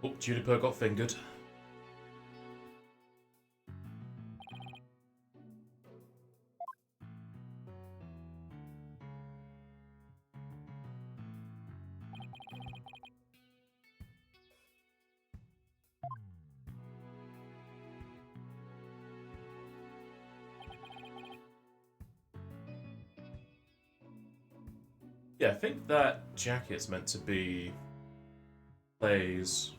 Oh, Juniper got fingered. Yeah, I think that jacket's meant to be Clay's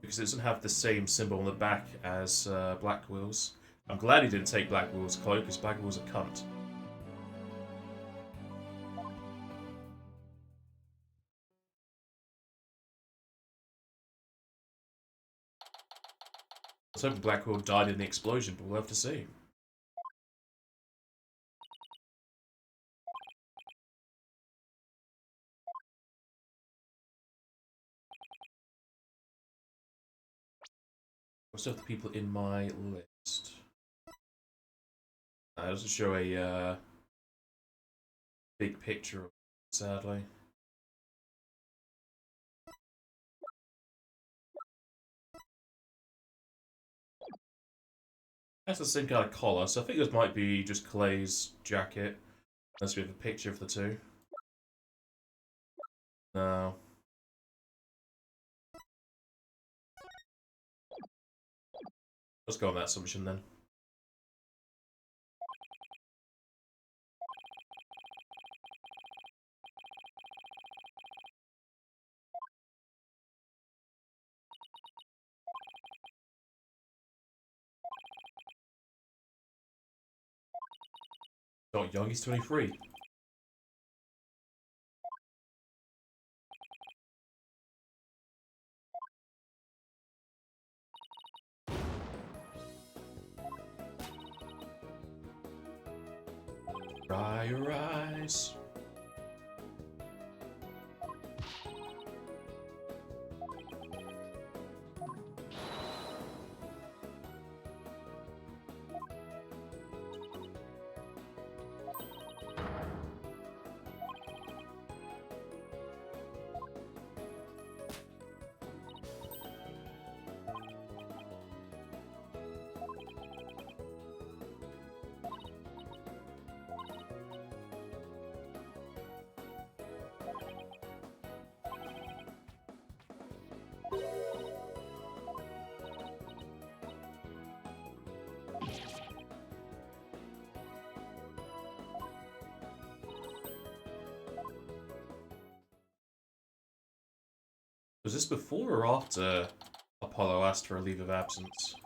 because it doesn't have the same symbol on the back as Blackwell's. I'm glad he didn't take Blackwell's cloak, because Blackwell's a cunt. I was hoping Blackwell died in the explosion, but we'll have to see. Most of the people in my list. It doesn't show a big picture, sadly. That's the same kind of collar, so I think this might be just Clay's jacket. Unless we have a picture of the two. No. Let's go on that assumption then. Not young, he's 23. Dry your eyes. Was this before or after Apollo asked for a leave of absence?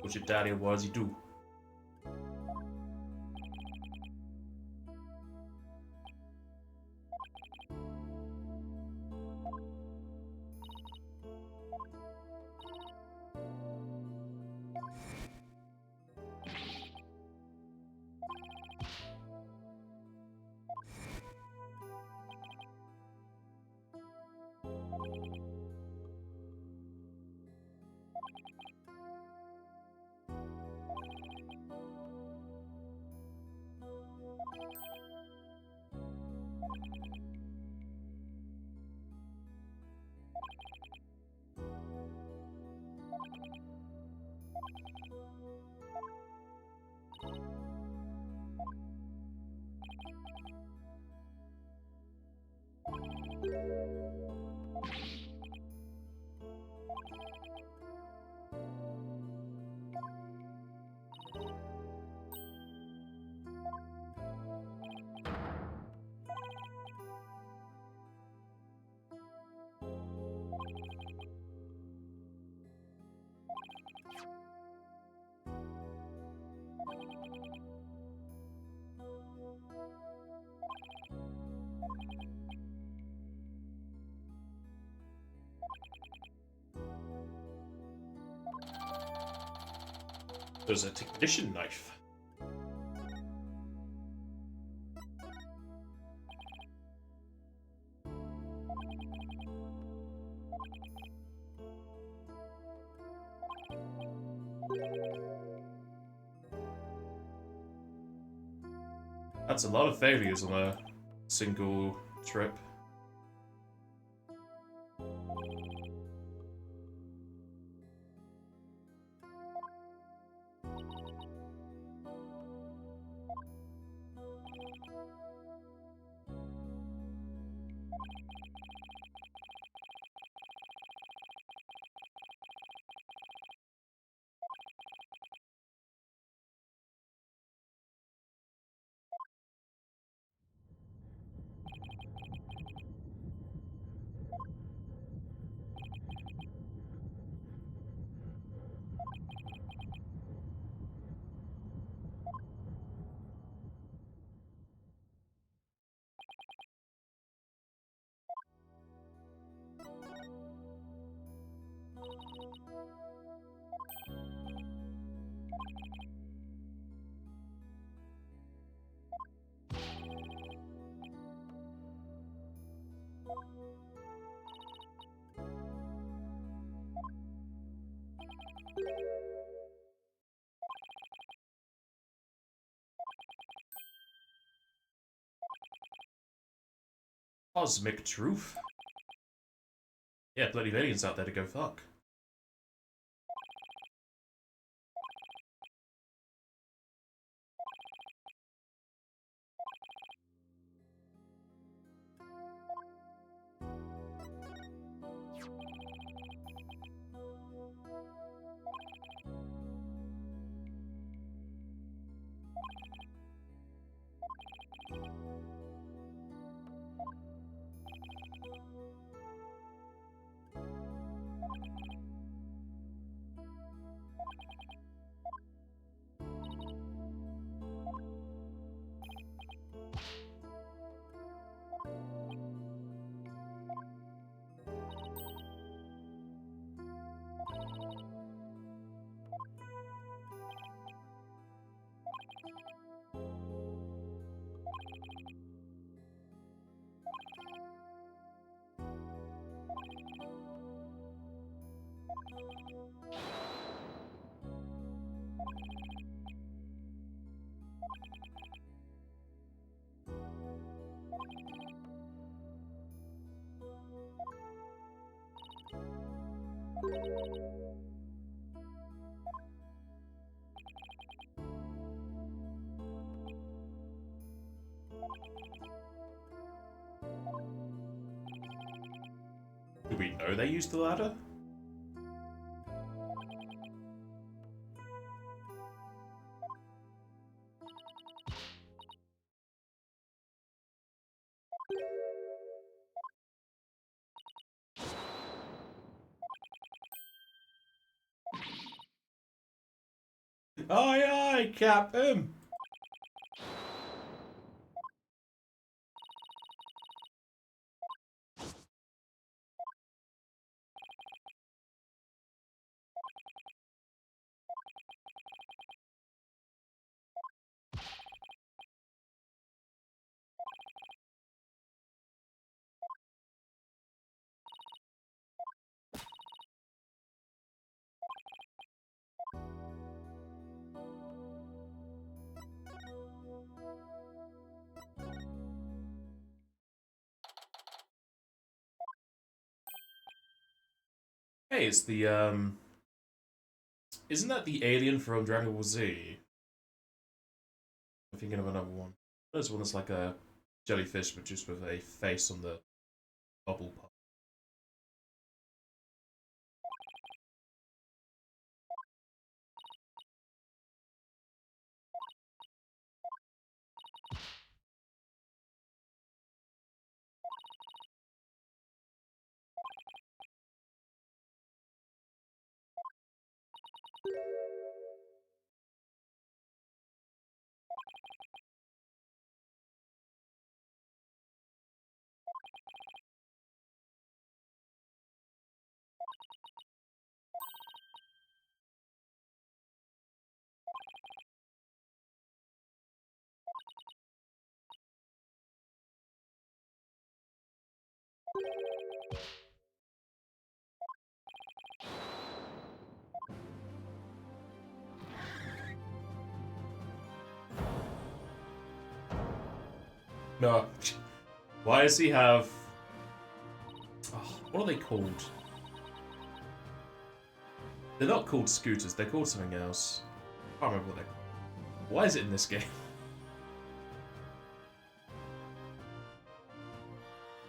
What's your daddy, what does he do? There's a technician knife. That's a lot of failures on a single trip. Cosmic truth. Yeah, plenty of aliens out there to go fuck. Do we know they used the ladder? Aye, aye, Captain! Hey, it's the, Isn't that the alien from Dragon Ball Z? I'm thinking of another one. There's one that's like a jellyfish, but just with a face on the bubble part. No. Why does he have... Oh, what are they called? They're not called scooters, they're called something else. I can't remember what they're called. Why is it in this game?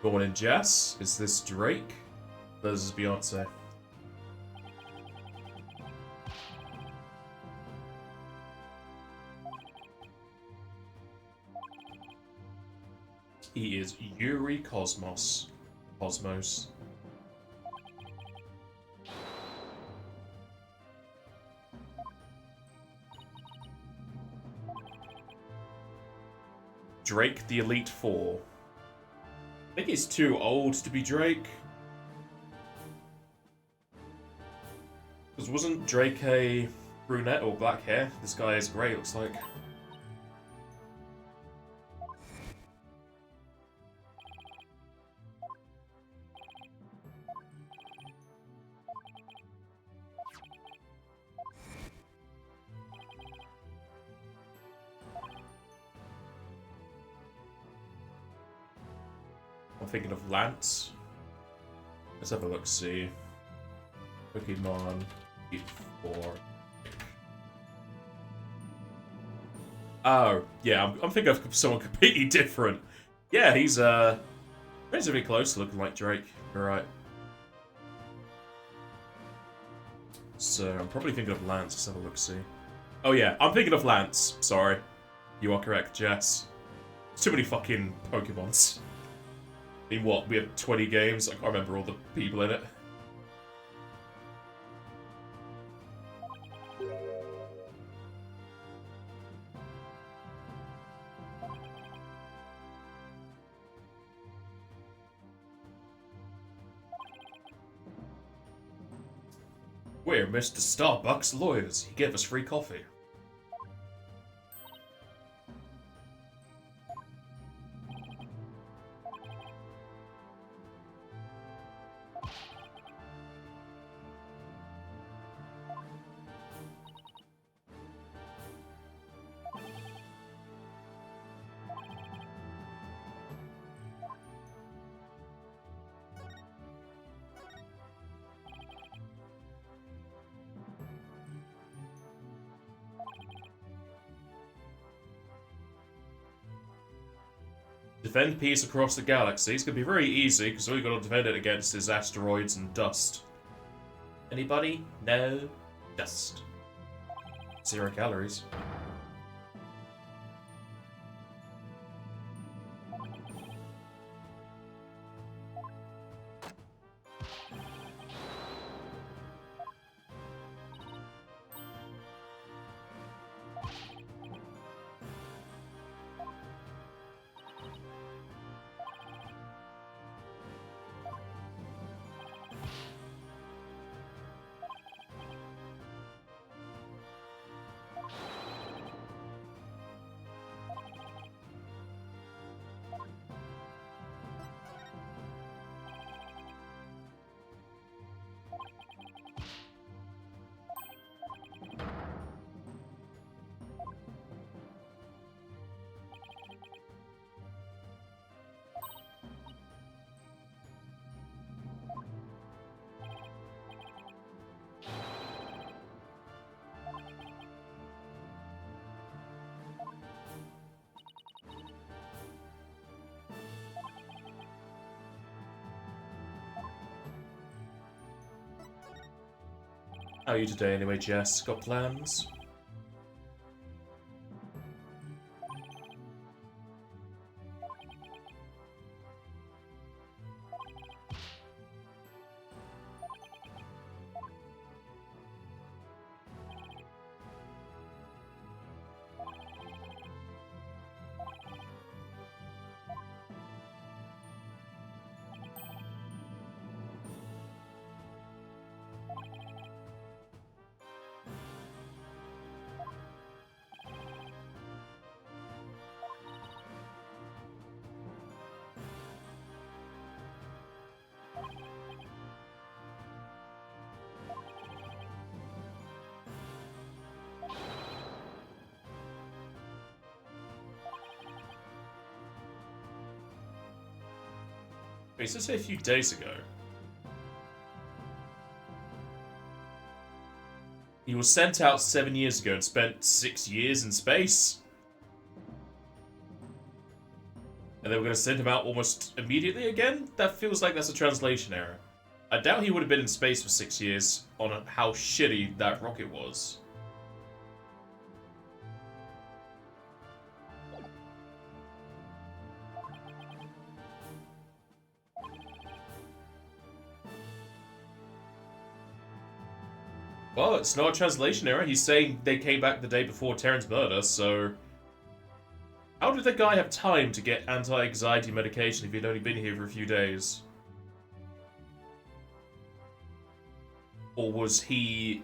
Go on in, Jess. Is this Drake? This is Beyonce. He is Yuri Cosmos. Cosmos. Drake the Elite Four. I think he's too old to be Drake. Because wasn't Drake a brunette or black hair? This guy is grey, looks like. I'm thinking of Lance. Let's have a look, see. Pokemon 4. Oh, yeah, I'm thinking of someone completely different. Yeah, he's relatively close to looking like Drake. Alright. So, I'm probably thinking of Lance. Let's have a look, see. Oh yeah, I'm thinking of Lance. Sorry. You are correct, Jess. Too many fucking Pokemons. I mean, what? We have 20 games? I can't remember all the people in it. We're Mr. Starbucks lawyers. He gave us free coffee. Defend peace across the galaxy. It's going to be very easy, because all you've got to defend it against is asteroids and dust. Anybody? No. Dust. 0 calories. How are you today anyway, Jess? Got plans? Wait, so say a few days ago. He was sent out 7 years ago and spent 6 years in space. And they were going to send him out almost immediately again? That feels like that's a translation error. I doubt he would have been in space for 6 years on how shitty that rocket was. Well, it's not a translation error. He's saying they came back the day before Terran's murder, so... How did the guy have time to get anti-anxiety medication if he'd only been here for a few days? Or was he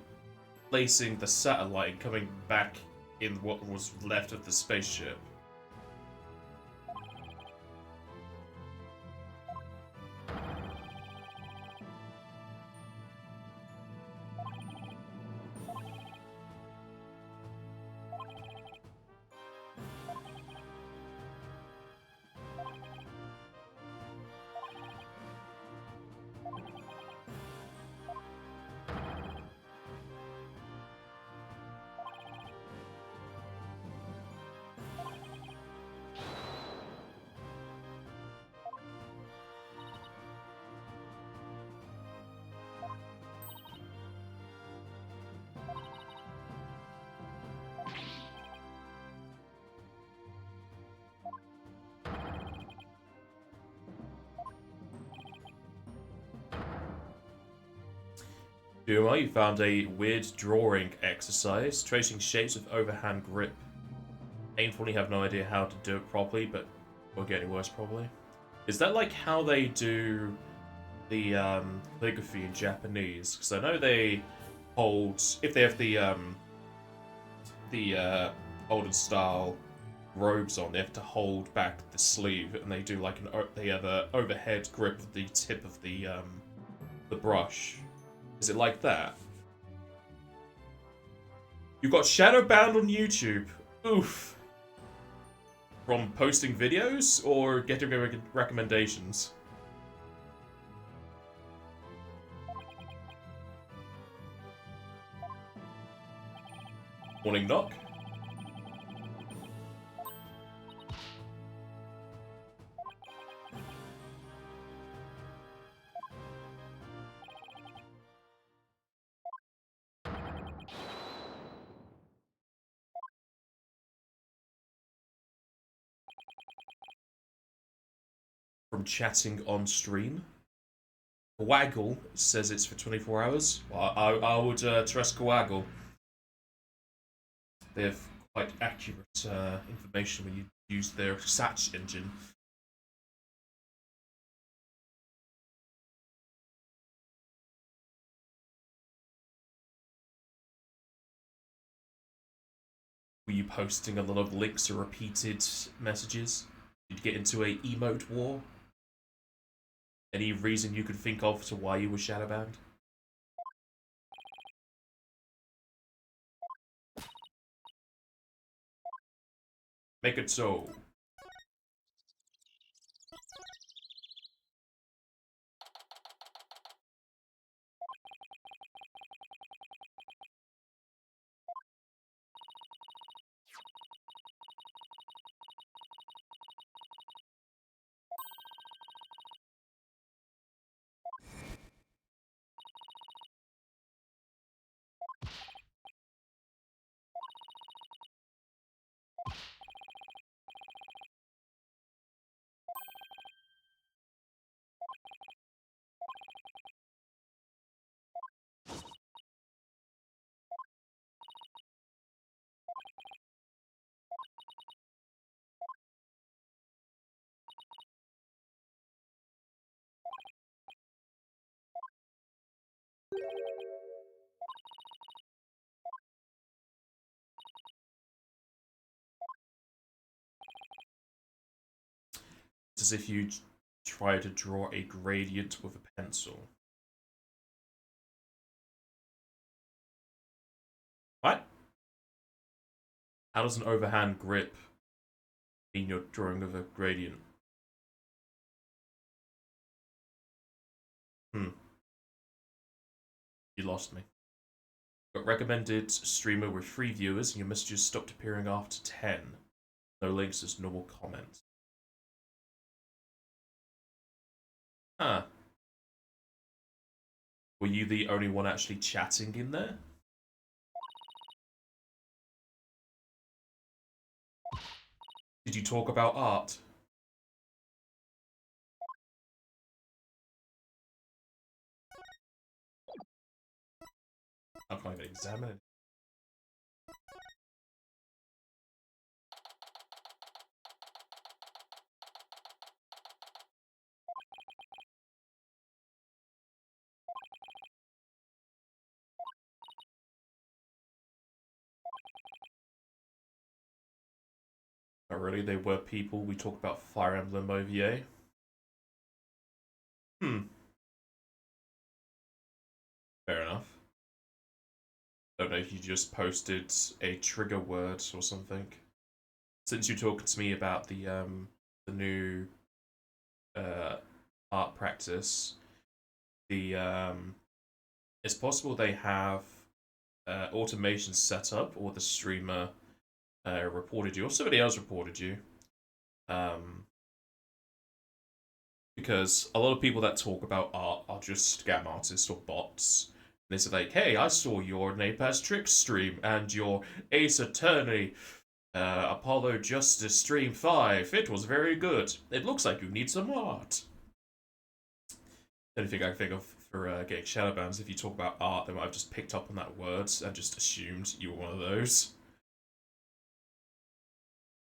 placing the satellite and coming back in what was left of the spaceship? Duma, you found a weird drawing exercise, tracing shapes with overhand grip. Painfully have no idea how to do it properly, but will get any worse probably. Is that like how they do the calligraphy in Japanese? Because I know they hold, if they have the olden style robes on, they have to hold back the sleeve, and they do like they have a overhead grip of the tip of the brush. Is it like that? You got shadowbound on YouTube. Oof. From posting videos or getting recommendations? Morning knock. From chatting on stream. Waggle says it's for 24 hours. Well, I would trust Waggle. They have quite accurate information when you use their search engine. Were you posting a lot of links or repeated messages? Did you get into a emote war? Any reason you could think of to why you were shadowbound? Make it so. It's as if you try to draw a gradient with a pencil. What? How does an overhand grip mean you're drawing with a gradient? Hmm. You lost me. Got recommended streamer with 3 viewers, and your messages stopped appearing after 10. No links, just normal comments. Huh. Were you the only one actually chatting in there? Did you talk about art? I can't even examine it. Oh, really? They were people. We talked about Fire Emblem OVA. Hmm. Fair enough. Don't know if you just posted a trigger word or something. Since you're talking to me about the new art practice, it's possible they have automation set up, or the streamer reported you, or somebody else reported you. Because a lot of people that talk about art are just scam artists or bots. They say like, "Hey, I saw your Napaz Tricks stream and your Ace Attorney Apollo Justice Stream 5. It was very good. It looks like you need some art." The only thing I can think of for getting shadow bans, if you talk about art, they might have just picked up on that word and just assumed you were one of those.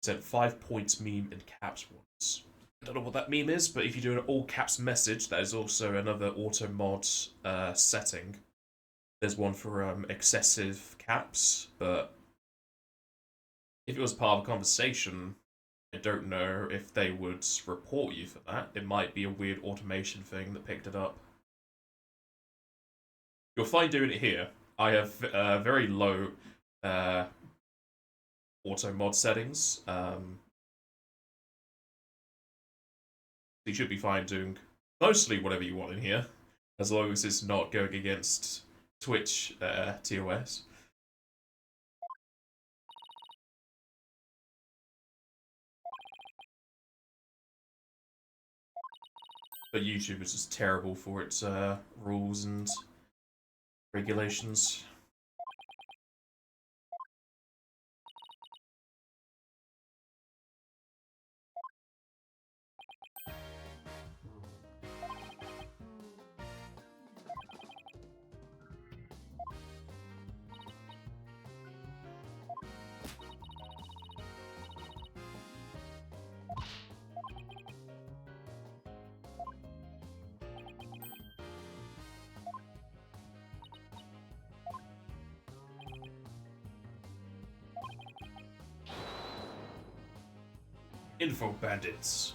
Said 5 points meme in caps once. I don't know what that meme is, but if you do an all caps message, that is also another auto mod setting. There's one for excessive caps, but if it was part of a conversation, I don't know if they would report you for that. It might be a weird automation thing that picked it up. You're fine doing it here. I have very low auto mod settings. You should be fine doing mostly whatever you want in here, as long as it's not going against Twitch TOS. But YouTube is just terrible for its rules and regulations. Info bandits.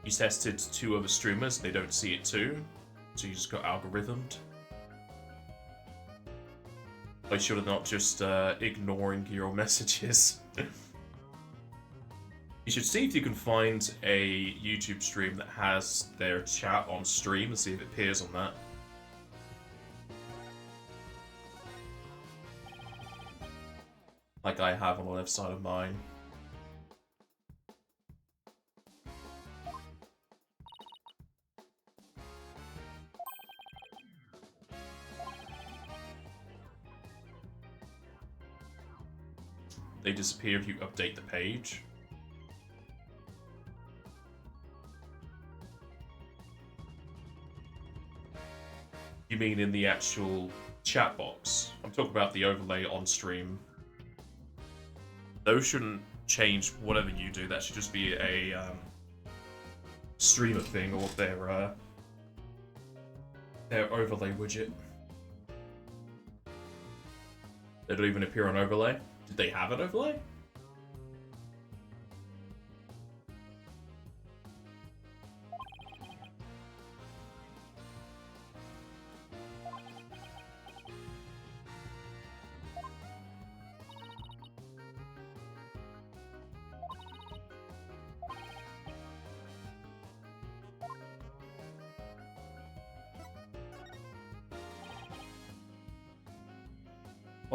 You tested 2 other streamers, they don't see it too, so you just got algorithmed. I should have not just ignoring your messages. You should see if you can find a YouTube stream that has their chat on stream and see if it appears on that. Like I have on the left side of mine. They disappear if you update the page. You mean in the actual chat box? I'm talking about the overlay on stream. Those shouldn't change whatever you do. That should just be a streamer thing, or their overlay widget. They don't even appear on overlay. Did they have an overlay?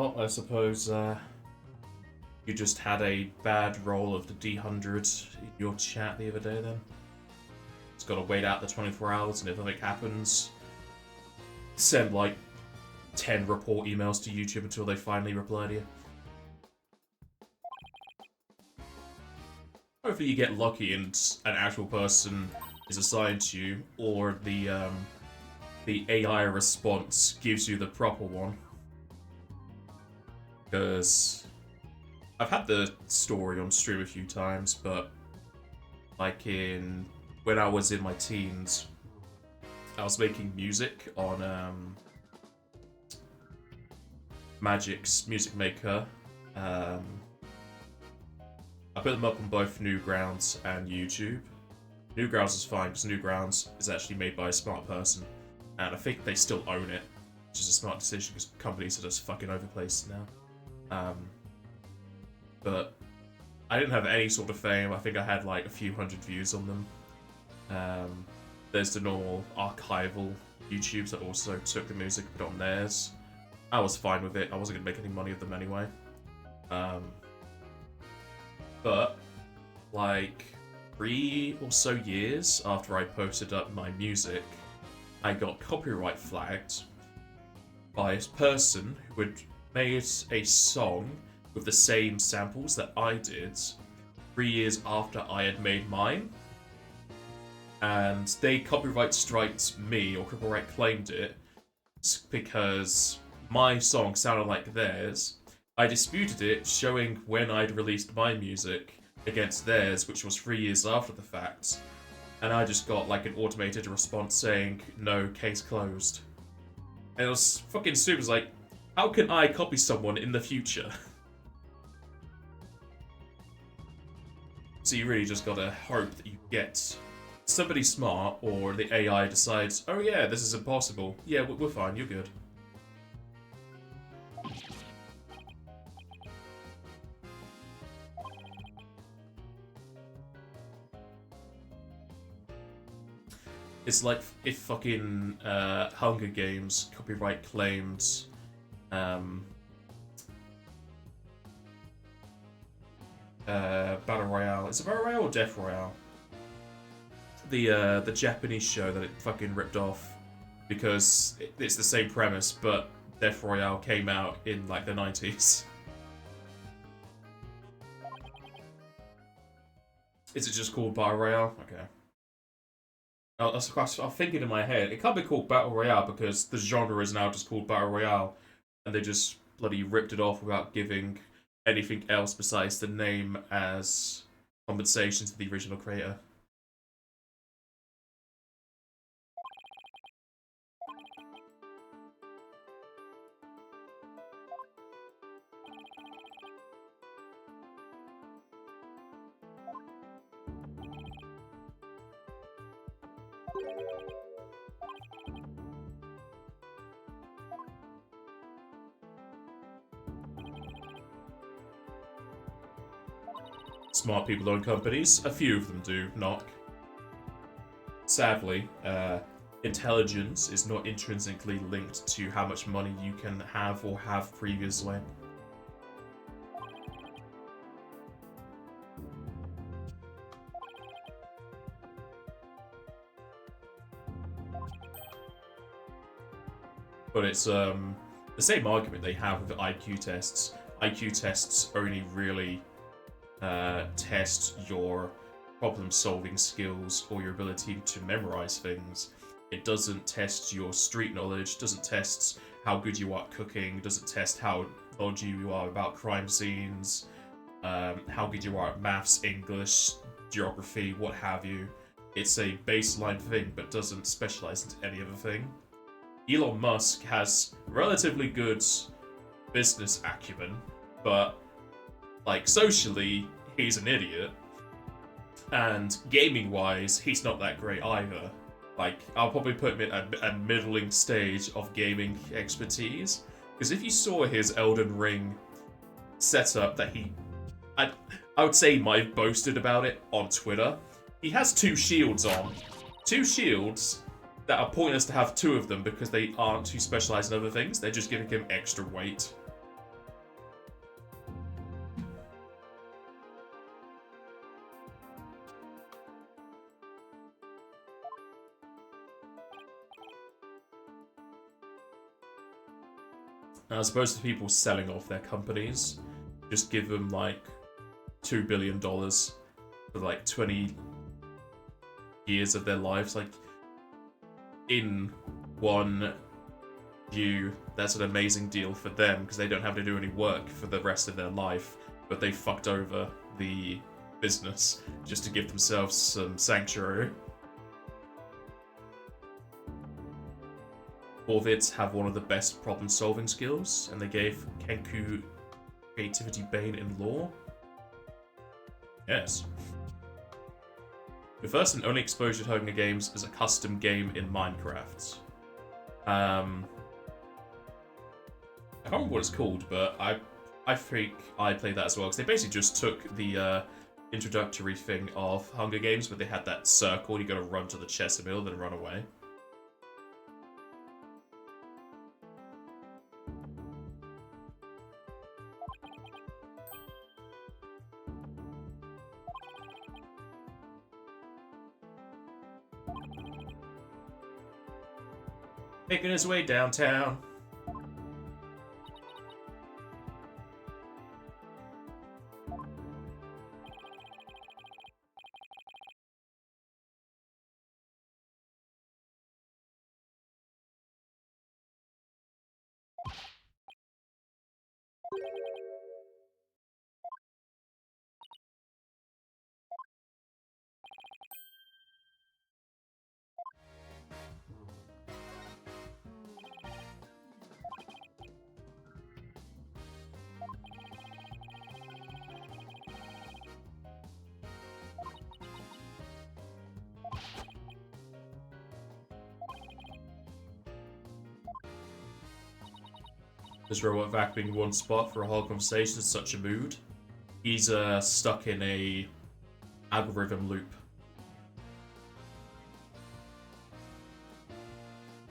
Well, I suppose you just had a bad roll of the D100 in your chat the other day then. It's got to wait out the 24 hours, and if anything happens, send like 10 report emails to YouTube until they finally reply to you. Hopefully you get lucky and an actual person is assigned to you, or the AI response gives you the proper one. Because I've had the story on stream a few times, but like when I was in my teens, I was making music on Magic's Music Maker. I put them up on both Newgrounds and YouTube. Newgrounds is fine because Newgrounds is actually made by a smart person, and I think they still own it, which is a smart decision because companies are just fucking overplaced now. But I didn't have any sort of fame. I think I had like a few hundred views on them. There's the normal archival YouTubes that also took the music and put it on theirs. I was fine with it. I wasn't gonna make any money of them anyway. But like 3 or so years after I posted up my music, I got copyright flagged by a person who had made a song with the same samples that I did 3 years after I had made mine. And they copyright striked me, or copyright claimed it, because my song sounded like theirs. I disputed it, showing when I'd released my music against theirs, which was 3 years after the fact. And I just got like an automated response saying, no, case closed. And it was fucking stupid. It was like, how can I copy someone in the future? So you really just gotta hope that you get somebody smart, or the AI decides, oh yeah, this is impossible. Yeah, we're fine, you're good. It's like if fucking Hunger Games copyright claimed Battle Royale. Is it Battle Royale or Death Royale? The Japanese show that it fucking ripped off, because it's the same premise, but Death Royale came out in like the 90s. Is it just called Battle Royale? Okay. I was thinking in my head, it can't be called Battle Royale because the genre is now just called Battle Royale, and they just bloody ripped it off without giving anything else besides the name as compensation to the original creator. Smart people own companies. A few of them do, knock. Sadly, intelligence is not intrinsically linked to how much money you can have or have previously. But it's the same argument they have with IQ tests. IQ tests only really test your problem-solving skills or your ability to memorize things. It doesn't test your street knowledge, doesn't test how good you are at cooking, doesn't test how knowledgeable you are about crime scenes, how good you are at maths, English, geography, what have you. It's a baseline thing, but doesn't specialize into any other thing. Elon Musk has relatively good business acumen, but like socially, he's an idiot. And gaming-wise, he's not that great either. Like, I'll probably put him at a middling stage of gaming expertise. Because if you saw his Elden Ring setup that I would say he might have boasted about it on Twitter. He has 2 shields on. 2 shields that are pointless to have 2 of them because they aren't too specialized in other things. They're just giving him extra weight. As opposed to people selling off their companies, just give them like $2 billion for like 20 years of their lives. Like, in one view, that's an amazing deal for them because they don't have to do any work for the rest of their life, but they fucked over the business just to give themselves some sanctuary. Corvids have one of the best problem-solving skills, and they gave Kenku creativity bane in lore. Yes. The first and only exposure to Hunger Games is a custom game in Minecraft. I can't remember what it's called, but I think I played that as well, because they basically just took the introductory thing of Hunger Games, where they had that circle, you gotta run to the chest in the middle, then run away. Making his way downtown. This robot vac being one spot for a whole conversation is such a mood. He's stuck in a algorithm loop.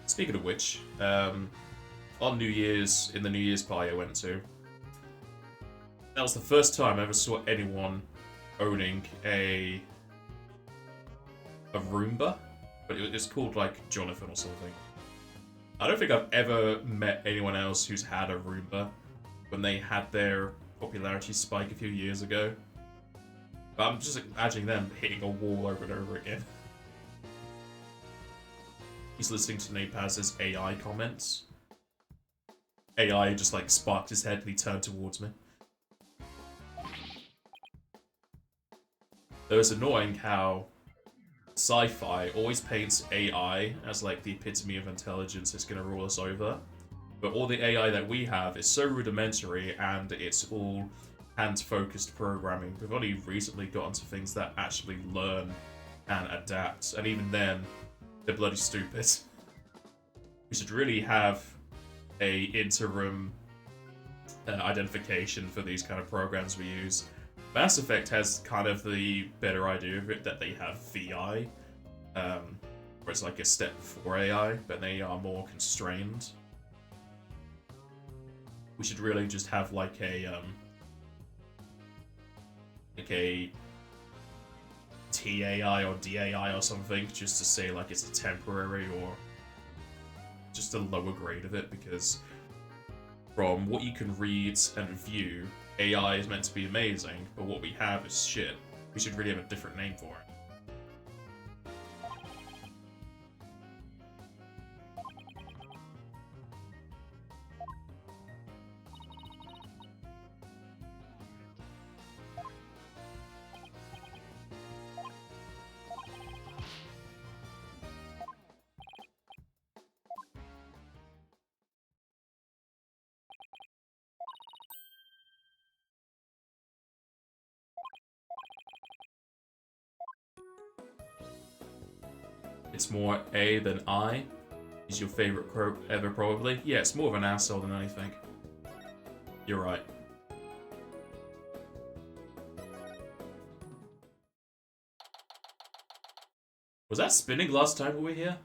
Speaking of which, on New Year's, in the New Year's party I went to, that was the first time I ever saw anyone owning a Roomba, but it's called like Jonathan or something. I don't think I've ever met anyone else who's had a Roomba when they had their popularity spike a few years ago. But I'm just imagining them hitting a wall over and over again. He's listening to Napaz's AI comments. AI just like sparked his head and he turned towards me. Though it's annoying how sci-fi always paints AI as like the epitome of intelligence that's going to rule us over. But all the AI that we have is so rudimentary and it's all hand-focused programming. We've only recently gotten to things that actually learn and adapt, and even then, they're bloody stupid. We should really have a interim identification for these kind of programs we use. Mass Effect has kind of the better idea of it, that they have VI, where it's like a step before AI, but they are more constrained. We should really just have like a TAI or DAI or something, just to say like it's a temporary or just a lower grade of it, because from what you can read and view, AI is meant to be amazing, but what we have is shit. We should really have a different name for it. It's more A than I. Is your favorite quote ever, probably? Yeah, it's more of an asshole than anything. You're right. Was that spinning last time we were here?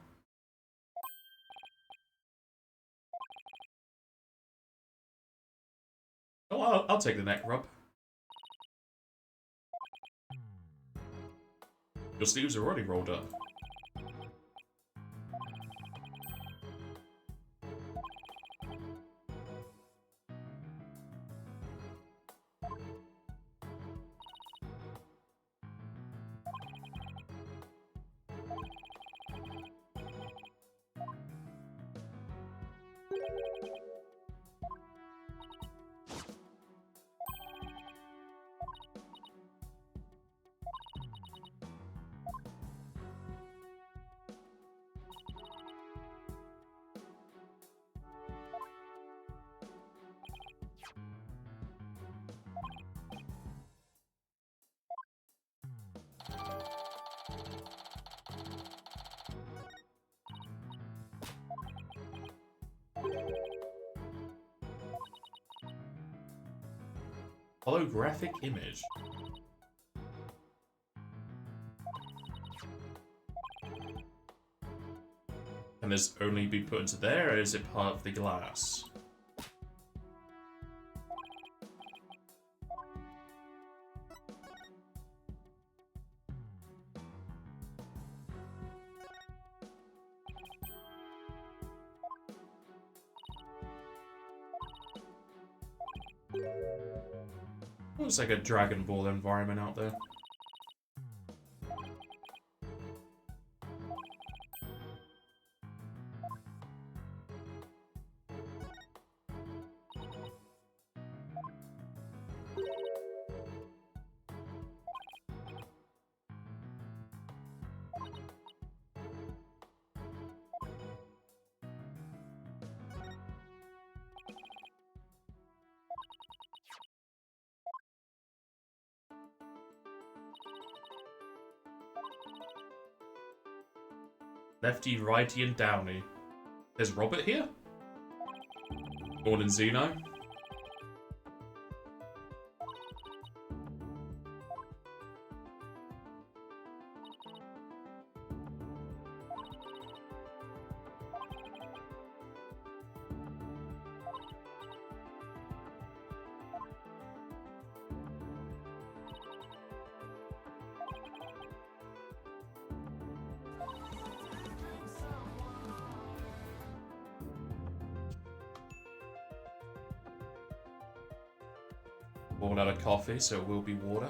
Oh, I'll take the neck rub. Your sleeves are already rolled up. Holographic image. Can this only be put into there, or is it part of the glass? Looks like a Dragon Ball environment out there. Lefty, righty, and downy. There's Robert here? Born in Xeno? Poured out of coffee, so it will be water.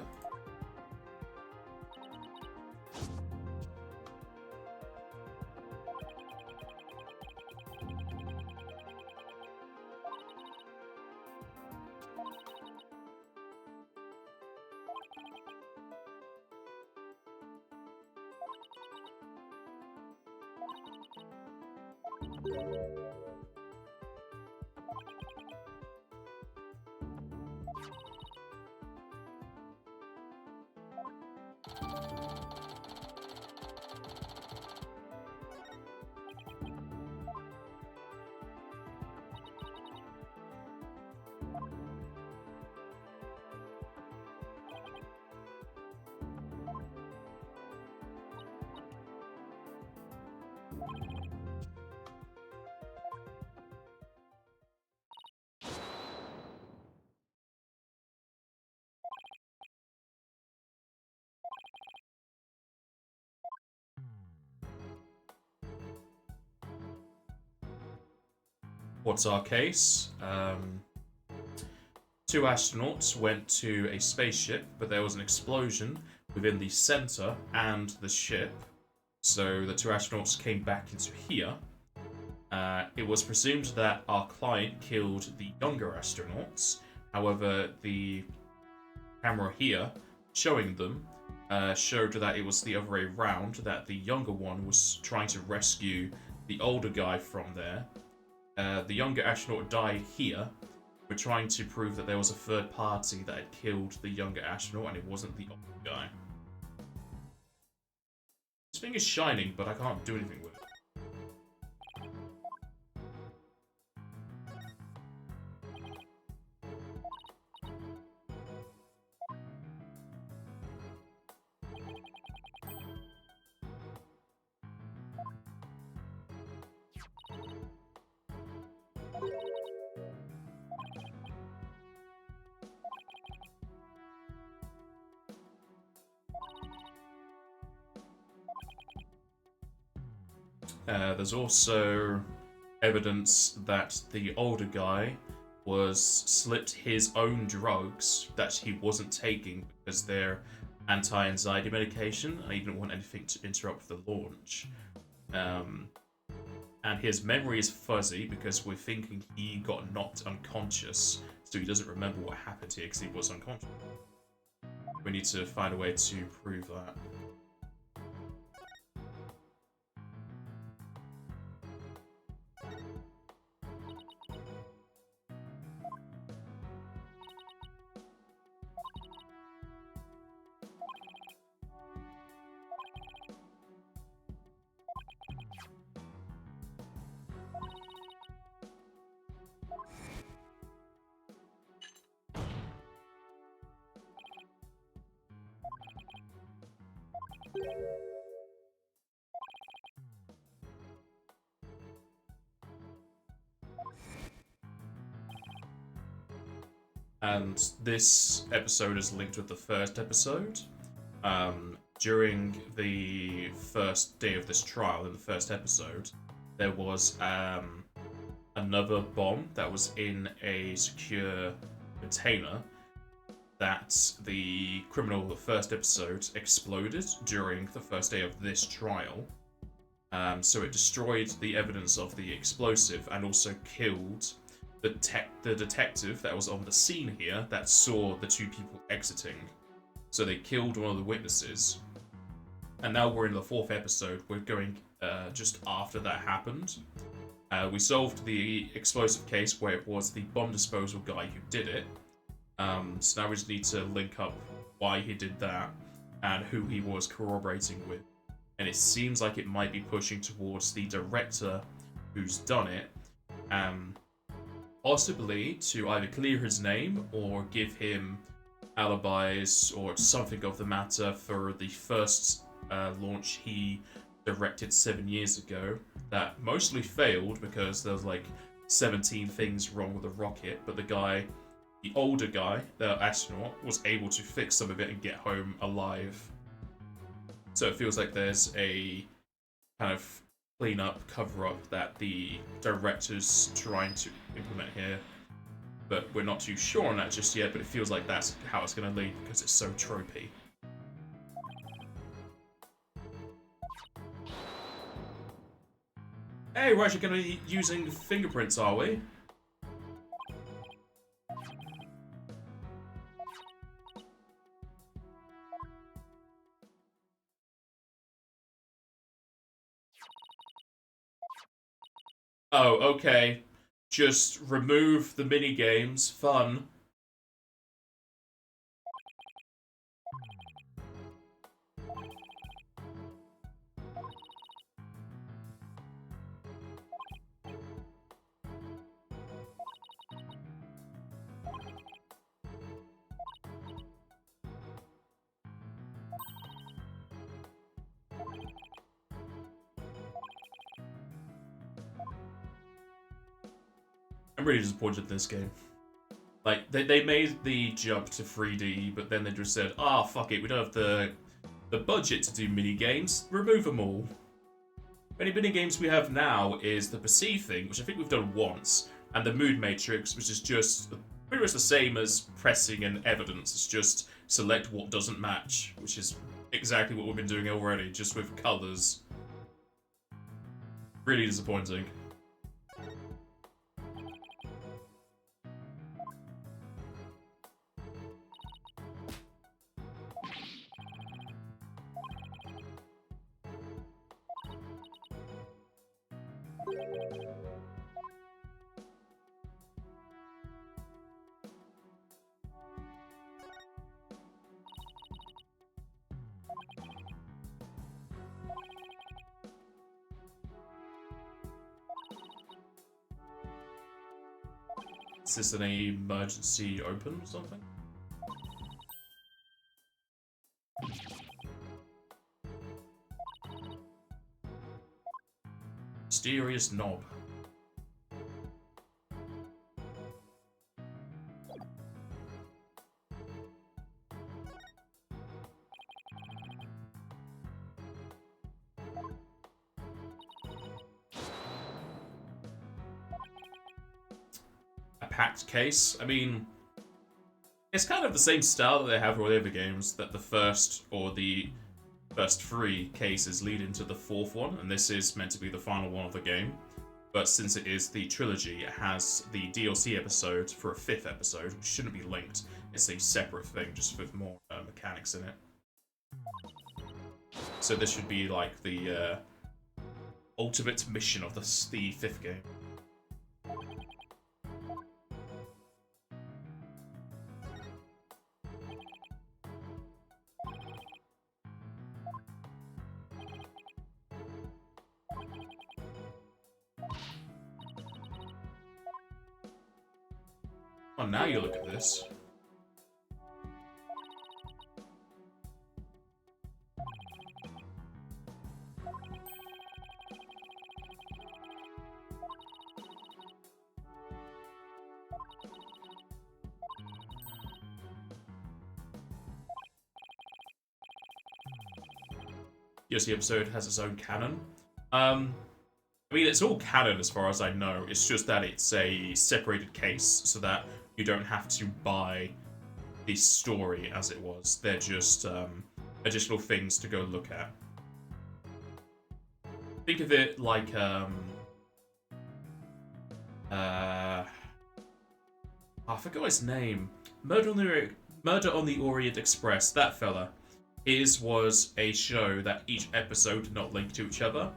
What's our case? Two astronauts went to a spaceship, but there was an explosion within the center and the ship. So the two astronauts came back into here. It was presumed that our client killed the younger astronauts. However, the camera here showing them showed that it was the other way around, that the younger one was trying to rescue the older guy from there. The younger astronaut died here. We're trying to prove that there was a third party that had killed the younger astronaut and it wasn't the older guy. This thing is shining, but I can't do anything with it. There's also evidence that the older guy was slipped his own drugs that he wasn't taking because they're anti-anxiety medication and he didn't want anything to interrupt the launch. and his memory is fuzzy because we're thinking he got knocked unconscious, so he doesn't remember what happened here because he was unconscious. We need to find a way to prove that. And this episode is linked with the first episode. During the first day of this trial, in the first episode, there was another bomb that was in a secure container that the criminal of the first episode exploded during the first day of this trial. So it destroyed the evidence of the explosive and also killed the detective that was on the scene here that saw the two people exiting. So they killed one of the witnesses. And now we're in the fourth episode. We're going just after that happened. We solved the explosive case where it was the bomb disposal guy who did it. So now we just need to link up why he did that and who he was corroborating with. And it seems like it might be pushing towards the director who's done it. Possibly to either clear his name or give him alibis or something of the matter for the first launch he directed 7 years ago that mostly failed because there was like 17 things wrong with the rocket, but the older guy, the astronaut, was able to fix some of it and get home alive. So it feels like there's a kind of clean up, cover up that the director's trying to implement here. But we're not too sure on that just yet, but it feels like that's how it's going to lead because it's so tropey. Hey, we're actually going to be using fingerprints, are we? Oh, okay. Just remove the mini games. Fun. I'm really disappointed in this game. Like, they made the jump to 3D, but then they just said, fuck it, we don't have the budget to do mini-games. Remove them all. The only mini-games we have now is the Perceive thing, which I think we've done once, and the Mood Matrix, which is just pretty much the same as pressing and evidence. It's just select what doesn't match, which is exactly what we've been doing already, just with colours. Really disappointing. Is this an emergency open or something? Mysterious knob. Packed case. I mean, it's kind of the same style that they have with other games, that the first or the first 3 cases lead into the 4th one, and this is meant to be the final one of the game. But since it is the trilogy, it has the DLC episode for a 5th episode, which shouldn't be linked. It's a separate thing, just with more mechanics in it. So this should be like the ultimate mission of the 5th game. Oh, now you look at this. Yes, the episode has its own canon. I mean, it's all canon as far as I know. It's just that it's a separated case, so that you don't have to buy the story as it was. They're just additional things to go look at. Think of it like I forgot his name. Murder on the Orient Express. That fella. His was a show that each episode did not link to each other.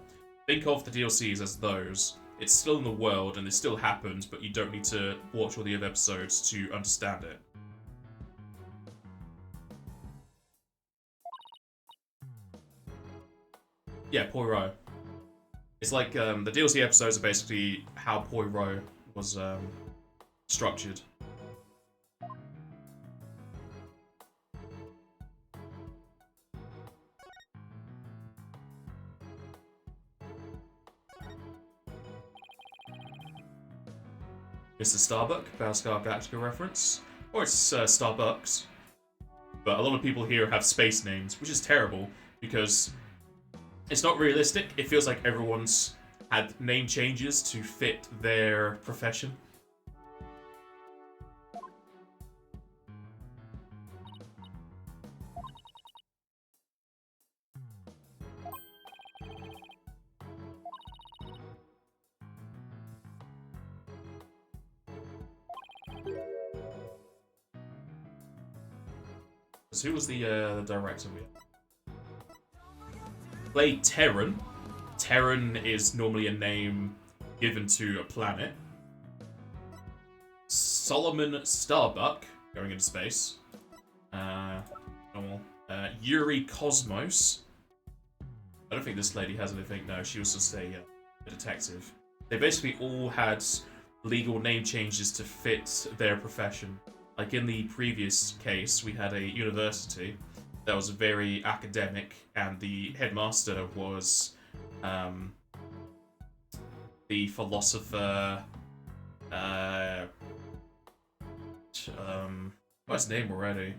Think of the DLCs as those. It's still in the world and it still happens, but you don't need to watch all the other episodes to understand it. Yeah, Poirot. It's like the DLC episodes are basically how Poirot was structured. Mr. Starbuck, Battlestar Galactica reference. Or it's Starbucks. But a lot of people here have space names, which is terrible, because it's not realistic. It feels like everyone's had name changes to fit their profession. So who was the director we had? Played Terran. Terran is normally a name given to a planet. Solomon Starbuck, going into space. Normal. Yuri Cosmos. I don't think this lady has anything. No, she was just a detective. They basically all had legal name changes to fit their profession. Like in the previous case, we had a university that was very academic, and the headmaster was the philosopher. What's his name already?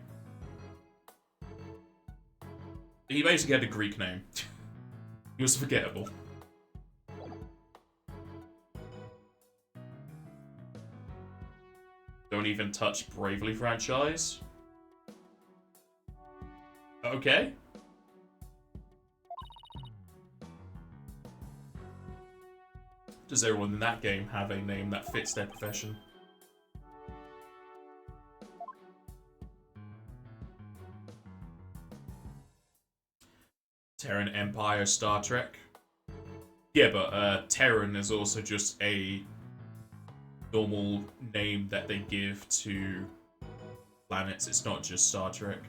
He basically had a Greek name. He was forgettable. Don't even touch Bravely franchise. Okay. Does everyone in that game have a name that fits their profession? Terran Empire Star Trek. Yeah, but Terran is also just a normal name that they give to planets. It's not just Star Trek.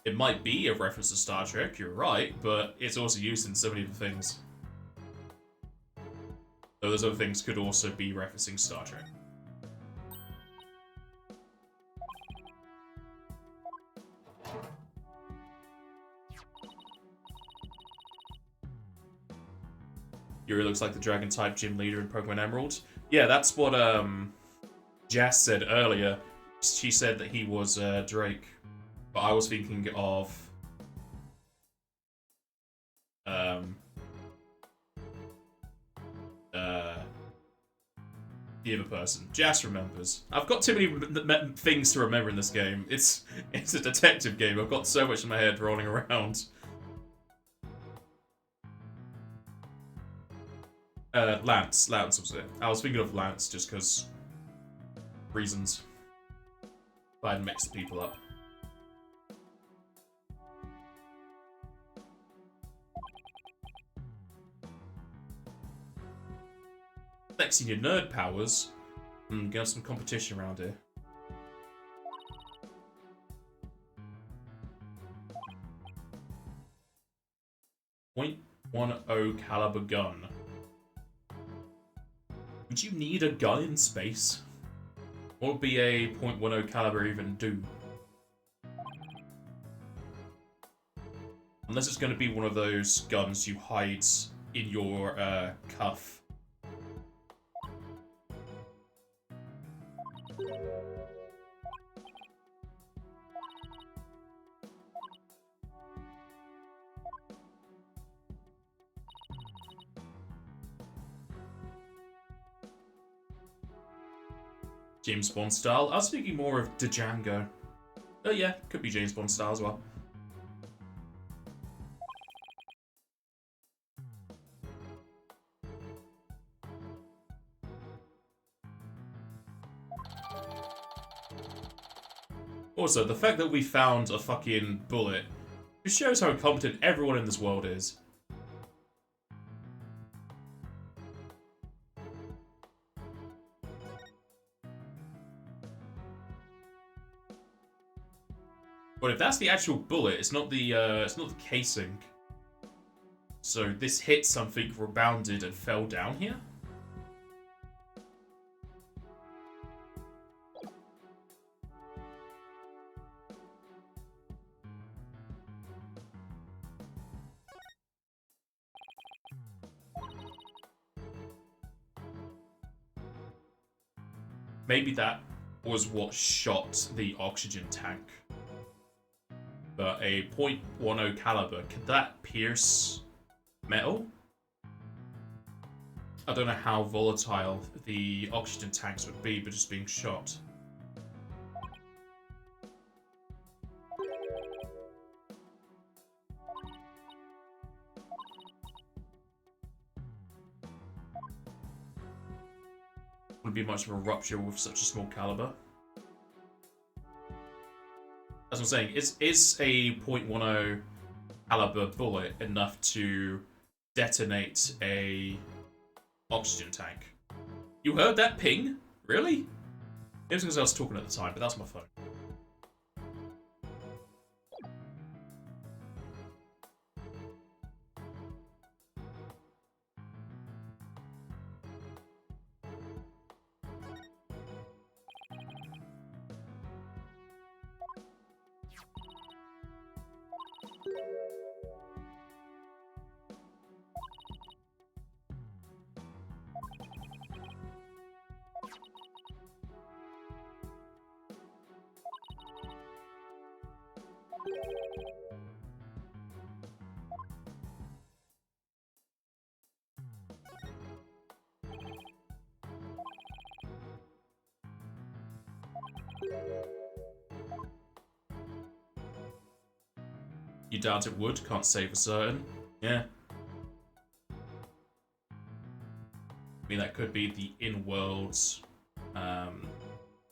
It might be a reference to Star Trek, you're right, but it's also used in so many other things. So those other things could also be referencing Star Trek. Yuri looks like the Dragon-type gym leader in Pokemon Emerald. Yeah, that's what Jazz said earlier. She said that he was Drake. But I was thinking of the other person. Jazz remembers. I've got too many things to remember in this game. It's a detective game. I've got so much in my head rolling around. Lance. Lance was it. I was thinking of Lance just because reasons. But I'd mix the people up. Flexing your nerd powers. Get some competition around here. .10 caliber gun. Would you need a gun in space? What would be a .10 caliber even do? Unless it's going to be one of those guns you hide in your cuff. James Bond style. I was thinking more of Django. Oh yeah, could be James Bond style as well. Also, the fact that we found a fucking bullet just shows how incompetent everyone in this world is. But if that's the actual bullet, it's not the casing. So this hit something, rebounded, and fell down here? Maybe that was what shot the oxygen tank. But a .10 caliber, could that pierce metal? I don't know how volatile the oxygen tanks would be, but just being shot. Wouldn't be much of a rupture with such a small caliber. As I'm saying, is a .10 caliber bullet enough to detonate a oxygen tank? You heard that ping? Really? It was because I was talking at the time, but that's my phone. You doubt it would? Can't say for certain. Yeah. I mean, that could be the in-world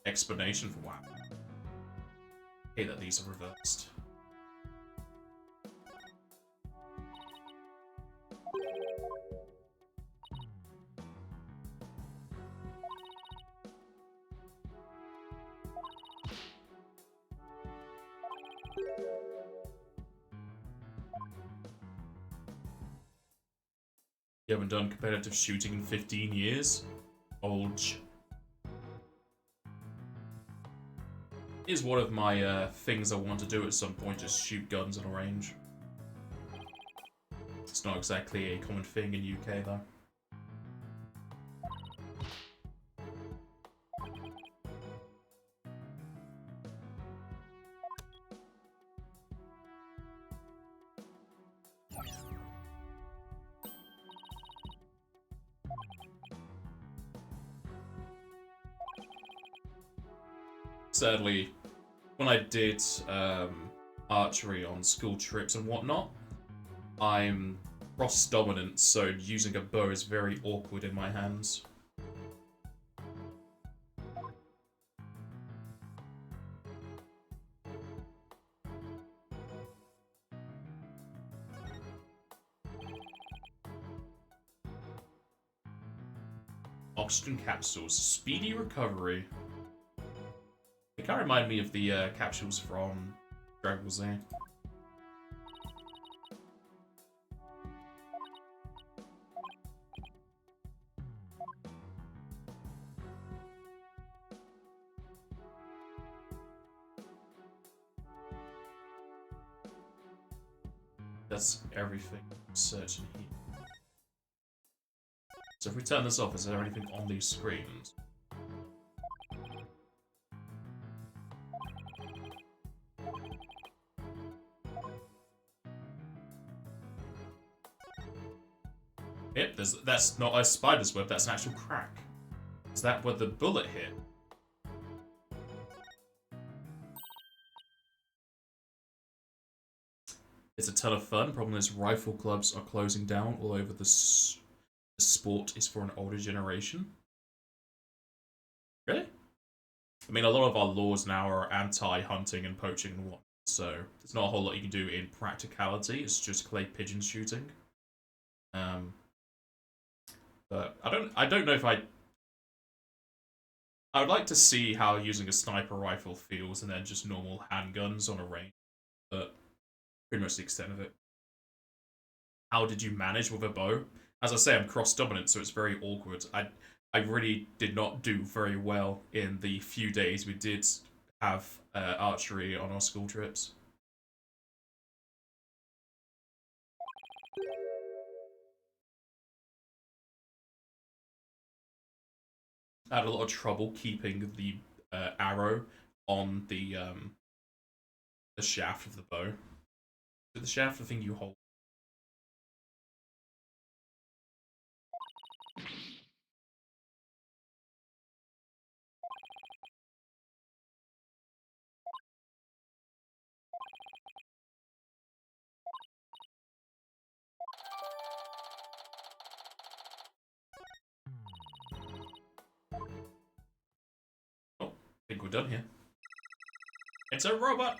explanation for why. I hate that these are reversed. You haven't done competitive shooting in 15 years? Olge. Is one of my things I want to do at some point, just shoot guns on a range. It's not exactly a common thing in UK though. Sadly, when I did archery on school trips and whatnot, I'm cross dominant, so using a bow is very awkward in my hands. Oxygen capsules, speedy recovery. It kind of remind me of the capsules from Dragon Ball Z. That's everything. Search in here. So if we turn this off, is there anything on these screens? Yep, that's not a spider's web, that's an actual crack. Is that where the bullet hit? It's a ton of fun. Problem is, rifle clubs are closing down all over the sport is for an older generation. Really? I mean, a lot of our laws now are anti-hunting and poaching and whatnot, so there's not a whole lot you can do in practicality. It's just clay pigeon shooting. But I don't know if I would like to see how using a sniper rifle feels and then just normal handguns on a range, but pretty much the extent of it. How did you manage with a bow? As I say, I'm cross-dominant, so it's very awkward. I really did not do very well in the few days we did have archery on our school trips. I had a lot of trouble keeping the arrow on the shaft of the bow. The shaft, the thing you hold. Oh, I think we're done here. It's a robot!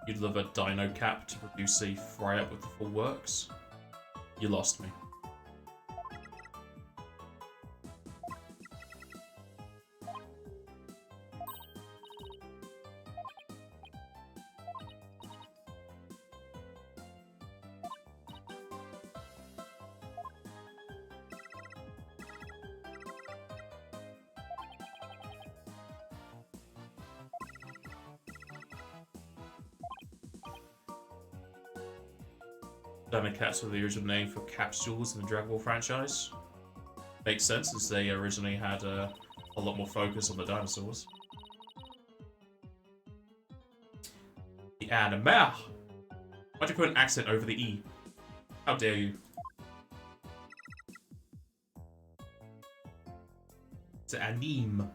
You'd love a dino cap to produce a fry-up with the full works. You lost me. Dino Cats were the original name for capsules in the Dragon Ball franchise. Makes sense, as they originally had a lot more focus on the dinosaurs. The anime. Why'd you put an accent over the E? How dare you? It's an anime.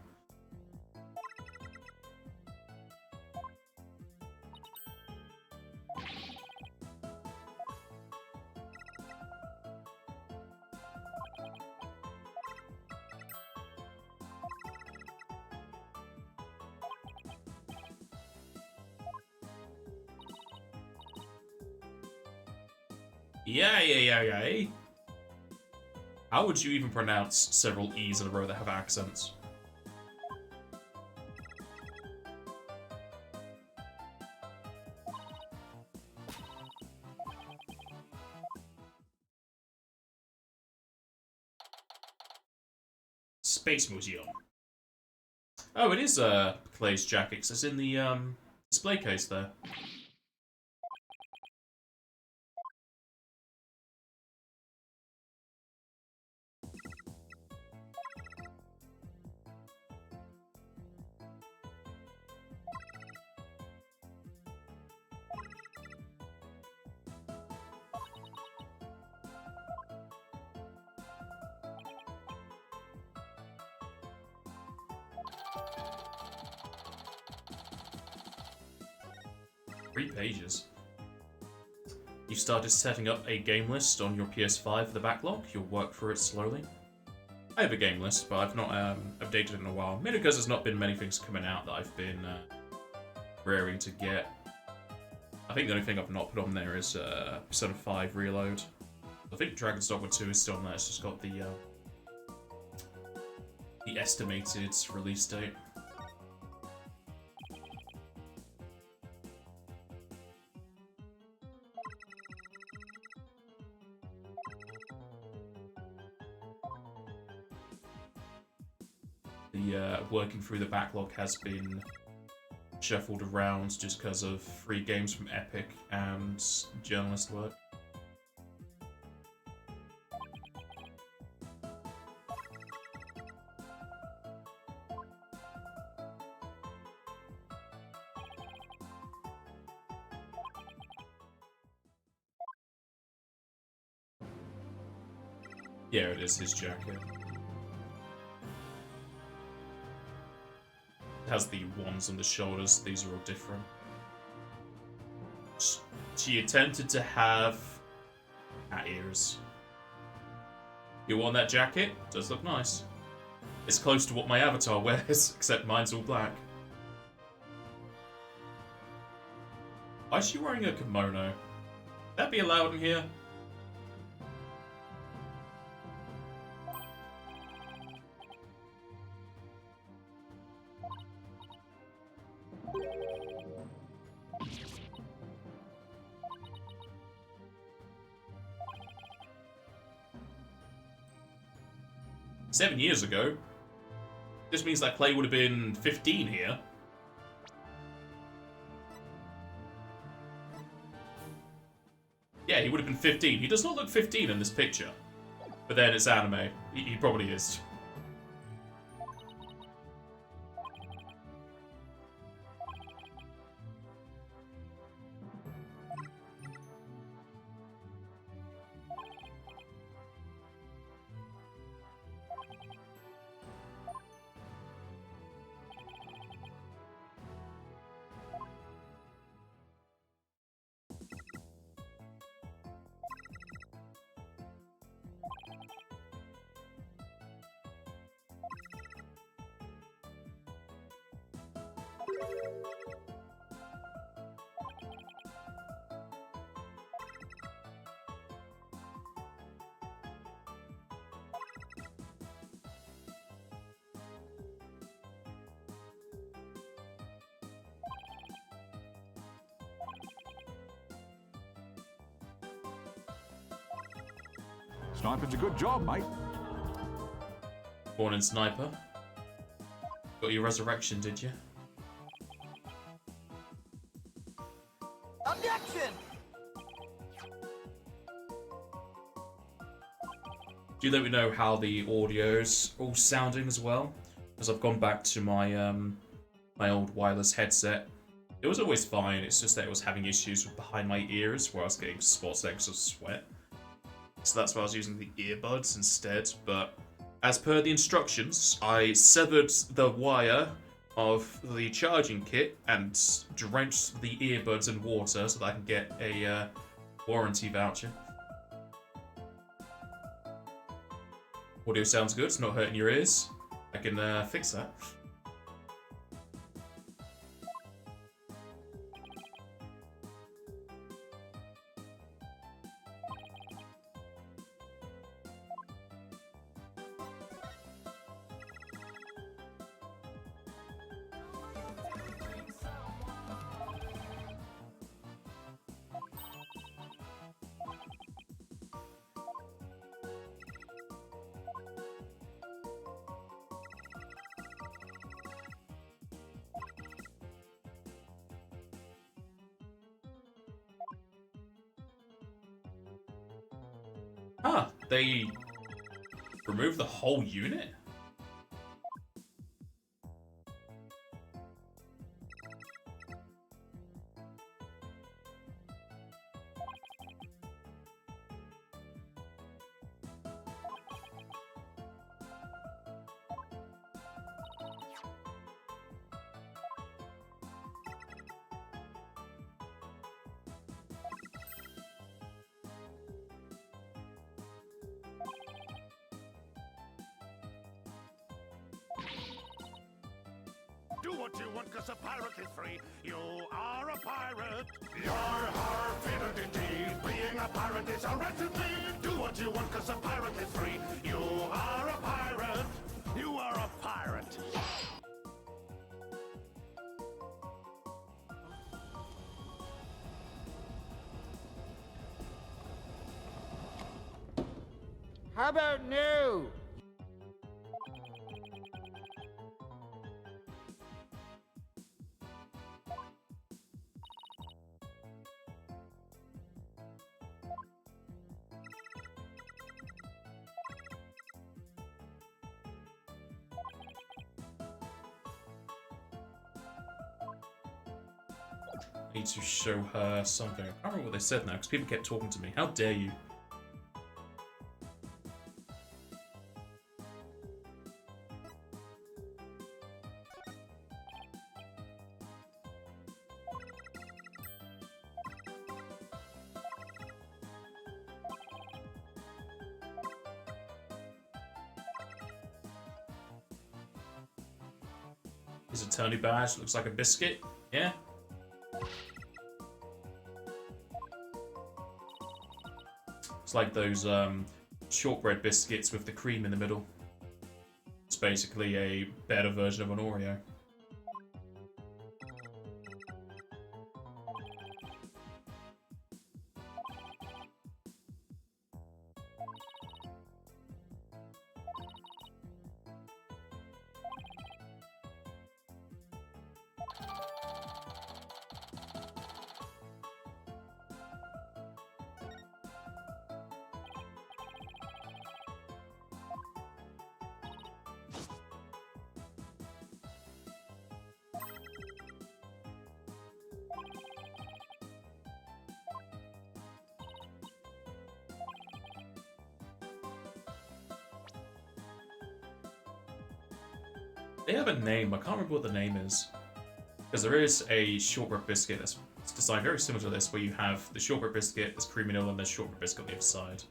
Yeah. How would you even pronounce several E's in a row that have accents? Space Museum. Oh, it is Clay's jacket. It's in the display case there. 3 pages. You've started setting up a game list on your PS5 for the backlog. You'll work through it slowly. I have a game list, but I've not updated it in a while. Mainly because there's not been many things coming out that I've been raring to get. I think the only thing I've not put on there is Persona 5 Reload. I think Dragon's Dogma 2 is still on there. It's just got the estimated release date. The working through the backlog has been shuffled around just because of free games from Epic and journalist work. Yeah, it is his jacket. It has the ones on the shoulders. These are all different. She attempted to have cat ears. You want that jacket? Does look nice. It's close to what my avatar wears, except mine's all black. Why is she wearing a kimono? Would that be allowed in here? "7 years ago? This means that Clay would have been 15 here." Yeah, he would have been 15. He does not look 15 in this picture. But then it's anime. He probably is. Sniping's a good job, mate. Born in Sniper. Got your resurrection, did you? Objection! Do let me know how the audio's all sounding as well, as I've gone back to my my old wireless headset. It was always fine, it's just that it was having issues with behind my ears where I was getting spots of sweat. So that's why I was using the earbuds instead, but as per the instructions, I severed the wire of the charging kit and drenched the earbuds in water so that I can get a warranty voucher. Audio sounds good, it's not hurting your ears. I can fix that. Ah, they removed the whole unit? what you want, cause a pirate is free. You are a pirate. Yar har fiddle-dee-dee. Being a pirate is alright to me. Do what you want, cause a pirate is free. You are a pirate. You are a pirate. How about new? I need to show her something. I can't remember what they said now, because people kept talking to me. How dare you? His attorney badge looks like a biscuit. Yeah. It's like those shortbread biscuits with the cream in the middle. It's basically a better version of an Oreo. They have a name, I can't remember what the name is. Because there is a shortbread biscuit that's designed very similar to this, where you have the shortbread biscuit, there's creamy vanilla, and there's shortbread biscuit on the other side.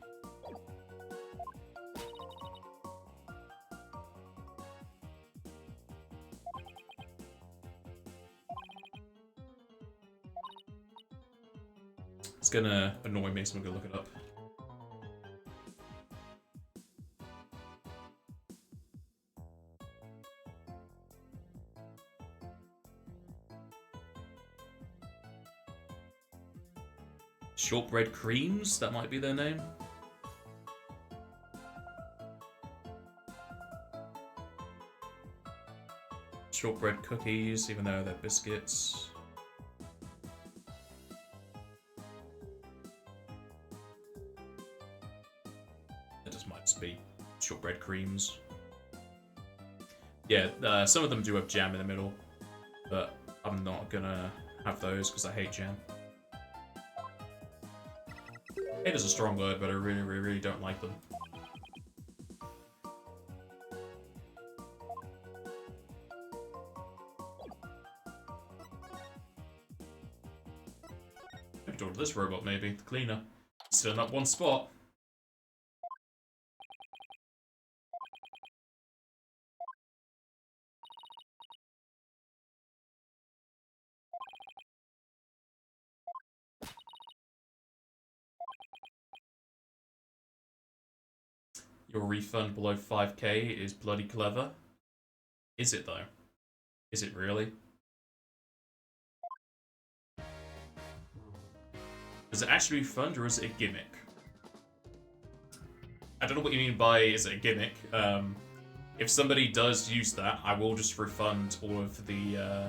It's gonna annoy me, so I'm gonna look it up. Shortbread creams, that might be their name. Shortbread cookies, even though they're biscuits. That just might just be shortbread creams. Yeah, some of them do have jam in the middle, but I'm not gonna have those because I hate jam. Hate is a strong word, but I really don't like them. Maybe talk to this robot, maybe. The cleaner. Still in that one spot. Your refund below 5k is bloody clever. Is it though? Is it really? Does it actually refund or is it a gimmick? I don't know what you mean by is it a gimmick. If somebody does use that, I will just refund all of the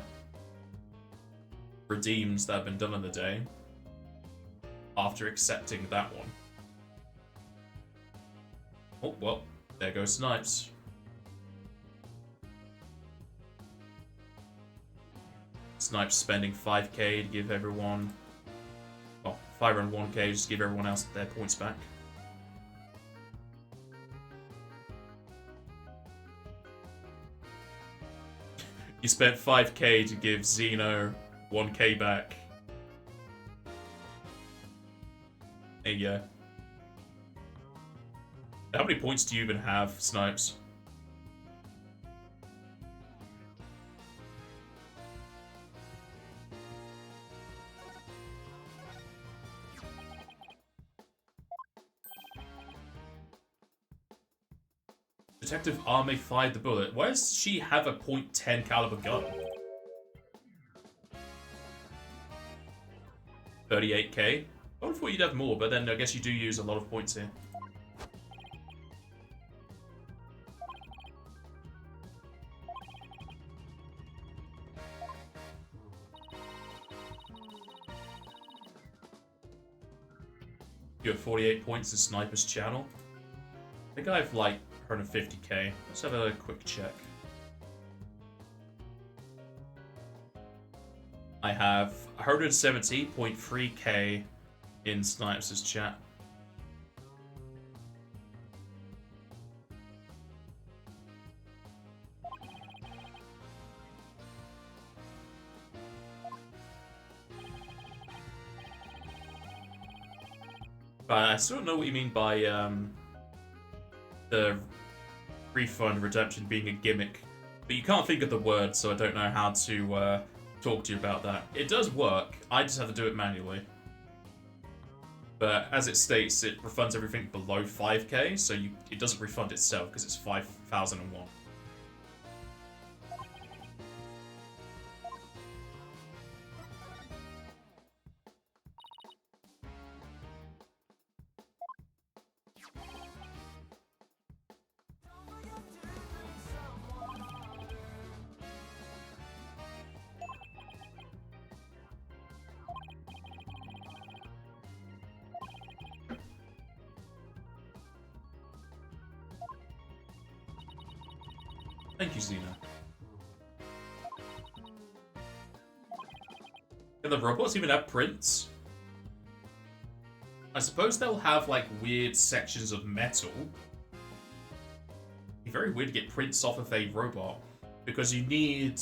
redeems that have been done on the day after accepting that one. Oh, well, there goes Snipes. Snipes spending 5k to give everyone... Well, 5 and 1k just to give everyone else their points back. You spent 5k to give Xeno 1k back. There you go. How many points do you even have, Snipes? Detective Ame fired the bullet. Why does she have a .10 caliber gun? 38k. I would have thought you'd have more, but then I guess you do use a lot of points here. You have 48 points in Sniper's channel. I think I have like 150k. Let's have a quick check. I have 170.3k in Snipes' chat. But I still don't know what you mean by the refund redemption being a gimmick. But you can't think of the word, so I don't know how to talk to you about that. It does work, I just have to do it manually. But as it states, it refunds everything below 5k, so it doesn't refund itself because it's 5,001. Thank you, Xena. Can the robots even have prints? I suppose they'll have, like, weird sections of metal. It'd be very weird to get prints off of a robot. Because you need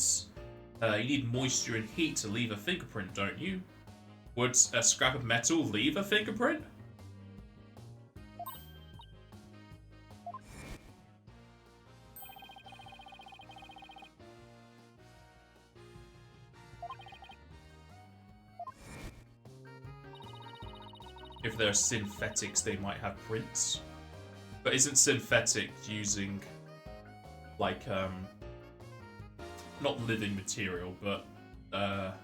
moisture and heat to leave a fingerprint, don't you? Would a scrap of metal leave a fingerprint? If they're synthetics, they might have prints. But isn't synthetic using, like, not living material, but, I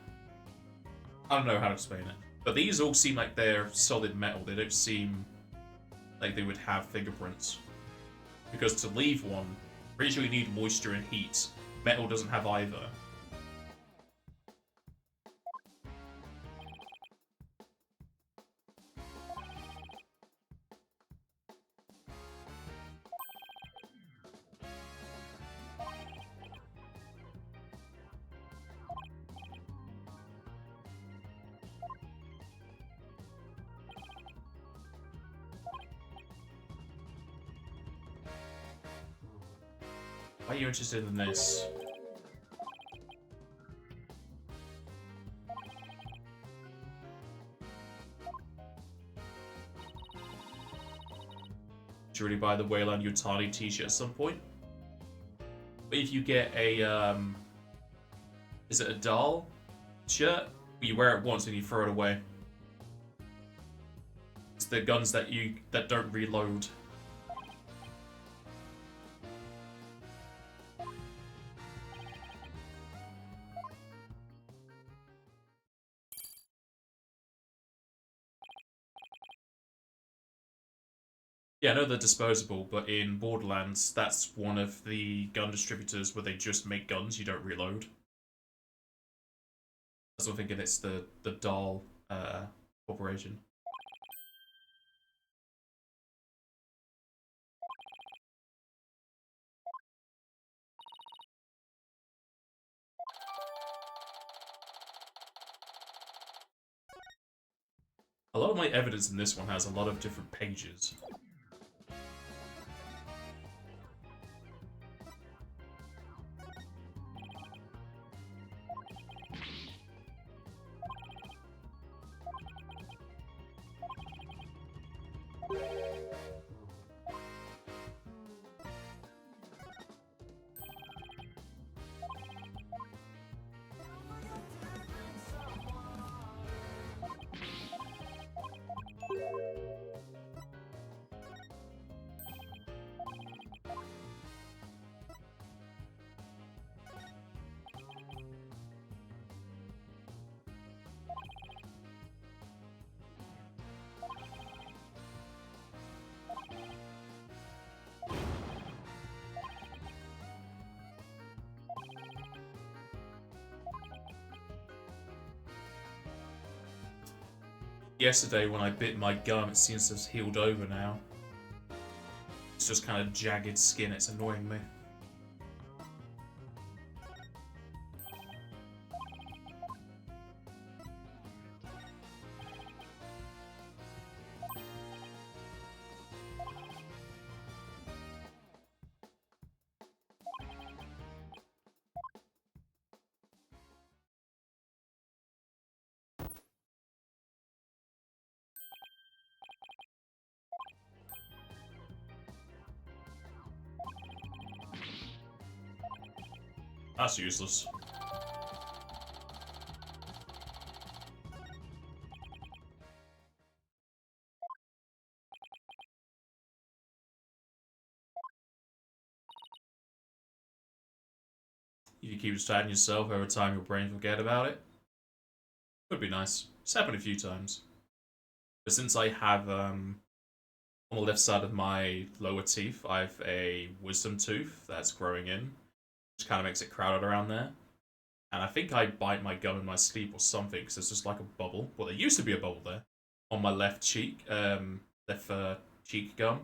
don't know how to explain it. But these all seem like they're solid metal. They don't seem like they would have fingerprints. Because to leave one, pretty sure you need moisture and heat. Metal doesn't have either. Why are you interested in this? Did you really buy the Wayland Yutani t-shirt at some point? But if you get a, is it a doll shirt? You wear it once and you throw it away. It's the guns that don't reload. Yeah, I know they're disposable, but in Borderlands, that's one of the gun distributors where they just make guns, you don't reload. So I'm thinking it's the Dahl Corporation. A lot of my evidence in this one has a lot of different pages. Yesterday when I bit my gum, it seems to have healed over now. It's just kind of jagged skin, it's annoying me. That's useless. You keep distracting yourself every time your brain forget about it. Would be nice. It's happened a few times. But since I have on the left side of my lower teeth, I have a wisdom tooth that's growing in, which kind of makes it crowded around there. And I think I bite my gum in my sleep or something, because there's just like a bubble. Well, there used to be a bubble there on my left cheek, cheek gum.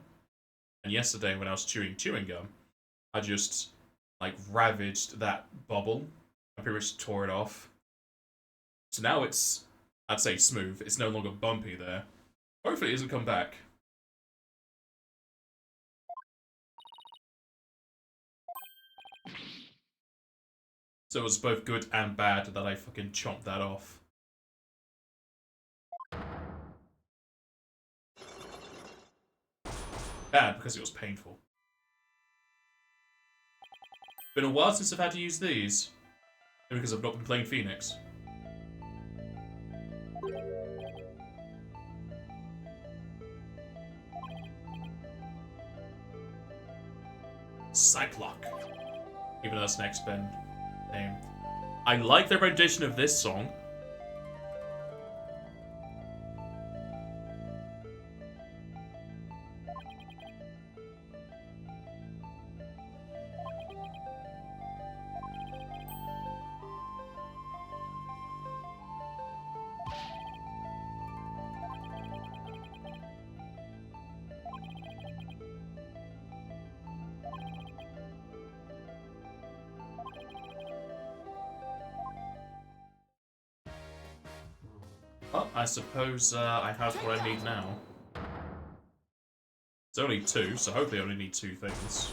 And yesterday, when I was chewing gum, I just like ravaged that bubble. I pretty much tore it off. So now it's, I'd say, smooth. It's no longer bumpy there. Hopefully, it doesn't come back. So it was both good and bad that I fucking chomped that off. Bad because it was painful. Been a while since I've had to use these. Maybe because I've not been playing Phoenix. Cyclock. Even though that's an X-Men name. I like their rendition of this song. Well, I suppose I have what I need now. It's only 2, so hopefully I only need 2 things.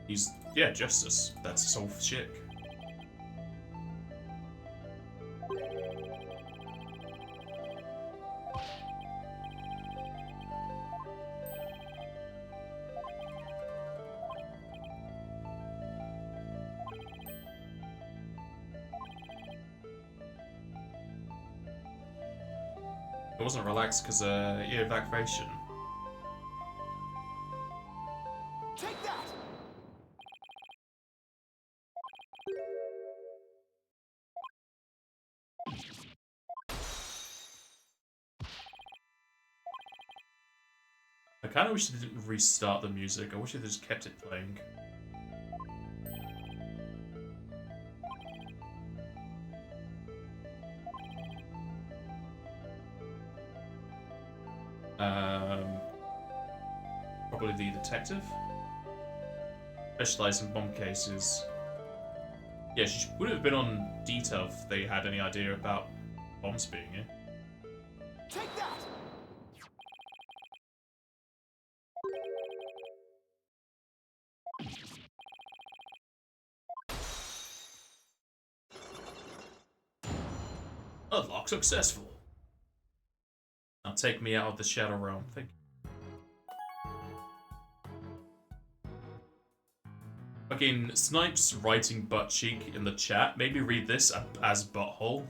He's, yeah, Justice. That's his whole chick. I wasn't relaxed because evacuation. Take that! I kind of wish they didn't restart the music. I wish they just kept it playing. Probably the detective. Specialized in bomb cases. Yeah, she would have been on detail if they had any idea about bombs being here. Take that! Unlock successful. Now take me out of the Shadow Realm. Thank you. Fucking Snipes writing butt cheek in the chat. Maybe read this as butthole.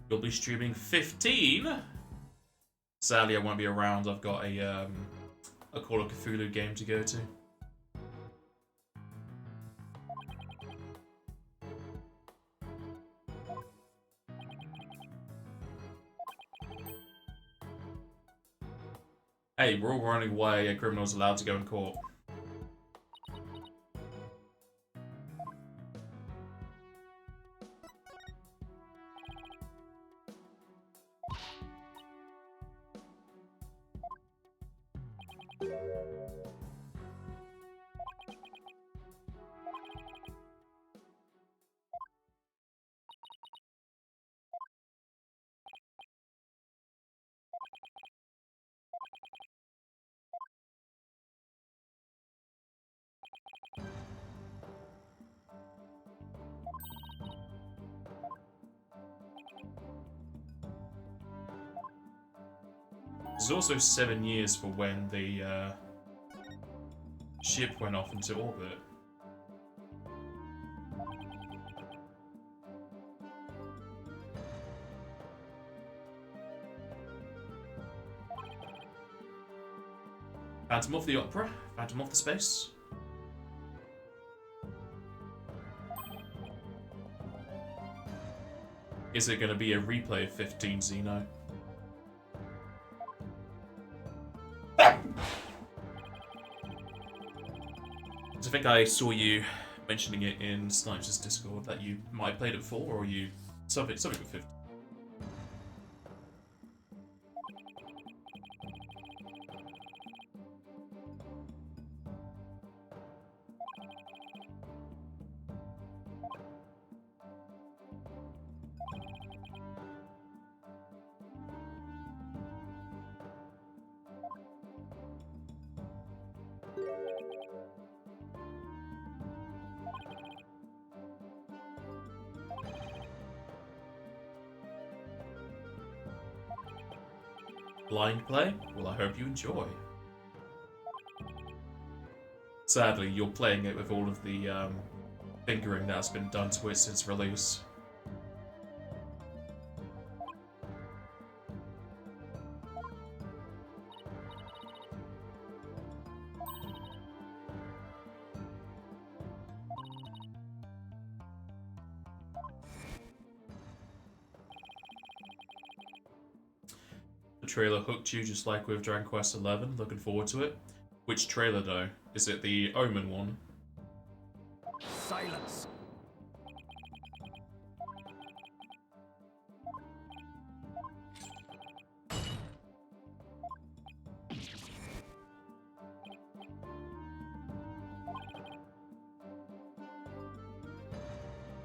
You'll be streaming 15. Sadly, I won't be around. I've got a Call of Cthulhu game to go to. Hey, we're all running away. A criminal's allowed to go in court. There's also 7 years for when the ship went off into orbit. Phantom of the Opera, Phantom of the Space. Is it going to be a replay of 15 Xeno? I think I saw you mentioning it in Snipes' Discord that you might have played it before, or you something with 15. Blind play? Well, I hope you enjoy. Sadly, you're playing it with all of the fingering that's been done to it since release. The trailer hooked you just like with Dragon Quest XI. Looking forward to it. Which trailer though? Is it the Omen one? Silence.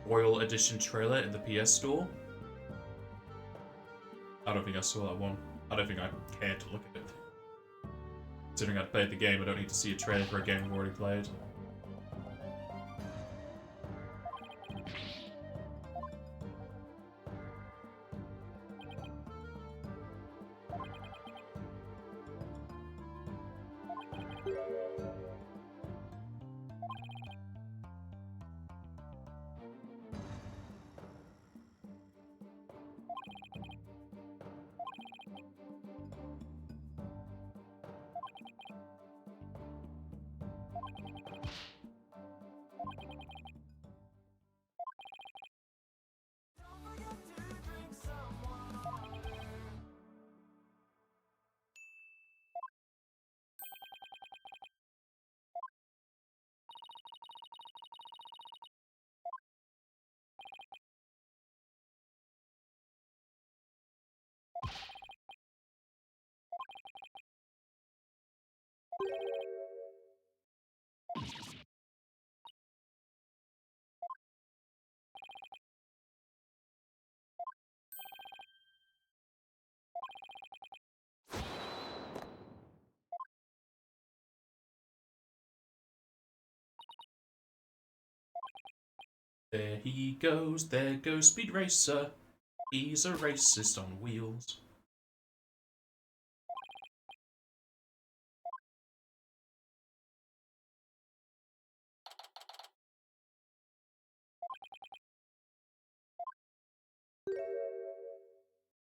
Royal Edition trailer in the PS Store? I don't think I saw that one. I don't think I cared to look at it. Considering I'd played the game, I don't need to see a trailer for a game I've already played. There goes Speed Racer. He's a racist on wheels.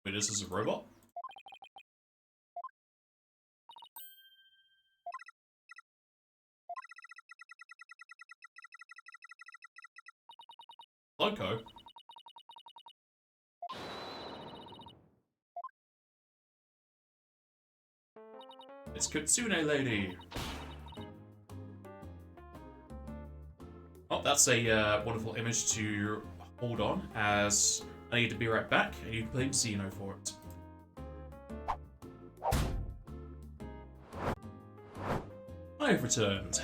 Wait, this is a robot? Loco? It's Kitsune Lady. Oh, that's a wonderful image to hold on, as I need to be right back, and you can blame Xeno for it. I've returned.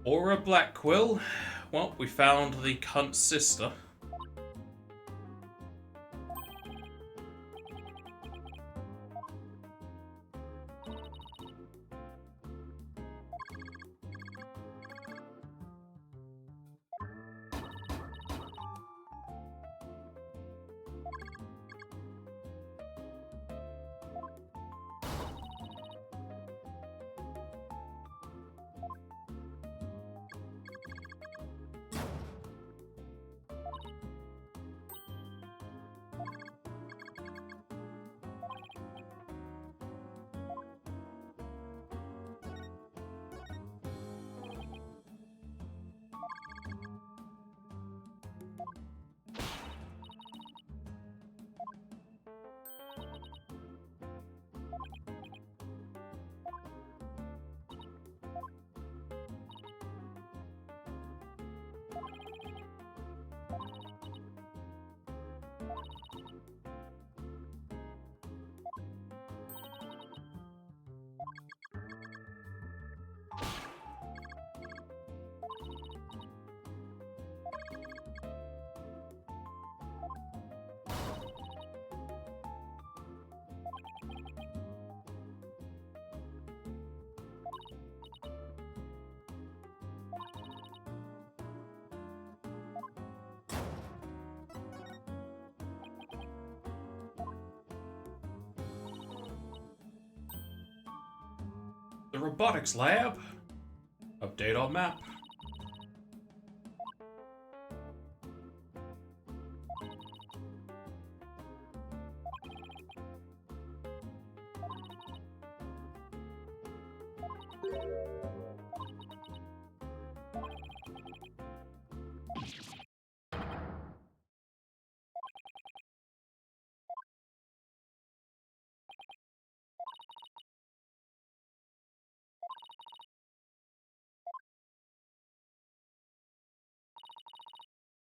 Or a black quill. Well, we found the cunt sister. The robotics lab. Update on map.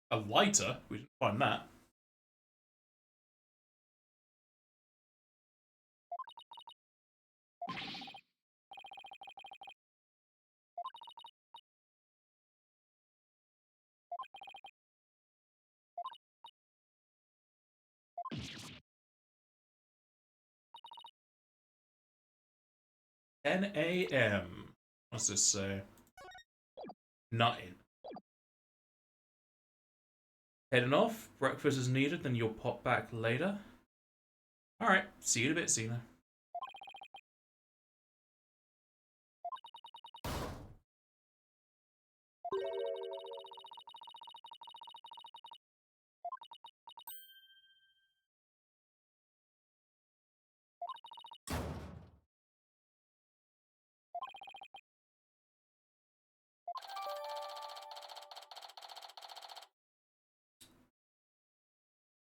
A lighter? We didn't find that. NAM. What's this say? Nothing. Heading off. Breakfast is needed, then you'll pop back later. Alright, see you in a bit, Xena.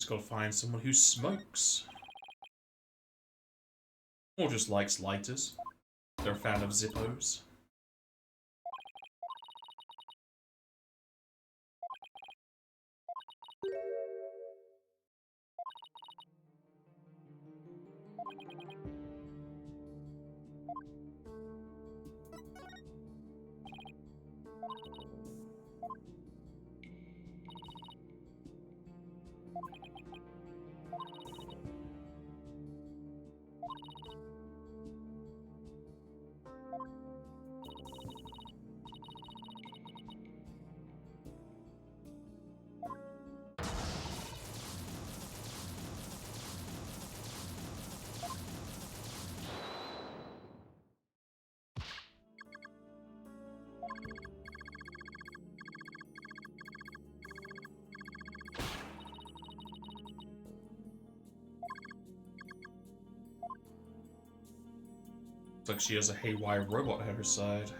Just gotta find someone who smokes. Or just likes lighters. They're a fan of Zippos. Looks like she has a haywire robot at her side.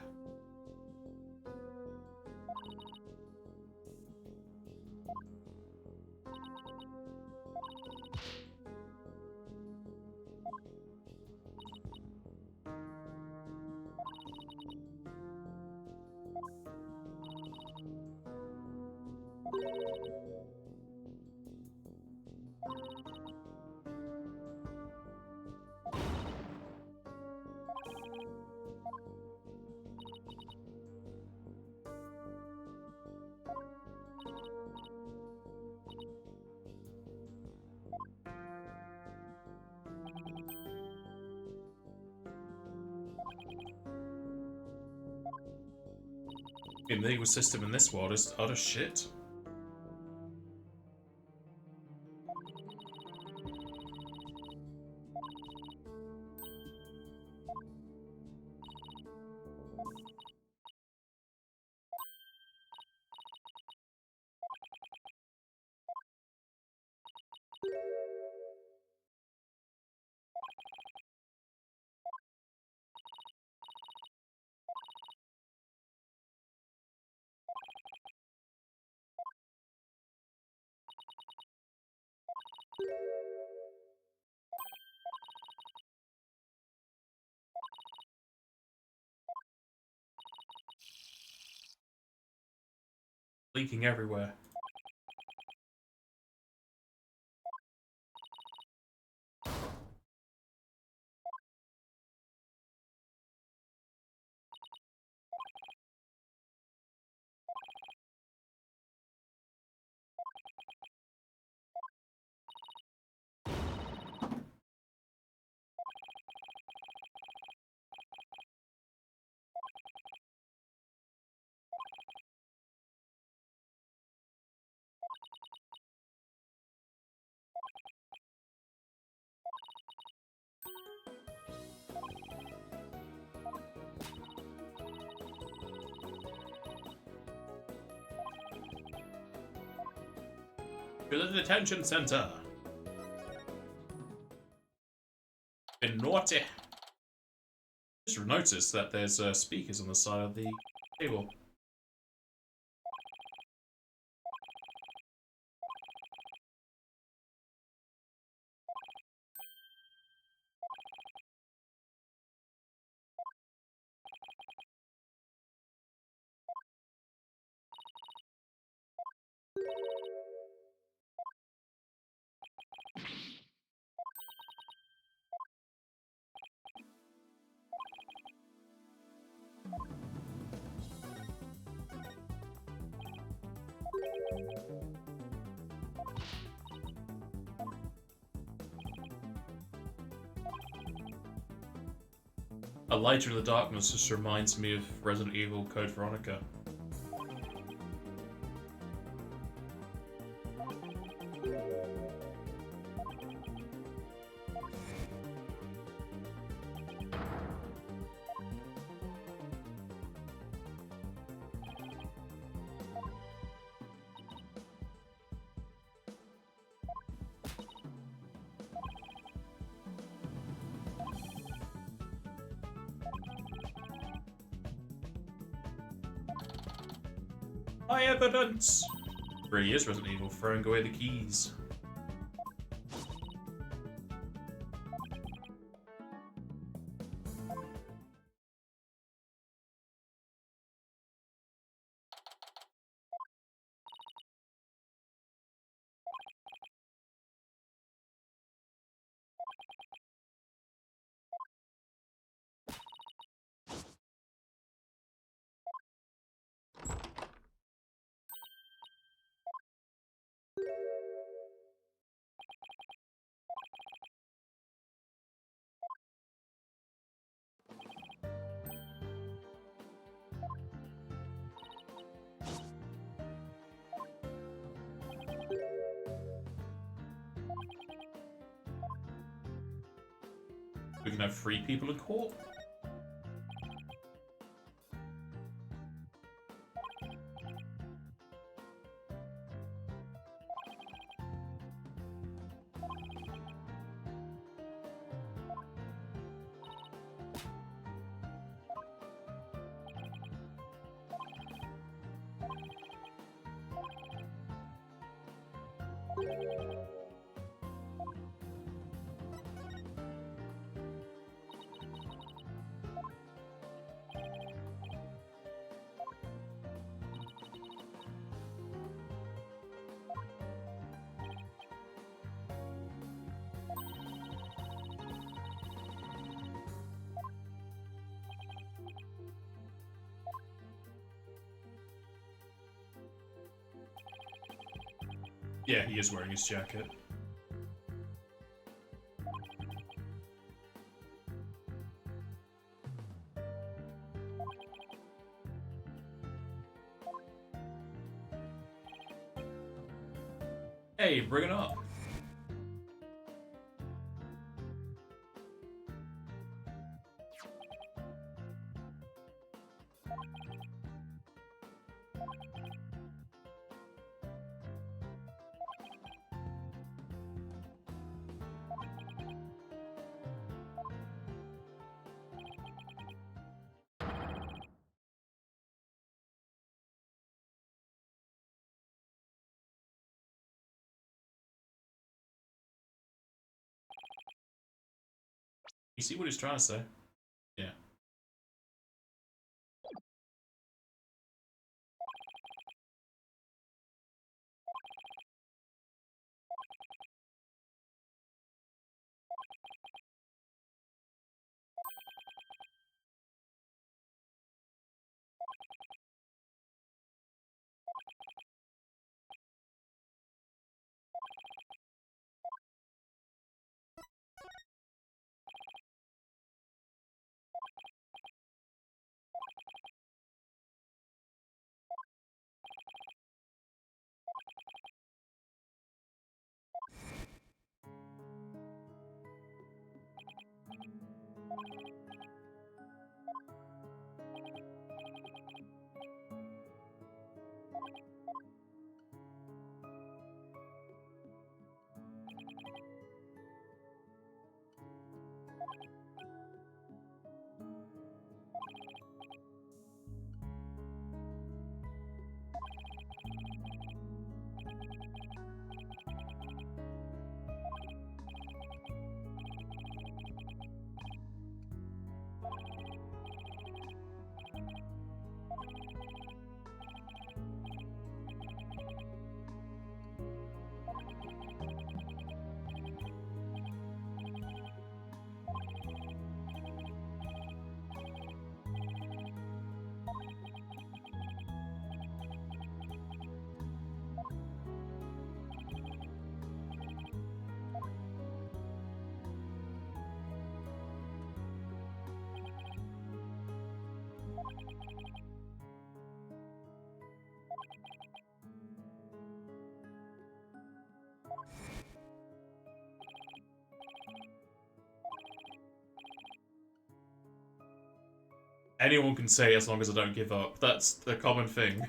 The legal system in this world is utter shit. Leaking everywhere. To the detention center. Been naughty. Just noticed that there's speakers on the side of the table. A lighter in the darkness just reminds me of Resident Evil Code Veronica. My evidence! Really is Resident Evil throwing away the keys. We can have 3 people in court. Yeah, he is wearing his jacket. Hey, bring it up. You see what he's trying to say? Yeah. Anyone can say as long as I don't give up. That's the common thing.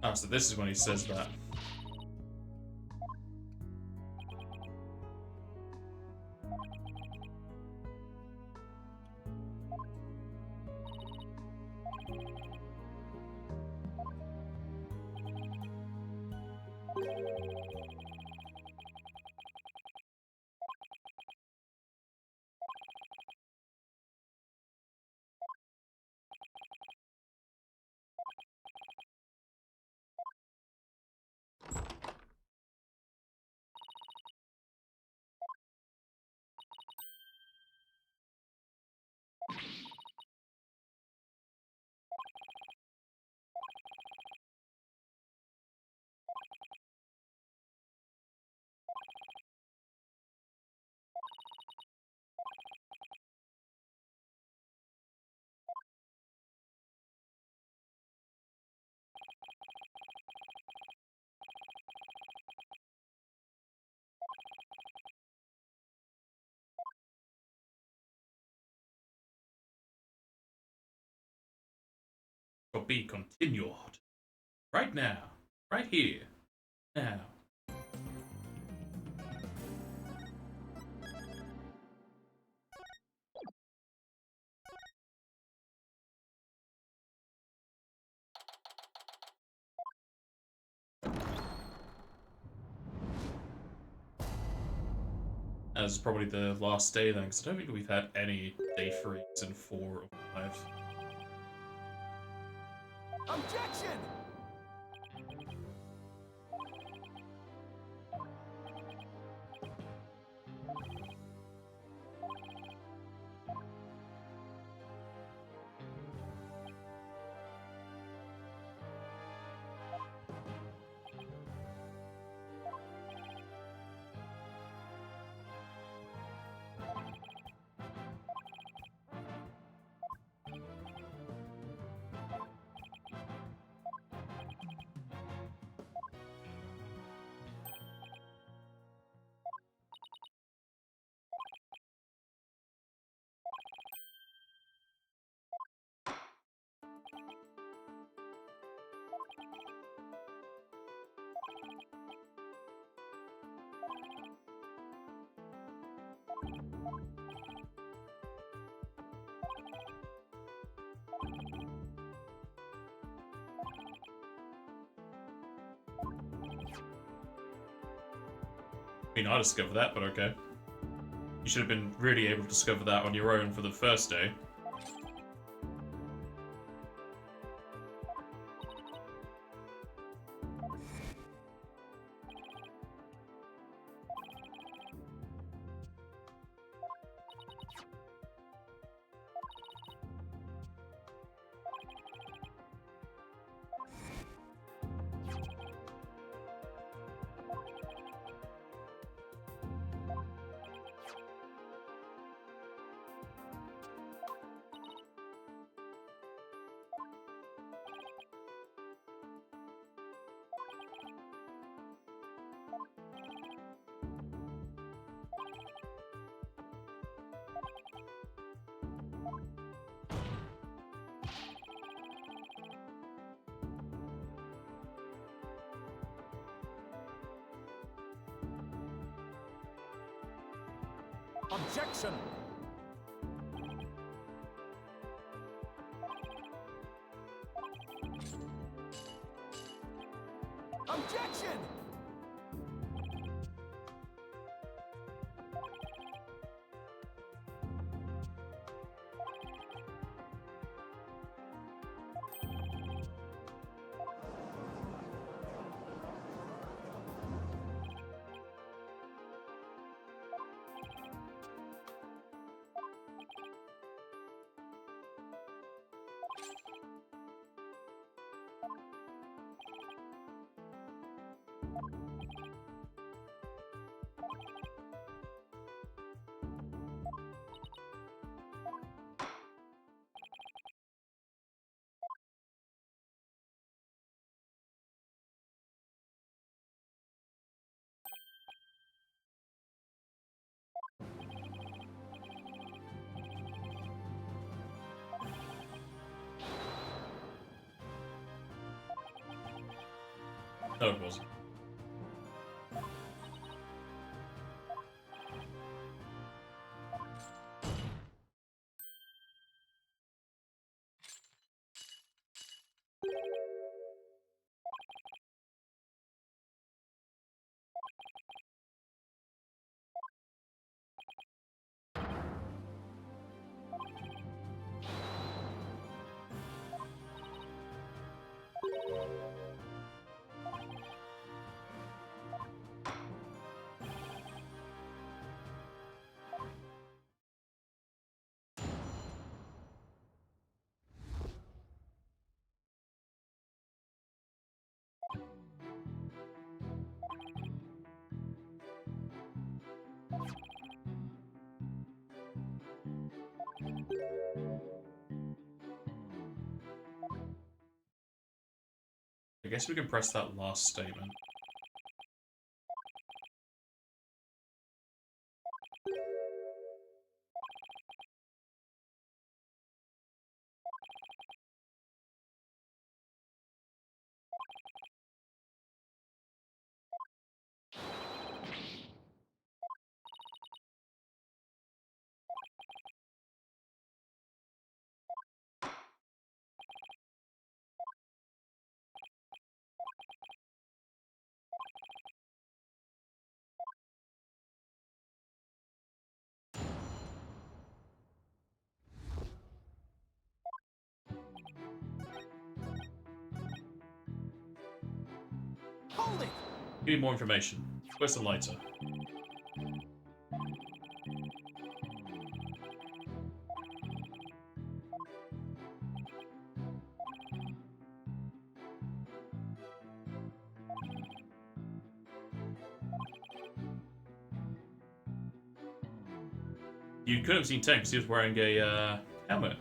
Oh, so this is when he says that. To be continued. Right now. Right here. Now. as probably the last day then, because I don't think we've had any day 3s in 4 or 5. Objection! I mean, I discovered that, but okay. You should have been really able to discover that on your own for the first day. Objection! Objection! No, it wasn't. I guess we can press that last statement. Hold it! Give me more information. Where's the lighter? You couldn't have seen Tank because he was wearing a helmet.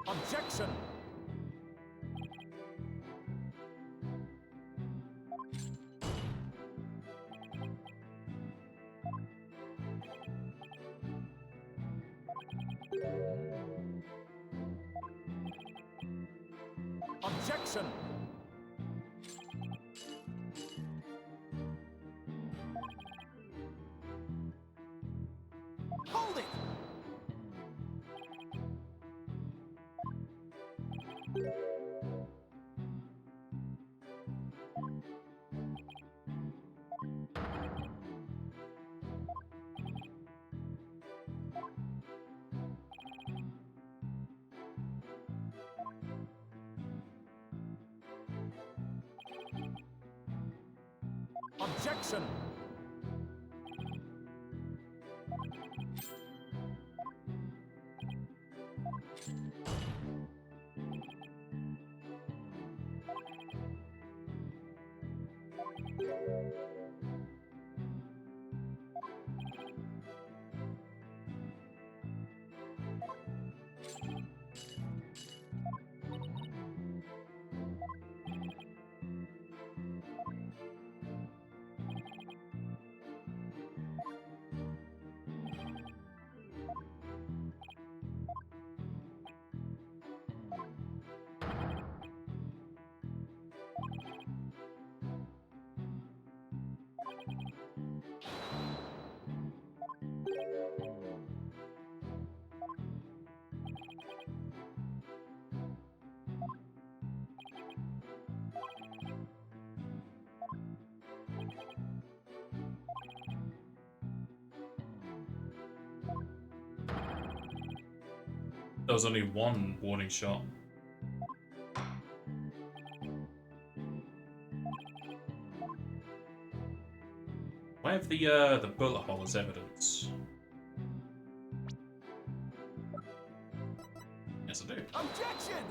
Objection! Objection! Hold it! Objection! There was only one warning shot. I have the bullet hole as evidence. Yes, I do. Objection!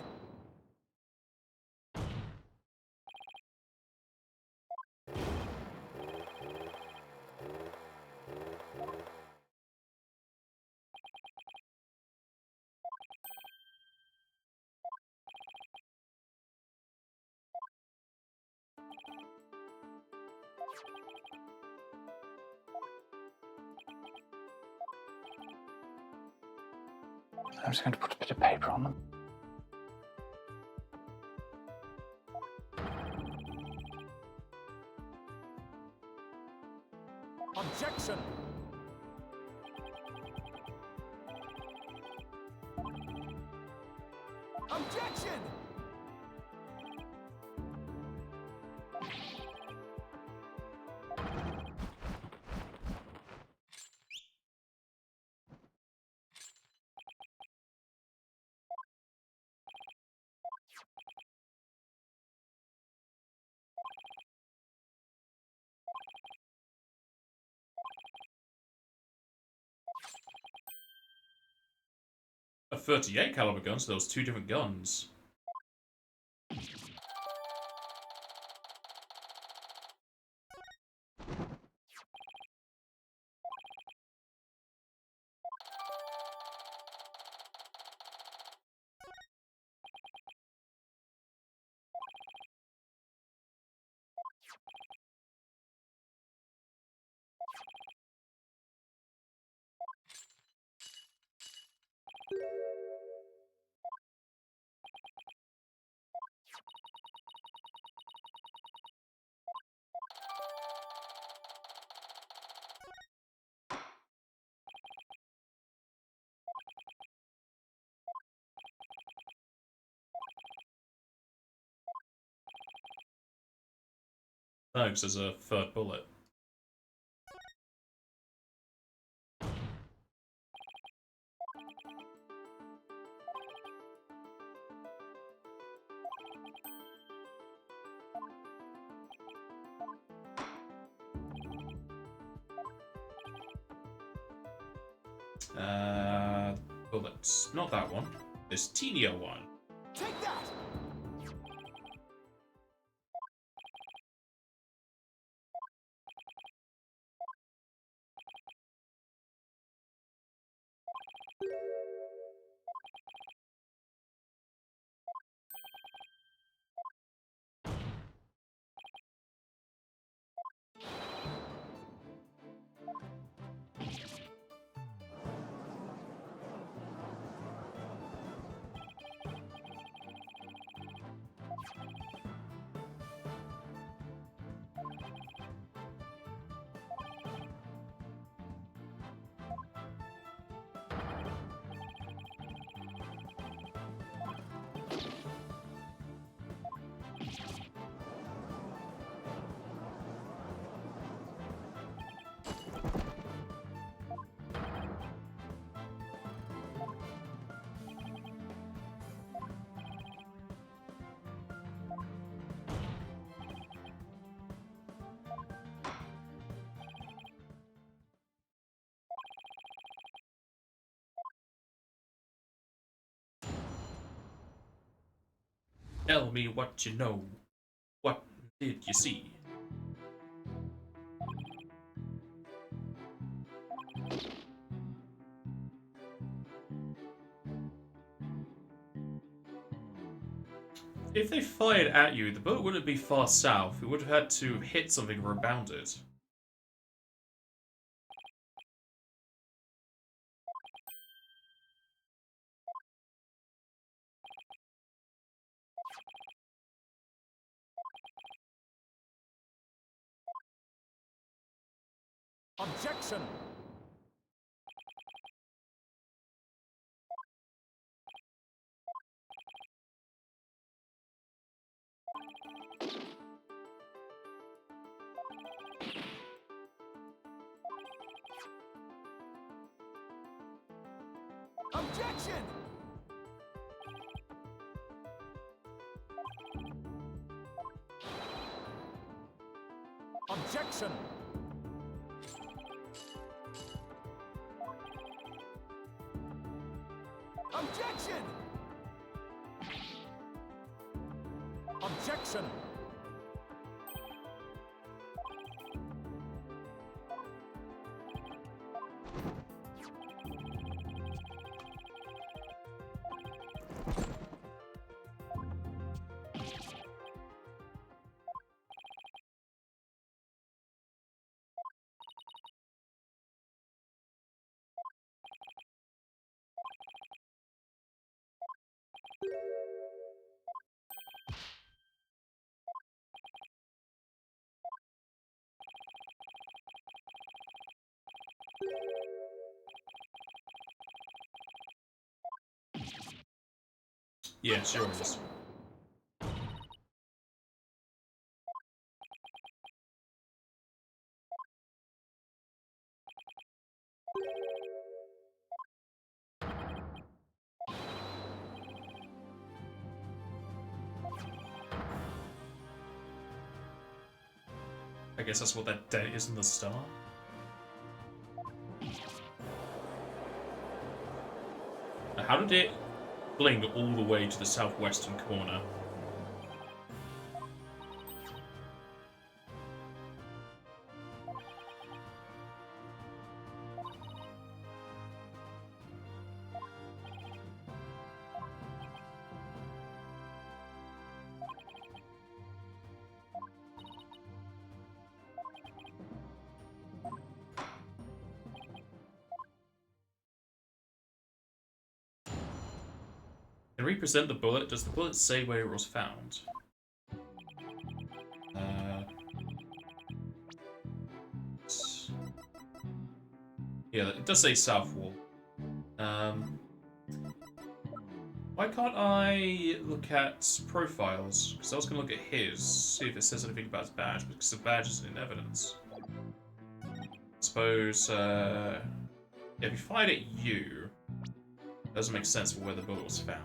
I'm just going to put a bit of paper on them. Objection! Objection! A 38 caliber gun, so there was two different guns. No, because there's a third bullet. Bullets. Not that one. This teenier one. Take that! Tell me what you know. What did you see? If they fired at you, the bullet wouldn't be far south. It would have had to hit something or rebound it. Objection! Objection! Objection! Objection! Objection! Yeah, sure it is. I guess that's what that dent is in the star. Now, how did it bling all the way to the southwestern corner? Can represent the bullet. Does the bullet say where it was found? Yeah, it does say south wall. Why can't I look at profiles? Because I was going to look at his, see if it says anything about his badge, because the badge isn't in evidence. I suppose, if he fired at you, it doesn't make sense for where the bullet was found.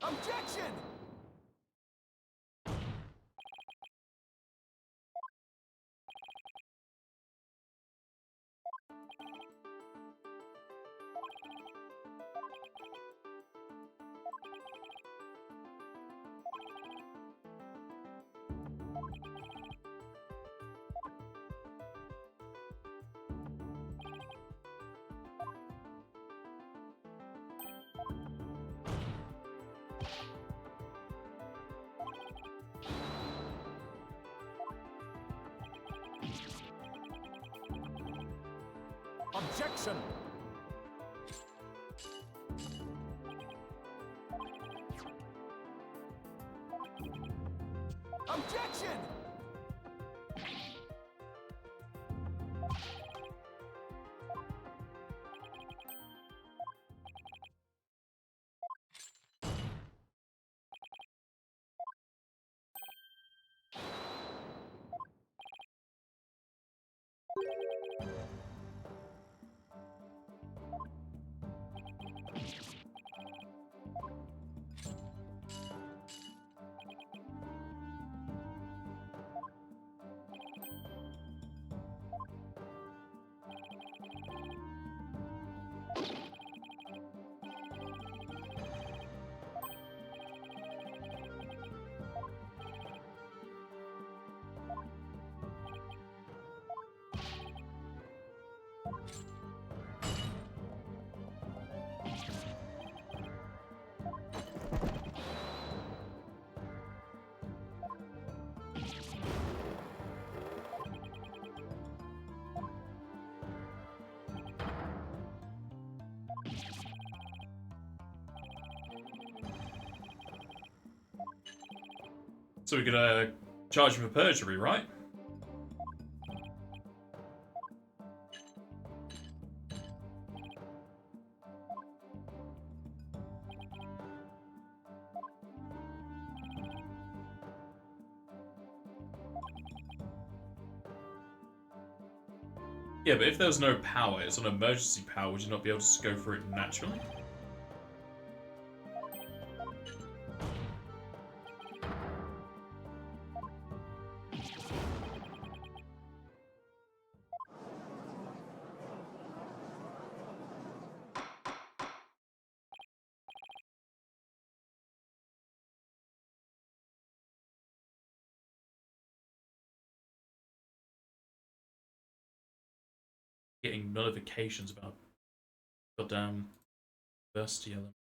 Objection! Objection! Objection! So we're gonna charge him for perjury, right? Yeah, but if there was no power, it's an emergency power, would you not be able to just go for it naturally? Getting notifications about goddamn university element.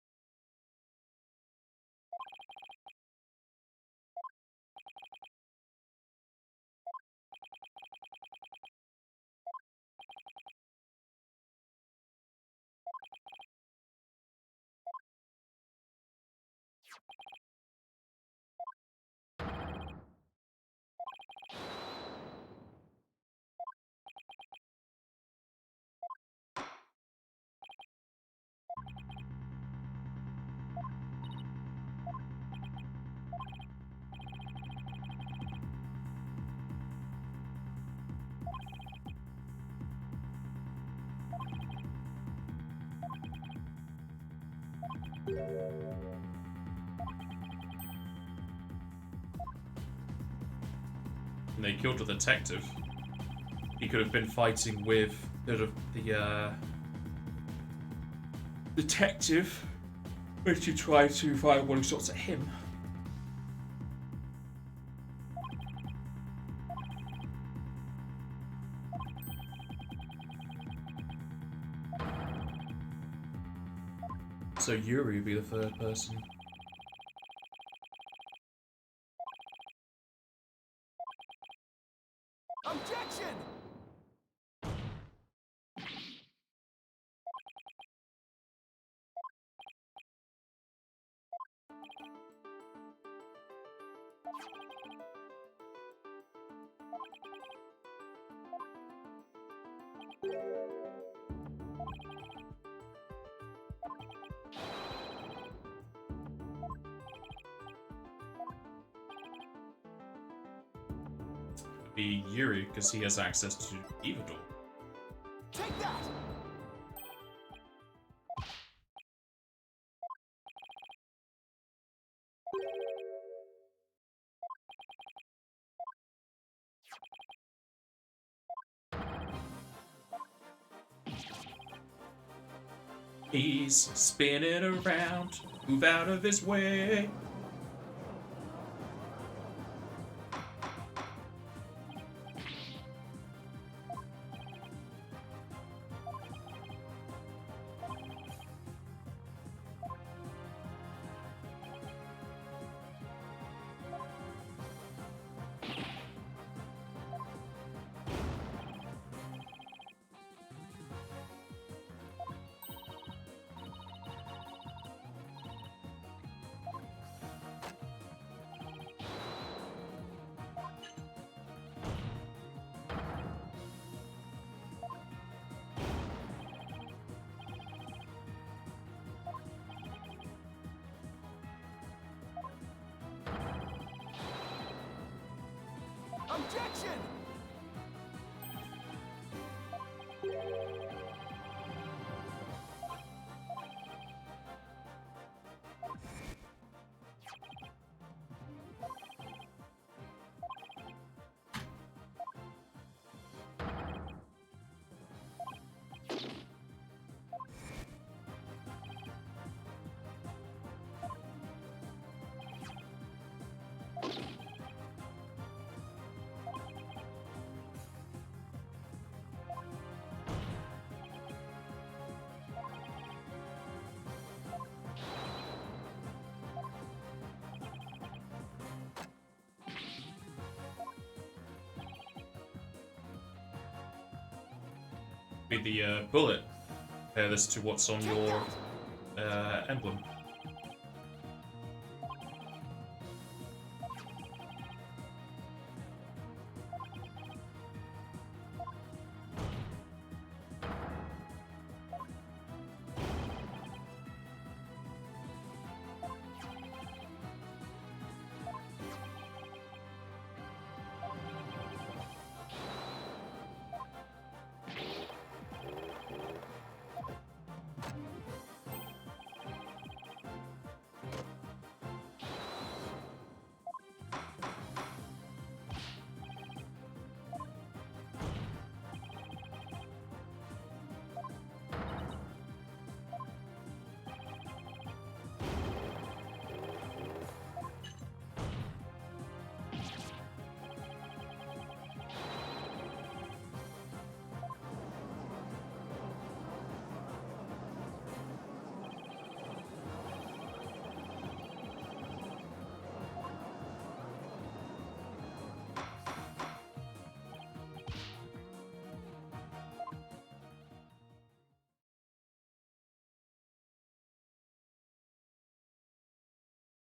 And they killed the detective. He could have been fighting with the detective when she tried to fire warning shots at him. So Yuri would be the third person. Objection! Be Yuri because he has access to either door. Take that! He's spinning around, move out of his way. Objection! Be the bullet. Compare this to what's on your emblem.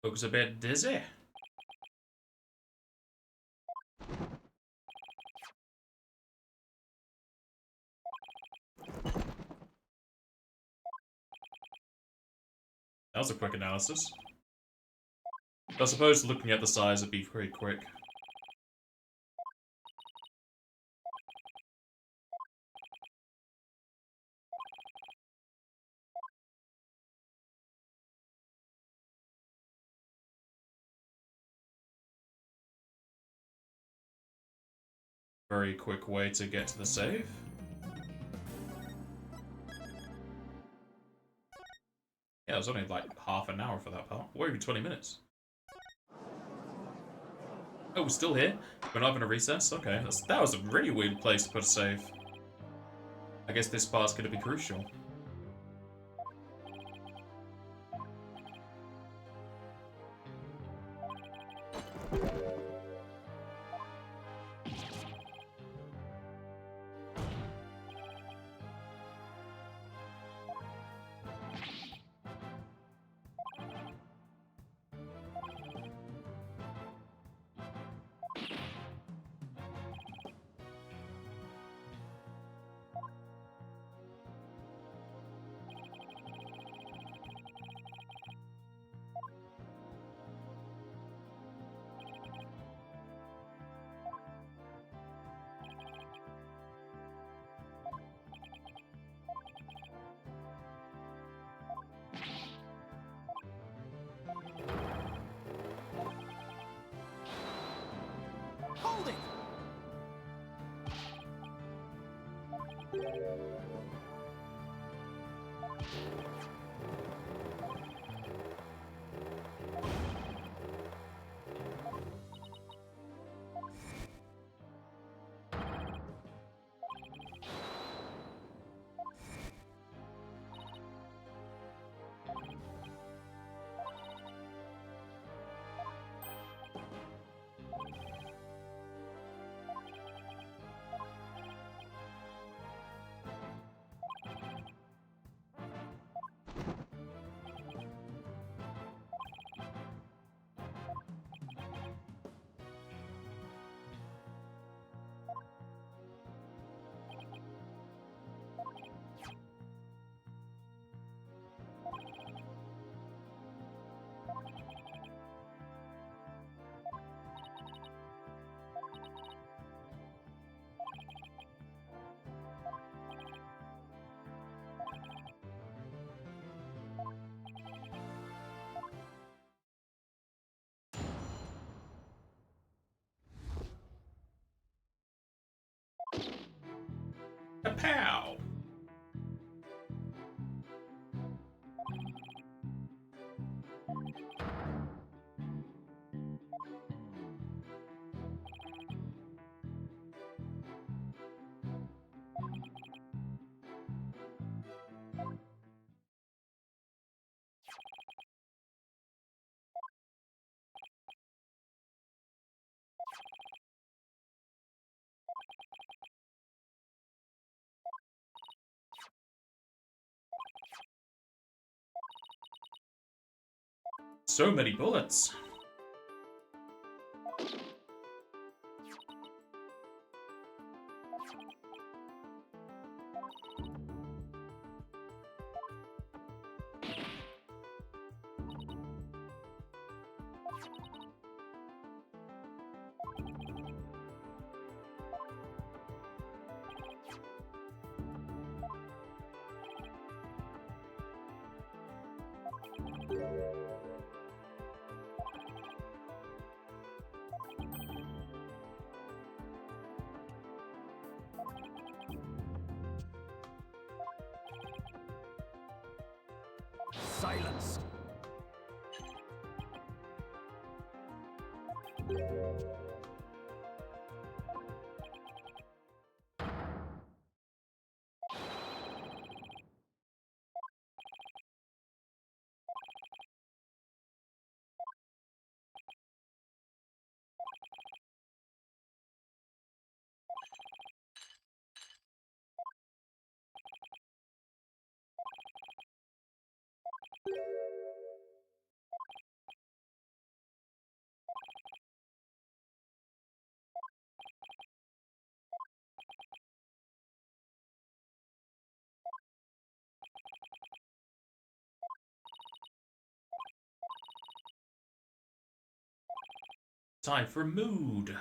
Looks a bit dizzy. That was a quick analysis. I suppose looking at the size would be pretty quick. Very quick way to get to the save. Yeah, it was only like half an hour for that part. Or even 20 minutes. Oh, we're still here? We're not having a recess? Okay, that was a really weird place to put a save. I guess this part's gonna be crucial. Holding! So many bullets. Silence. Time for mood.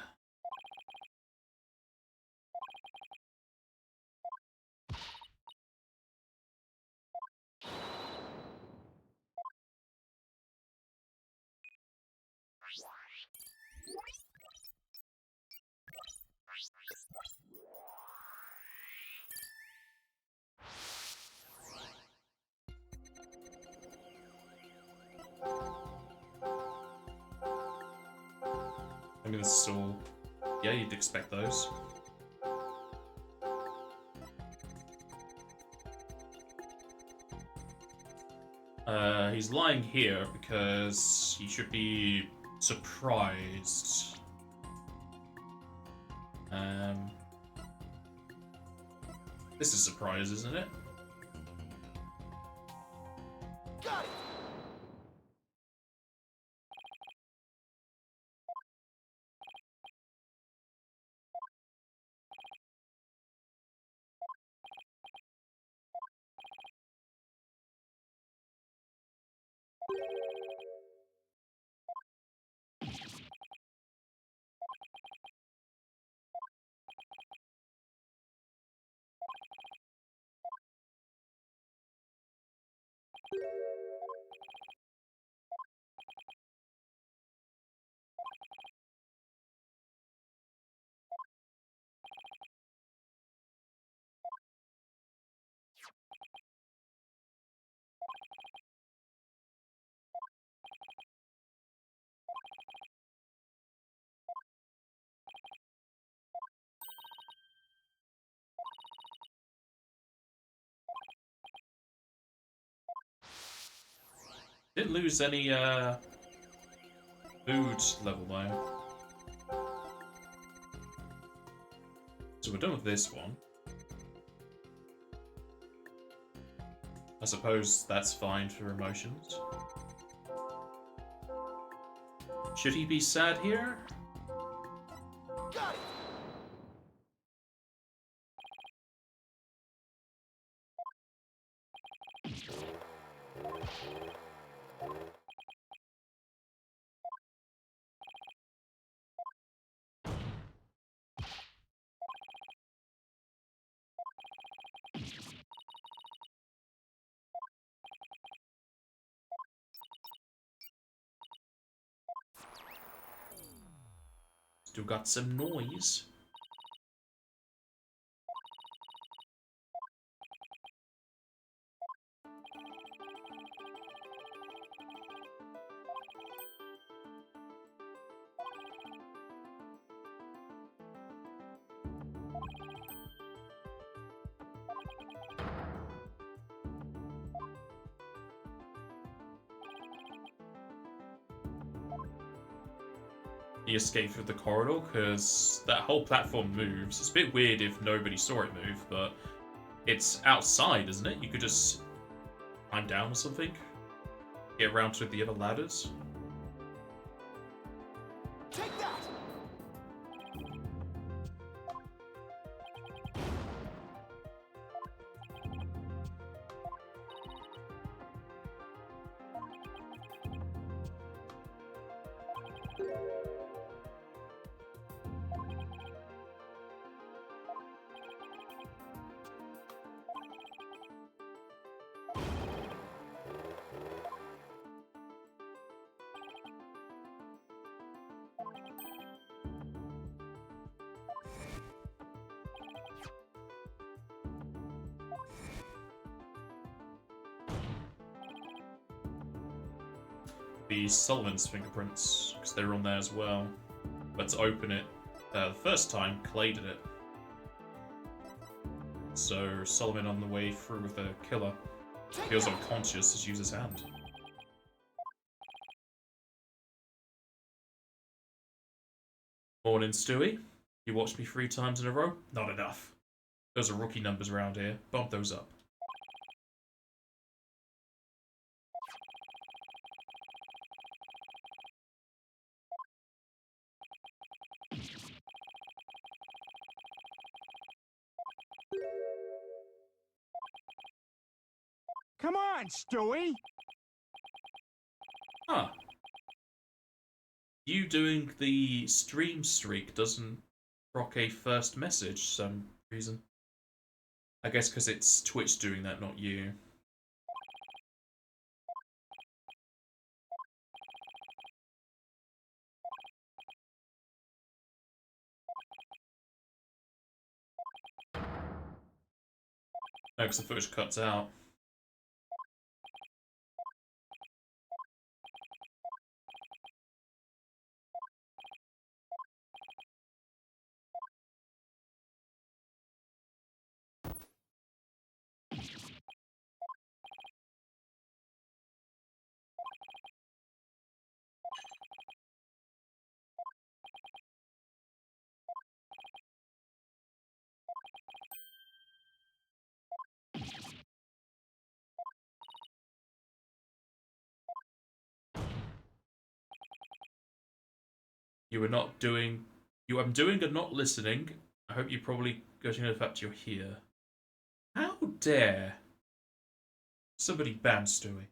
I mean, this is all... Yeah, you'd expect those. He's lying here because he should be surprised. This is a surprise, isn't it? Got it. Didn't lose any food level though. So we're done with this one. I suppose that's fine for emotions. Should he be sad here? Got it. Still got some noise. He escaped through the corridor because that whole platform moves. It's a bit weird if nobody saw it move, but it's outside, isn't it? You could just climb down or something. get around to the other ladders. Take that! The Solomon's fingerprints, because they're on there as well. But to open it, the first time, Clay did it. So Solomon on the way through with the killer feels unconscious, just use his hand. Morning, Stewie. You watched me 3 times in a row? Not enough. Those are rookie numbers around here. Bump those up. Come on, Stewie! Huh. You doing the stream streak doesn't proc a first message for some reason. I guess because it's Twitch doing that, not you. No, because the footage cuts out. You were not doing... You am doing and not listening. I hope you probably go to the fact you're here. How dare somebody ban Stewie?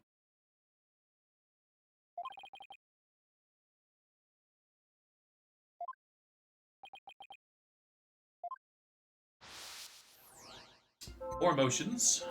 Or emotions.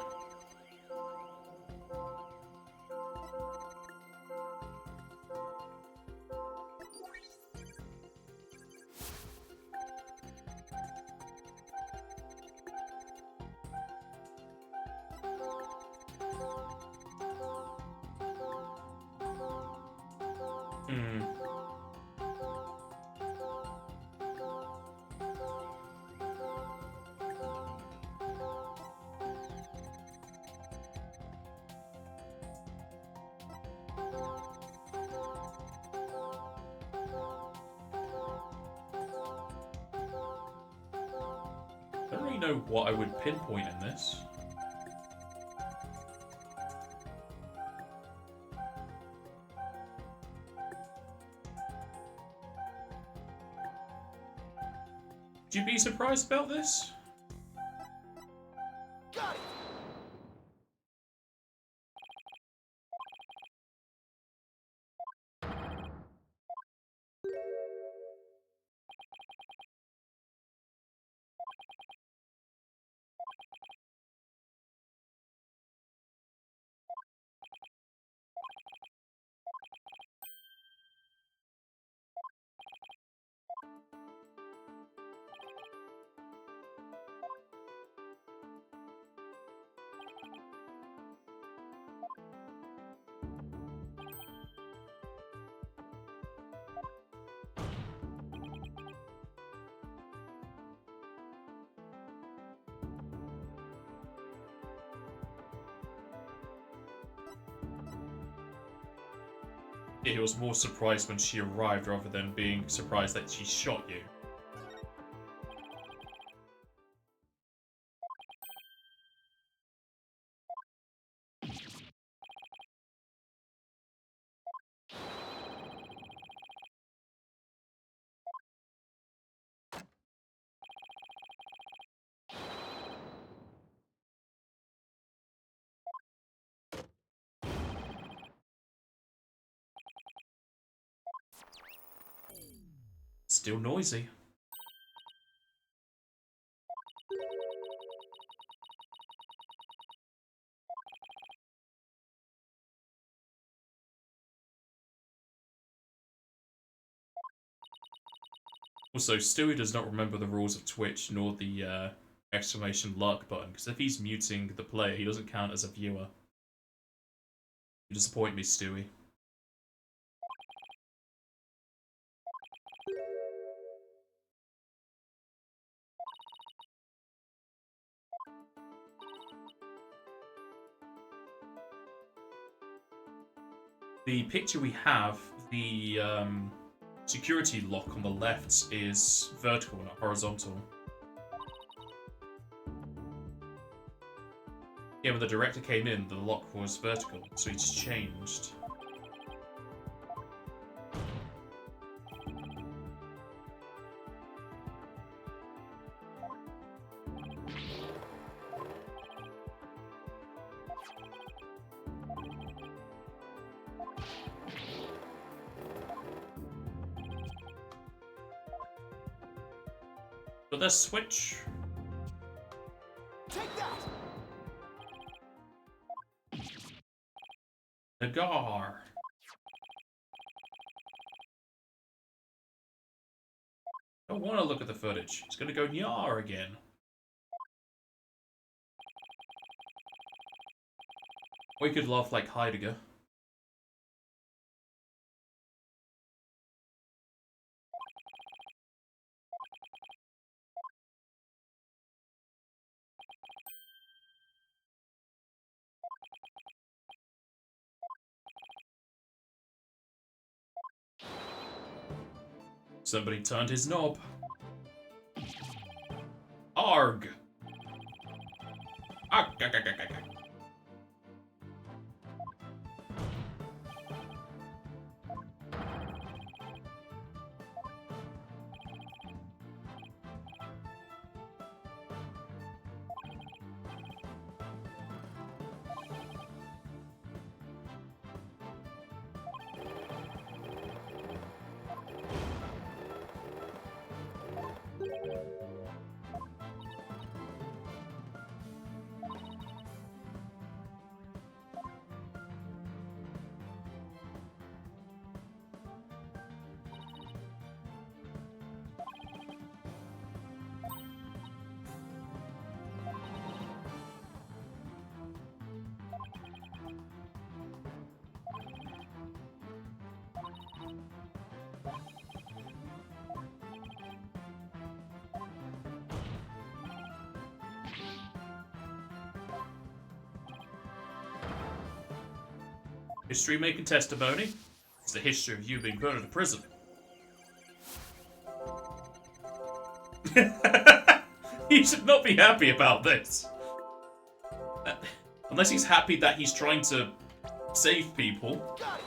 I don't really know what I would pinpoint in this. Would you be surprised about this? Got it! He was more surprised when she arrived rather than being surprised that she shot you. Still noisy. Also, Stewie does not remember the rules of Twitch nor the exclamation luck button, because if he's muting the player, he doesn't count as a viewer. You disappoint me, Stewie. The picture we have, the security lock on the left is vertical, not horizontal. Yeah, when the director came in, the lock was vertical, so it's changed. But let's switch. Take that! Nagar. I don't want to look at the footage. It's going to go Nyar again. We could laugh like Heidegger. Somebody turned his knob. Arg! Arg! History making testimony. It's the history of you being put into prison. He should not be happy about this. Unless he's happy that he's trying to save people. Got it!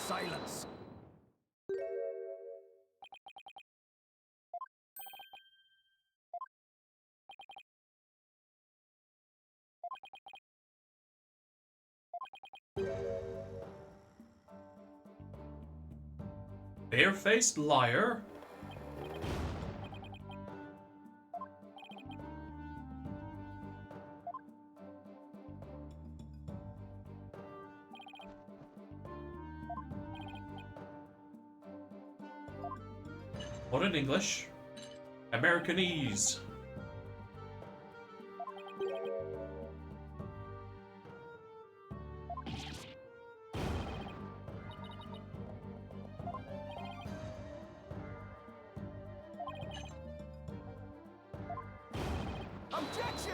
Silence! Barefaced liar. What in English? Americanese. Objection!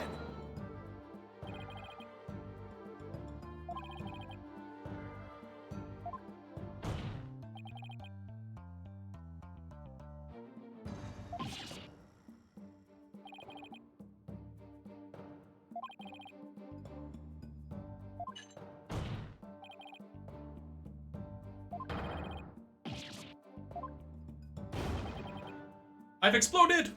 I've exploded!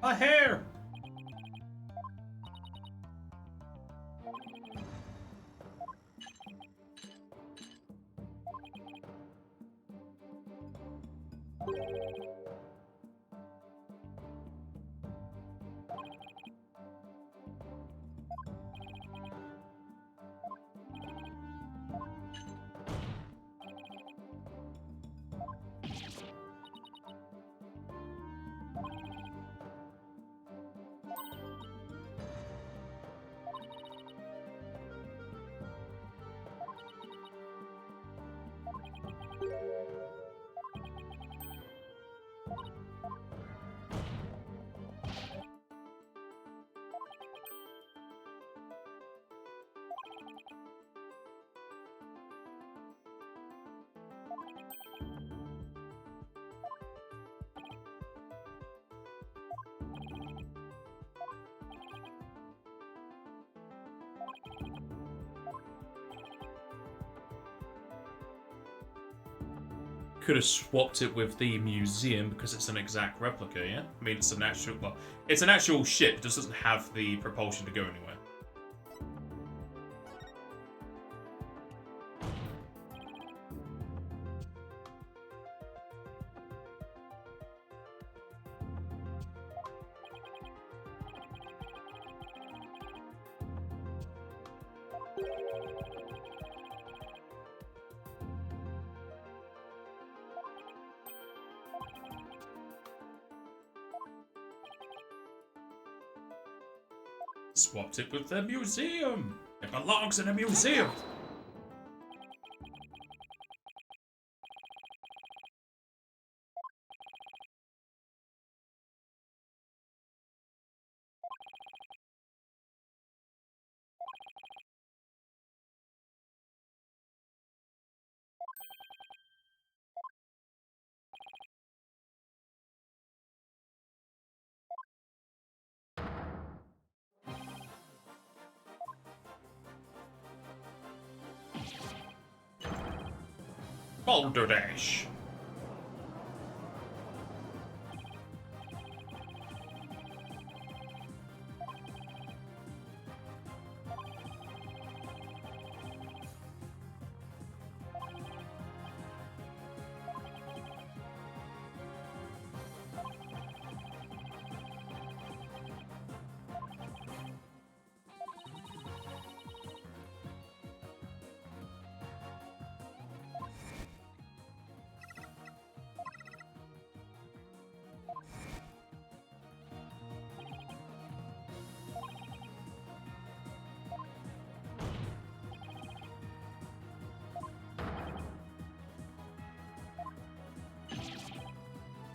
A hair! Could have swapped it with the museum because it's an exact replica, yeah? I mean, it's an actual, well, it's an actual ship, it just doesn't have the propulsion to go anywhere. Swapped it with the museum. It belongs in a museum. Boulder Dash.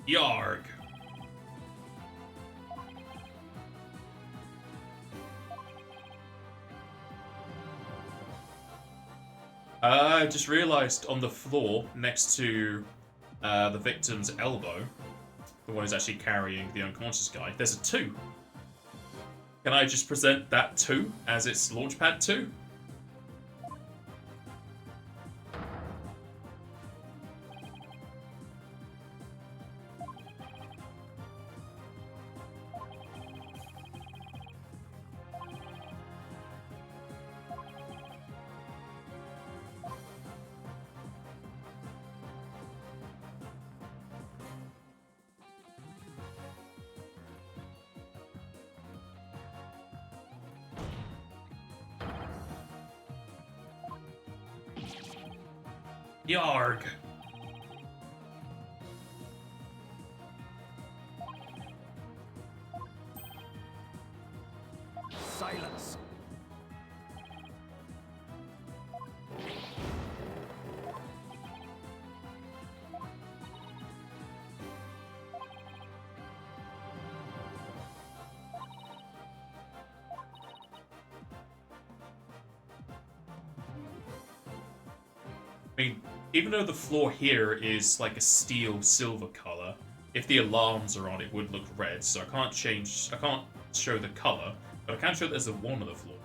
Yarg. I just realised on the floor next to the victim's elbow, the one who's actually carrying the unconscious guy, there's a 2. Can I just present that 2 as its launchpad 2? Yarg. Silence. I mean, even though the floor here is like a steel silver color, if the alarms are on, it would look red. So I can't show the color, but I can show there's a 1 on the floor.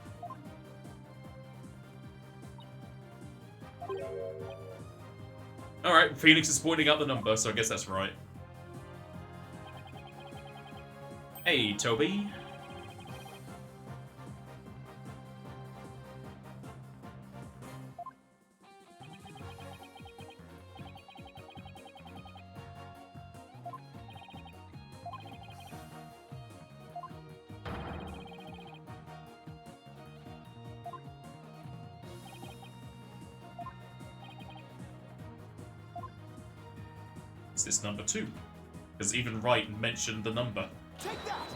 Alright, Phoenix is pointing out the number, so I guess that's right. Hey, Toby. It's this number 2. Because even Wright mentioned the number. Take that.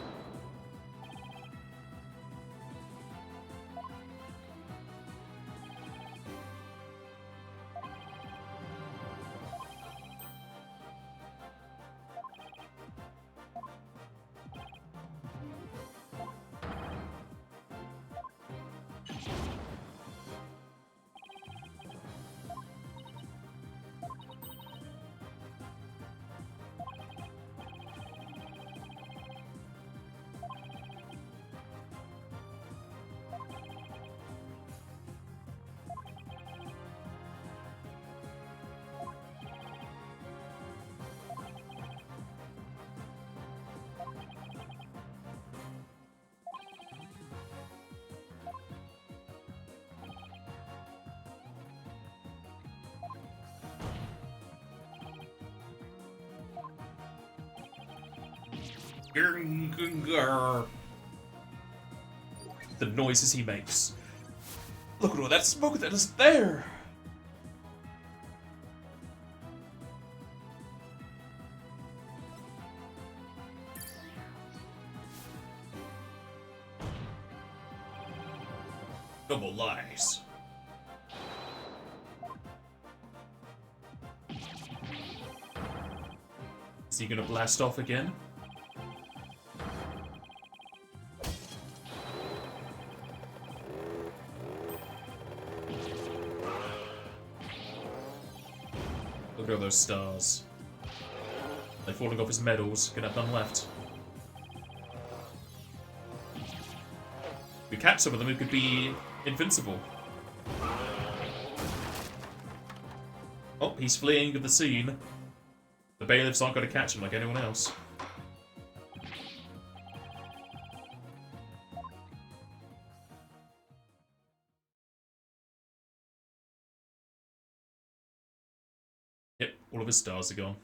The noises he makes. Look at all that smoke that is there! Double lies. Is he gonna blast off again? Look at all those stars. They're falling off his medals, gonna have none left. If we catch some of them, it could be invincible. Oh, he's fleeing the scene. The bailiffs aren't going to catch him like anyone else. Yep, all of his stars are gone.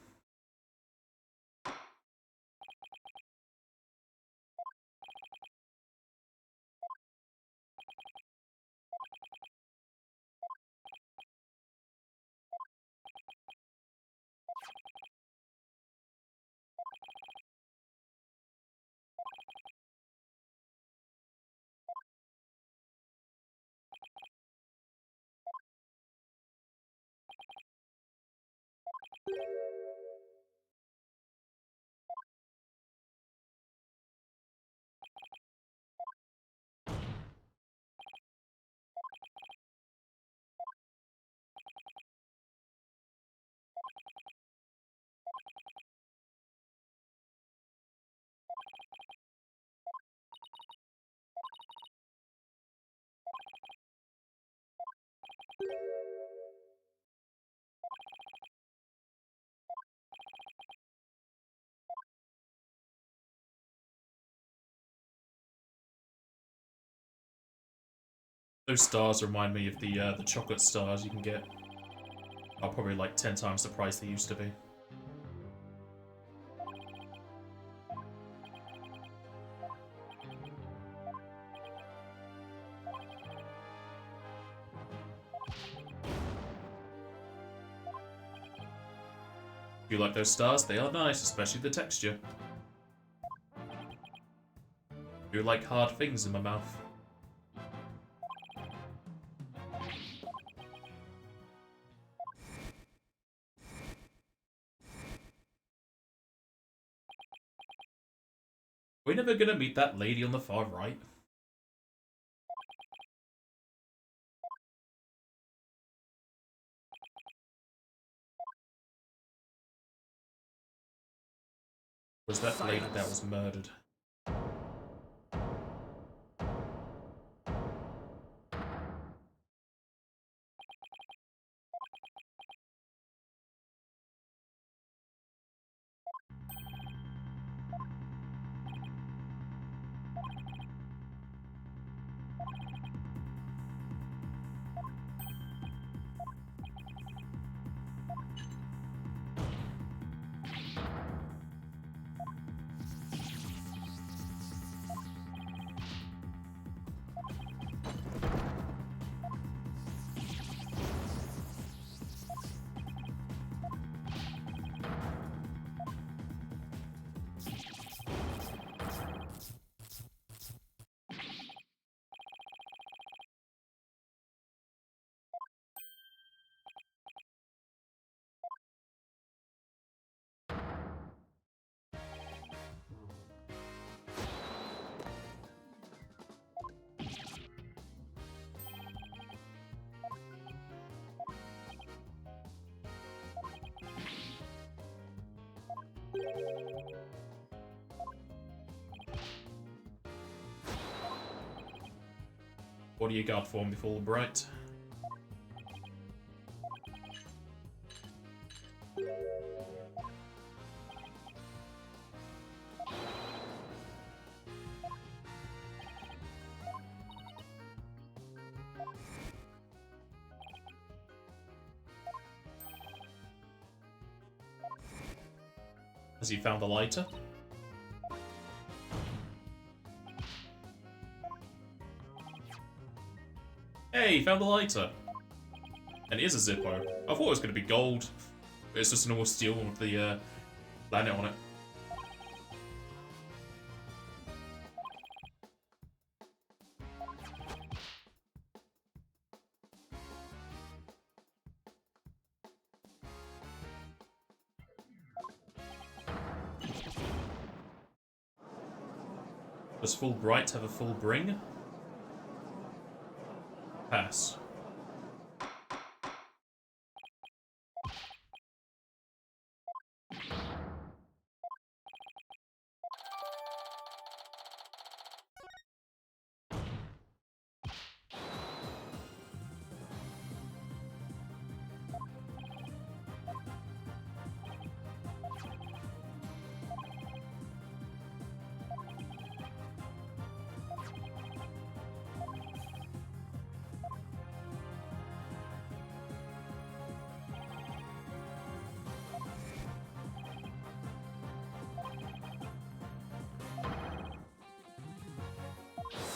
Those stars remind me of the chocolate stars you can get. Are probably like 10 times the price they used to be. You like those stars? They are nice, especially the texture. You like hard things in my mouth. We're never gonna meet that lady on the far right. Was that lady that was murdered? What do you got for me, Fulbright? Has he found the lighter? Hey, he found the lighter! And it is a Zippo. I thought it was going to be gold. But it's just a normal steel with the planet on it. Does Fulbright have a full bring? Pass.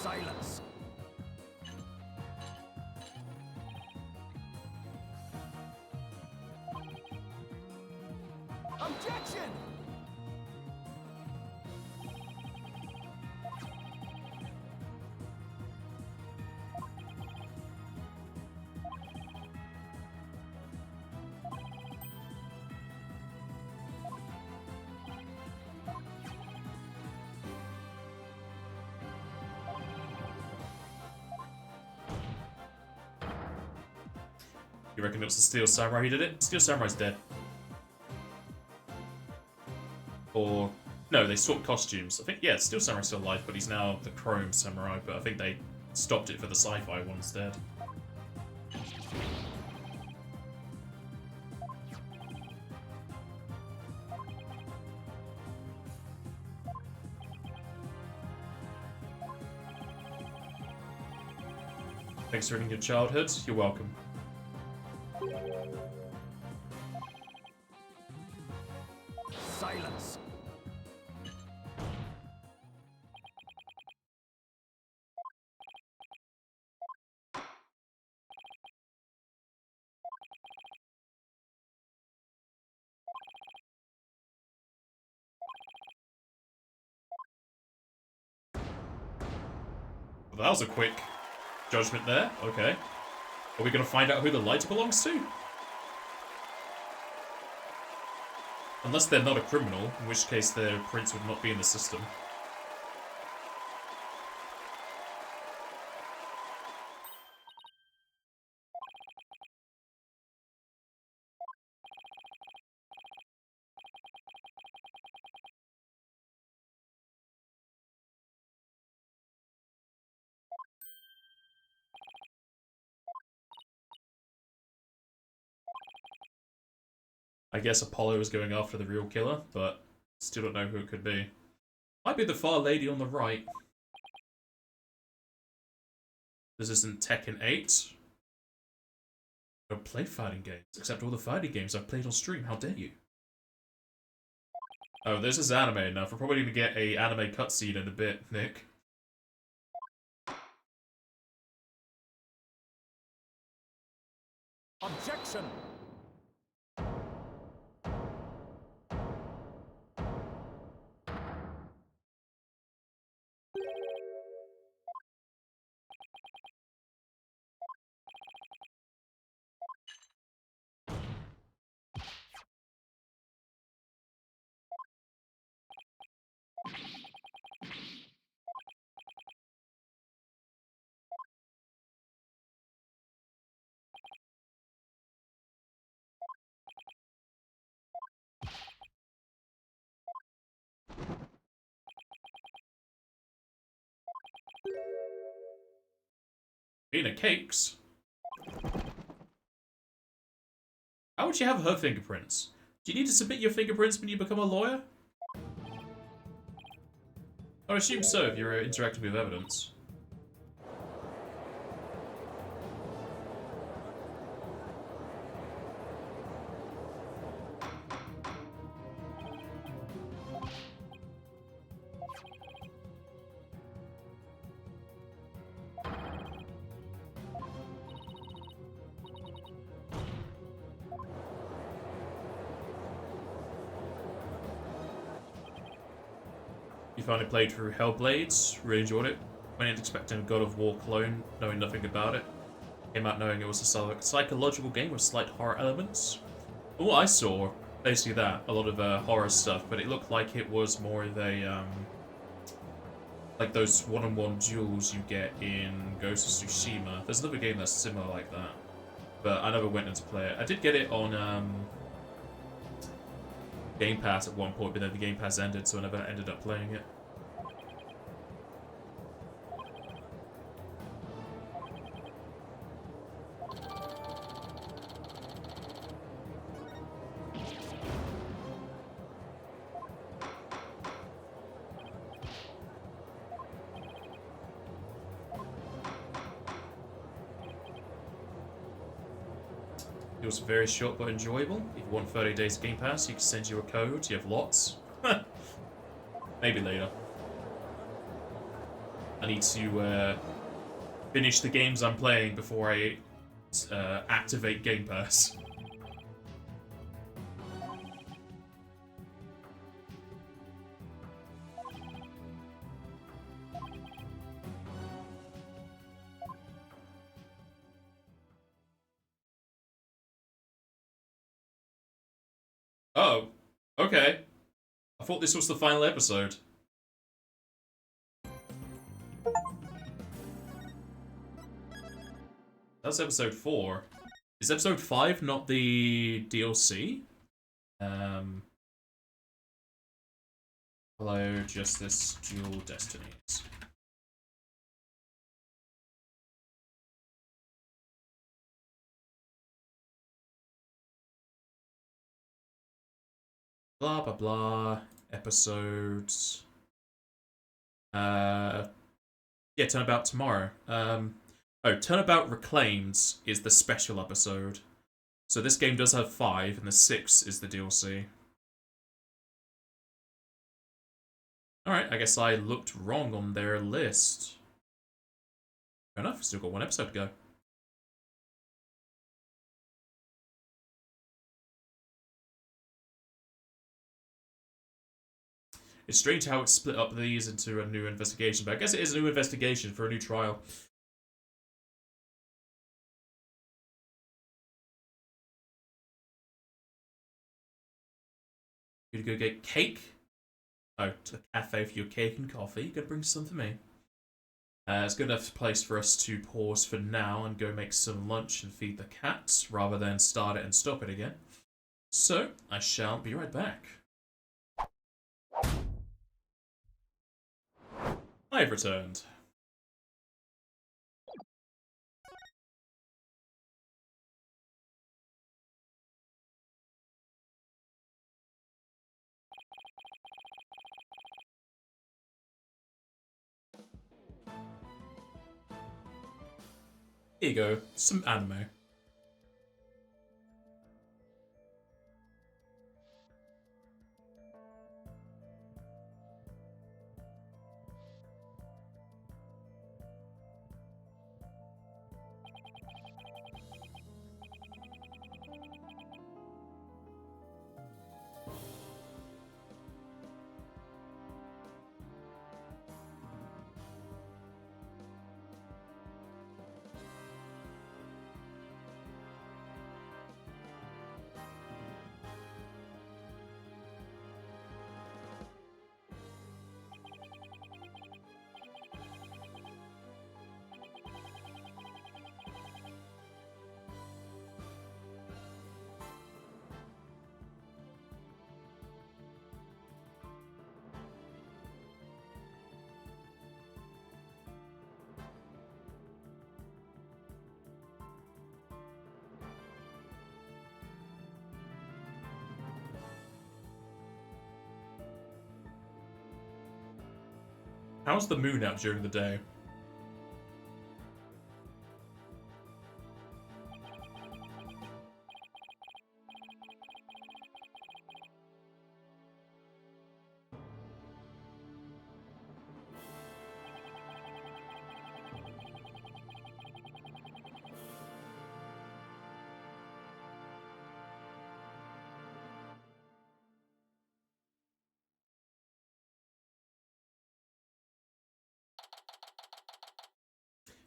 Silence. Objection! You reckon it was the Steel Samurai who did it? Steel Samurai's dead. Or... no, they swapped costumes. I think, yeah, Steel Samurai's still alive, but he's now the Chrome Samurai, but I think they stopped it for the sci-fi one instead. Thanks for ruining your childhood. You're welcome. Silence. Well, that was a quick judgment there. Okay. Are we going to find out who the lighter belongs to? Unless they're not a criminal, in which case their prints would not be in the system. I guess Apollo is going after the real killer, but still don't know who it could be. Might be the far lady on the right. This isn't Tekken 8. I don't play fighting games, except all the fighting games I've played on stream. How dare you? Oh, this is anime enough. We're probably going to get a anime cutscene in a bit, Nick. Objection! Being a cakes. How would you have her fingerprints? Do you need to submit your fingerprints when you become a lawyer? I would assume so if you're interacting with evidence. You finally played through Hellblades, really enjoyed it. Went in expecting a God of War clone, knowing nothing about it. Came out knowing it was a psychological game with slight horror elements. But what I saw, basically that, a lot of horror stuff, but it looked like it was more of a, like those one-on-one duels you get in Ghost of Tsushima. There's another game that's similar like that, but I never went in to play it. I did get it on, Game Pass at one point, but then the Game Pass ended, so I never ended up playing it. It was very short but enjoyable. If you want 30 days of Game Pass, you can send you a code. You have lots. Maybe later. I need to finish the games I'm playing before I activate Game Pass. Oh, okay. I thought this was the final episode. That's episode 4. Is episode 5 not the DLC? Hello, Justice, Dual Destinies. Blah, blah, blah. Episodes. Yeah, Turnabout tomorrow. Oh, Turnabout Reclaimed is the special episode. So this game does have 5, and the 6 is the DLC. Alright, I guess I looked wrong on their list. Fair enough, still got 1 episode to go. It's strange how it split up these into a new investigation, but I guess it is a new investigation for a new trial. You go get cake? Oh, to a cafe for your cake and coffee. You gotta bring some for me. It's a good enough place for us to pause for now and go make some lunch and feed the cats, rather than start it and stop it again. So, I shall be right back. I've returned. Here you go, some anime. How's the moon out during the day?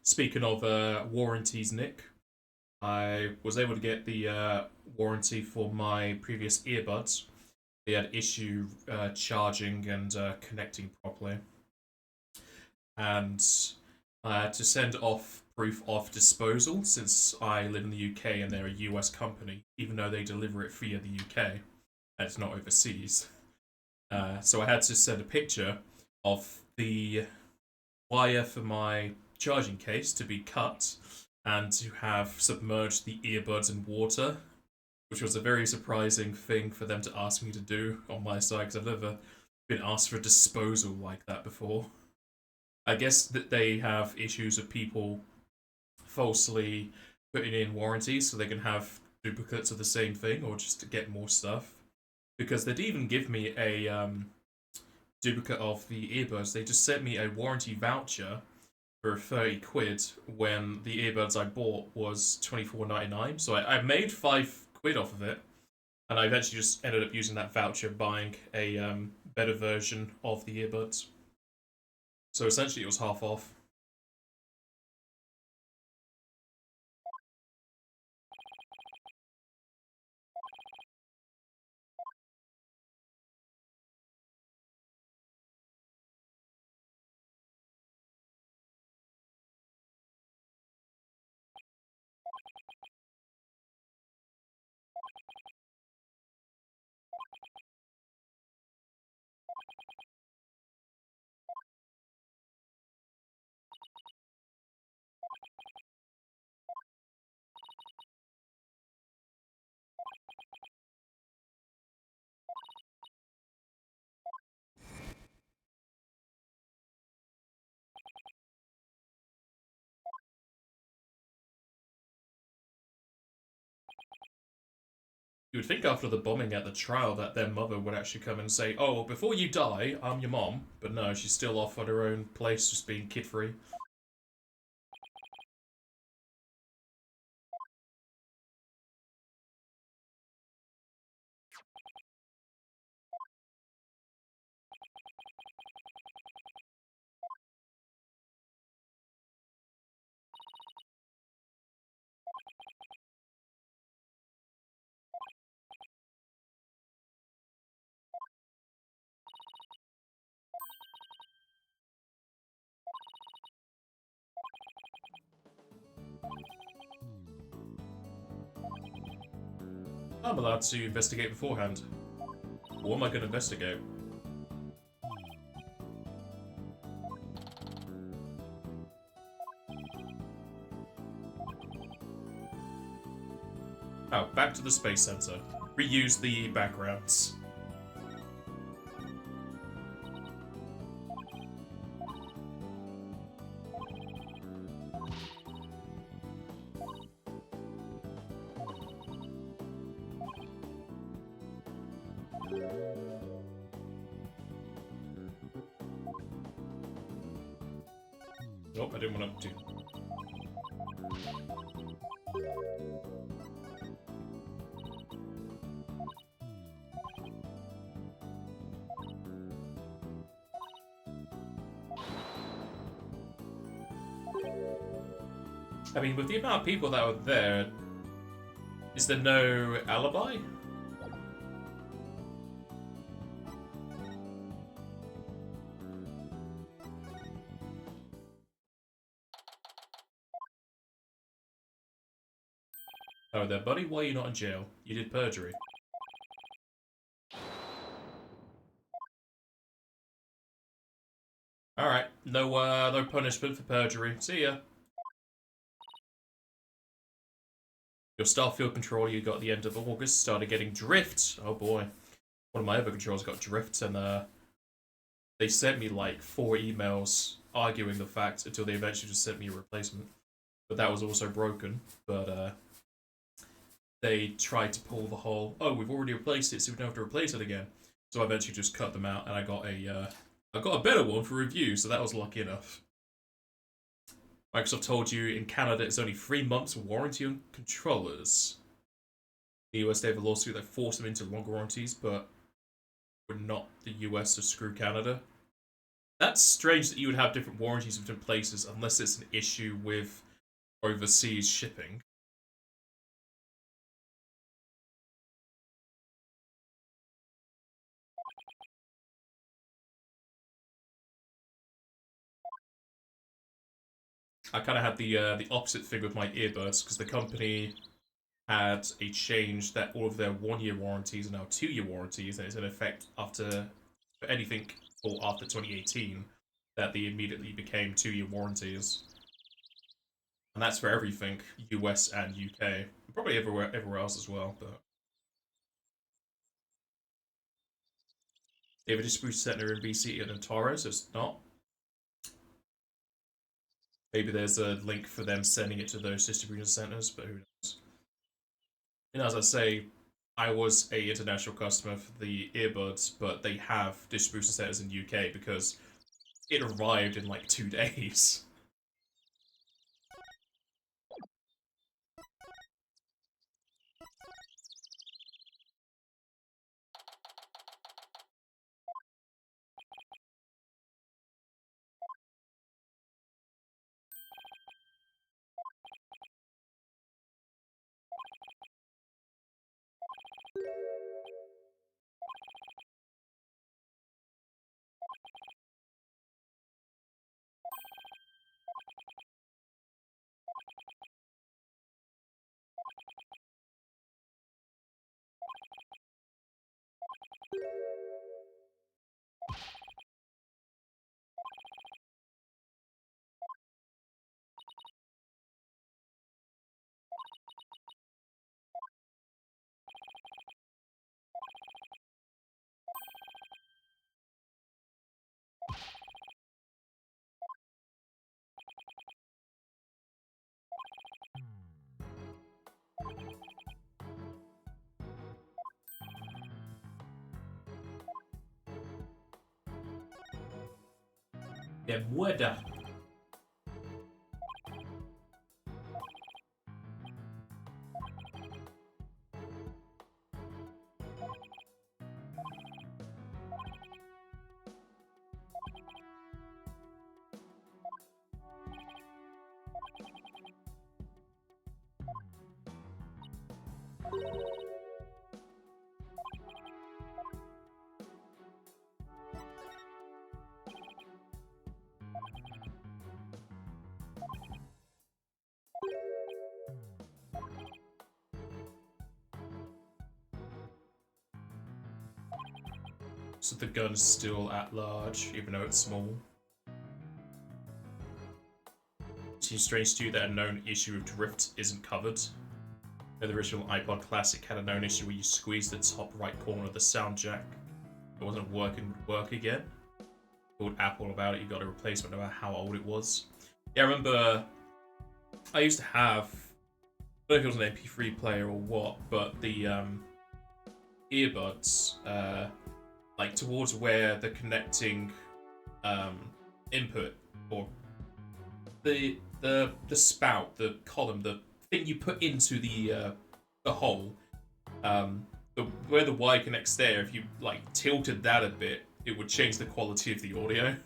Speaking of warranties, Nick, I was able to get the warranty for my previous earbuds. They had issue charging and connecting properly. And I had to send off proof of disposal since I live in the UK and they're a US company, even though they deliver it via the UK. It's not overseas. So I had to send a picture of the wire for my charging case to be cut and to have submerged the earbuds in water, which was a very surprising thing for them to ask me to do on my side because I've never been asked for disposal like that before. I guess that they have issues of people falsely putting in warranties so they can have duplicates of the same thing or just to get more stuff. Because they'd even give me a duplicate of the earbuds. They just sent me a warranty voucher for 30 quid when the earbuds I bought was 24.99. So I made 5 quid off of it, and I eventually just ended up using that voucher buying a better version of the earbuds. So essentially it was half off. You would think after the bombing at the trial that their mother would actually come and say, "Oh, well, before you die, I'm your mom." But no, she's still off on her own place, just being kid-free. I'm allowed to investigate beforehand. What am I going to investigate? Oh, back to the Space Center. Reuse the backgrounds. Nope, I didn't want to do. I mean, with the amount of people that were there, is there no alibi? Oh, there, buddy. Why are you not in jail? You did perjury. Alright, no punishment for perjury. See ya. Your Starfield controller you got at the end of August started getting drift. Oh boy. One of my other controllers got drift, and they sent me like 4 emails arguing the fact until they eventually just sent me a replacement. But that was also broken. But they tried to pull the whole, oh, we've already replaced it, so we don't have to replace it again. So I eventually just cut them out, and I got a better one for review, so that was lucky enough. Microsoft told you in Canada it's only 3 months warranty on controllers. The US, they have a lawsuit that forced them into longer warranties, but we're not the US to screw Canada. That's strange that you would have different warranties in different places unless it's an issue with overseas shipping. I kind of had the opposite thing with my earbuds because the company had a change that all of their 1-year warranties are now 2-year warranties, and it's in effect after for anything or after 2018 that they immediately became 2-year warranties, and that's for everything US and UK, probably everywhere else as well. But they have a distribution center in BC and Ontario, so it's not. Maybe there's a link for them sending it to those distribution centers, but who knows? And as I say, I was a international customer for the earbuds, but they have distribution centers in UK because it arrived in like 2 days. De muerda. So the gun's still at large, even though it's small. It seems strange to you that a known issue of drift isn't covered. The original iPod Classic had a known issue where you squeeze the top right corner of the sound jack. If it wasn't working, would work again. Told Apple about it, you got a replacement no matter how old it was. Yeah, I remember I used to have, I don't know if it was an MP3 player or what, but the earbuds, like towards where the connecting input or the spout, the column, the thing you put into the hole, where the wire connects there, if you like tilted that a bit, it would change the quality of the audio.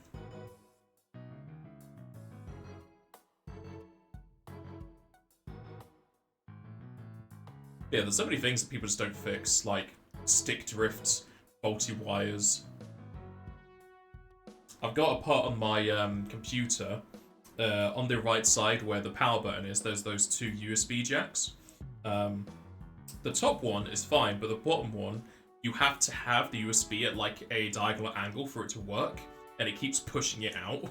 Yeah, there's so many things that people just don't fix, like stick drifts, faulty wires. I've got a part on my computer, on the right side where the power button is, there's those two USB jacks. The top one is fine, but the bottom one, you have to have the USB at like a diagonal angle for it to work, and it keeps pushing it out.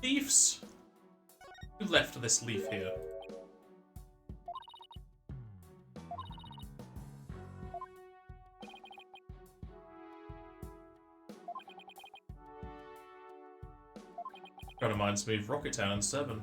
Leaves? Who left this leaf here? Kind of reminds me of Rocket Town 7.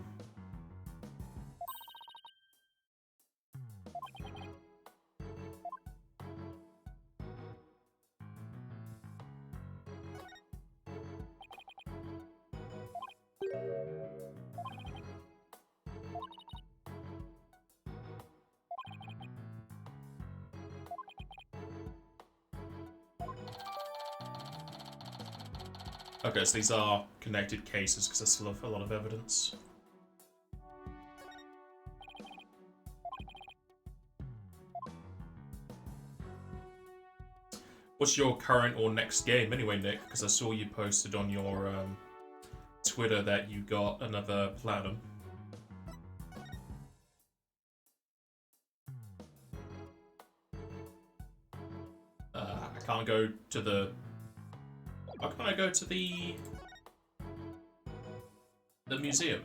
Okay, so these are connected cases because I still have a lot of evidence. What's your current or next game anyway, Nick? Because I saw you posted on your Twitter that you got another platinum. I can't go to the... Why can't I go to the museum?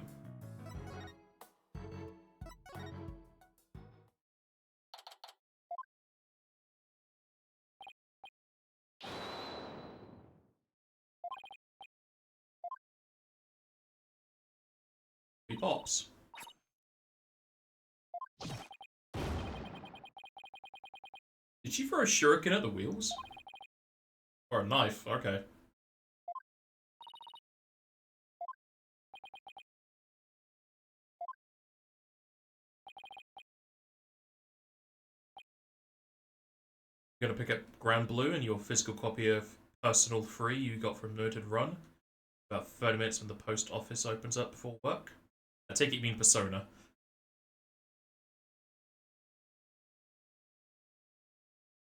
He pops. Did she throw a shuriken at the wheels? Or a knife? Okay. You're gonna pick up Grand Blue and your physical copy of Personal 3 you got from Noted Run. About 30 minutes when the post office opens up before work. I take it you mean Persona.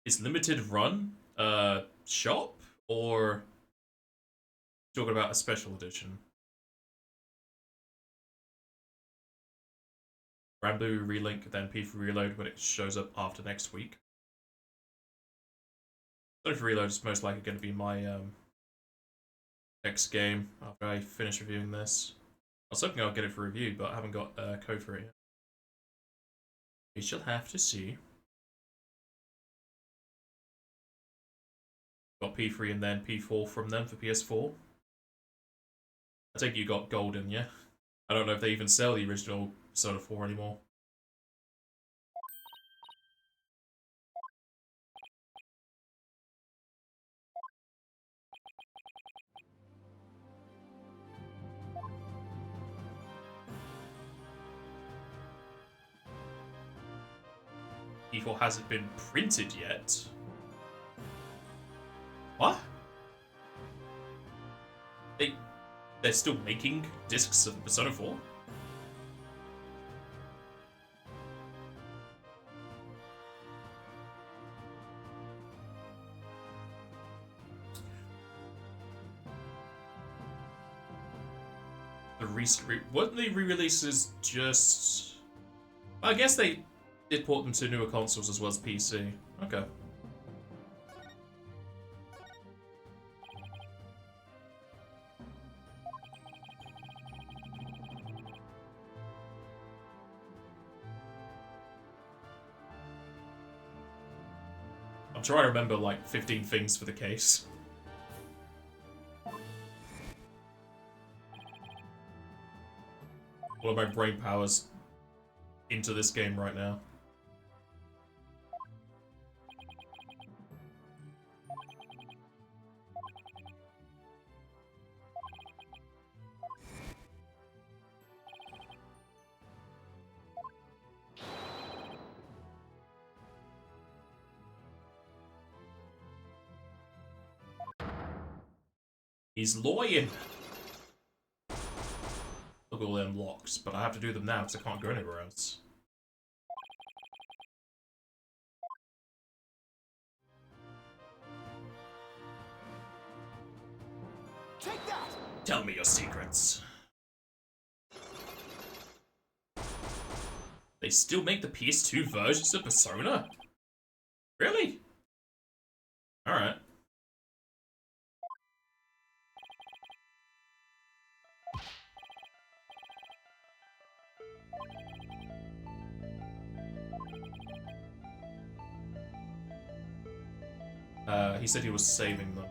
Is Limited Run a shop? Or talking about a special edition? Grand Blue relink, then P3 reload when it shows up after next week. Trilogy Reload is most likely going to be my next game after I finish reviewing this. I was hoping I'll get it for review, but I haven't got code for it yet. We shall have to see. Got P3 and then P4 from them for PS4. I take it you got Golden, yeah? I don't know if they even sell the original Persona 4 anymore. P4 hasn't been printed yet. What? They're still making discs of Persona 4? The weren't the re-releases just... I guess they did port them to newer consoles as well as PC. Okay. I'm trying to remember like 15 things for the case. All of my brain power's into this game right now. He's lying. Look at all them locks, but I have to do them now because I can't go anywhere else. Take that! Tell me your secrets. They still make the PS2 versions of Persona? Really? Alright. He said he was saving them.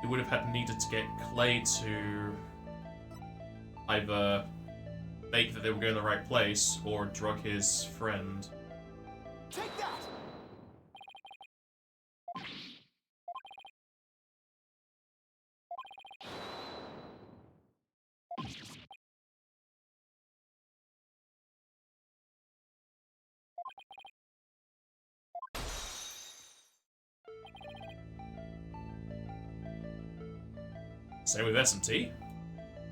He would have had needed to get Clay to either make that they were going the right place or drug his friend. Take that! Same with SMT?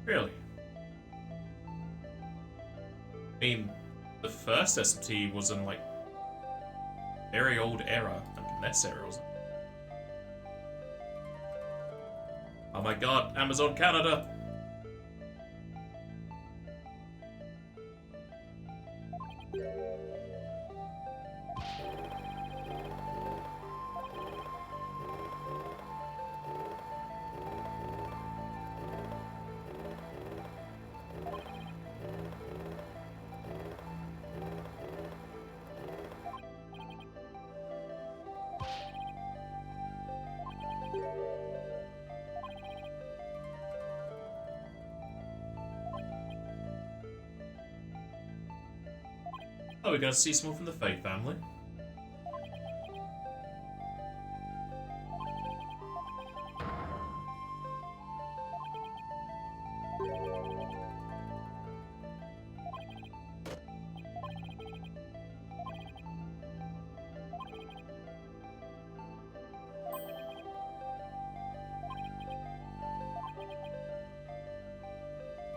Really? I mean, the first SMT was in like very old era, like NES era, wasn't it? Oh my god, Amazon Canada! Oh, we're gonna see someone from the Faye family.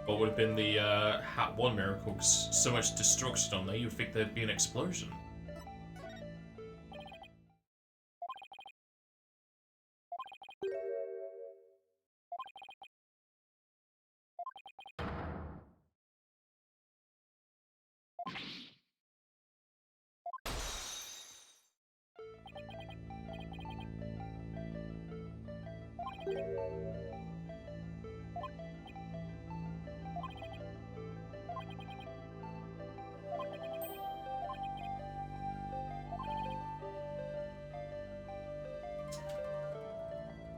what would have been the Hat 1 miracle, 'cause so much destruction on there, you'd think there'd be an explosion.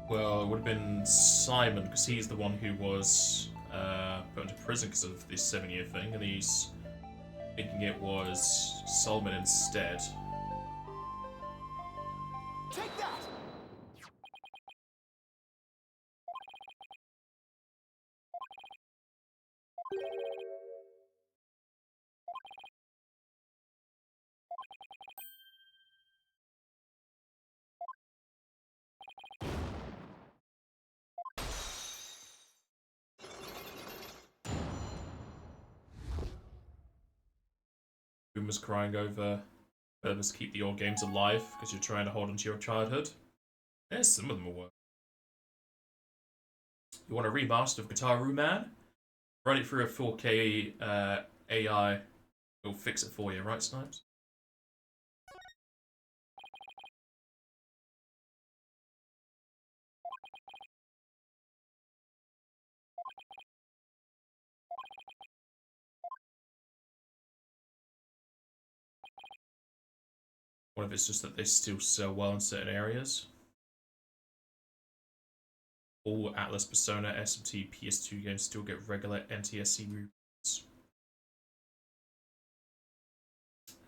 Well, it would have been Simon, because he's the one who was put into prison because of this 7-year thing, and he's thinking it was Solomon instead. Take that! Boomers crying over purpose to keep the old games alive because you're trying to hold onto your childhood. Yeah, some of them will work. You want a remaster of Guitar Man? Run it through a 4K AI. It'll fix it for you, right, Snipes? What if it's just that they still sell well in certain areas? All Atlas, Persona, SMT, PS2 games still get regular NTSC reboots.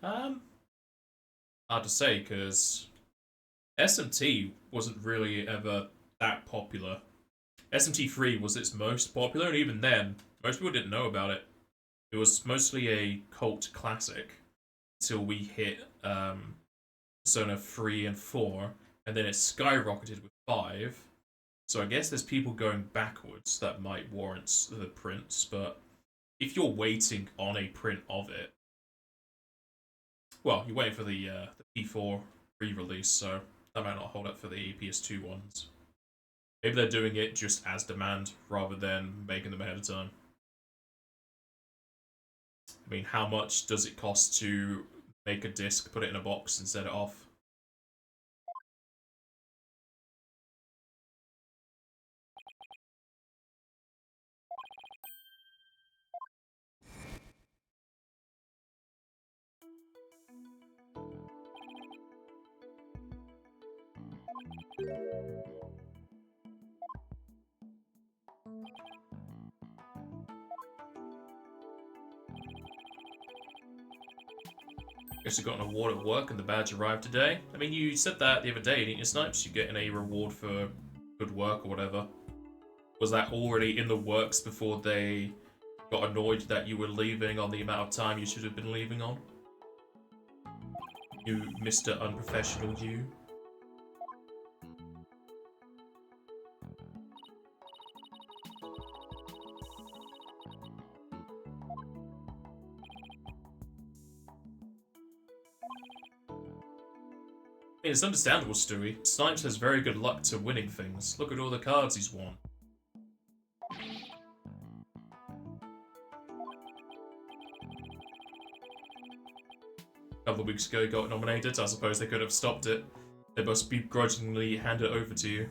Hard to say, because SMT wasn't really ever that popular. SMT3 was its most popular, and even then, most people didn't know about it. It was mostly a cult classic until we hit Persona 3 and 4, and then it skyrocketed with 5. So I guess there's people going backwards that might warrant the prints, but if you're waiting on a print of it, well, you're waiting for the P4 re-release, so that might not hold up for the PS2 ones. Maybe they're doing it just as demand rather than making them ahead of time. I mean, how much does it cost to make a disc, put it in a box, and set it off? Guess you got an award at work and the badge arrived today. I mean, you said that the other day, didn't you, Snipes? You're getting a reward for good work or whatever. Was that already in the works before they got annoyed that you were leaving on the amount of time you should have been leaving on? You Mr. Unprofessional, you. I mean, it's understandable, Stewie. Snipes has very good luck to winning things. Look at all the cards he's won. A couple of weeks ago, he got nominated. I suppose they could have stopped it. They must begrudgingly hand it over to you.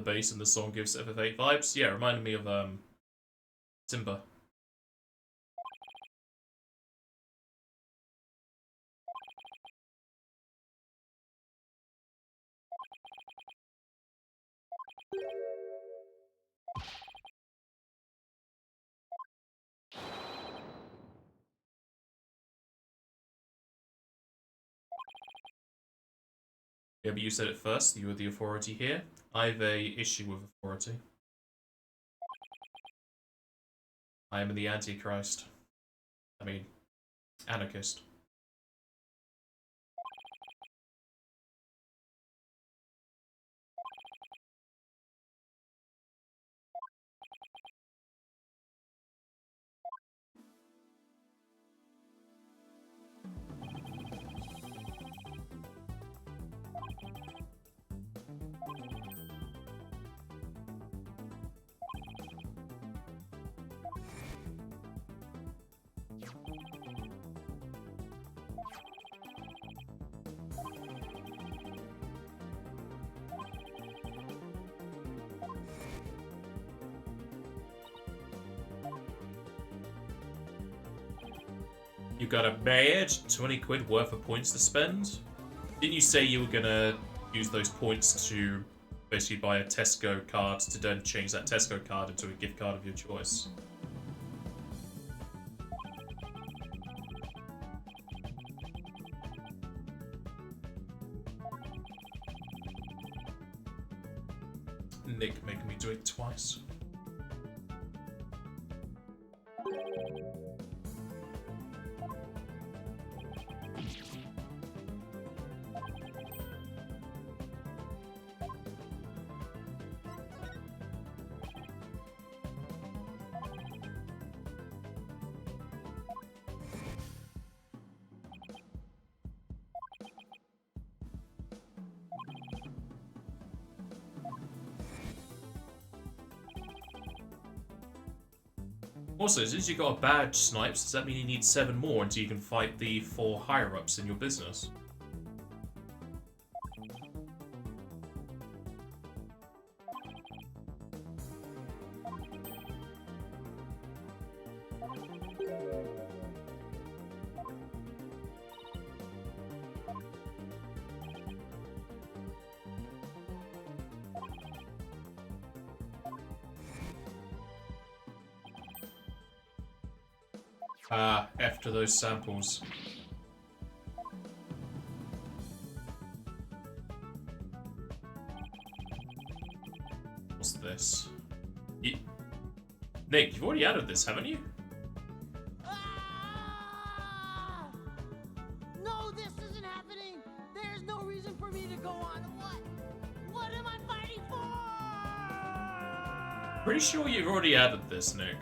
bass in the song gives FF8 vibes. Yeah, it reminded me of Timber. Yeah, but you said it first. You were the authority here. I have a issue with authority. I am the Antichrist. I mean, anarchist. You got a badge, 20 quid worth of points to spend. Didn't you say you were gonna use those points to basically buy a Tesco card to then change that Tesco card into a gift card of your choice? Nick making me do it twice. Also, since you got a badge, Snipes, does that mean you need 7 more until you can fight the 4 higher-ups in your business? After those samples. What's this? Nick, you've already added this, haven't you? Ah! No, this isn't happening. There's no reason for me to go on. What am I fighting for? Pretty sure you've already added this, Nick.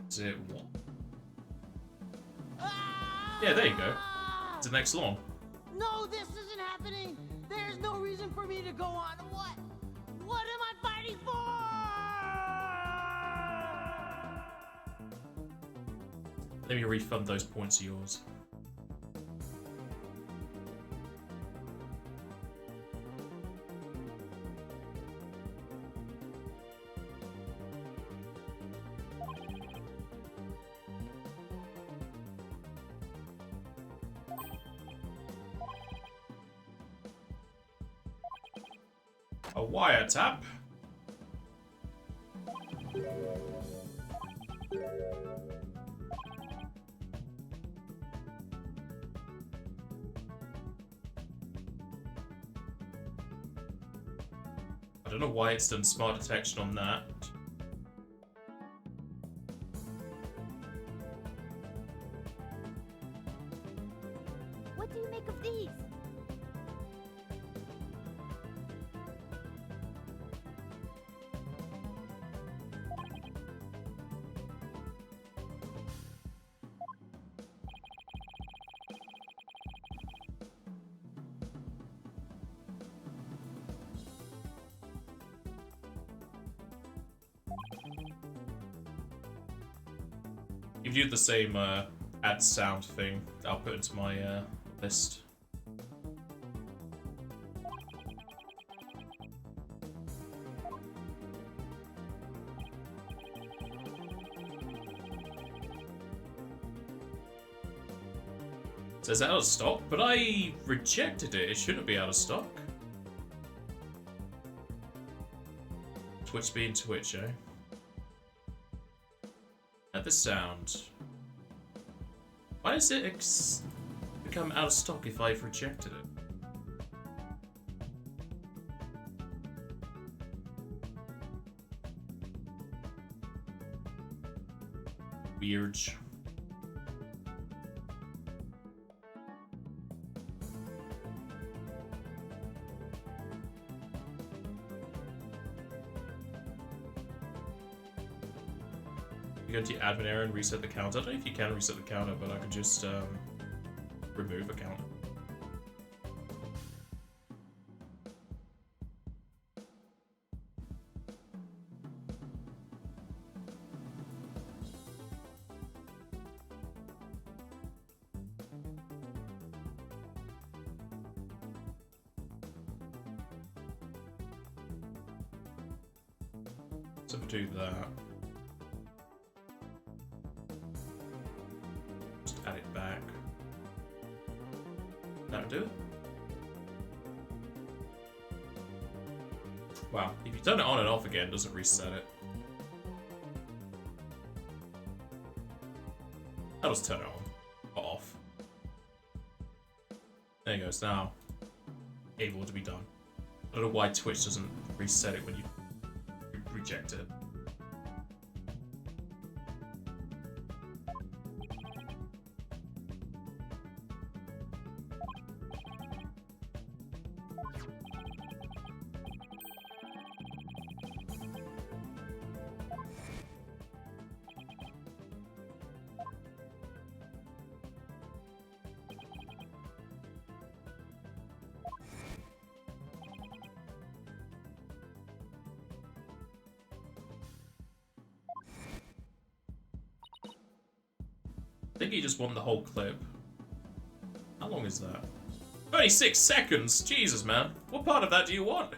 Is it what? Yeah, there you go. It's the next long. No, this isn't happening. There's no reason for me to go on. What am I fighting for? Let me refund those points of yours. A wiretap. I don't know why it's done smart detection on that. What do you make of these? If you do the same add sound thing, I'll put into my list. It says out of stock, but I rejected it. It shouldn't be out of stock. Twitch being Twitch, eh? At the sound. Why does it become out of stock if I've rejected it? Weird. You go to your admin area and reset the counter. I don't know if you can reset the counter, but I could just remove a counter. So if I do that. Add it back. That'll do it. Wow, if you turn it on and off again, it doesn't reset it. I'll just turn it on or off. There you go, it's now able to be done. I don't know why Twitch doesn't reset it when you reject it. I think he just won the whole clip. How long is that? 36 seconds! Jesus, man. What part of that do you want?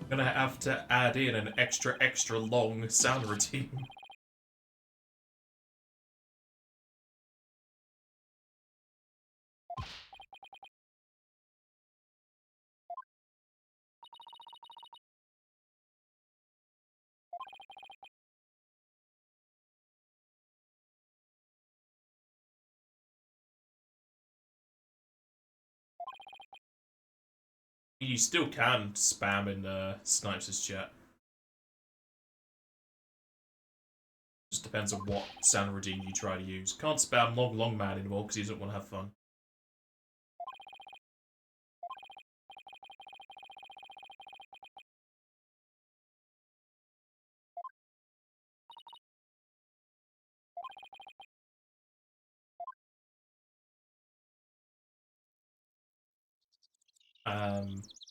I'm gonna have to add in an extra long sound routine. You still can spam in Snipes' chat. Just depends on what sound routine you try to use. Can't spam long man anymore because he doesn't want to have fun.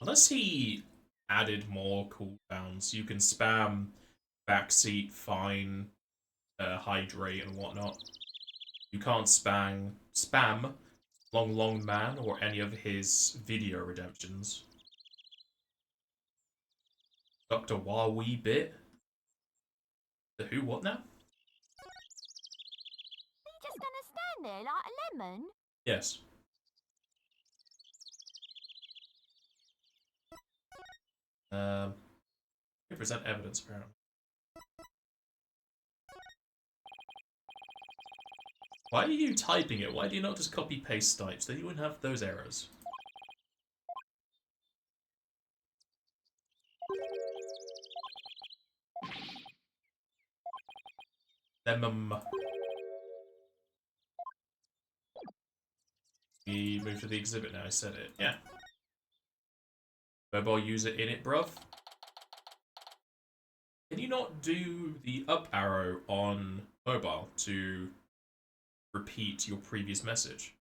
Unless he added more cooldowns, you can spam backseat, fine, hydrate, and whatnot. You can't spam long man or any of his video redemptions. Dr. Wawee bit. The who? What now? Are you just gonna stand there like a lemon? Yes. Present evidence, apparently. Why are you typing it? Why do you not just copy-paste types? Then you wouldn't have those errors. Lemon. We move to the exhibit now, I said it. Yeah. Mobile user in it, bruv. Can you not do the up arrow on mobile to repeat your previous message?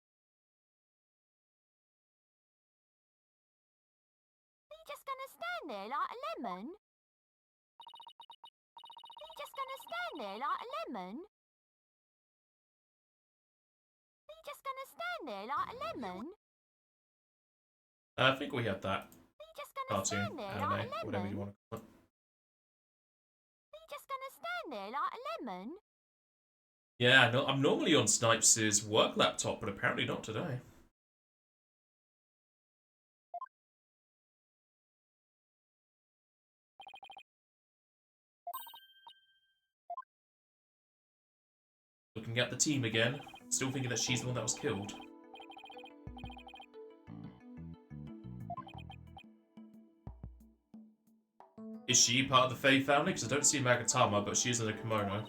Are you just gonna stand there like a lemon? Are you just gonna stand there like a lemon? Are you just gonna stand there like a lemon? I think we had that. Are you just gonna Cartoon, stand there anime, like a whatever lemon? you want to call it. Are you just gonna stand there like a lemon? Yeah, no, I'm normally on Snipes' work laptop, but apparently not today. Looking at the team again, still thinking that she's the one that was killed. Is she part of the Faye family? Because I don't see Magatama, but she's in a kimono.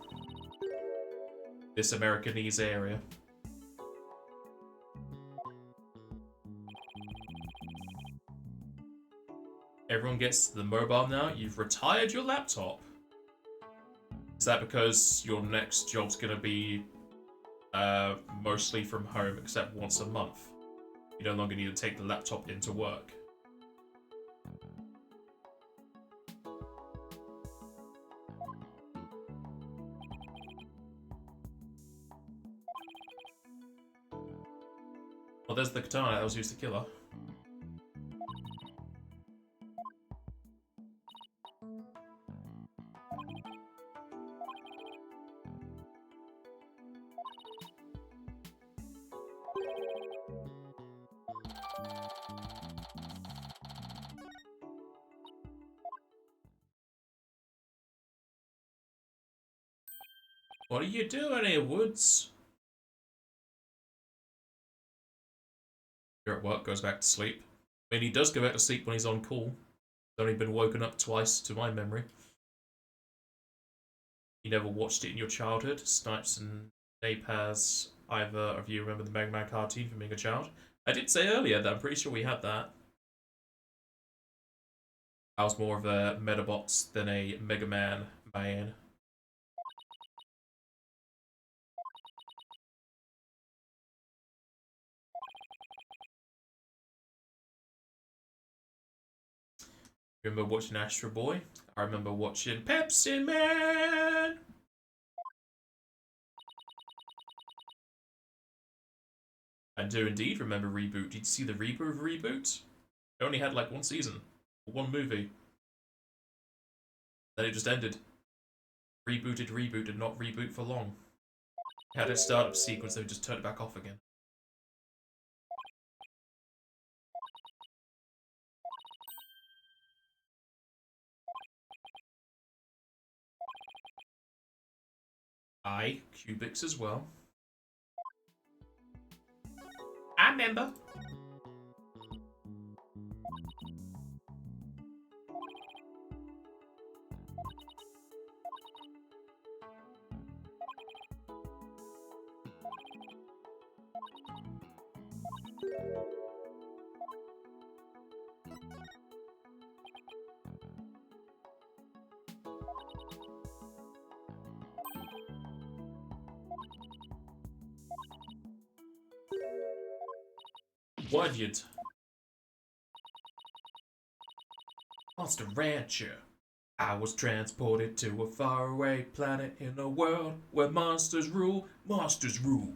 This Americanese area. Everyone gets the mobile now. You've retired your laptop. Is that because your next job's gonna be mostly from home, except once a month? You no longer need to take the laptop into work. Well, there's the katana that was used to kill her. What are you doing here, Woods? You're at work, goes back to sleep. I mean, he does go back to sleep when he's on call. He's only been woken up twice, to my memory. You never watched it in your childhood? Snipes and Napaz, either of you remember the Mega Man cartoon from being a child? I did say earlier that I'm pretty sure we had that. I was more of a Metabots than a Mega Man man. Remember watching Astro Boy? I remember watching Pepsi Man! I do indeed remember Reboot. Did you see the reboot of Reboot? It only had like one season, one movie. Then it just ended. Reboot, and not reboot for long. It had a startup sequence, then just turned it back off again. Cubics as well. I remember. Wyatt. Monster Rancher. I was transported to a faraway planet in a world where monsters rule. Monsters rule.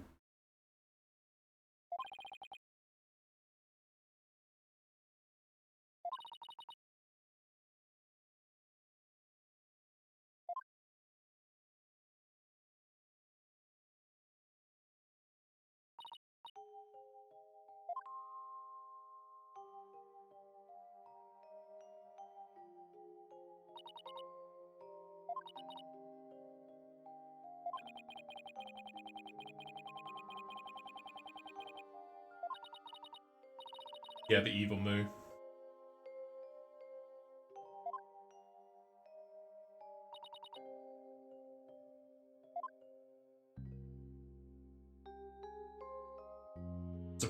Yeah, the evil Moo.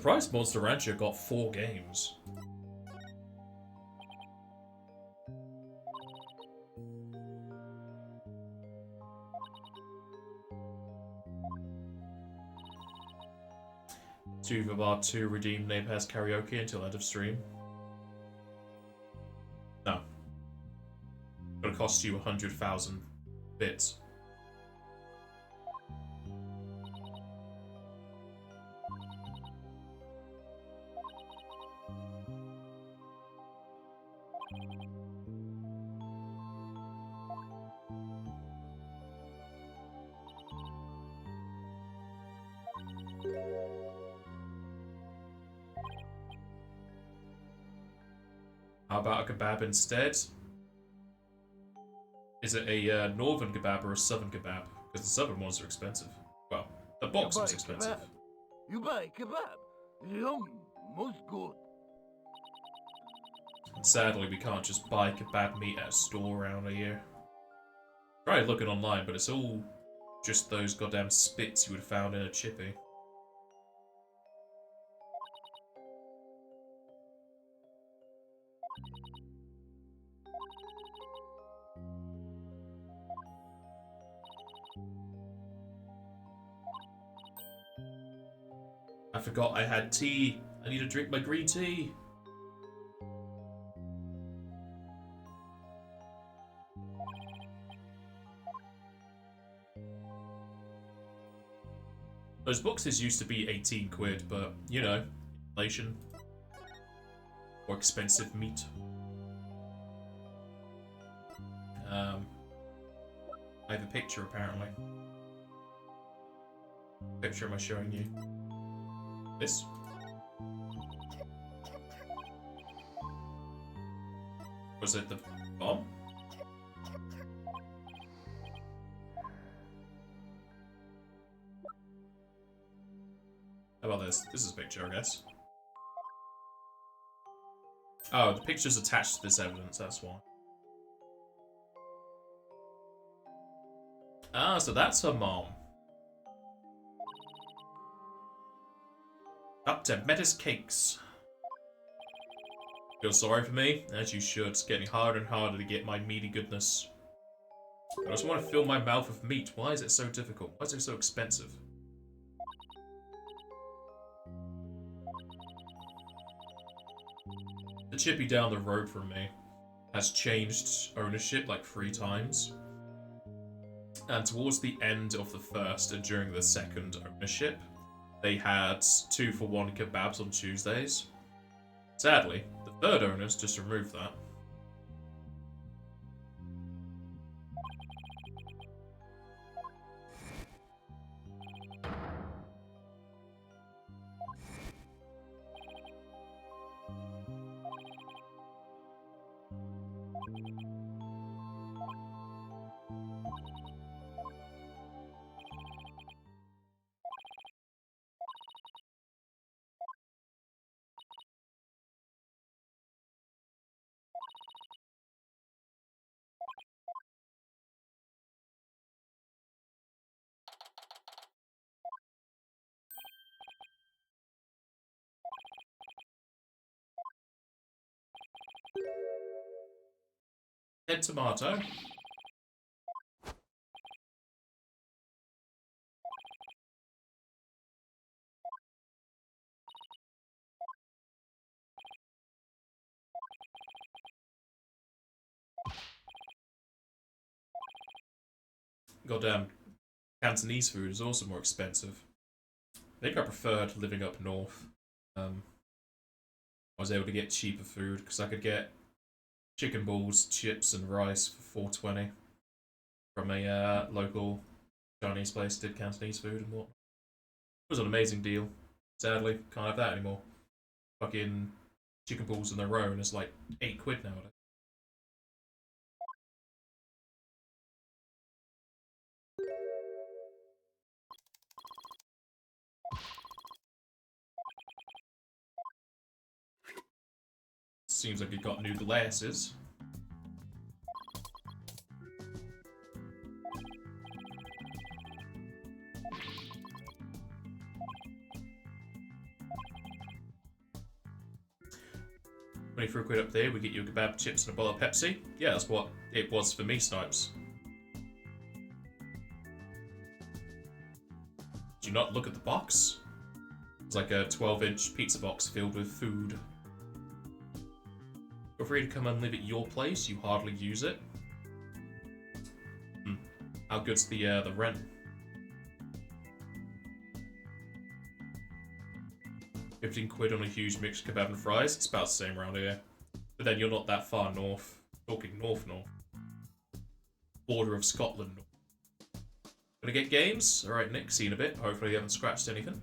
surprised Monster Rancher got 4 games. Two of our 2 redeemed name has karaoke until end of stream. No. It'll cost you 100,000 bits. How about a kebab instead? Is it a northern kebab or a southern kebab? Because the southern ones are expensive. Well, the box was expensive. You buy kebab. Yum, most good. And sadly, we can't just buy kebab meat at a store around here. Tried looking online, but it's all just those goddamn spits you would have found in a chippy. I forgot I had tea. I need to drink my green tea. Those boxes used to be 18 quid, but, you know, inflation. More expensive meat. I have a picture, apparently. Picture am I showing you? This? Was it the bomb? How about this? This is a picture, I guess. Oh, the picture's attached to this evidence, that's why. Ah, so that's her mom. Up to Metis Cakes. Feel sorry for me? As you should. It's getting harder and harder to get my meaty goodness. I just want to fill my mouth with meat. Why is it so difficult? Why is it so expensive? The chippy down the road from me has changed ownership like 3 times. And towards the end of the first and during the second ownership, they had 2-for-1 kebabs on Tuesdays. Sadly, the third owners just removed that. Head tomato. Goddamn, Cantonese food is also more expensive. I think I preferred living up north. I was able to get cheaper food because I could get chicken balls, chips, and rice for $4.20 from a local Chinese place that did Cantonese food and whatnot. It was an amazing deal. Sadly, can't have that anymore. Fucking chicken balls on their own is like 8 quid nowadays. Seems like you got new glasses. £23 up there, we get you a kebab, chips, and a bottle of Pepsi. Yeah, that's what it was for me, Snipes. Do you not look at the box? It's like a 12-inch pizza box filled with food. Feel free to come and live at your place. You hardly use it. How good's the rent? 15 quid on a huge mixed kebab and fries. It's about the same around here. But then you're not that far north. Talking north. Border of Scotland. Gonna get games? Alright, Nick, see you in a bit. Hopefully you haven't scratched anything.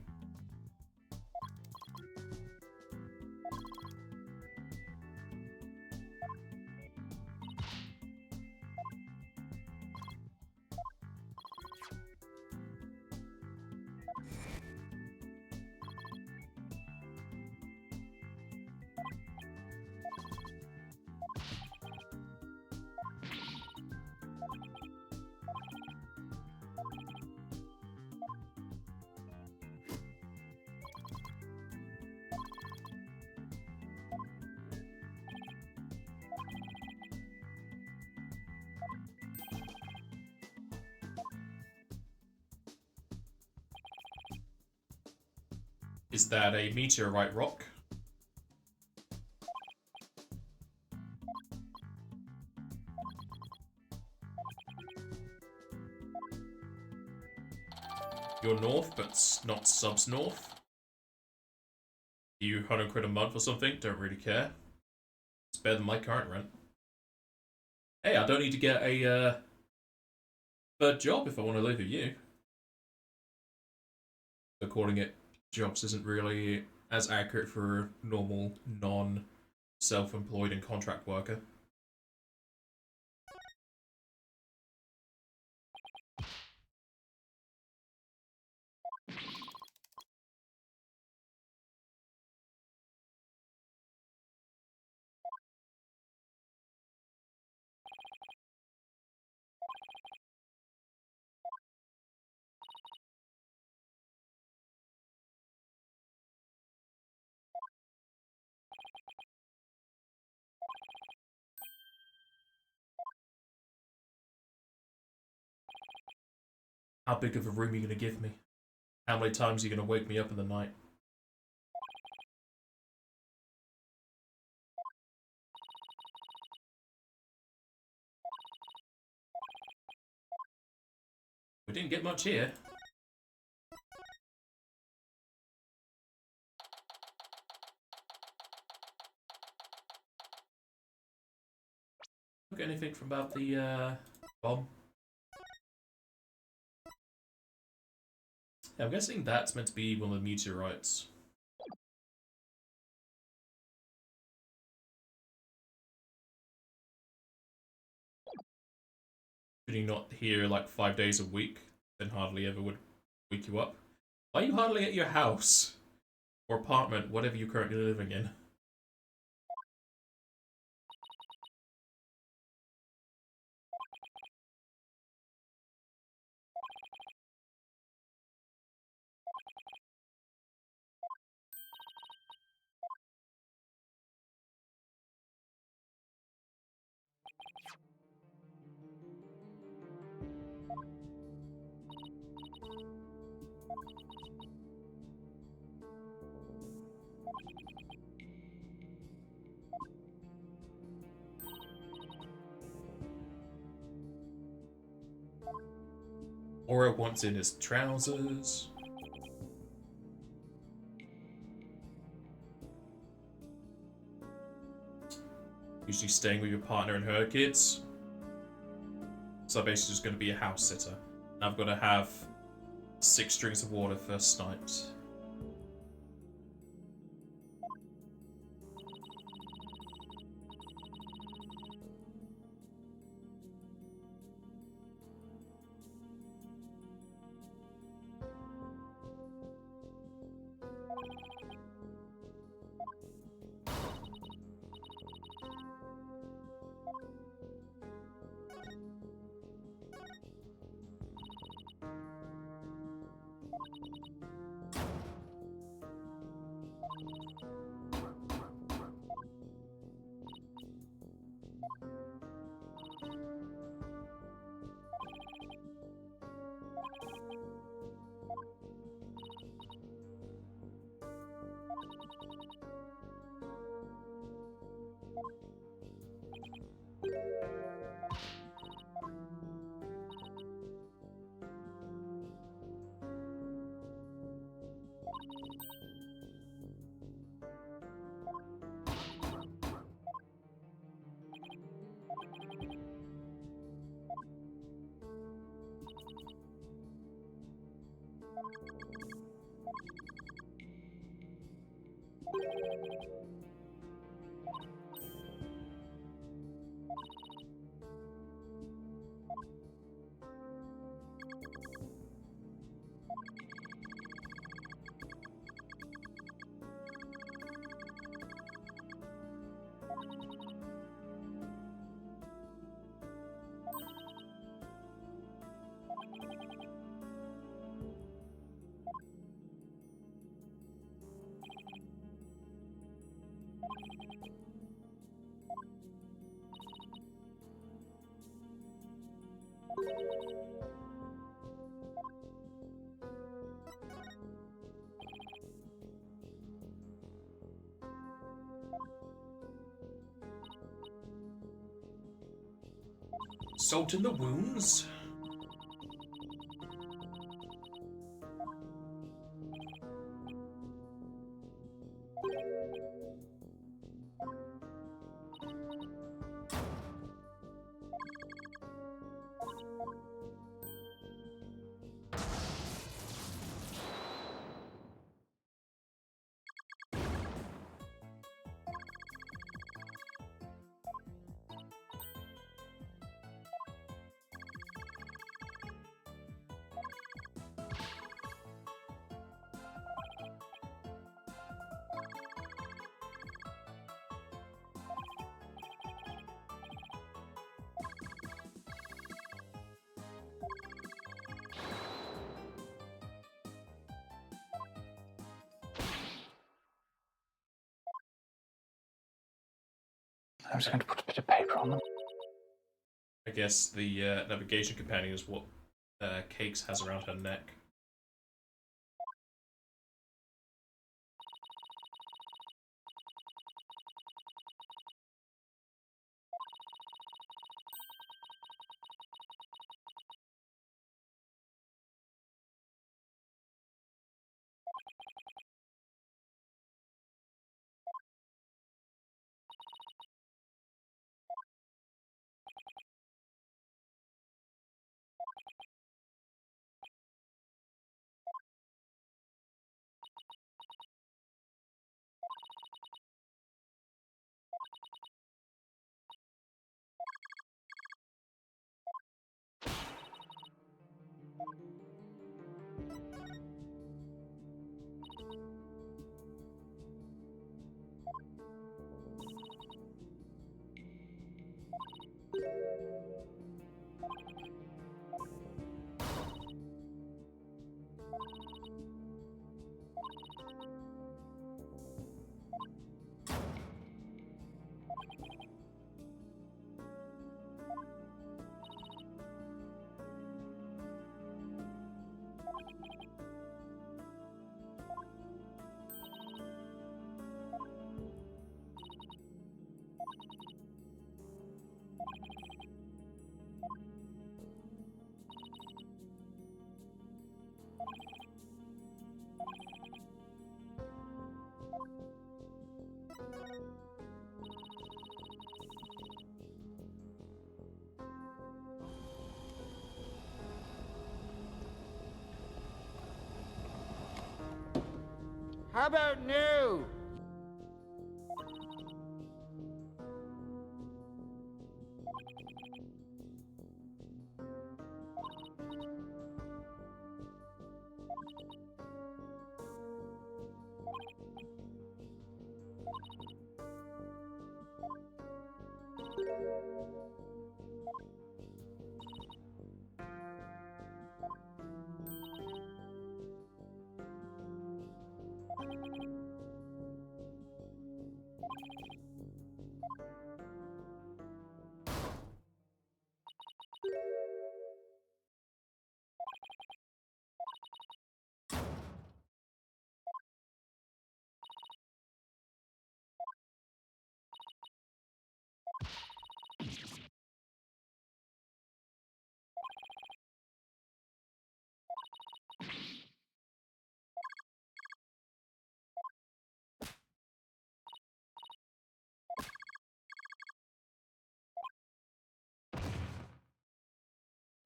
Is that a meteorite rock? You're north, but not subs north. You 100 quid a month or something? Don't really care. It's better than my current rent. Hey, I don't need to get a third job if I want to live with you. So calling it jobs isn't really as accurate for a normal, non-self-employed and contract worker. How big of a room are you going to give me? How many times are you going to wake me up in the night? We didn't get much here. Look at anything from about the bomb? Yeah, I'm guessing that's meant to be one of the meteorites. If you're not here like 5 days a week, then hardly ever would wake you up. Why are you hardly at your house? Or apartment, whatever you're currently living in? Aura wants in his trousers. Usually staying with your partner and her kids. So basically just going to be a house sitter. And I've got to have 6 drinks of water for Snipes. Salt in the wounds. I'm just going to put a bit of paper on them. I guess the navigation companion is what Cakes has around her neck. How about new?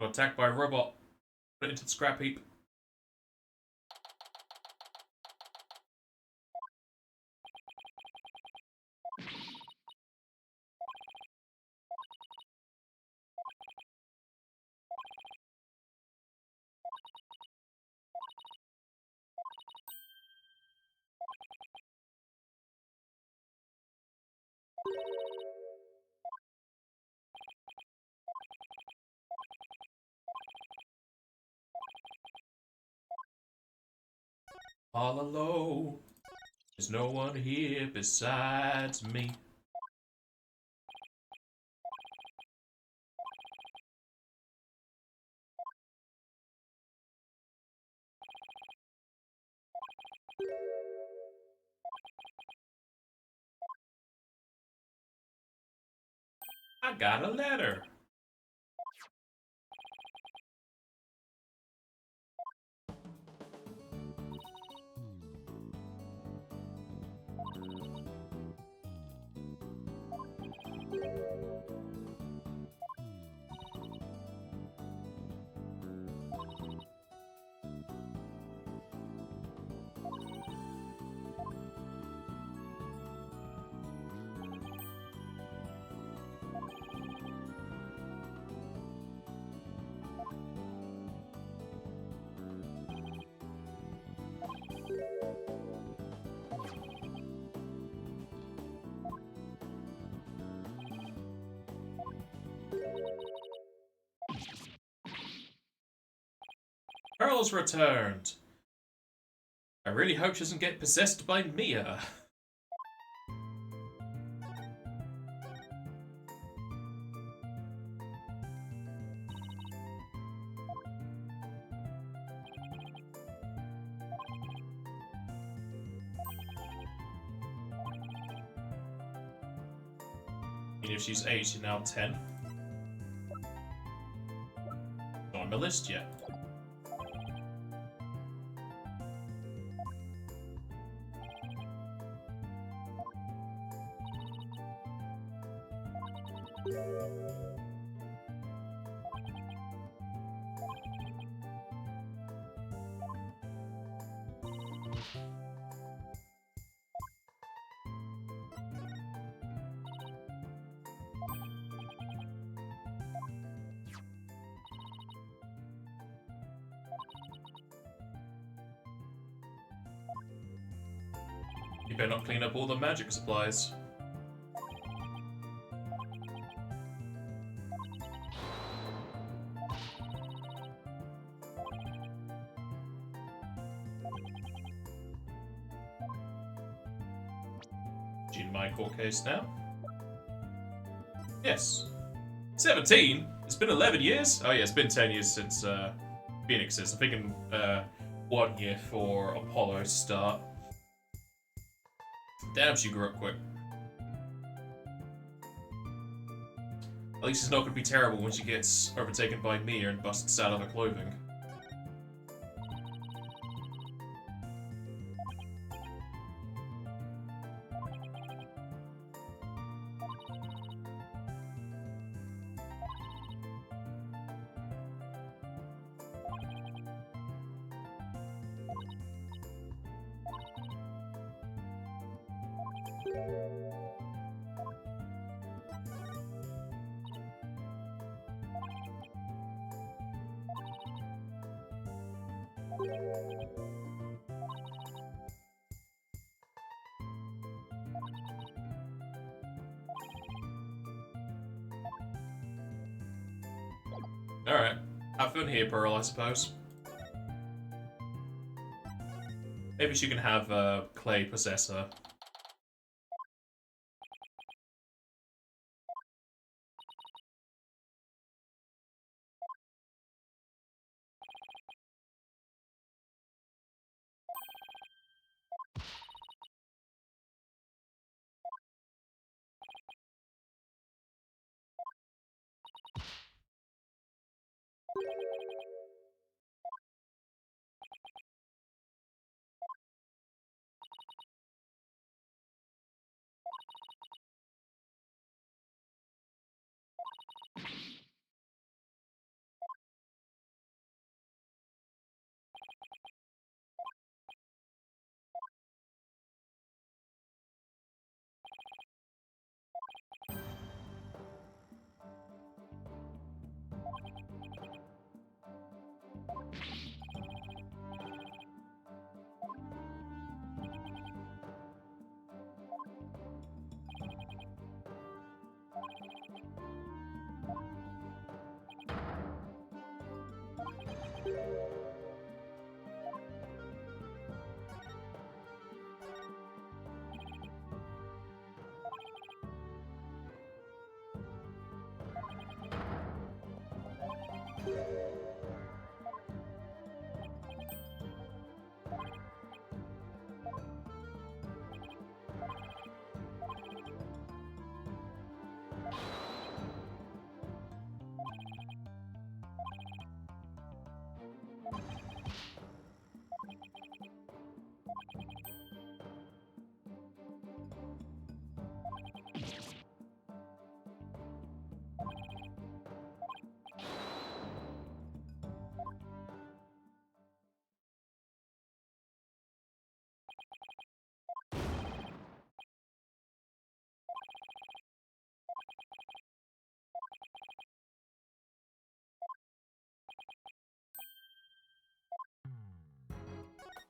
Got attacked by a robot. Put it into the scrap heap. All alone. There's no one here besides me. I got a letter. Pearl's returned. I really hope she doesn't get possessed by Mia. And if she's 8, she's now 10. Not on the list yet. You better not clean up all the magic supplies. Do you in my court case now? Yes. 17? It's been 11 years? Oh yeah, it's been 10 years since Phoenix's. I'm thinking 1 year for Apollo to start. Damn, she grew up quick. At least it's not going to be terrible when she gets overtaken by Mia and busts out of her clothing. Alright. Have fun here, Pearl, I suppose. Maybe she can have Clay possess her.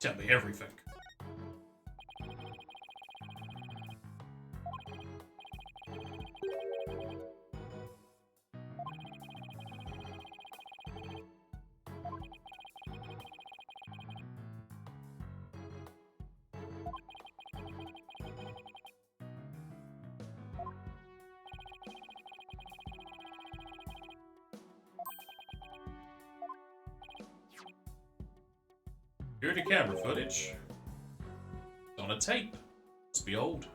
Tell me everything. Security camera footage. It's on a tape. Must be old.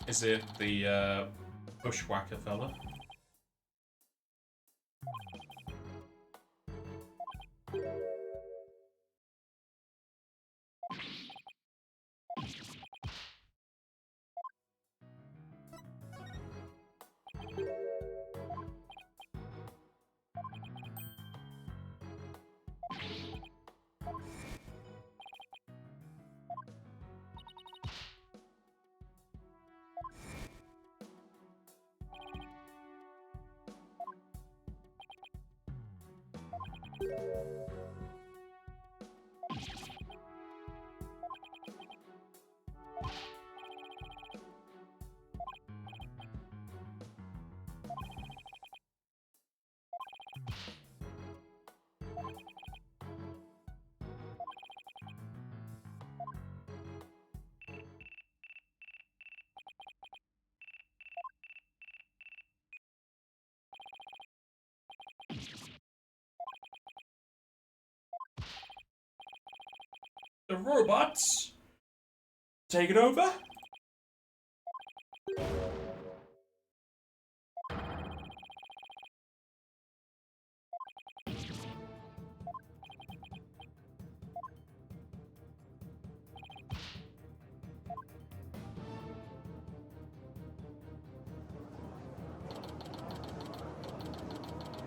Is it the bushwhacker fella? The robots take it over.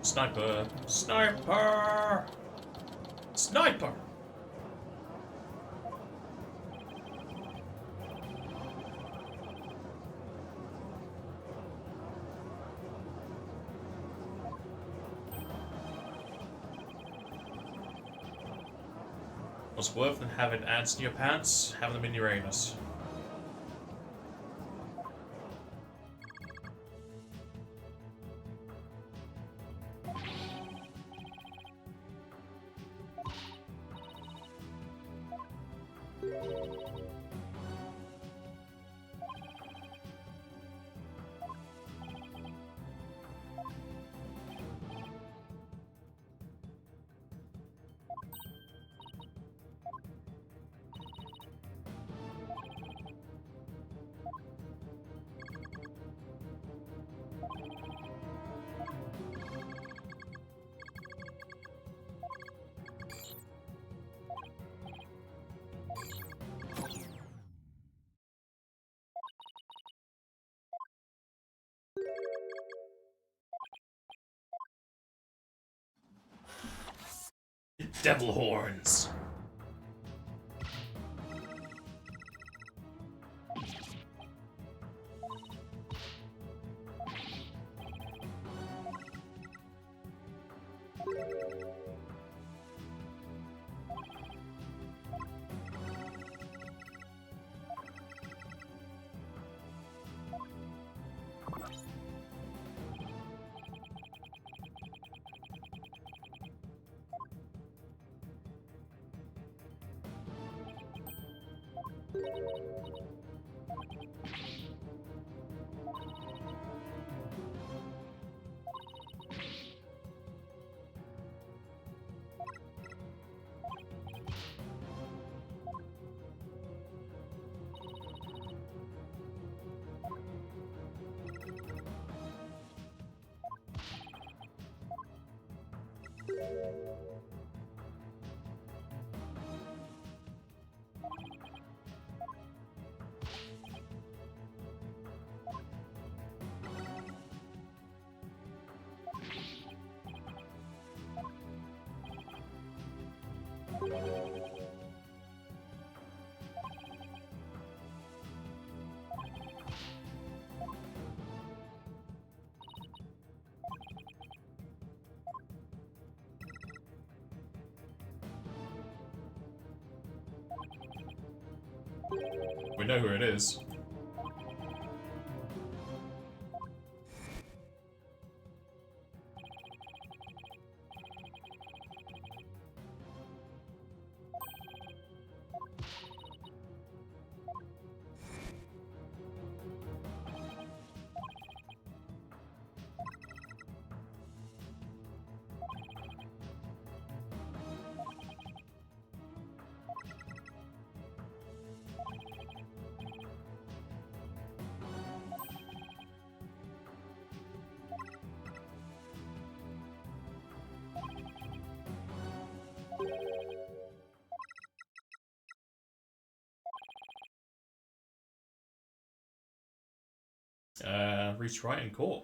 Sniper! Sniper! Sniper! What's worse than having ants in your pants? Having them in your anus. Devil horns. We know who it is. Reach right in court.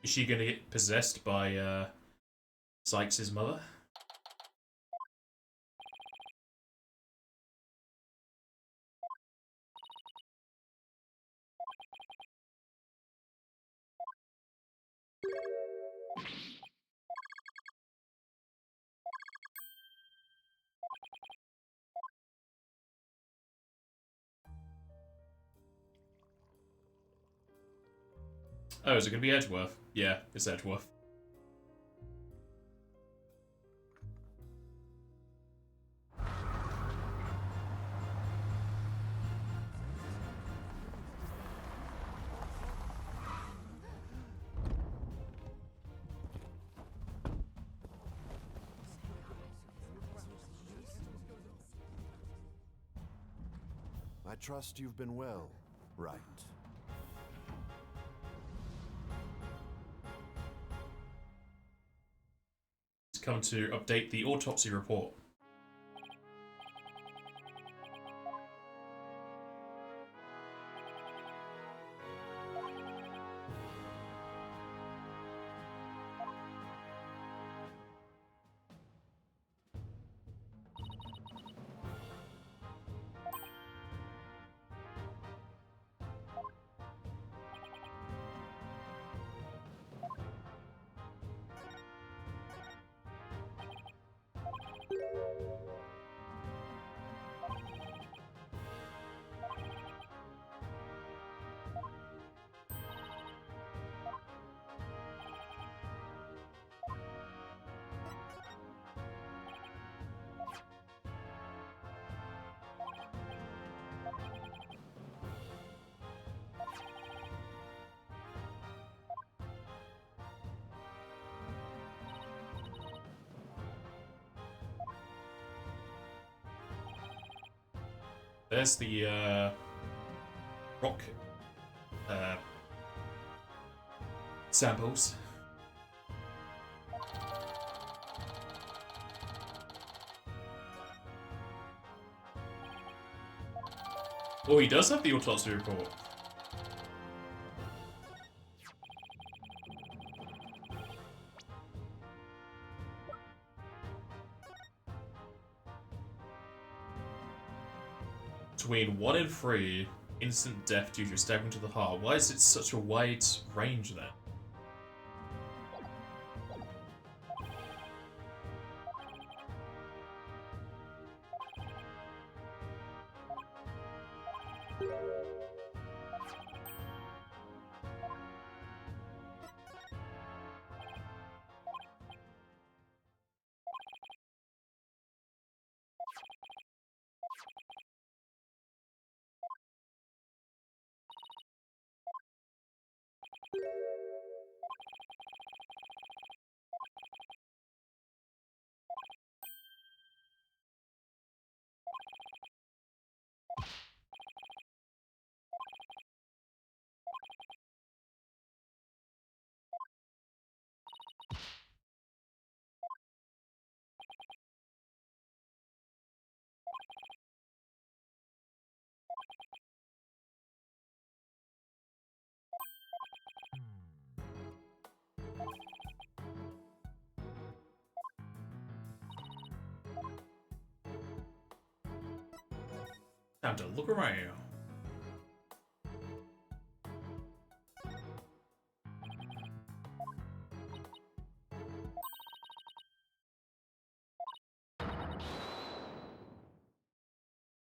Is she gonna get possessed by Sykes' mother? Oh, is it gonna be Edgeworth? Yeah, it's Edgeworth. I trust you've been well, right? It's come to update the autopsy report. There's the rock samples. Oh, he does have the autopsy report. Between 1 and 3, instant death due to stabbing to the heart. Why is it such a wide range then? Time to look around.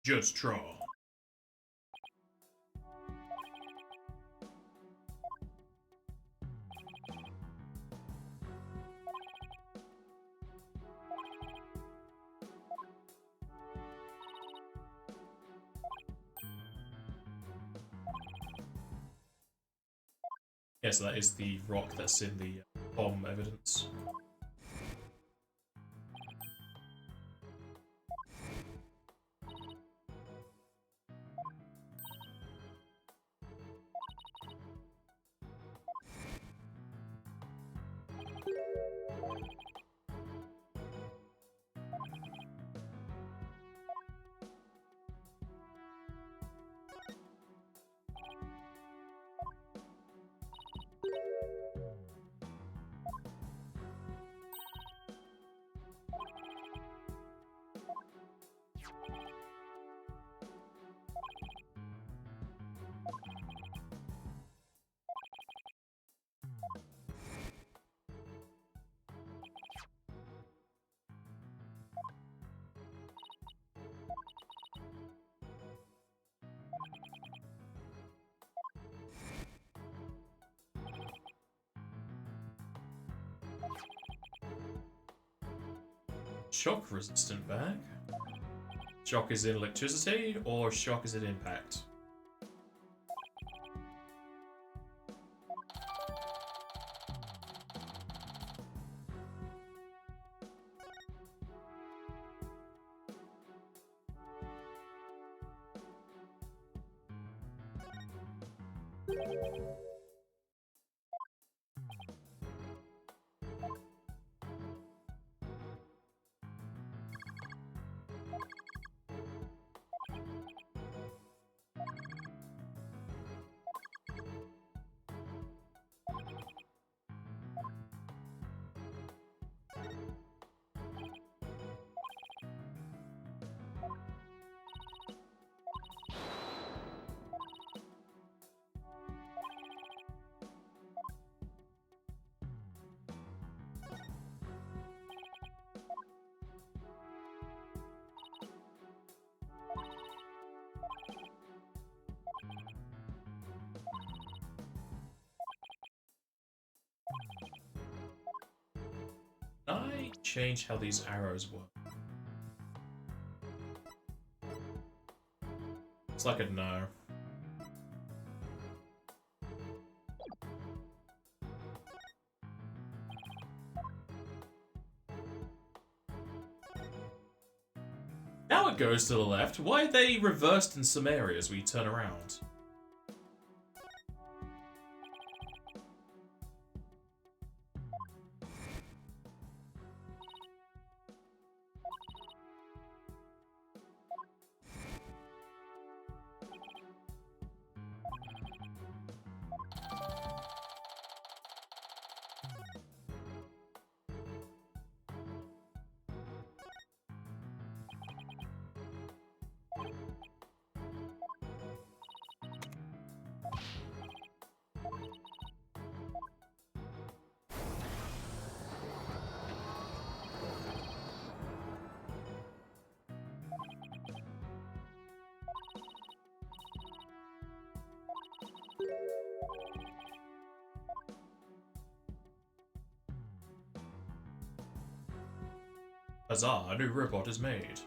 Just draw. Yeah, so that is the rock that's in the bomb evidence. Shock resistant bag. Shock is in electricity, or shock is in impact? I change how these arrows work. It's like a no. Now it goes to the left. Why are they reversed in some areas when you turn around? Huzzah, a new robot is made.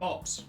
Ops.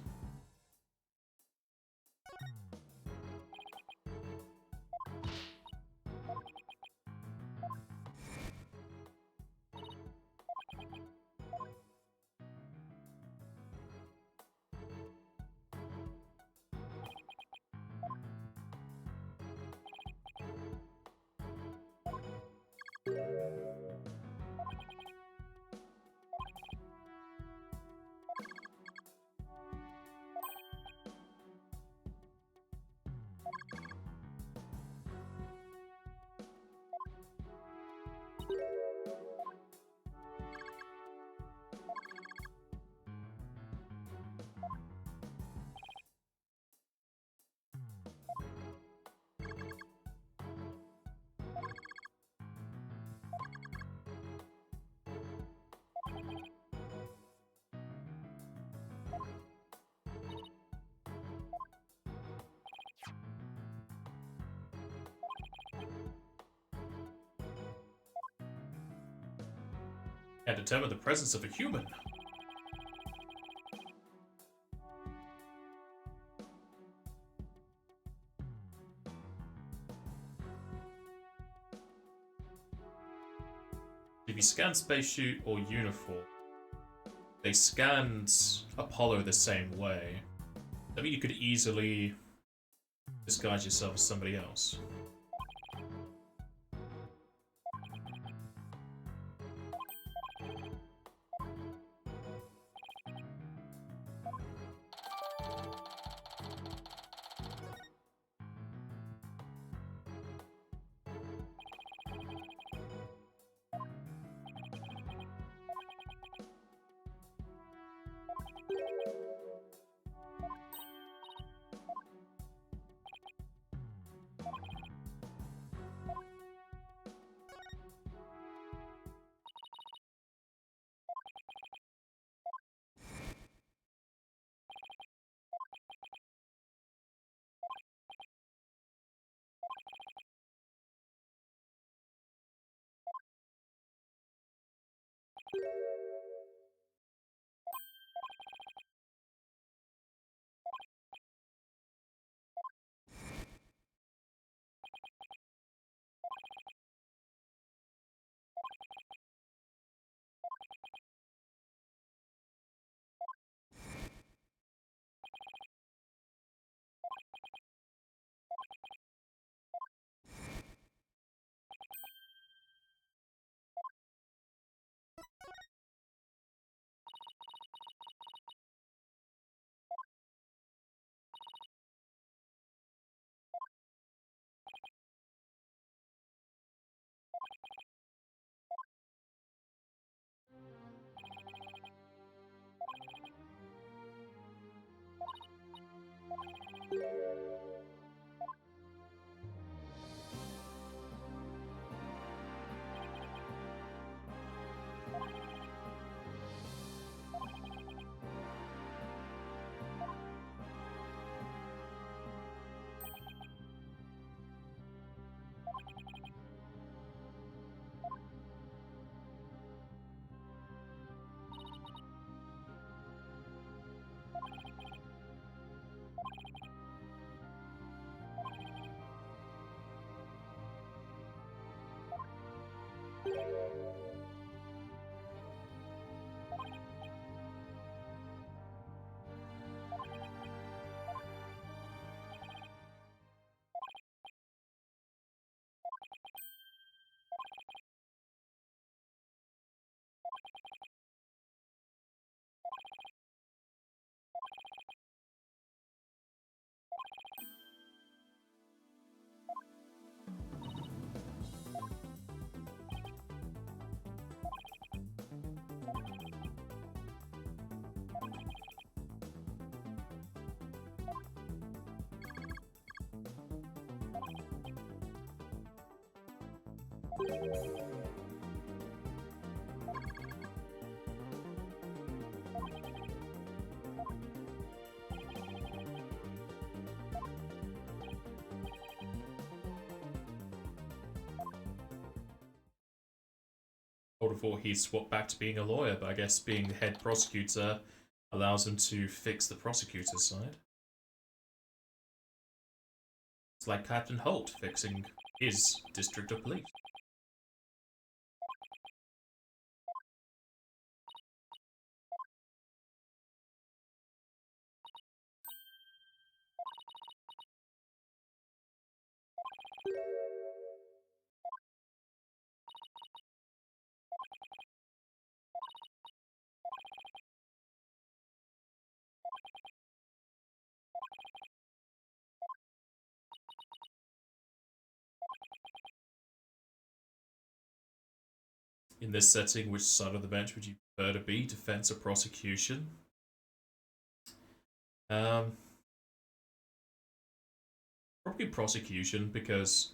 And determine the presence of a human. If you scan spacesuit or uniform, they scanned Apollo the same way. I mean, you could easily disguise yourself as somebody else. I would have thought he'd swap back to being a lawyer, but I guess being the head prosecutor allows him to fix the prosecutor's side. It's like Captain Holt fixing his district of police. In this setting, which side of the bench would you prefer to be? Defense or prosecution? Probably prosecution, because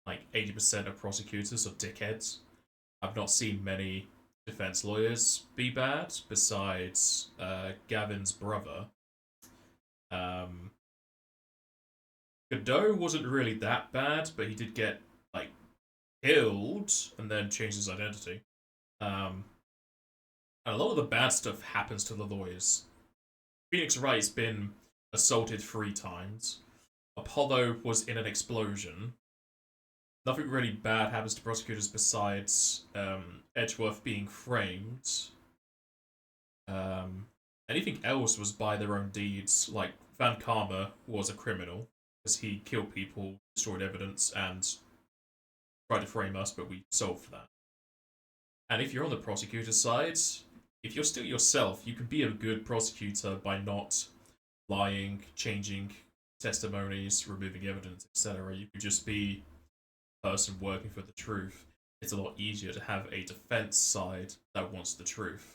like 80% of prosecutors are dickheads. I've not seen many defense lawyers be bad, besides Gavin's brother. Godot wasn't really that bad, but he did get like killed and then changed his identity. And a lot of the bad stuff happens to the lawyers. Phoenix Wright's been assaulted 3 times. Apollo was in an explosion. Nothing really bad happens to prosecutors besides Edgeworth being framed. Anything else was by their own deeds. Like Van Karma was a criminal because he killed people, destroyed evidence, and tried to frame us, but we solved that. And if you're on the prosecutor's side, if you're still yourself, you can be a good prosecutor by not lying, changing testimonies, removing evidence, etc. You could just be a person working for the truth. It's a lot easier to have a defense side that wants the truth.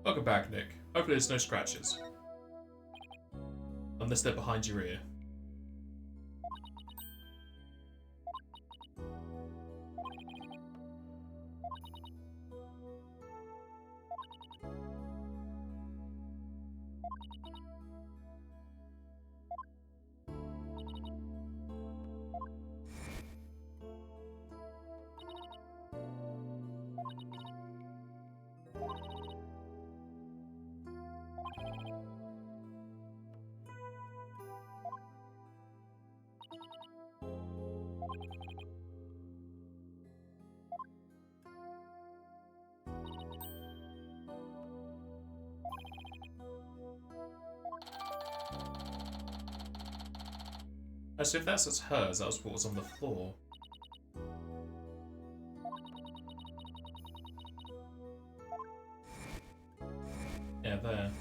Welcome back, Nick. Hopefully there's no scratches. Unless they're behind your ear. So if that's hers, that was what was on the floor. Yeah, there.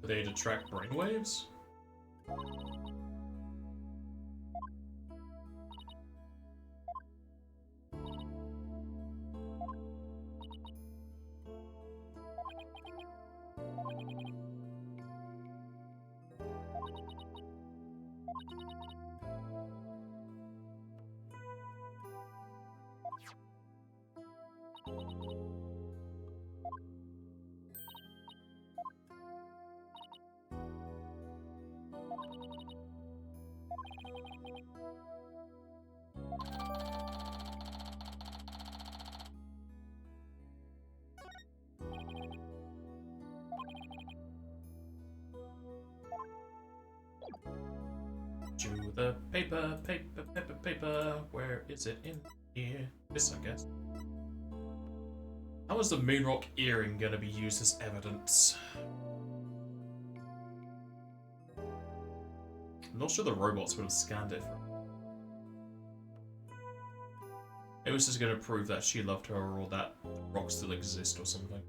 Do they detract brainwaves? To the paper, paper, paper, paper. Where is it in here? This, I guess. How is the Moonrock earring going to be used as evidence? I'm not sure the robots would have scanned it. It was just going to prove that she loved her or that rocks still exist or something.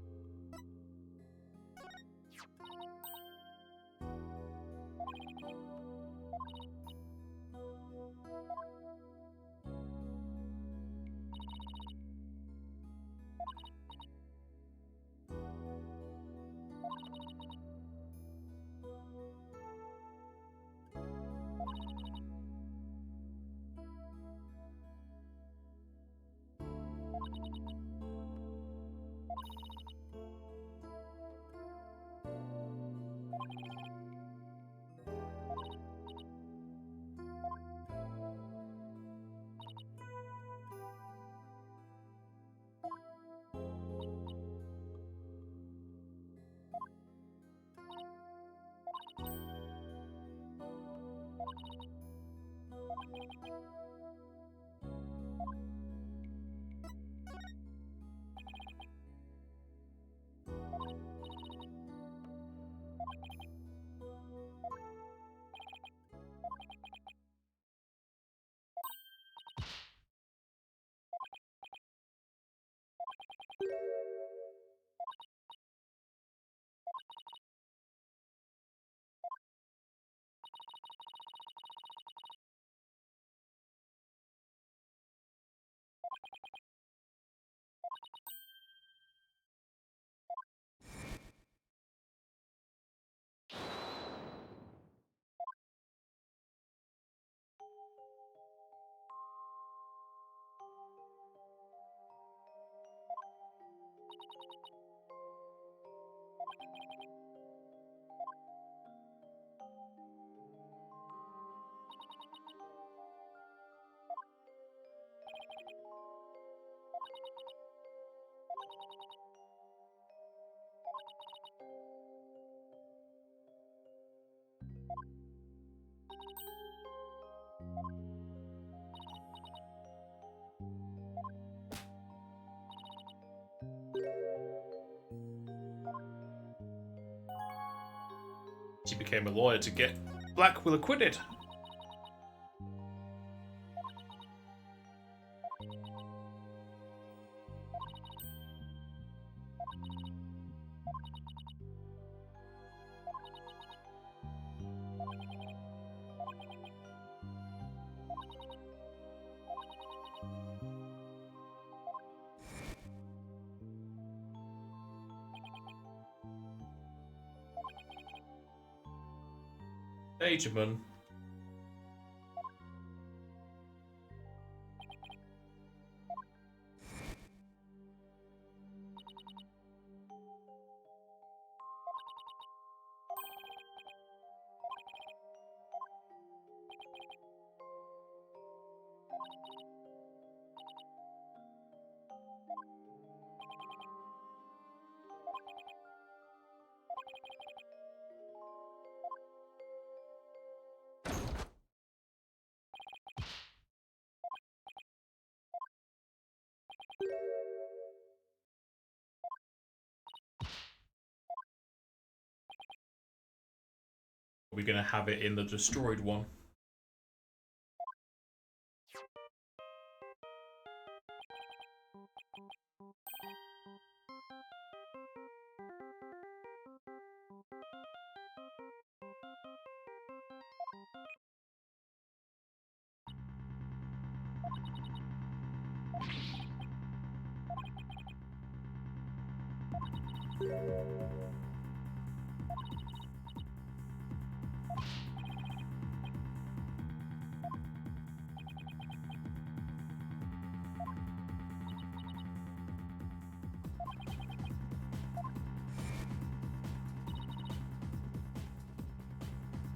She became a lawyer to get Blackwell acquitted. Agerman. We're gonna have it in the destroyed one.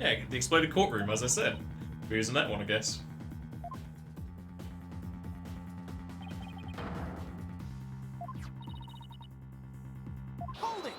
Yeah, the exploded courtroom, as I said. We're using that one, I guess. Hold it!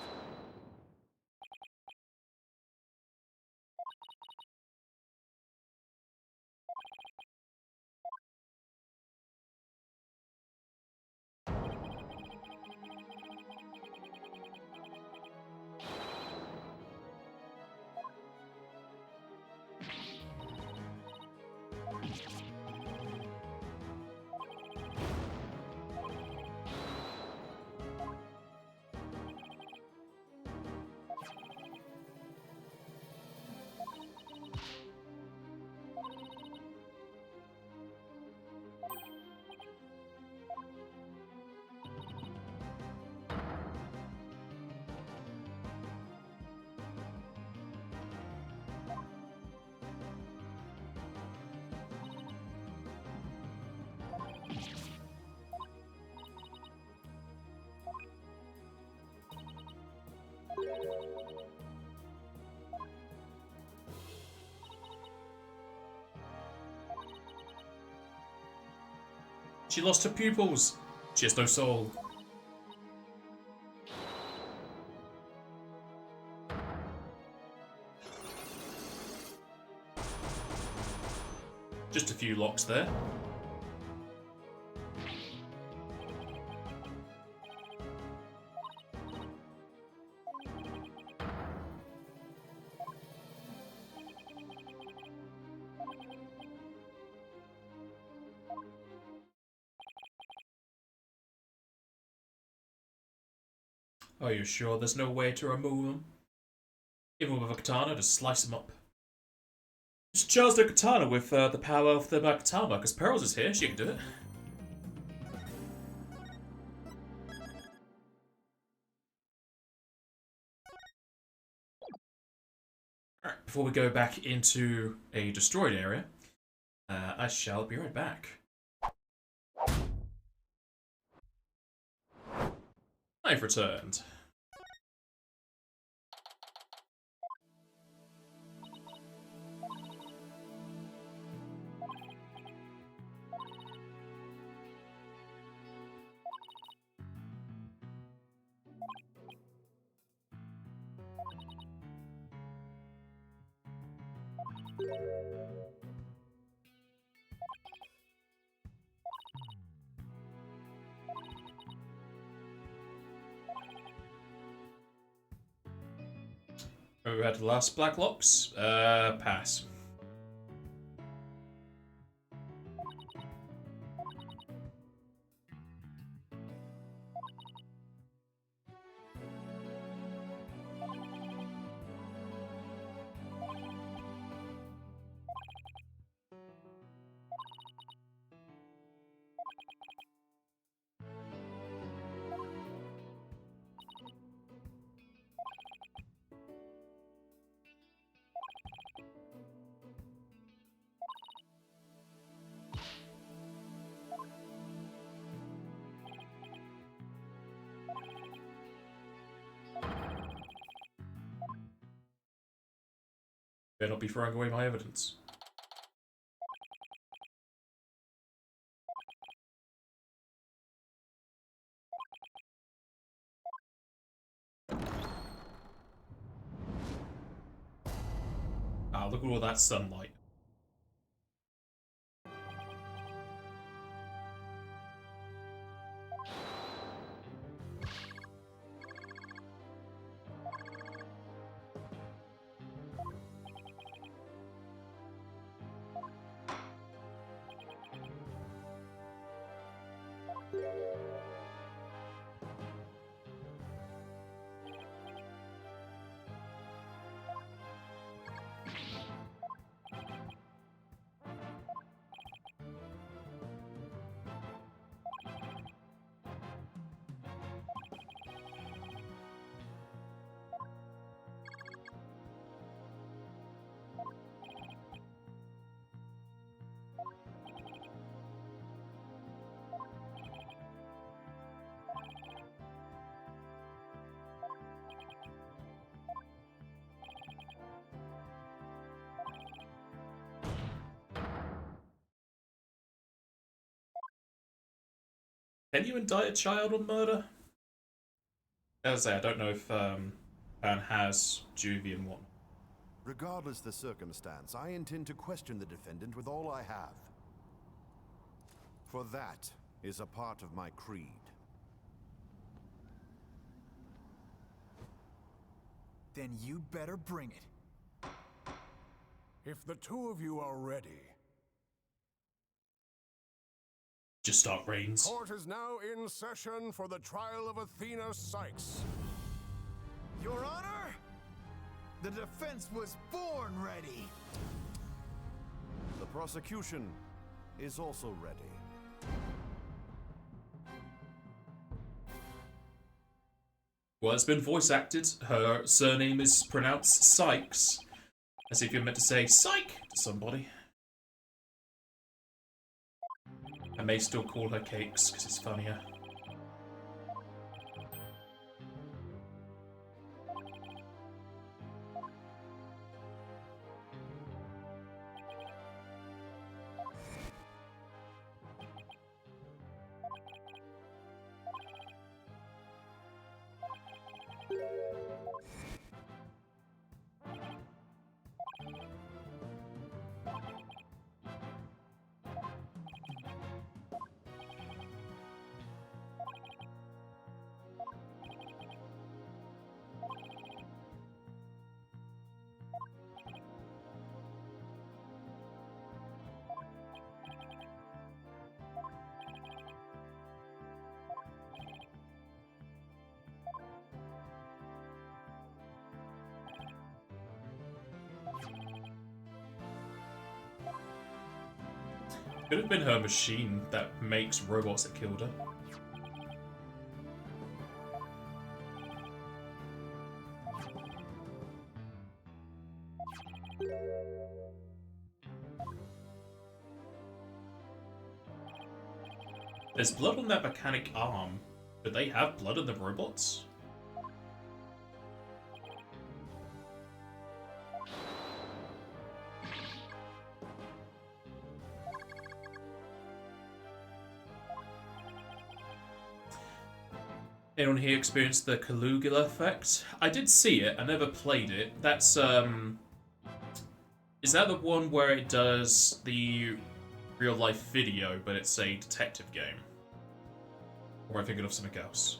She lost her pupils. She has no soul. Just a few locks there. Are you sure there's no way to remove them? Even with a katana, just slice them up. Just charge the katana with the power of the katana, because Perils is here, she can do it. Alright, before we go back into a destroyed area, I shall be right back. I've returned. We had the last Black Locks. Pass. Better not be throwing away my evidence. Ah, look at all that sunlight. Can you indict a child on murder? As I say, I don't know if Pan has juvie and whatnot. Regardless the circumstance, I intend to question the defendant with all I have. For that is a part of my creed. Then you'd better bring it. If the two of you are ready. Just start Reigns. Court is now in session for the trial of Athena Sykes. Your Honor, the defense was born ready. The prosecution is also ready. Well, it's been voice acted. Her surname is pronounced Sykes. As if you're meant to say psych to somebody. I may still call her Cakes, because it's funnier. Could have been her machine that makes robots that killed her. There's blood on that mechanic arm. Do they have blood on the robots? Anyone here experienced the Caligula effect? I did see it, I never played it. That's, is that the one where it does the real-life video, but it's a detective game? Or am I thinking of something else?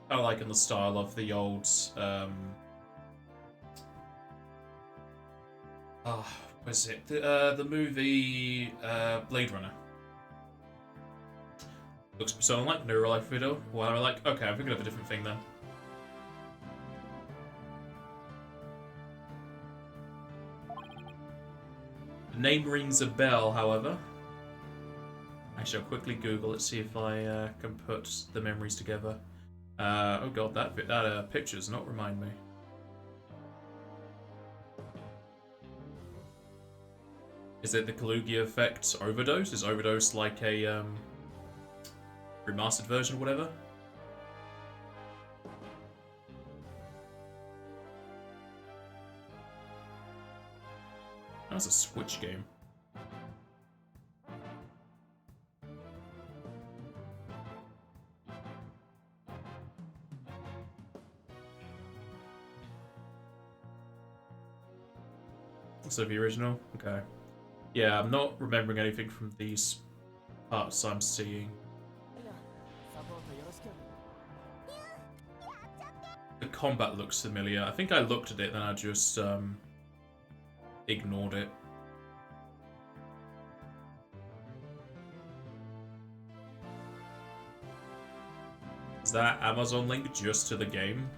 I like in the style of the old, what is it? The movie, Blade Runner. Looks so like no real life video. Well, I'm like, okay, I'm thinking of a different thing then. The name rings a bell, however. I shall quickly Google it, see if I can put the memories together. Oh god, that picture does not remind me. Is it the Caligula effect Overdose? Is Overdose like a remastered version or whatever? That's a Switch game. So the original? Okay. Yeah, I'm not remembering anything from these parts I'm seeing. The combat looks familiar. I think I looked at it, then I just ignored it. Is that Amazon link just to the game?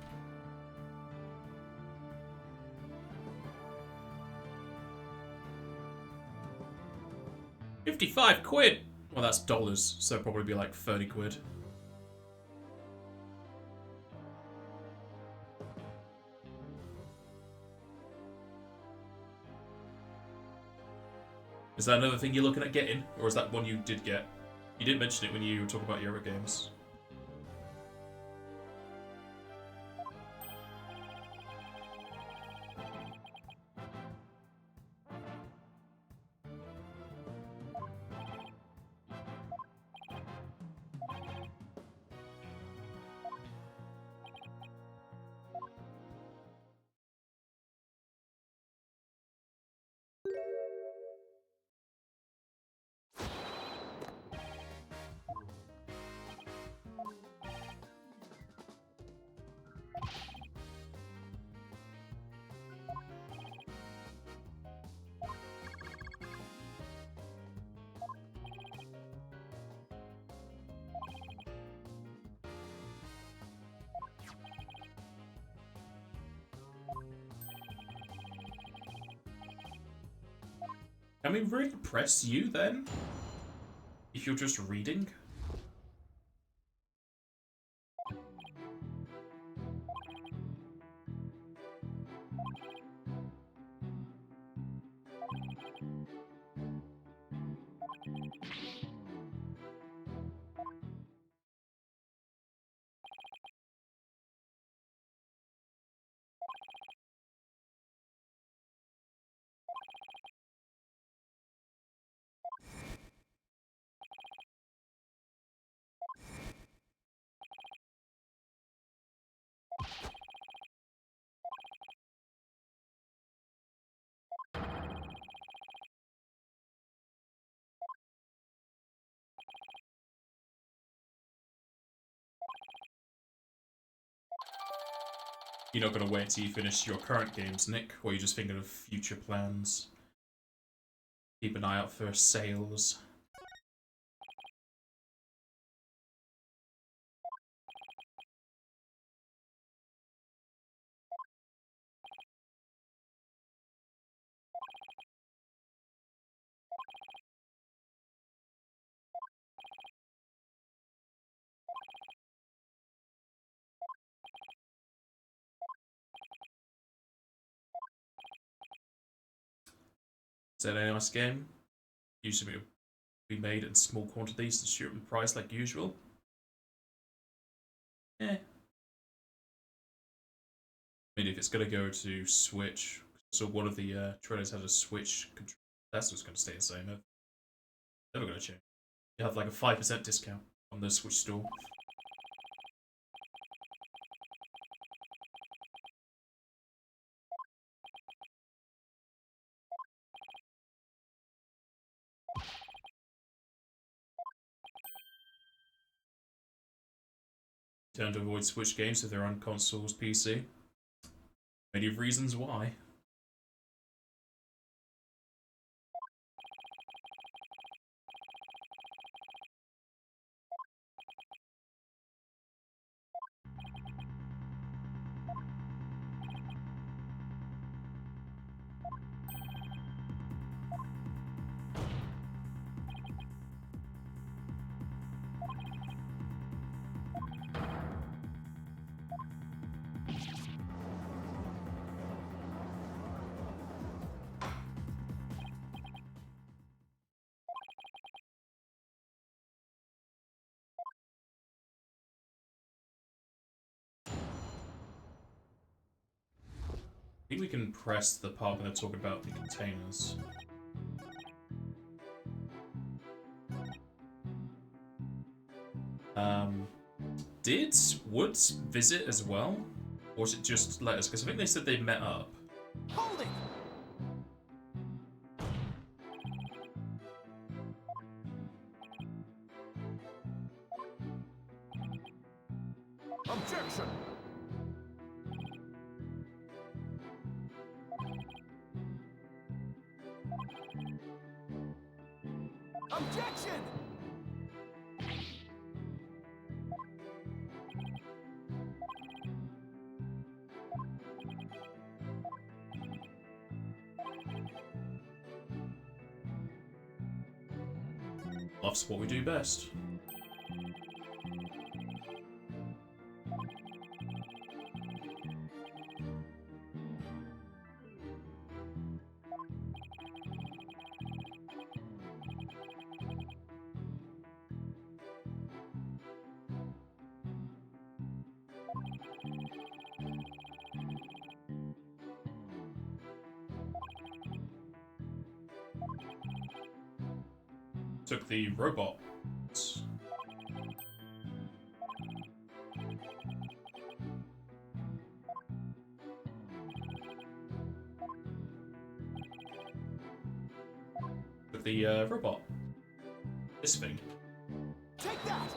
£55? Well, that's dollars, so it'll probably be like 30 quid. Is that another thing you're looking at getting? Or is that one you did get? You didn't mention it when you were talking about your other games. Can we really press you then? If you're just reading? You're not going to wait until you finish your current games, Nick, or you're just thinking of future plans? Keep an eye out for sales. Is that a nice game? Usually it will be made in small quantities to shoot with price like usual. Eh. I mean, if it's going to go to Switch, so one of the trailers has a Switch controller, that's just going to stay the same. Never going to change. You have like a 5% discount on the Switch store. Tend to avoid Switch games if they're on consoles, PC. Many reasons why. I think we can press the part where they're talking about the containers. Did Woods visit as well? Or was it just letters? Because I think they said they met up. Hold it! Objection! Objection! Love's what we do best. Took the robot. Took the robot. This thing. Take that!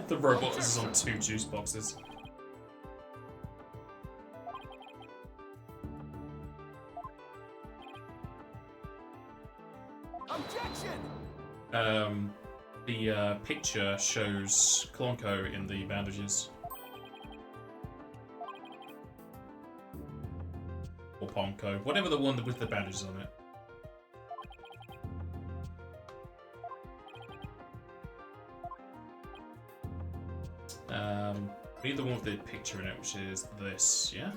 The robot is on 2 juice boxes. Objection! The picture shows Klonko in the bandages. Or Ponko, whatever the one with the bandages on it. We need the one with the picture in it, which is this, yeah?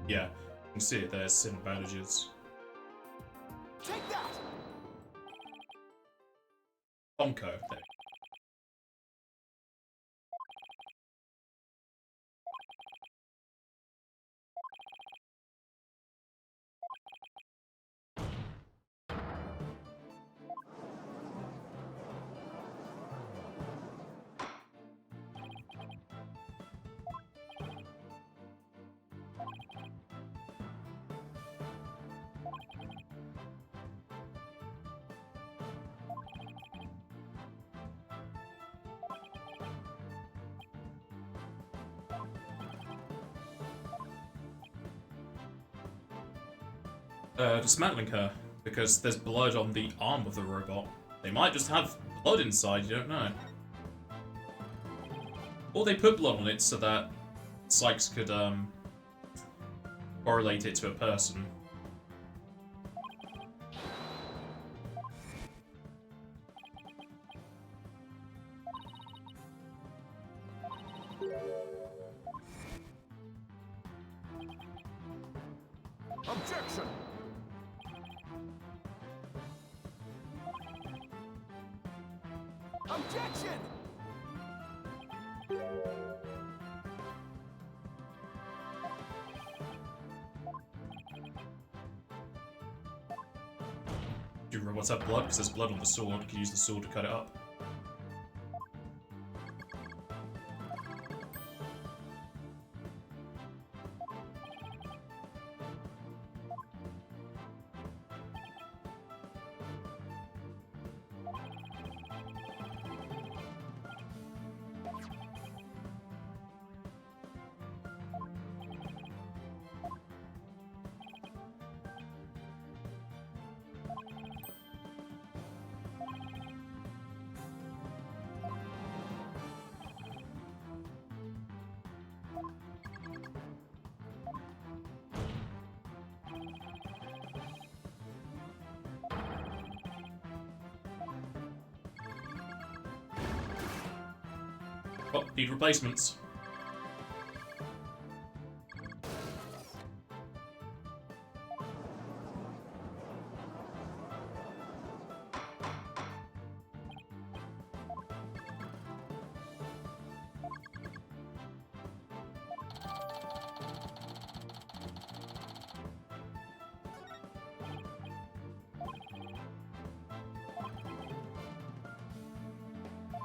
Yeah, you can see it there, it's in bandages. Take that! Ponko, there. Dismantling her, because there's blood on the arm of the robot. They might just have blood inside, you don't know. Or they put blood on it so that Sykes could, correlate it to a person. Objection! Objection! Do robots have blood? Because there's blood on the sword. You can use the sword to cut it up. Oh, need replacements.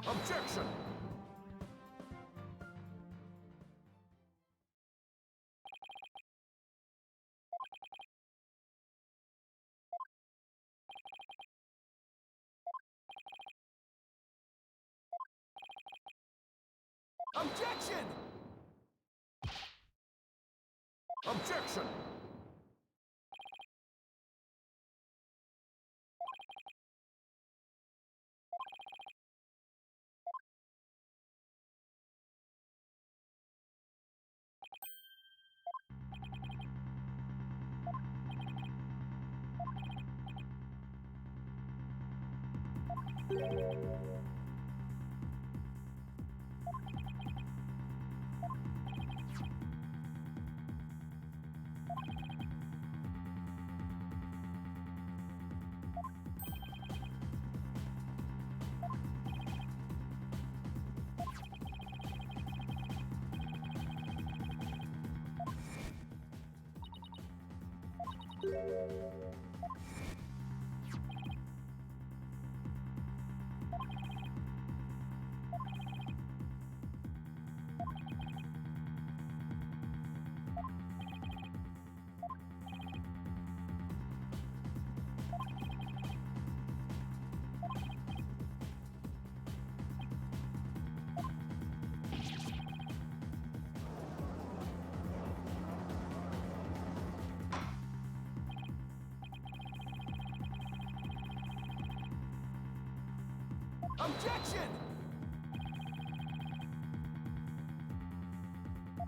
Objection! Objection! Objection! Objection!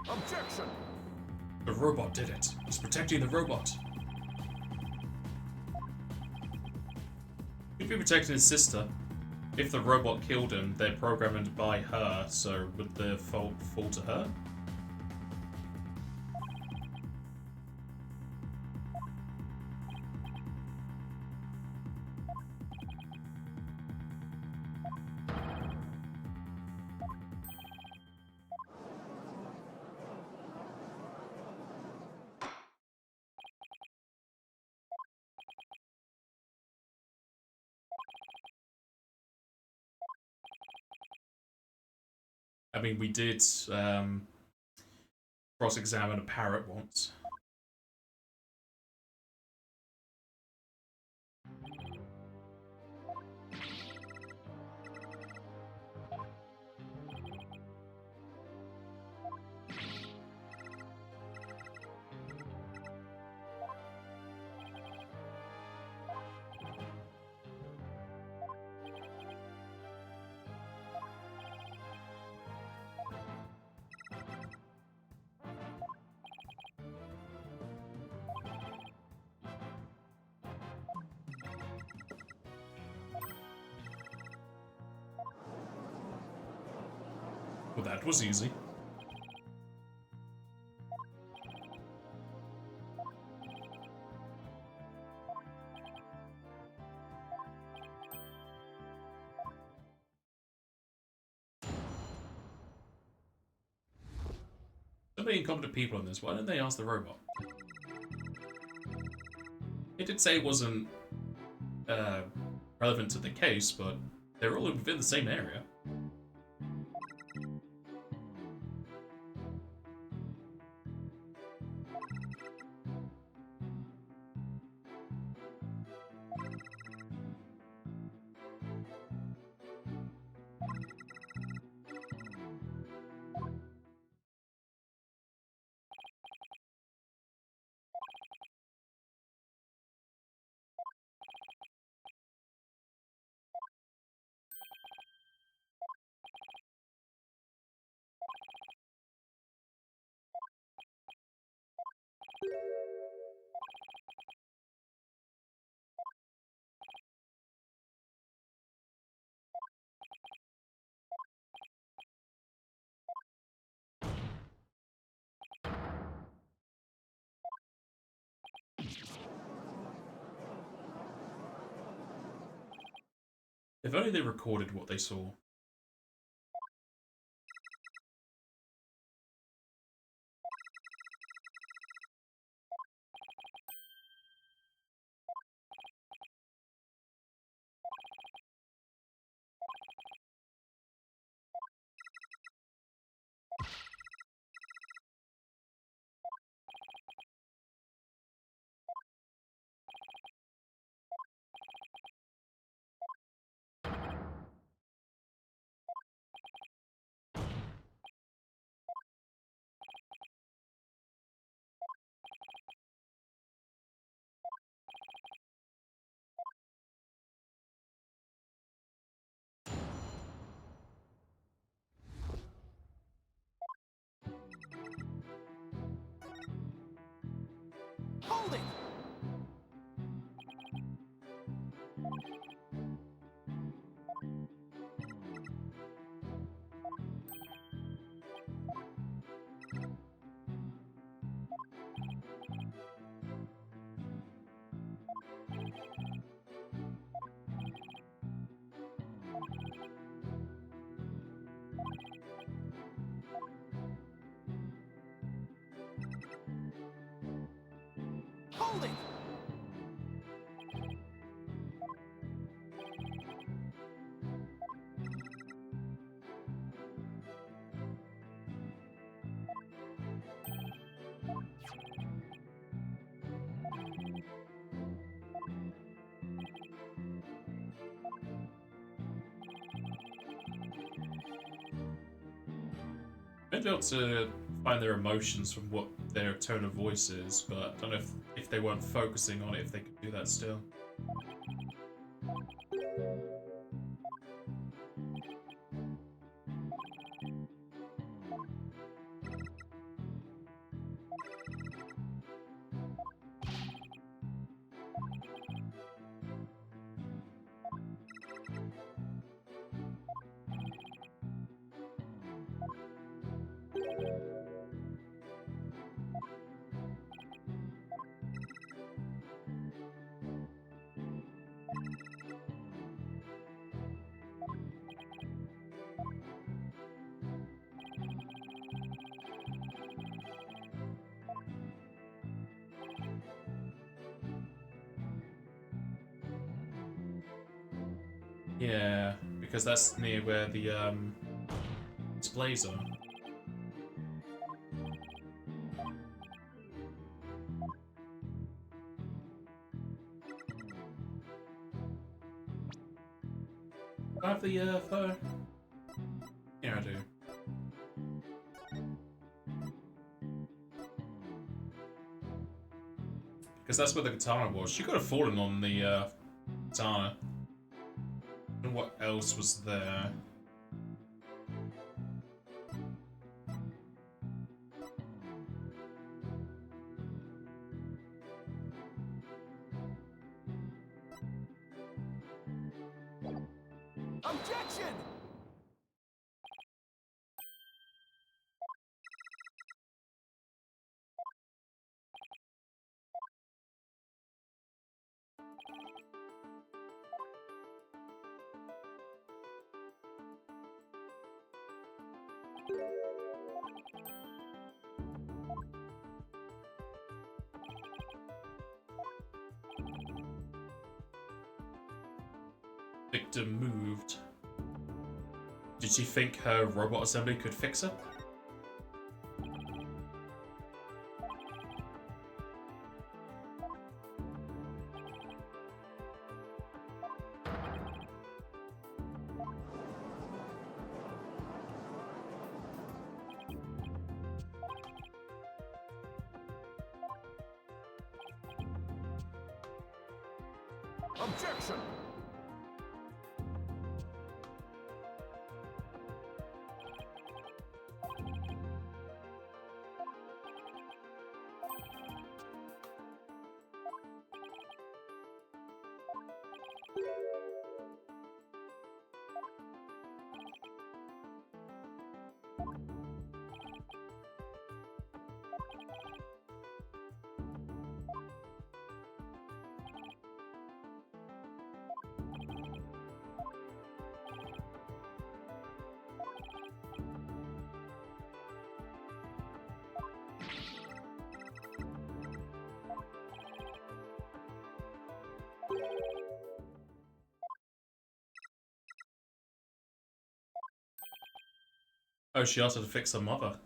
Objection! The robot did it. He's protecting the robot. He'd be protecting his sister. If the robot killed him, they're programmed by her, so would the fault fall to her? I mean, we did cross-examine a parrot once. Well, that was easy. So many incompetent people on this. Why didn't they ask the robot? It did say it wasn't relevant to the case, but they're all within the same area. If only they recorded what they saw. Hold it! Hold it! I'd be able to find their emotions from what their tone of voice is, but I don't know if they weren't focusing on it, if they could do that still. Yeah, because that's near where the displays are. Do I have the photo? Yeah, I do. Because that's where the katana was. She could have fallen on the katana. I don't know what else was there. Objection! Victim moved. Did she think her robot assembly could fix her? Objection! Oh, she asked her to fix her mother.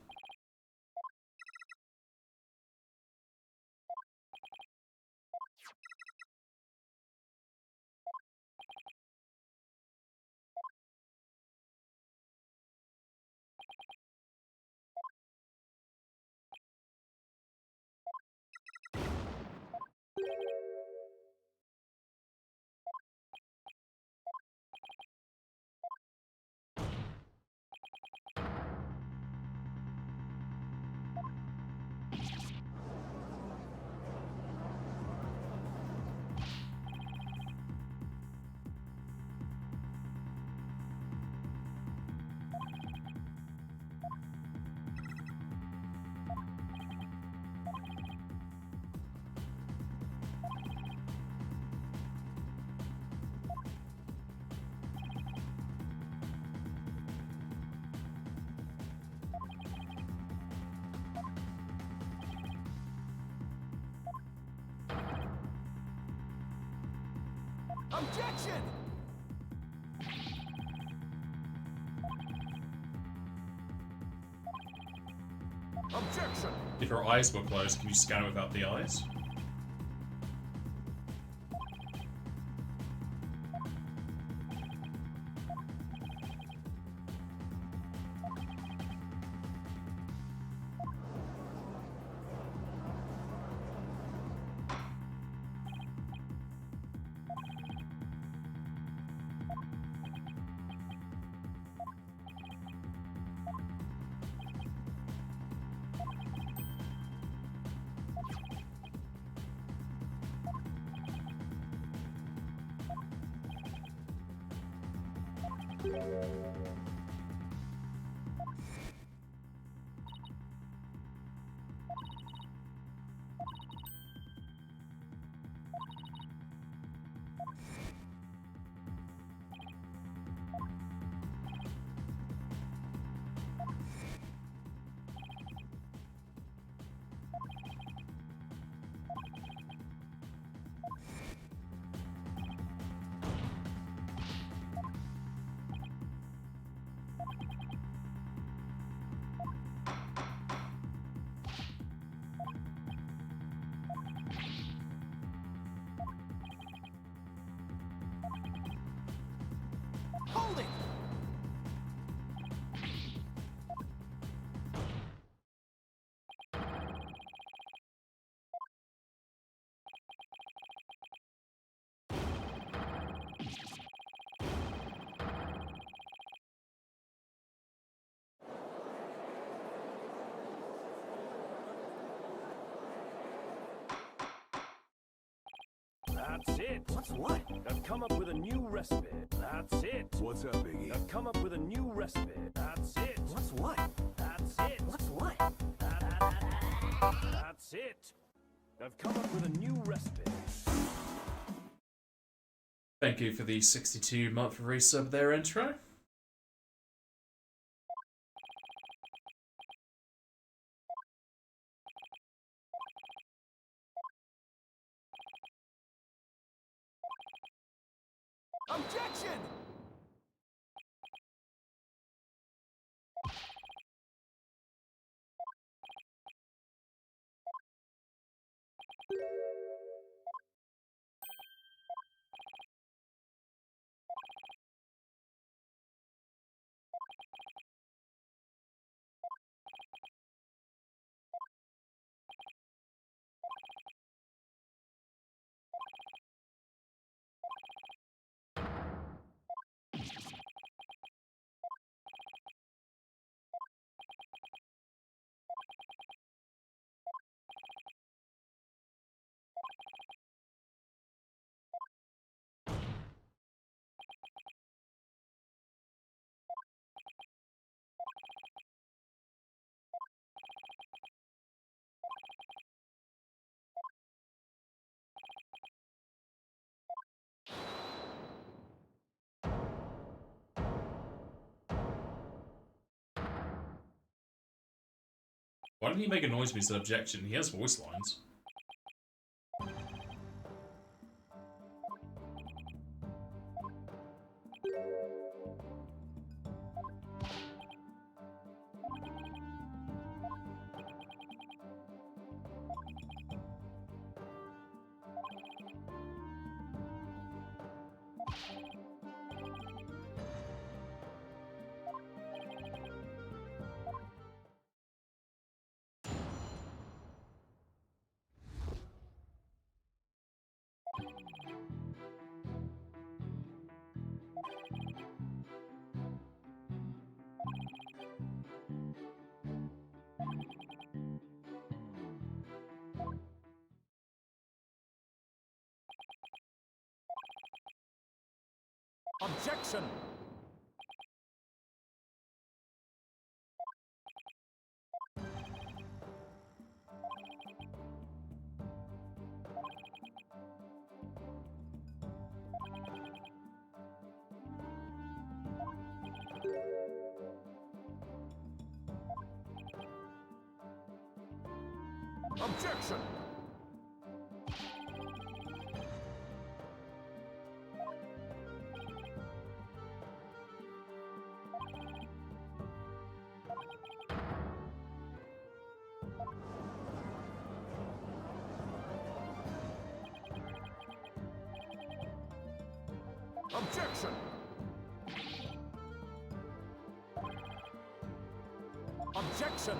Objection! Objection! If her eyes were closed, can you scan it without the eyes? That's it. What's what? I've come up with a new recipe. That's it. What's up, Biggie? I've come up with a new recipe. That's it. What's what? That's it. What's what? That's it. I've come up with a new recipe. Thank you for the 62-month resub there, intro. Objection! Why didn't he make a noise when he said objection? He has voice lines. Objection! Objection! Objection! Objection!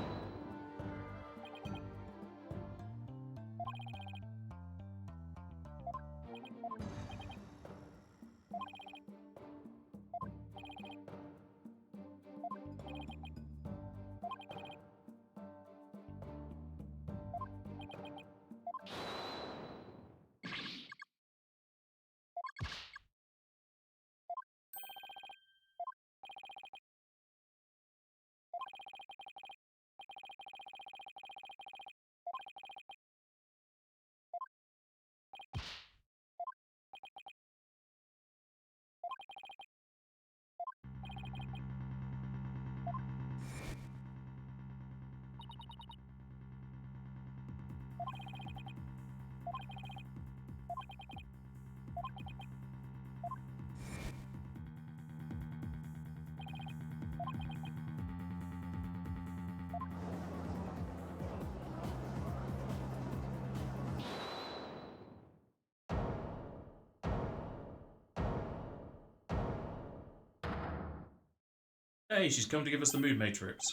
Hey, she's come to give us the mood matrix.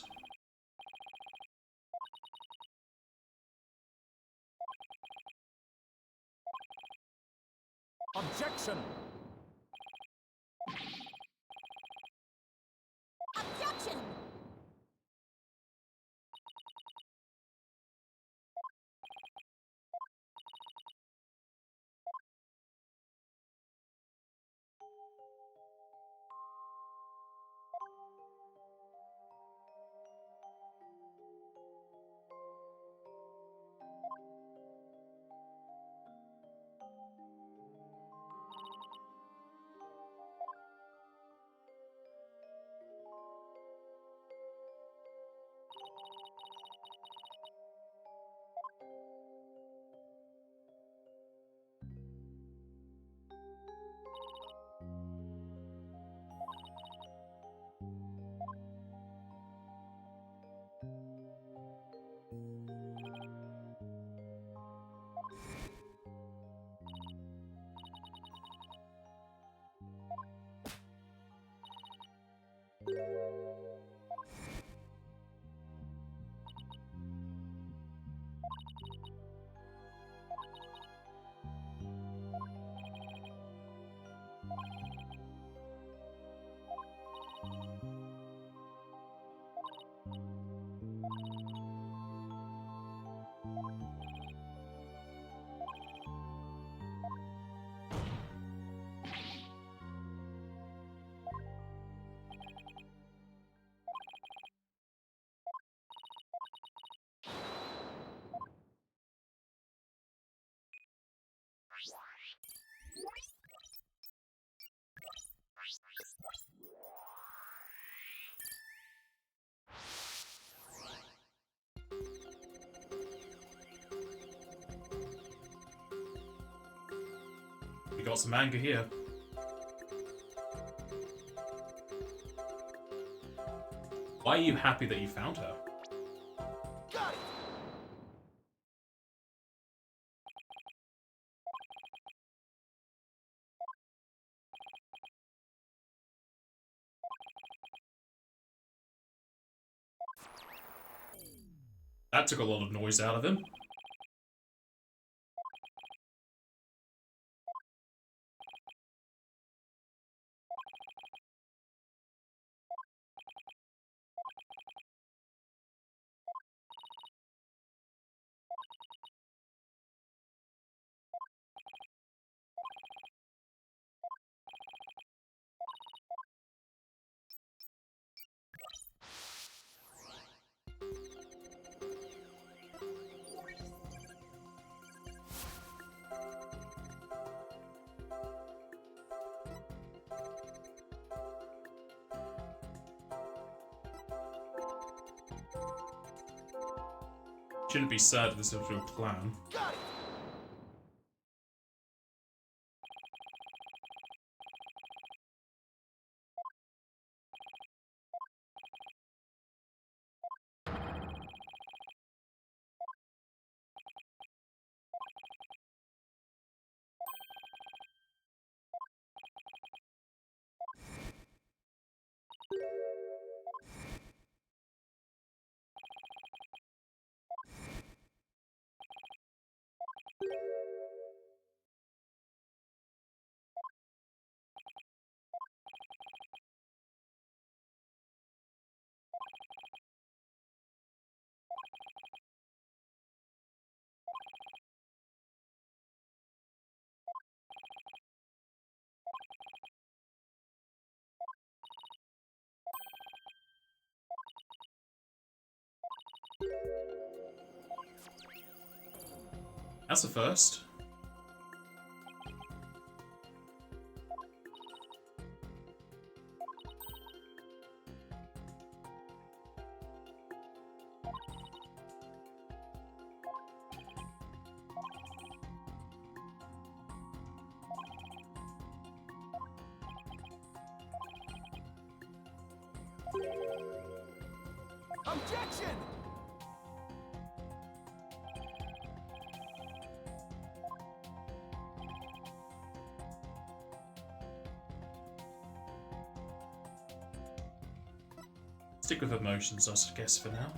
Objection! Objection! We got some anger here. Why are you happy that you found her? Got it! That took a lot of noise out of him. Shouldn't be sad if this was your plan. Got it! That's a first. Objection! Stick with emotions, I guess, for now.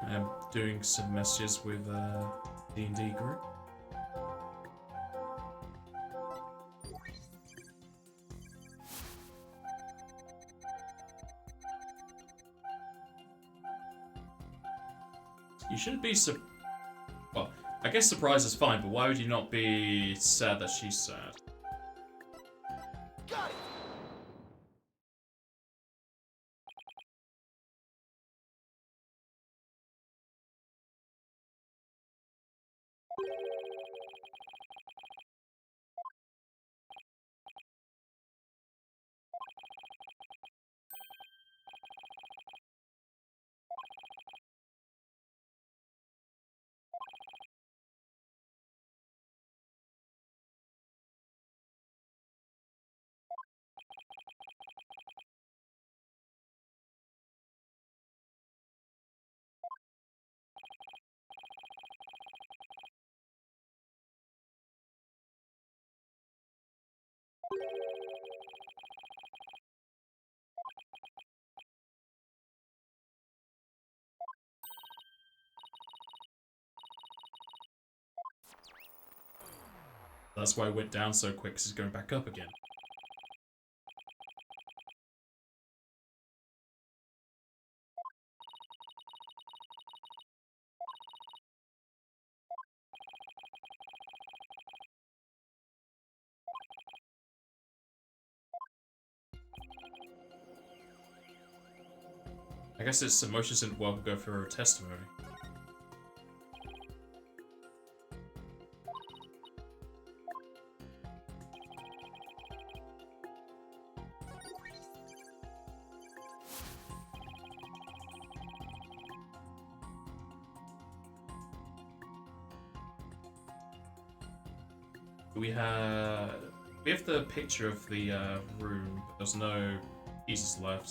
I'm doing some messages with D&D group. You shouldn't be well, I guess surprised is fine, but why would you not be sad that she's sad? Got it! That's why it went down so quick, 'cause it's going back up again. I guess its emotions didn't well go for her testimony. We have the picture of the room, but there's no pieces left.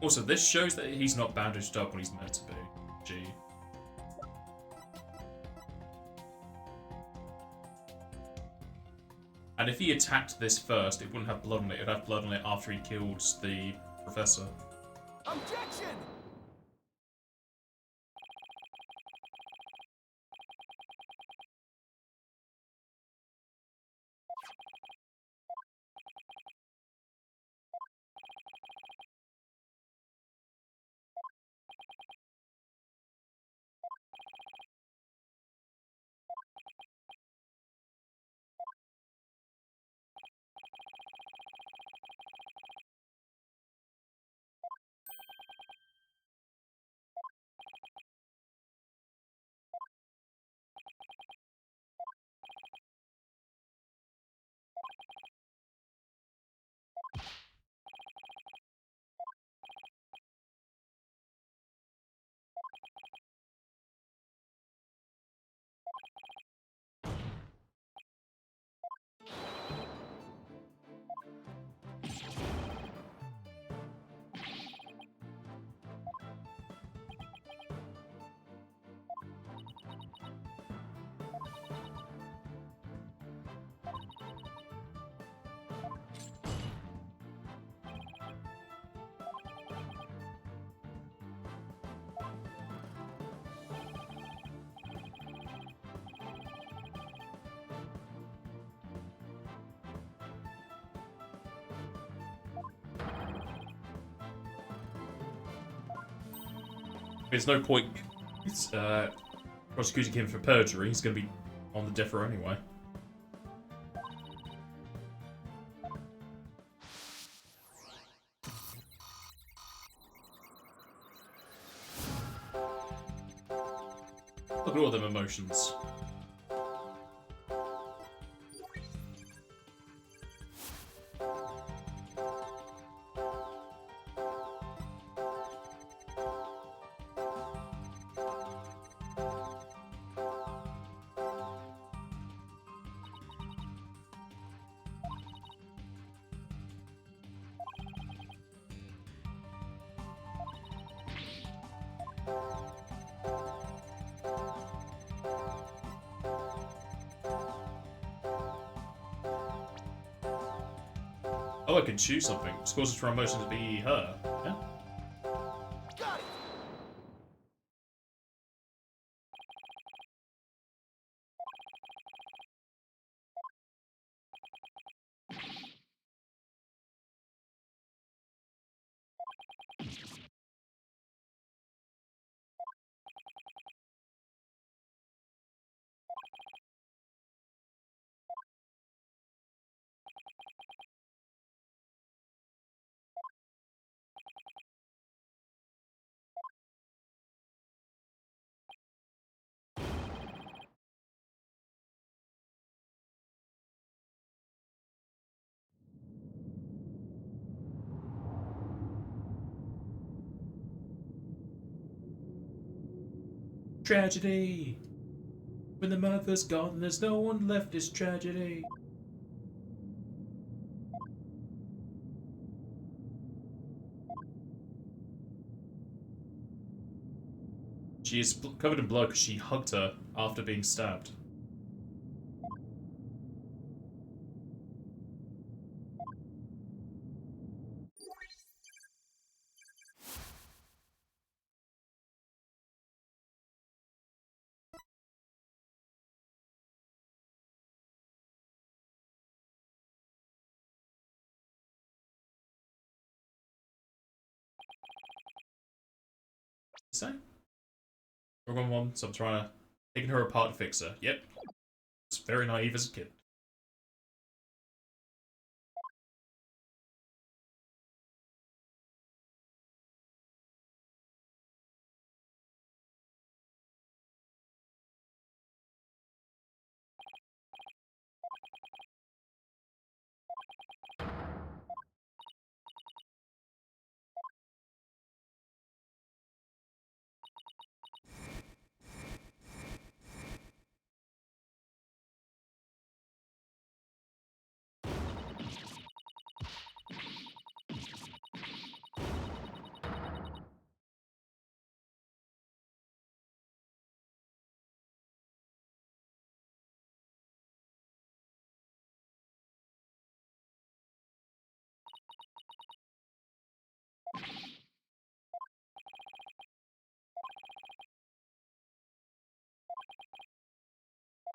Also, this shows that he's not bandaged up when he's meant to be. Gee. And if he attacked this first, it wouldn't have blood on it. It'd have blood on it after he killed the professor. Objection! There's no point prosecuting him for perjury. He's going to be on the death row anyway. Look at all them emotions. Oh, I can choose something. This causes for emotion to be her. Yeah? Got it! Tragedy! When the mother's gone, there's no one left, it's tragedy. She is covered in blood because she hugged her after being stabbed. Say? Wrong one, so I'm trying to taking her apart to fix her. Yep. It's very naive as a kid.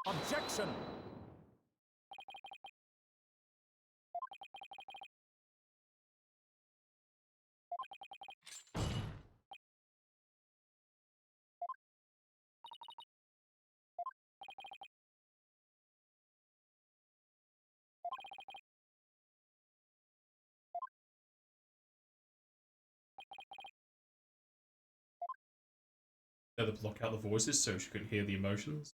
Objection! They had to block out the voices so she couldn't hear the emotions.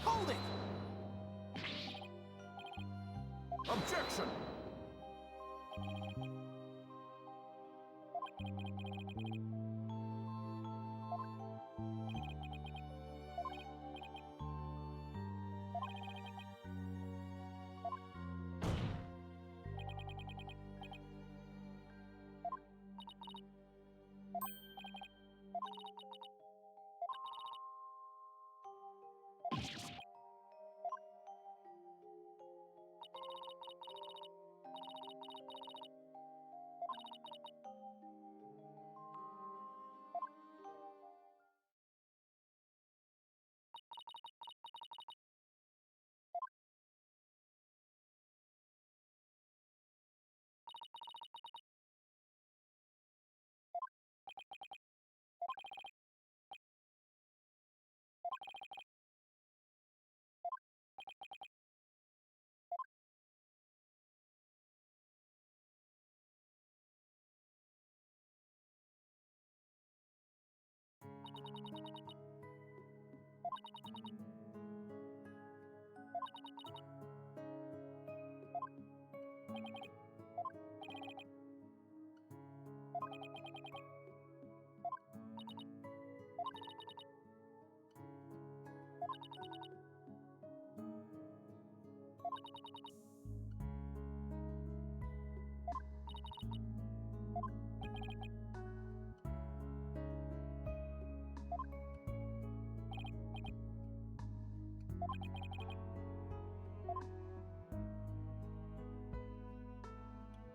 Hold it! Objection!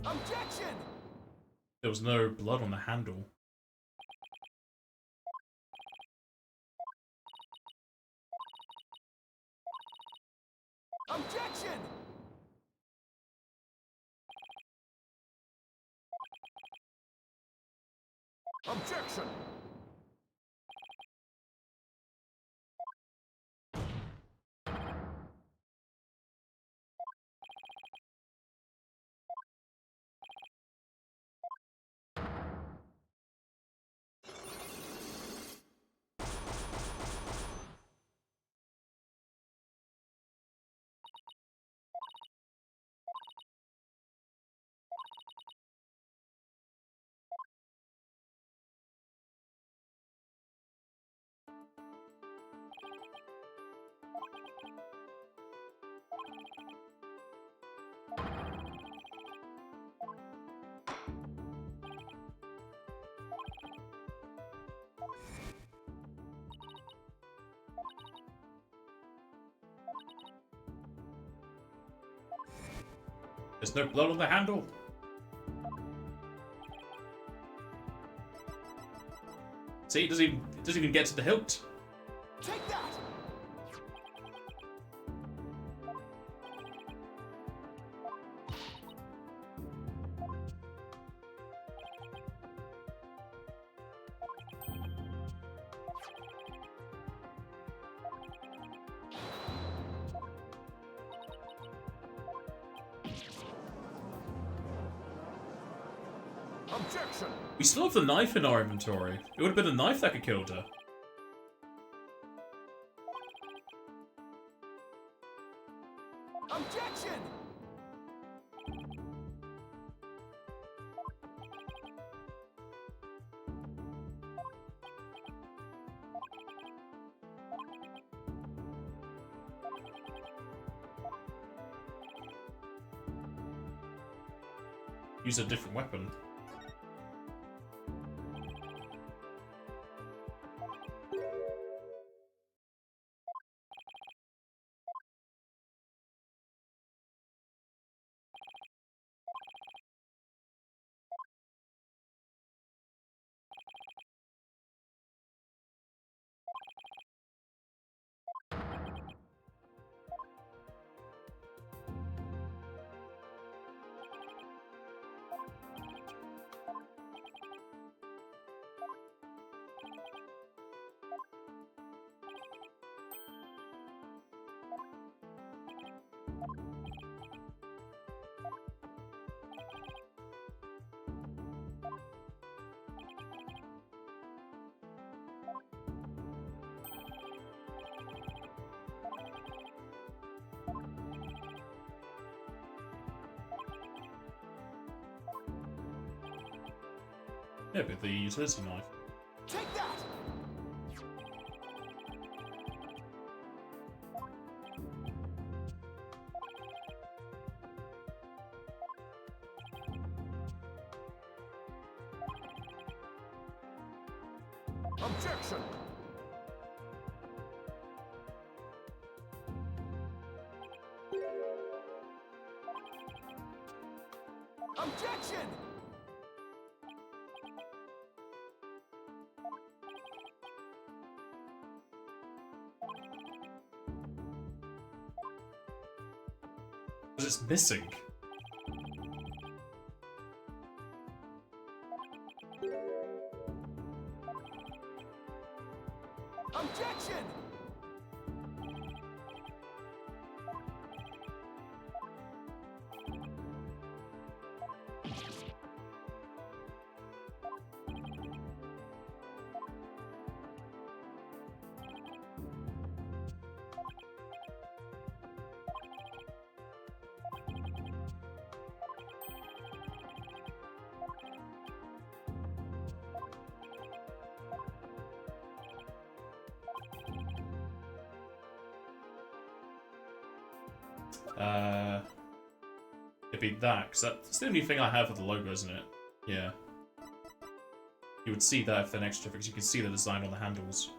Objection! There was no blood on the handle. Objection! Objection! There's no blood on the handle. See, it doesn't even get to the hilt. Take that! Objection! We still have the knife in our inventory. It would have been a knife that could kill her. Objection! Use a different weapon. Yeah, but the utility knife. Take that! Objection! Objection! Because it's missing. Objection! It'd be that, because that's the only thing I have with the logo, isn't it? Yeah. You would see that if an extra, because you can see the design on the handles.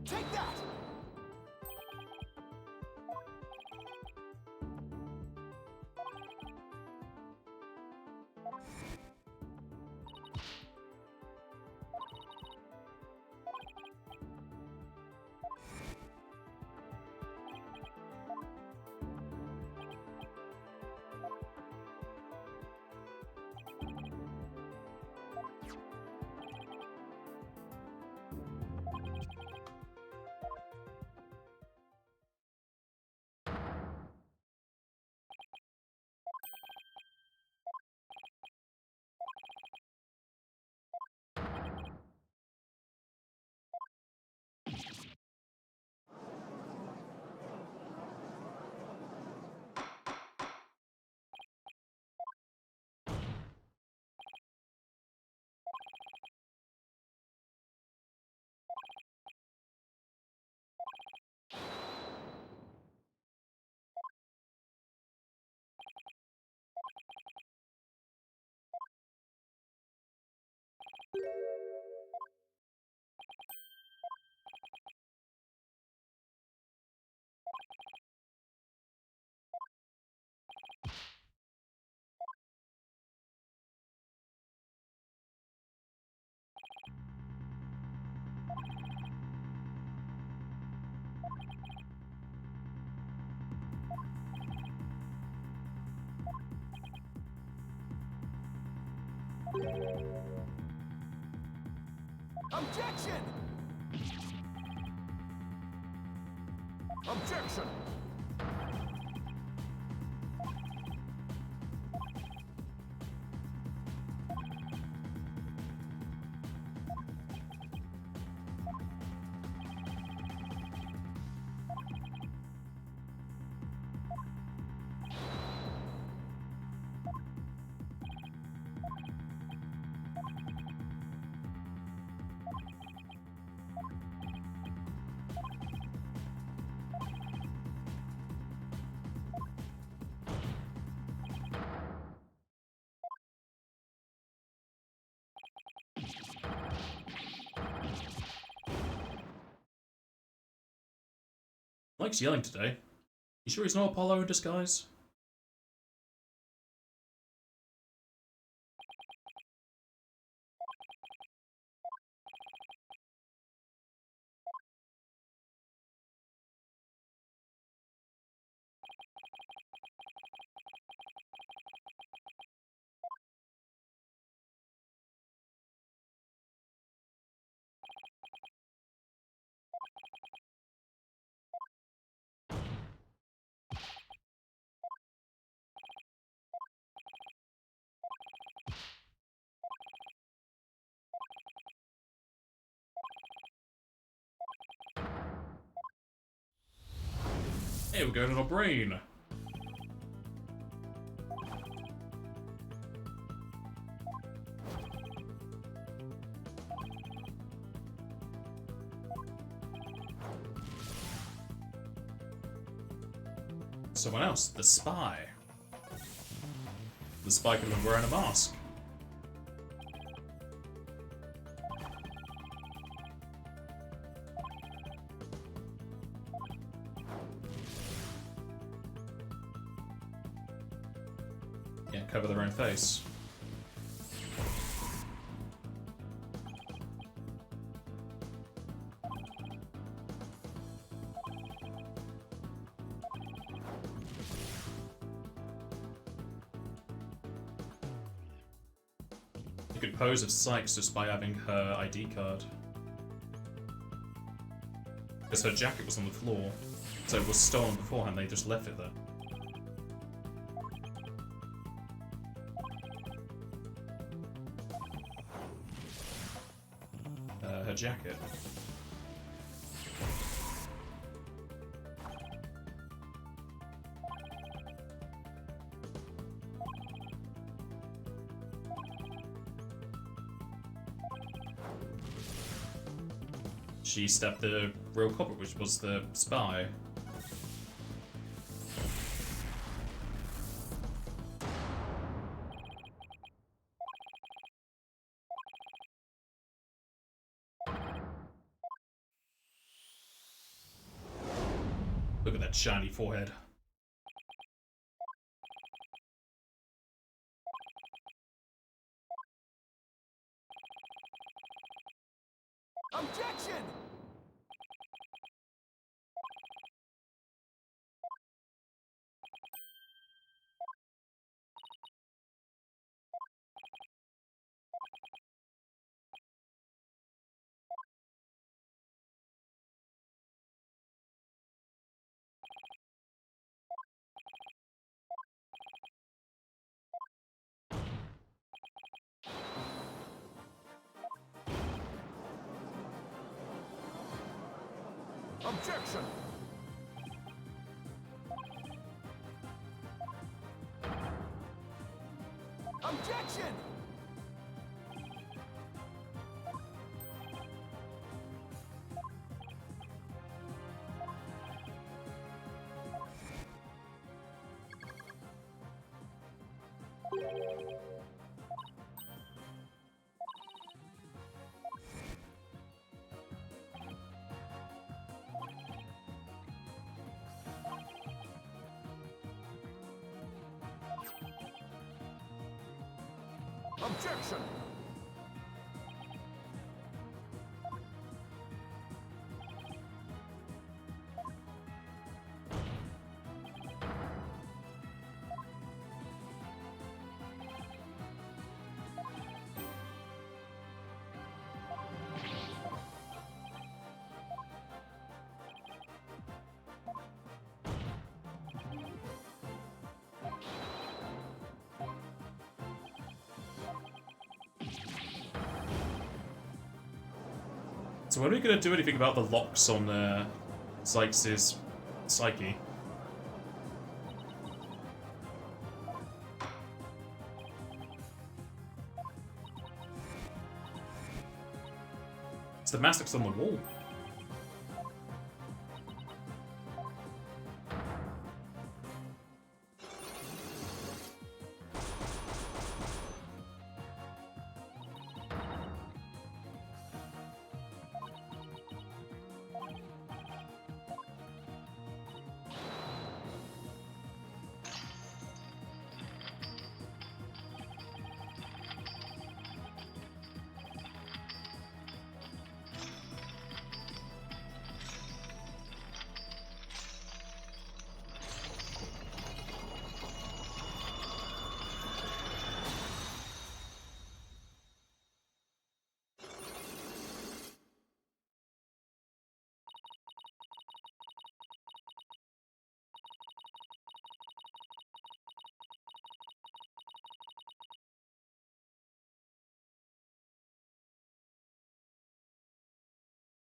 Take that! Objection! Objection! Likes yelling today. You sure he's not Apollo in disguise? Hey, we're going to our brain. Someone else, the spy. The spy could have been wearing a mask. Yeah, cover their own face. You could pose as Sykes just by having her ID card. Because her jacket was on the floor, so it was stolen beforehand, they just left it there. Her jacket. She stabbed the real culprit, which was the spy. Look at that shiny forehead. Objection! Objection! Objection! Objection! So when are we going to do anything about the locks on Sykes' psyche? It's the masks on the wall.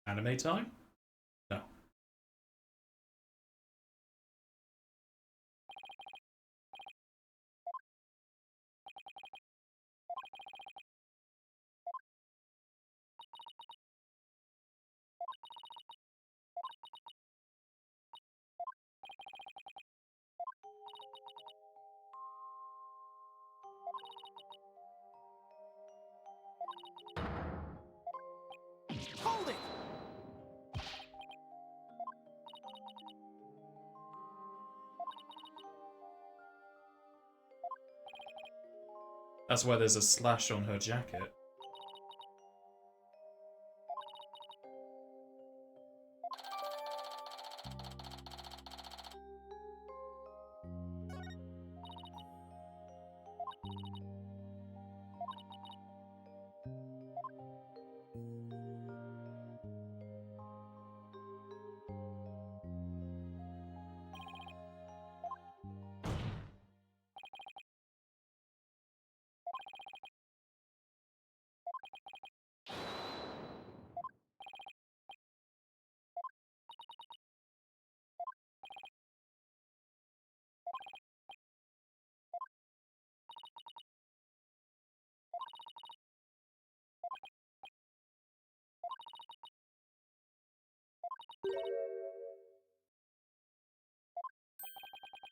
Anime time? No. Hold it! That's why there's a slash on her jacket.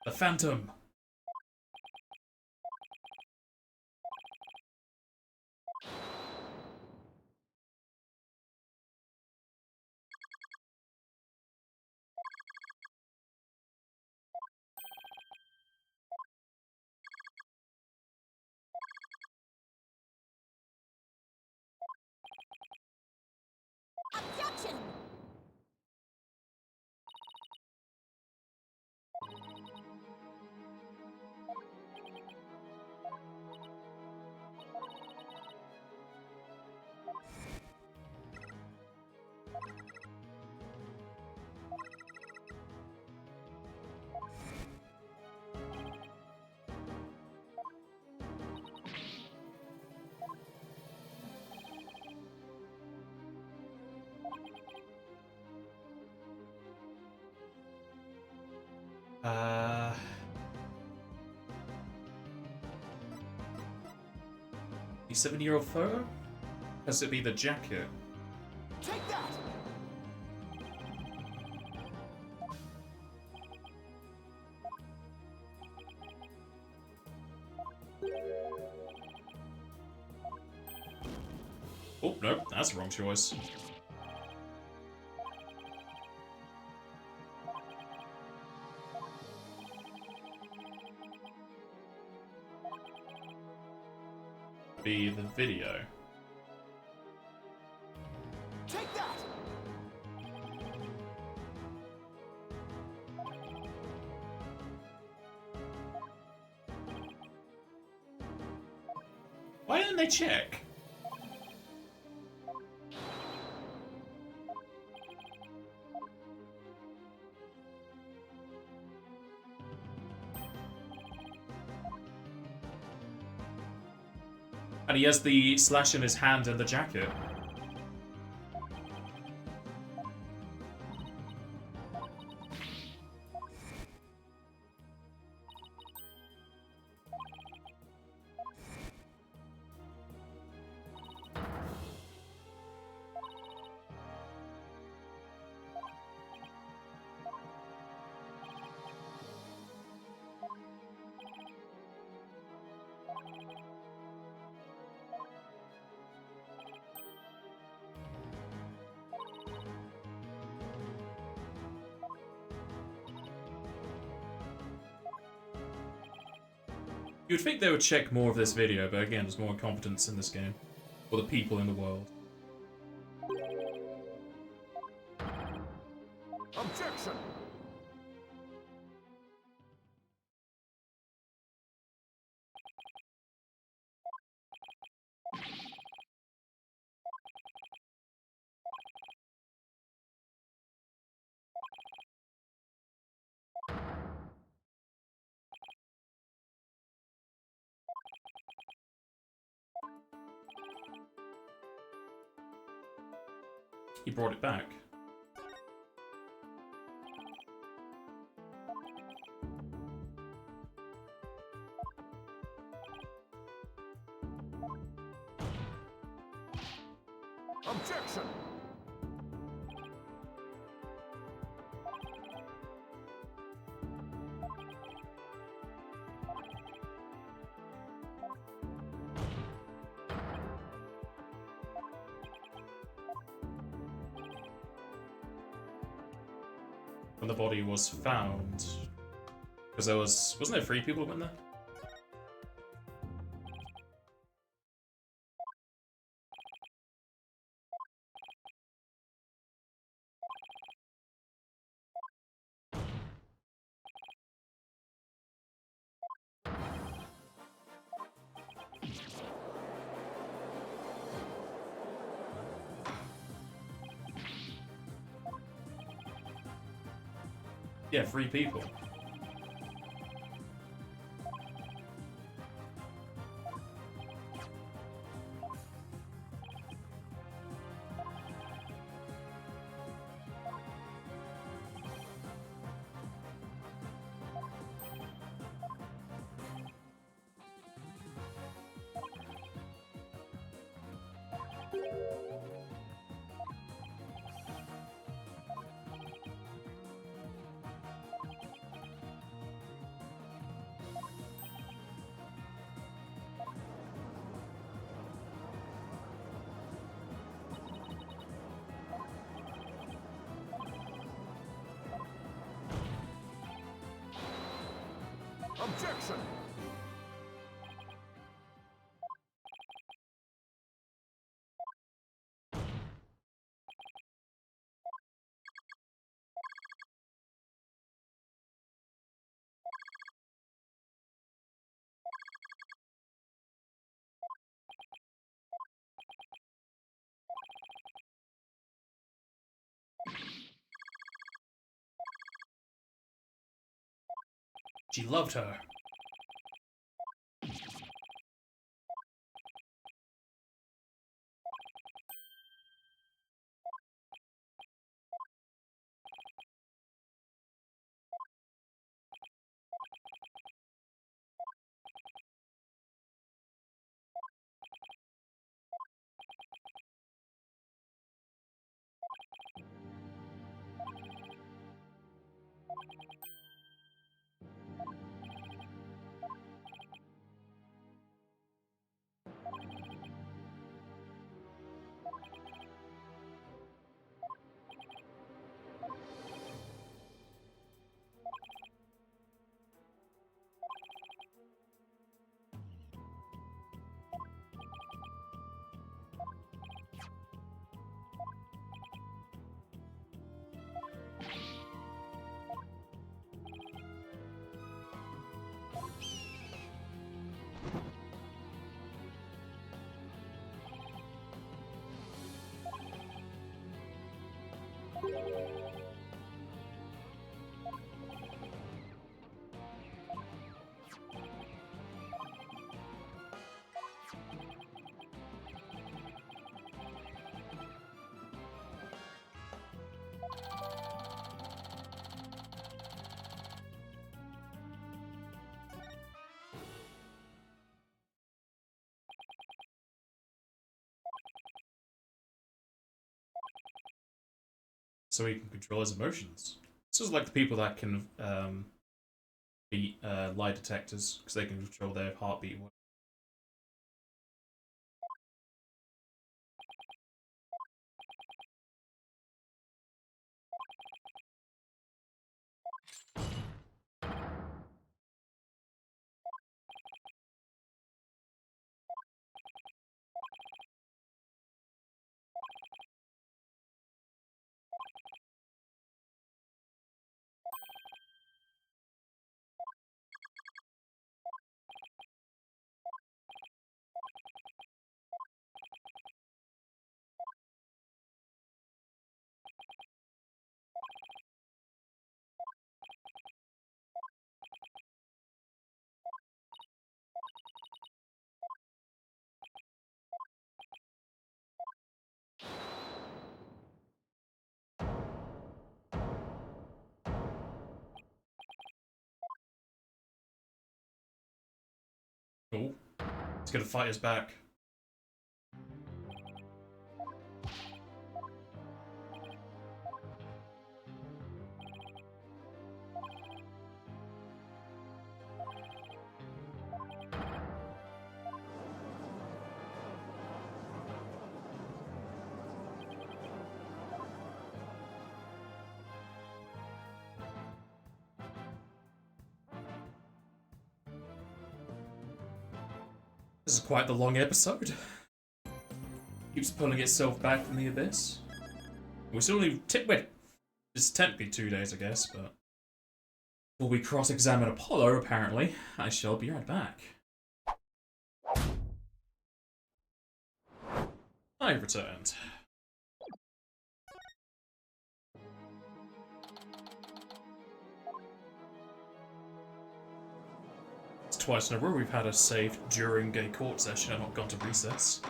The Phantom! Objection! Uh... 7-year-old photo? Has it be the jacket? Take that! Oh, no, that's the wrong choice. Be the video. Take that! Why didn't they check? And he has the slash in his hand and the jacket. You'd think they would check more of this video, but again, there's more incompetence in this game. Or the people in the world. Objection! He brought it back. Objection! When the body was found. Because there wasn't there 3 people who went there? Yeah, 3 people. Objection! She loved her. So he can control his emotions. This is like the people that can be lie detectors, because they can control their heartbeat. He's gonna fight us back. This is quite the long episode. Keeps pulling itself back from the abyss. We still only wait, it's technically 2 days, I guess, but before we cross-examine Apollo, apparently, I shall be right back. I've returned. Twice in a row we've had us saved during a court session and not gone to recess.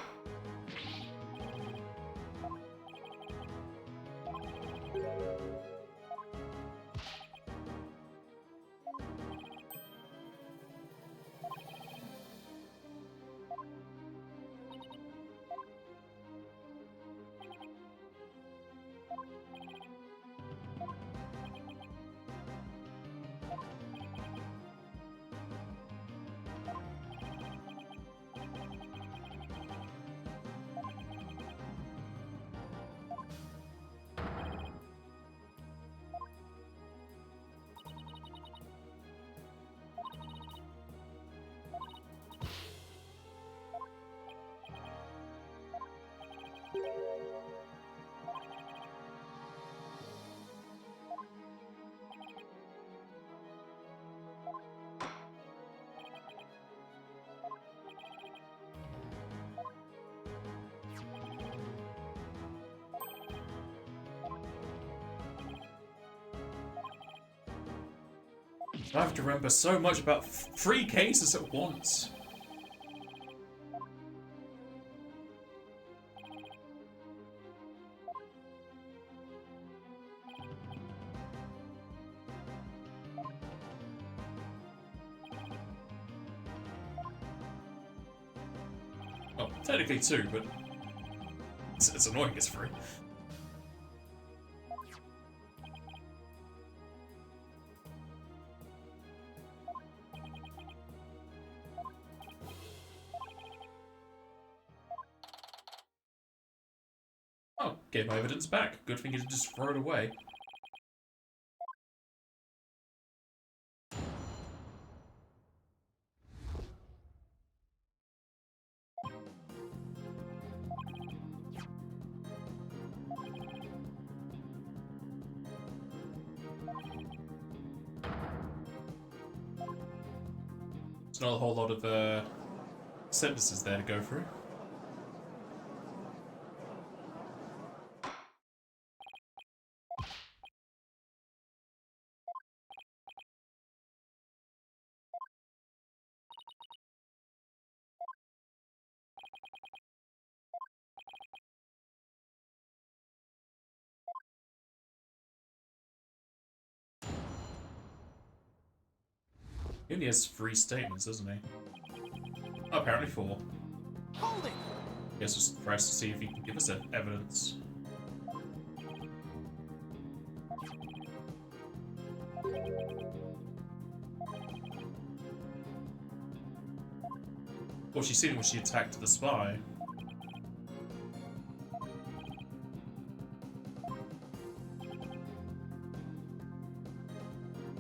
I have to remember so much about 3 cases at once. Well, technically 2, but it's annoying it's 3. Oh, gave my evidence back. Good thing you didn't just throw it away. There's not a whole lot of sentences there to go through. He only has 3 statements, doesn't he? Oh, apparently 4. Hold it! Guess just press to see if he can give us evidence. Well, she's seen it when she attacked the spy.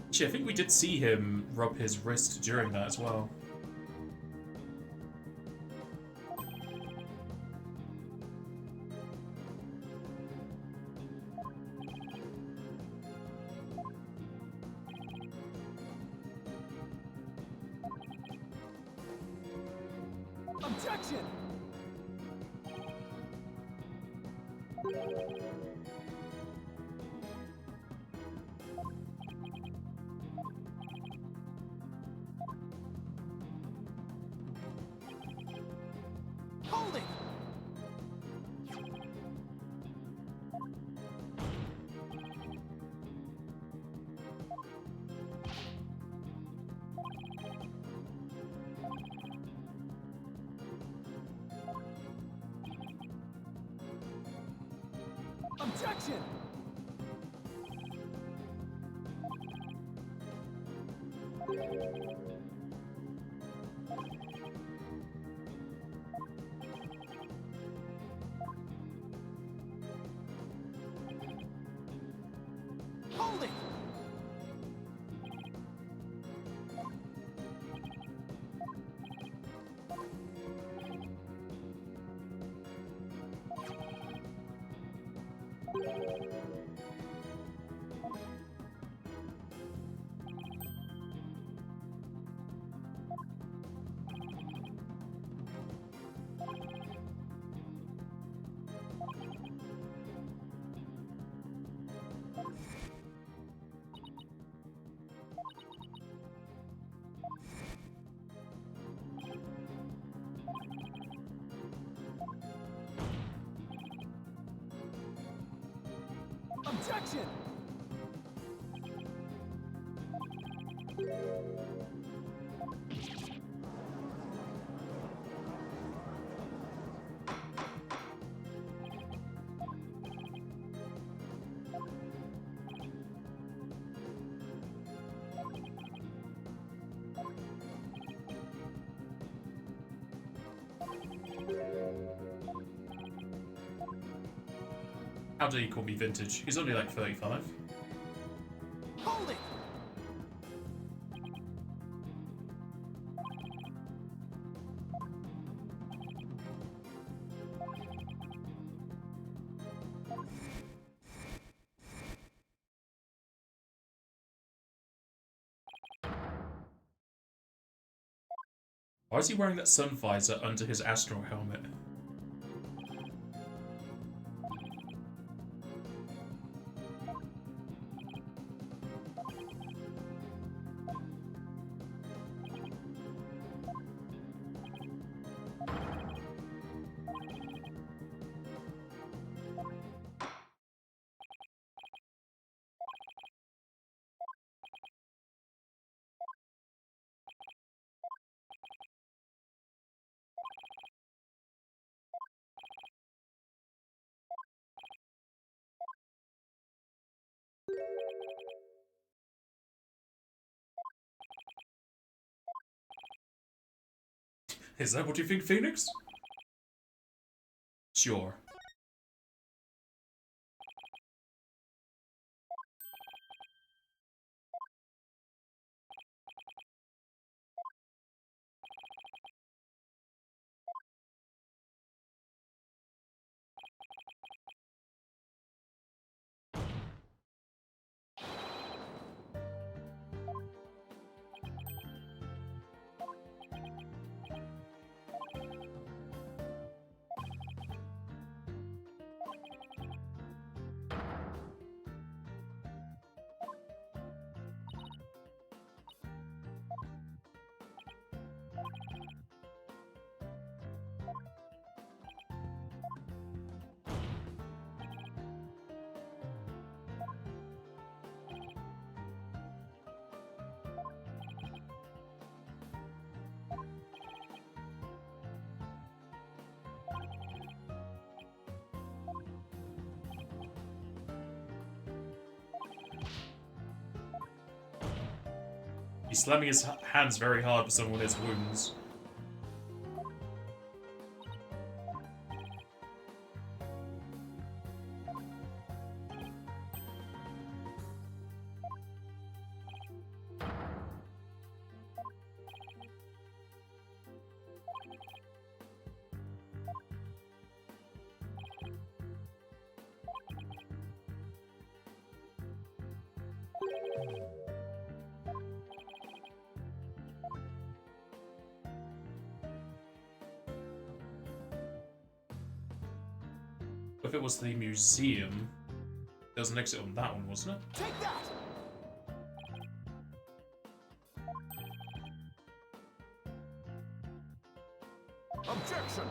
Actually, I think we did see him rub his wrist during that as well. Objection! Hold it! Hold it! Objection! How dare you call me vintage? He's only like 35. Hold it! Why is he wearing that sun visor under his astronaut helmet? Is that what you think, Phoenix? Sure. He's slamming his hands very hard for someone with his wounds. If it was the museum, there was an exit on that one, wasn't it? Take that! Objection!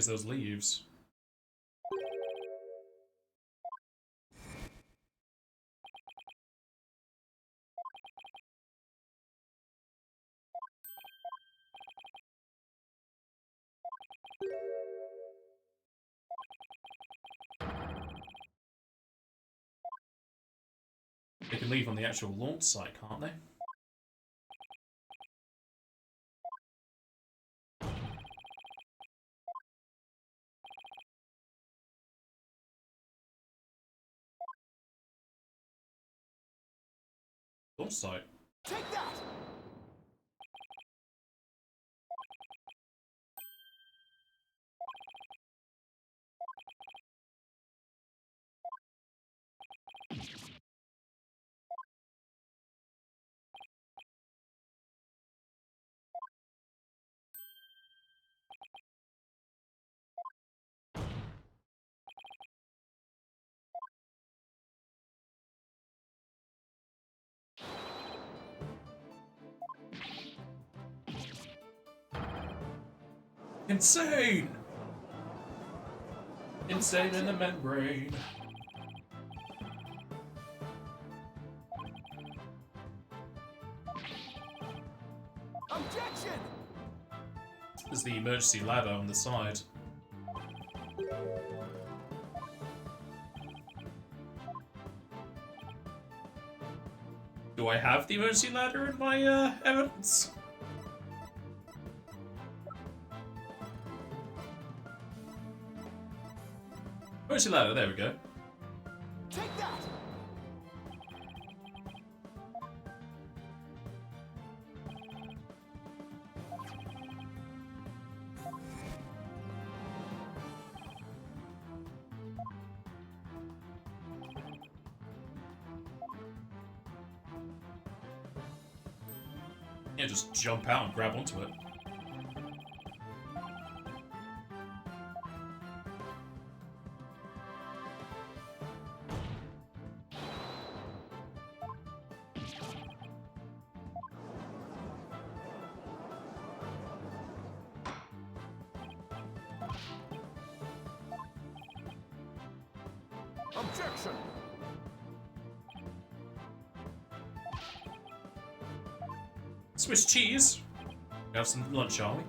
Because those leaves. They can leave on the actual launch site, can't they? Launch site. Take that! Insane! Insane in the membrane. Objection! There's the emergency ladder on the side. Do I have the emergency ladder in my evidence? Emergency ladder, there we go. Take that! Yeah, just jump out and grab onto it. Objection! Swiss cheese. Have some lunch, shall we?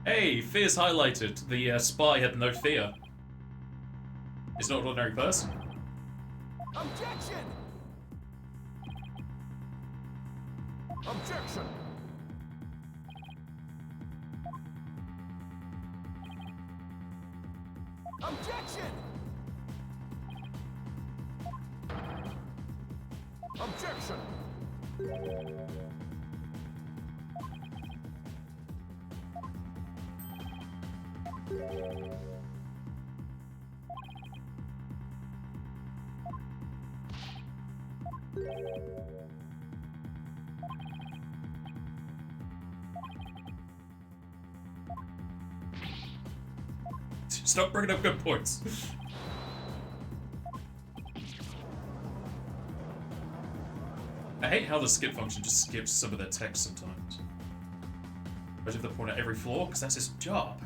Hey, fear's highlighted. The spy had no fear. He's not an ordinary person. Objection! Objection! Objection! Objection! Stop bringing up good points. I hate how the skip function just skips some of their text sometimes. Especially if they point at every flaw, because that's his job.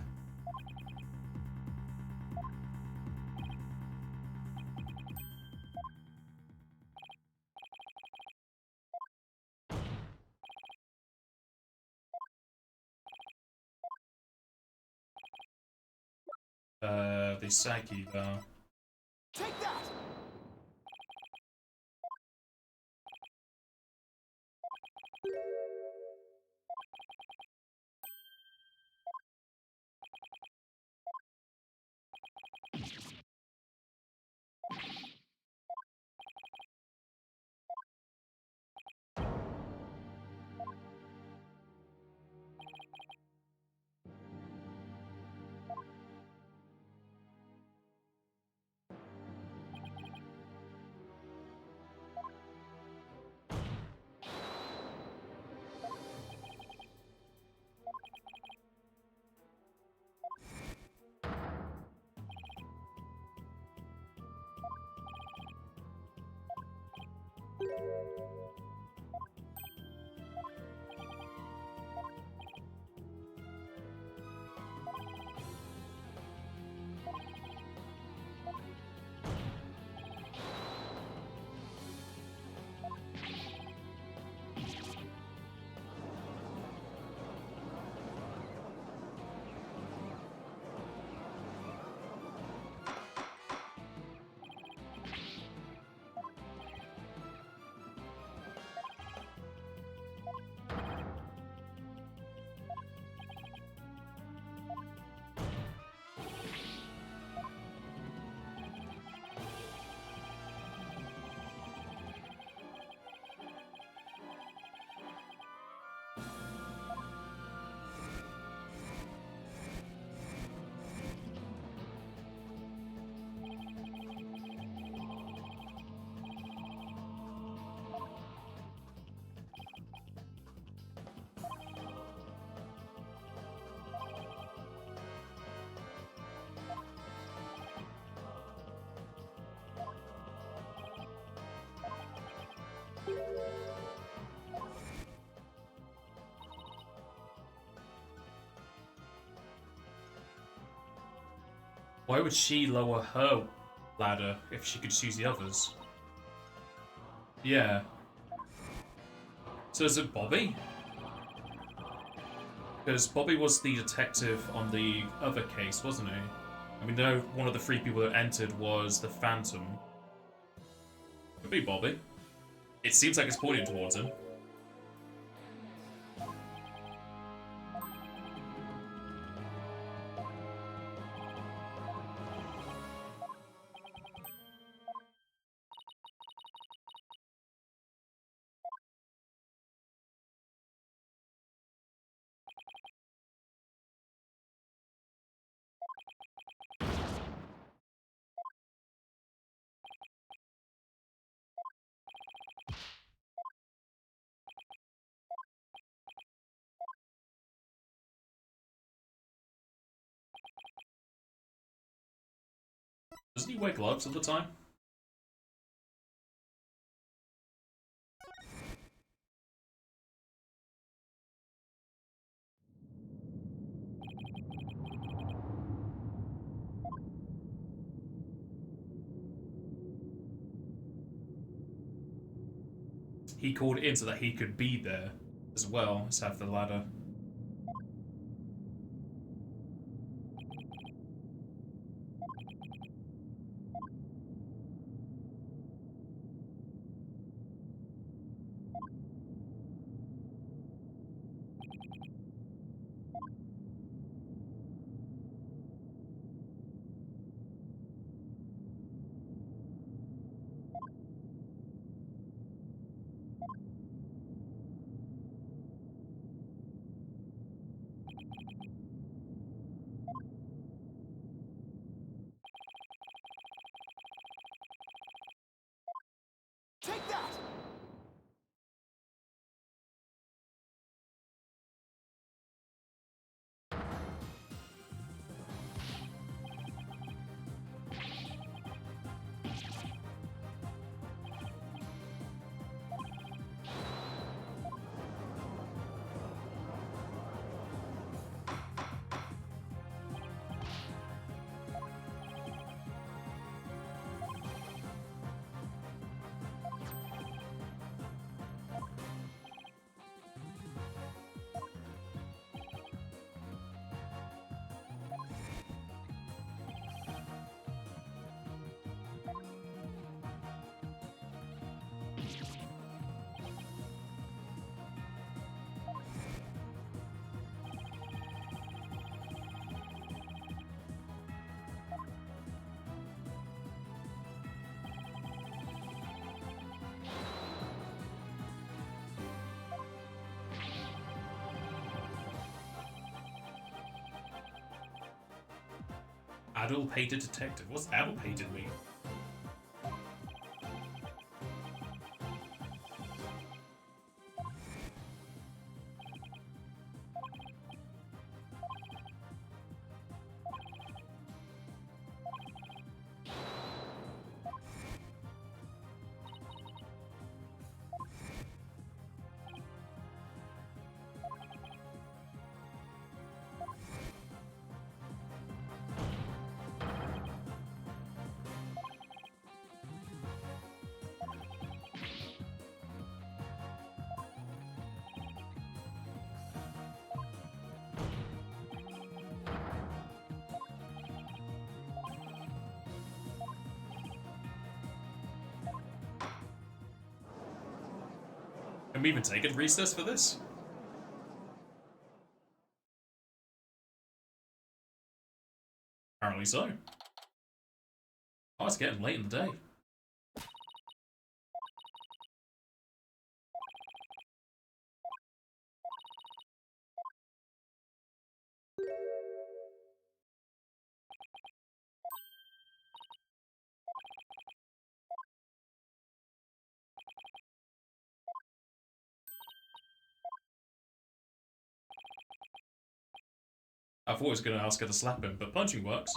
The Saki bar. Take that! Why would she lower her ladder if she could just use the others? Yeah. So is it Bobby? Because Bobby was the detective on the other case, wasn't he? I mean, no, one of the 3 people that entered was the Phantom. Could be Bobby. It seems like it's pointing towards him. Doesn't he wear gloves all the time? He called in so that he could be there as well as have the ladder. Take that! Adult painted detective. What's adult painted mean? Can we even take a recess for this? Apparently so. Oh, it's getting late in the day. I thought I was going to ask her to slap him, but punching works.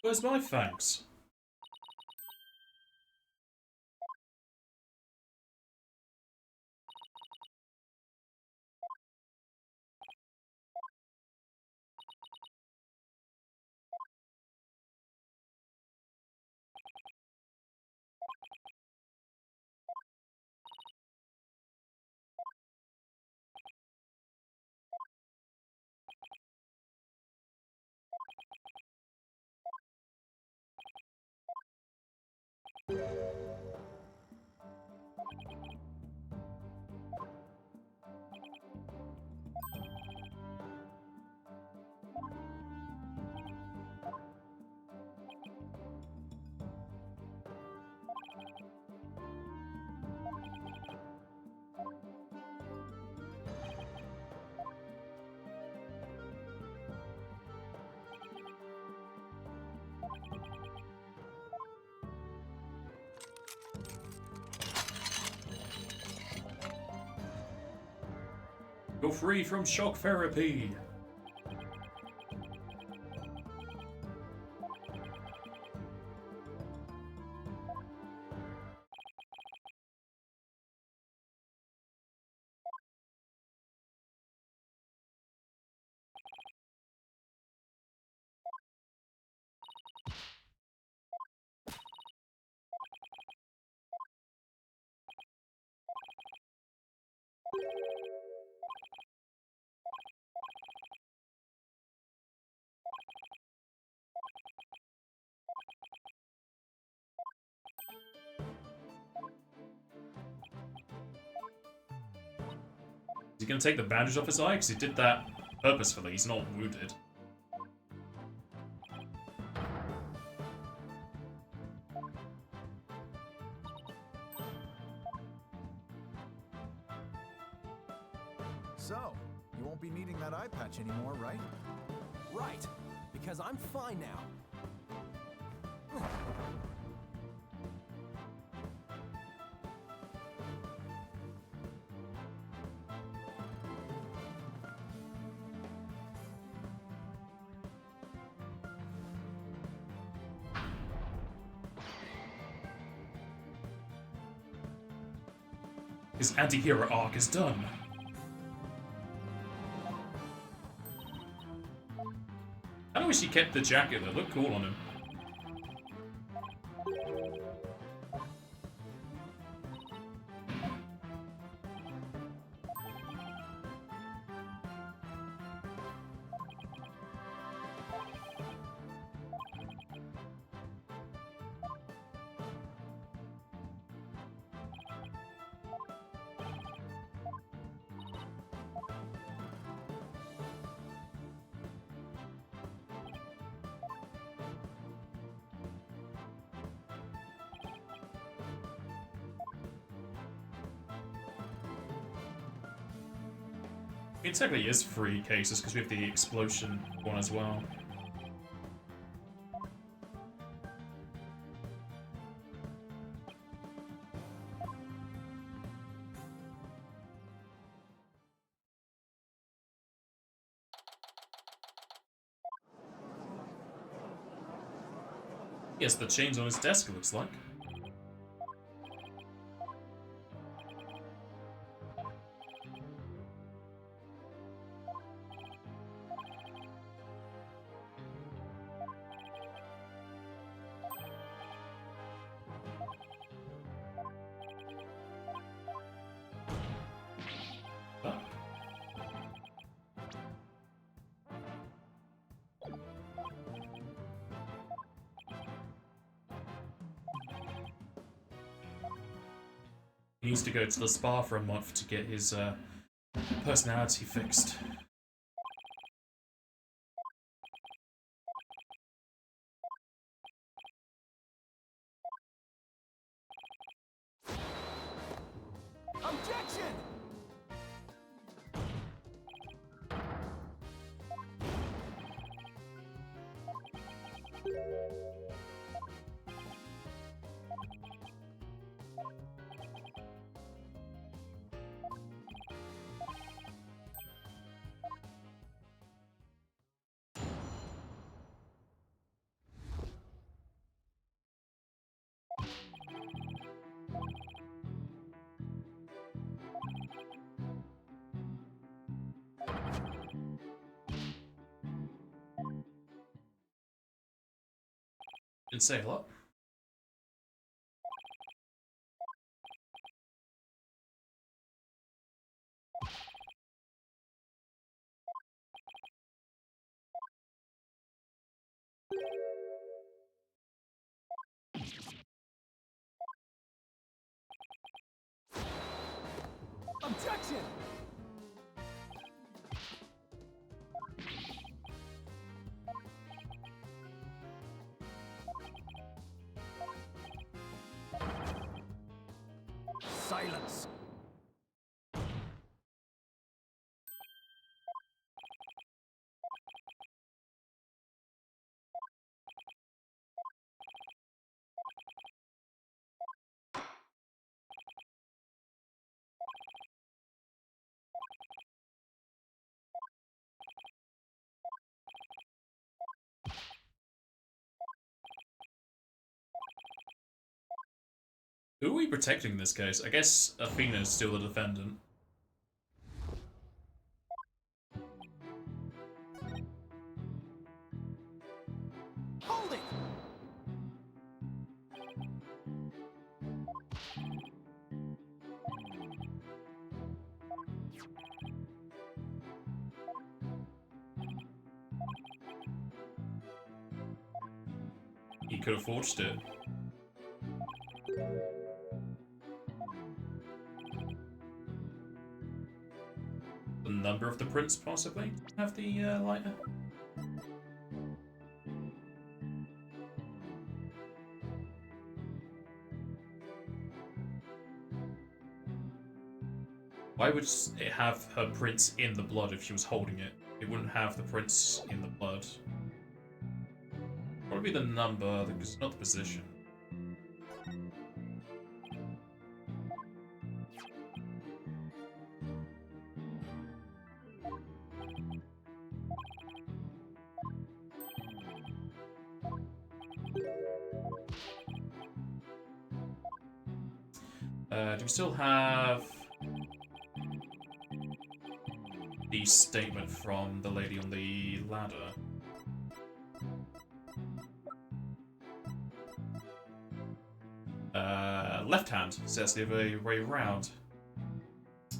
Where's my thanks? Go free from shock therapy. Is he going to take the bandage off his eye? Because he did that purposefully. He's not wounded. So, you won't be needing that eye patch anymore, right? Right, because I'm fine now. His anti-hero arc is done. I wish he kept the jacket. That looked cool on him. It technically is 3 cases because we have the explosion one as well. Yes, the chains on his desk, it looks like. Ah. He needs to go to the spa for a month to get his personality fixed. Objection! Didn't say a lot. Objection! Silence. Who are we protecting in this case? I guess Athena's still the defendant. Hold it! He could have forged it. The number of the prince, possibly? Have the lighter? Why would it have her prince in the blood if she was holding it? It wouldn't have the prince in the blood. Probably the number, not the position. Do we still have the statement from the lady on the ladder? Left hand, says the other way around.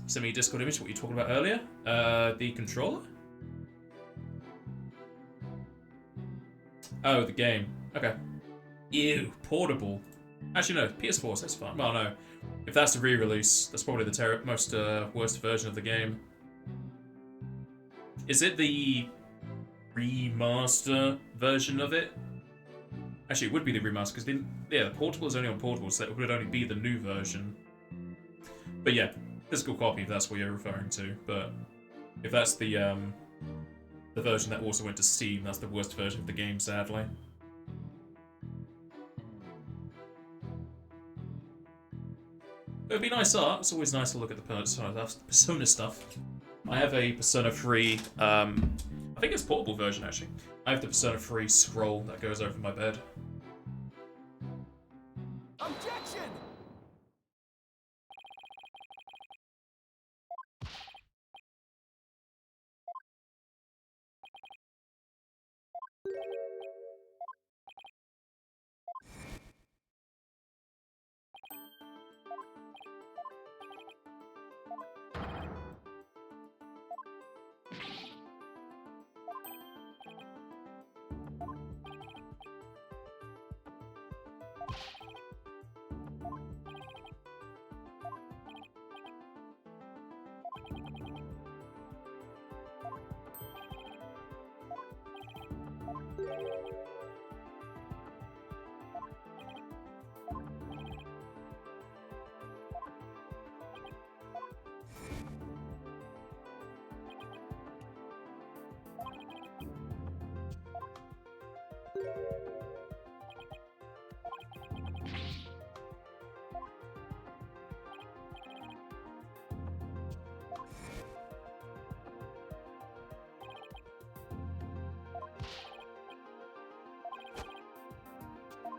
Send me a Discord image, what you were talking about earlier. The controller? Oh, the game. Okay. Ew, portable. Actually, no, PS4, so that's fine. Well, no. If that's the re-release, that's probably the most worst version of the game. Is it the remaster version of it? Actually, it would be the remaster, because the portable is only on portable, so it would only be the new version. But yeah, physical copy, if that's what you're referring to. But If that's the version that also went to Steam, that's the worst version of the game, sadly. It would be nice art. It's always nice to look at the Persona stuff. I have a Persona 3, I think it's a portable version actually. I have the Persona 3 scroll that goes over my bed. Objection!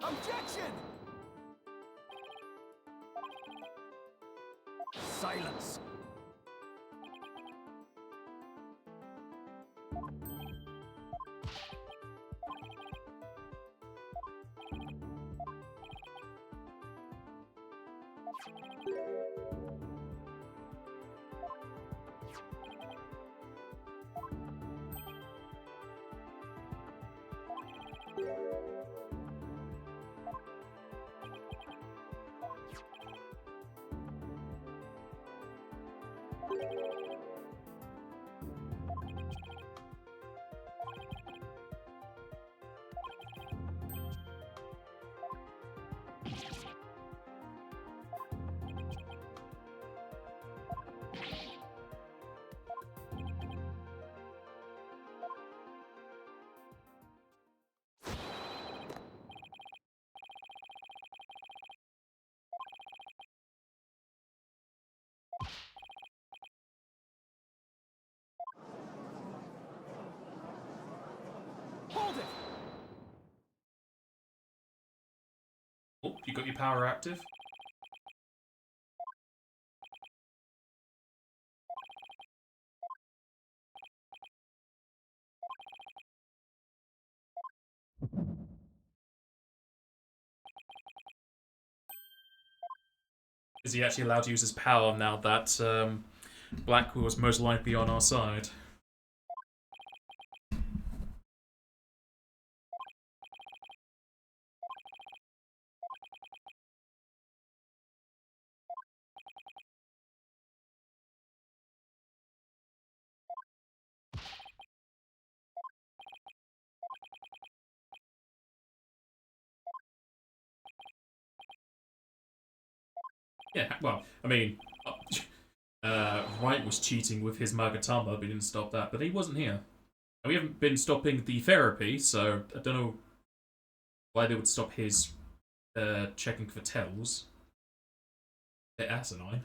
Objection! Silence! Hold it! Oh, you got your power active? Is he actually allowed to use his power now that Blackwell is most likely on our side? Yeah, well, I mean, Wright was cheating with his Magatama, but he didn't stop that. But he wasn't here. And we haven't been stopping the therapy, so I don't know why they would stop his checking for tells. Bit asinine.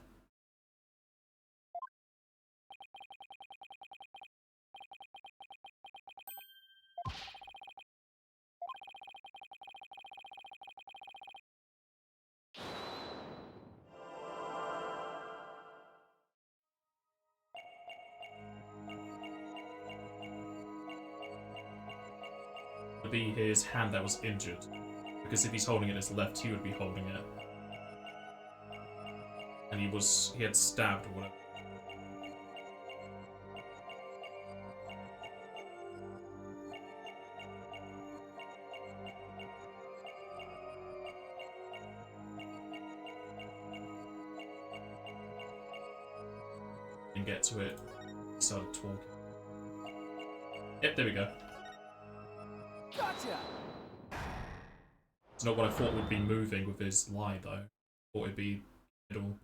Would be his hand that was injured. Because if he's holding it in his left, he would be holding it. And he had stabbed or whatever. And get to it, he started talking. Yep, there we go. Gotcha! It's not what I thought would be moving with his lie, though. I thought it'd be middle.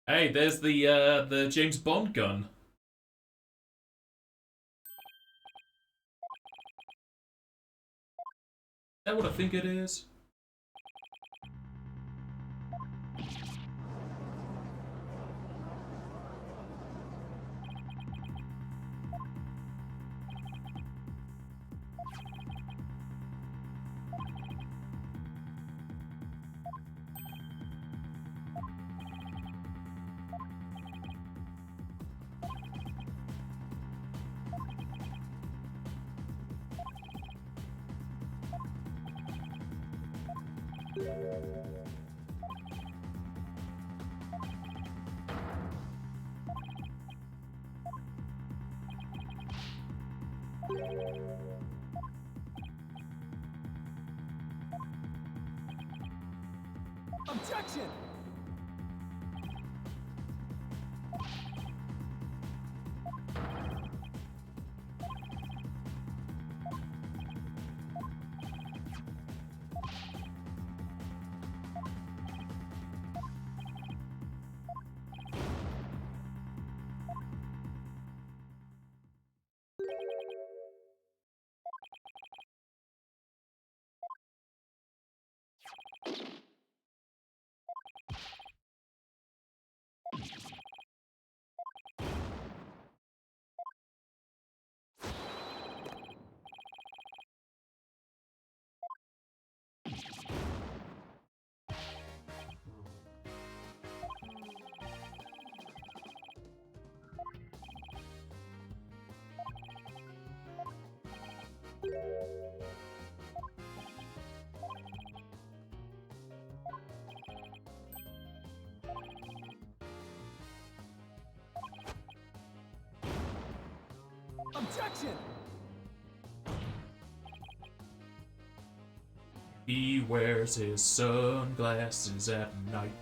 Hey, there's the James Bond gun. Is that what I think it is? Objection! Objection! He wears his sunglasses at night.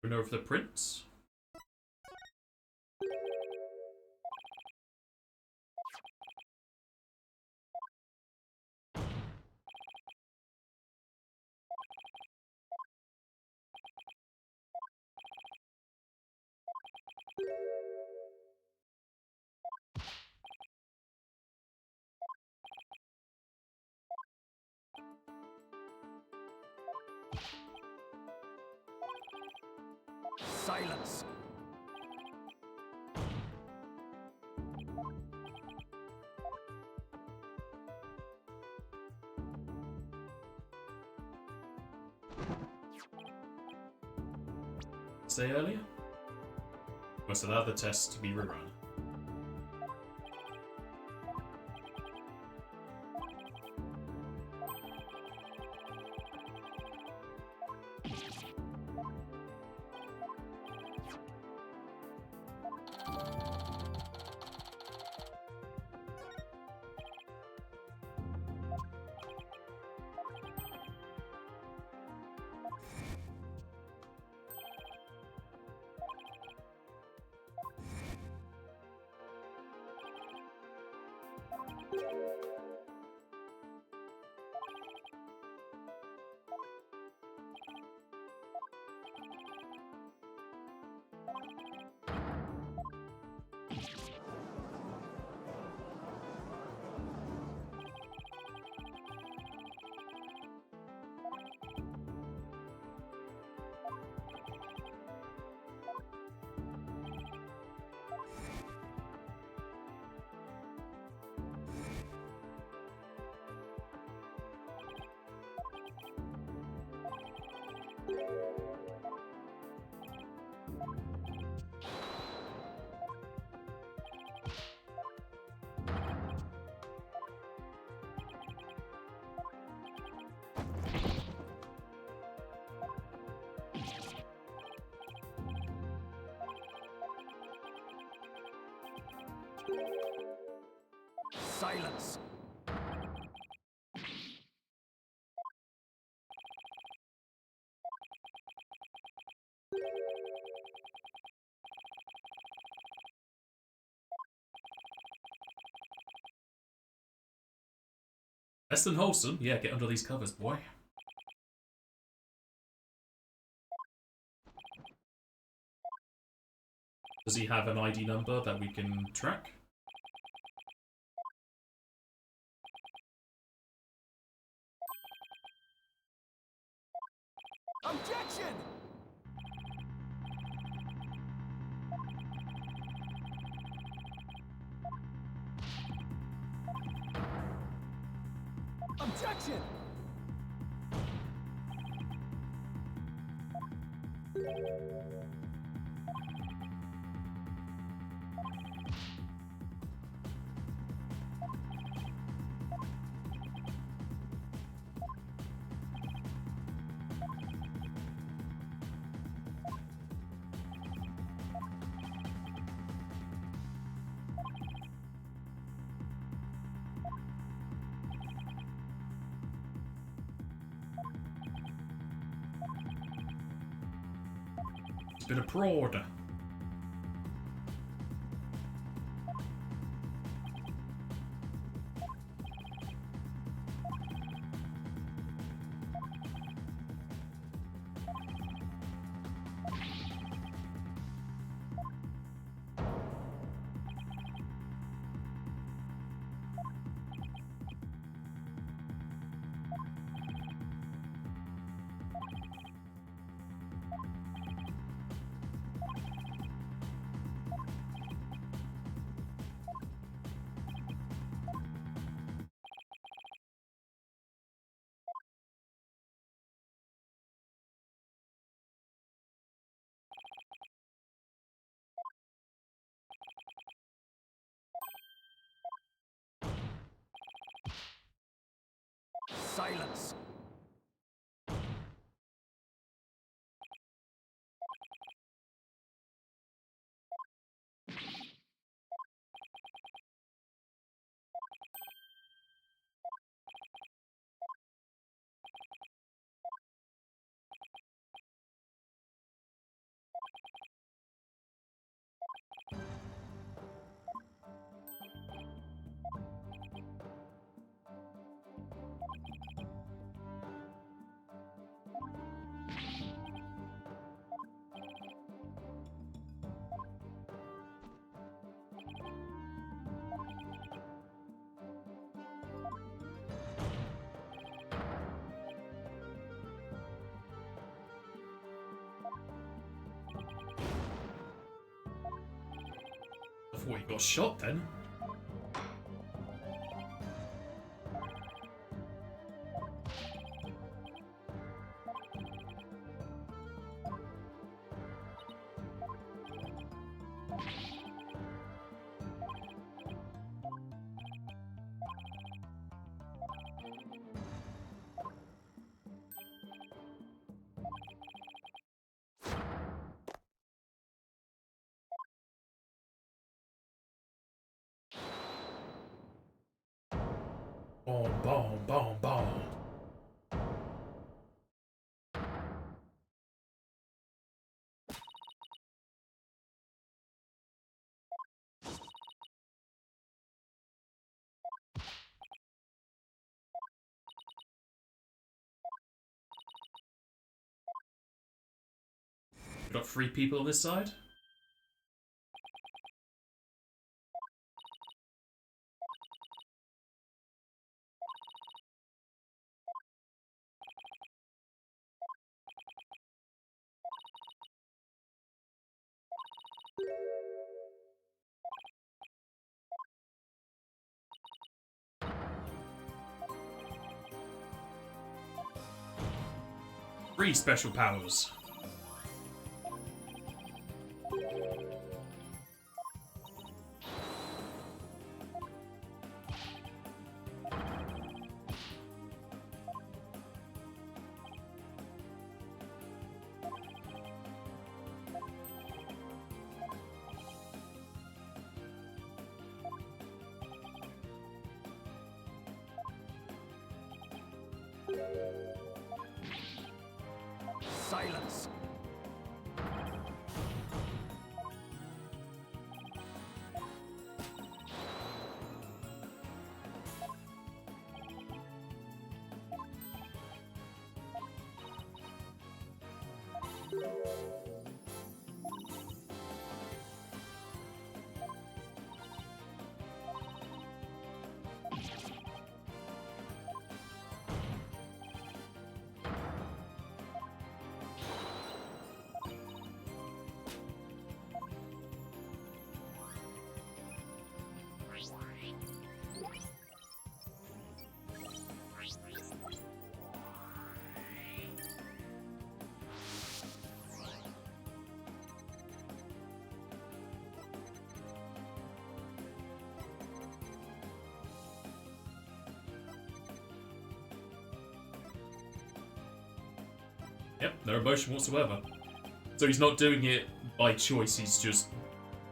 Winner of the Prince. Silence! Say earlier? Was another test to be rerun? Silence. Less than wholesome. Yeah, get under these covers, boy. Does he have an ID number that we can track? Objection! Objection! It's been a prod. Silence. I thought he got shot then. Boom, boom, boom, boom. We got 3 people on this side. Three special powers. Yep, no emotion whatsoever. So he's not doing it by choice, he's just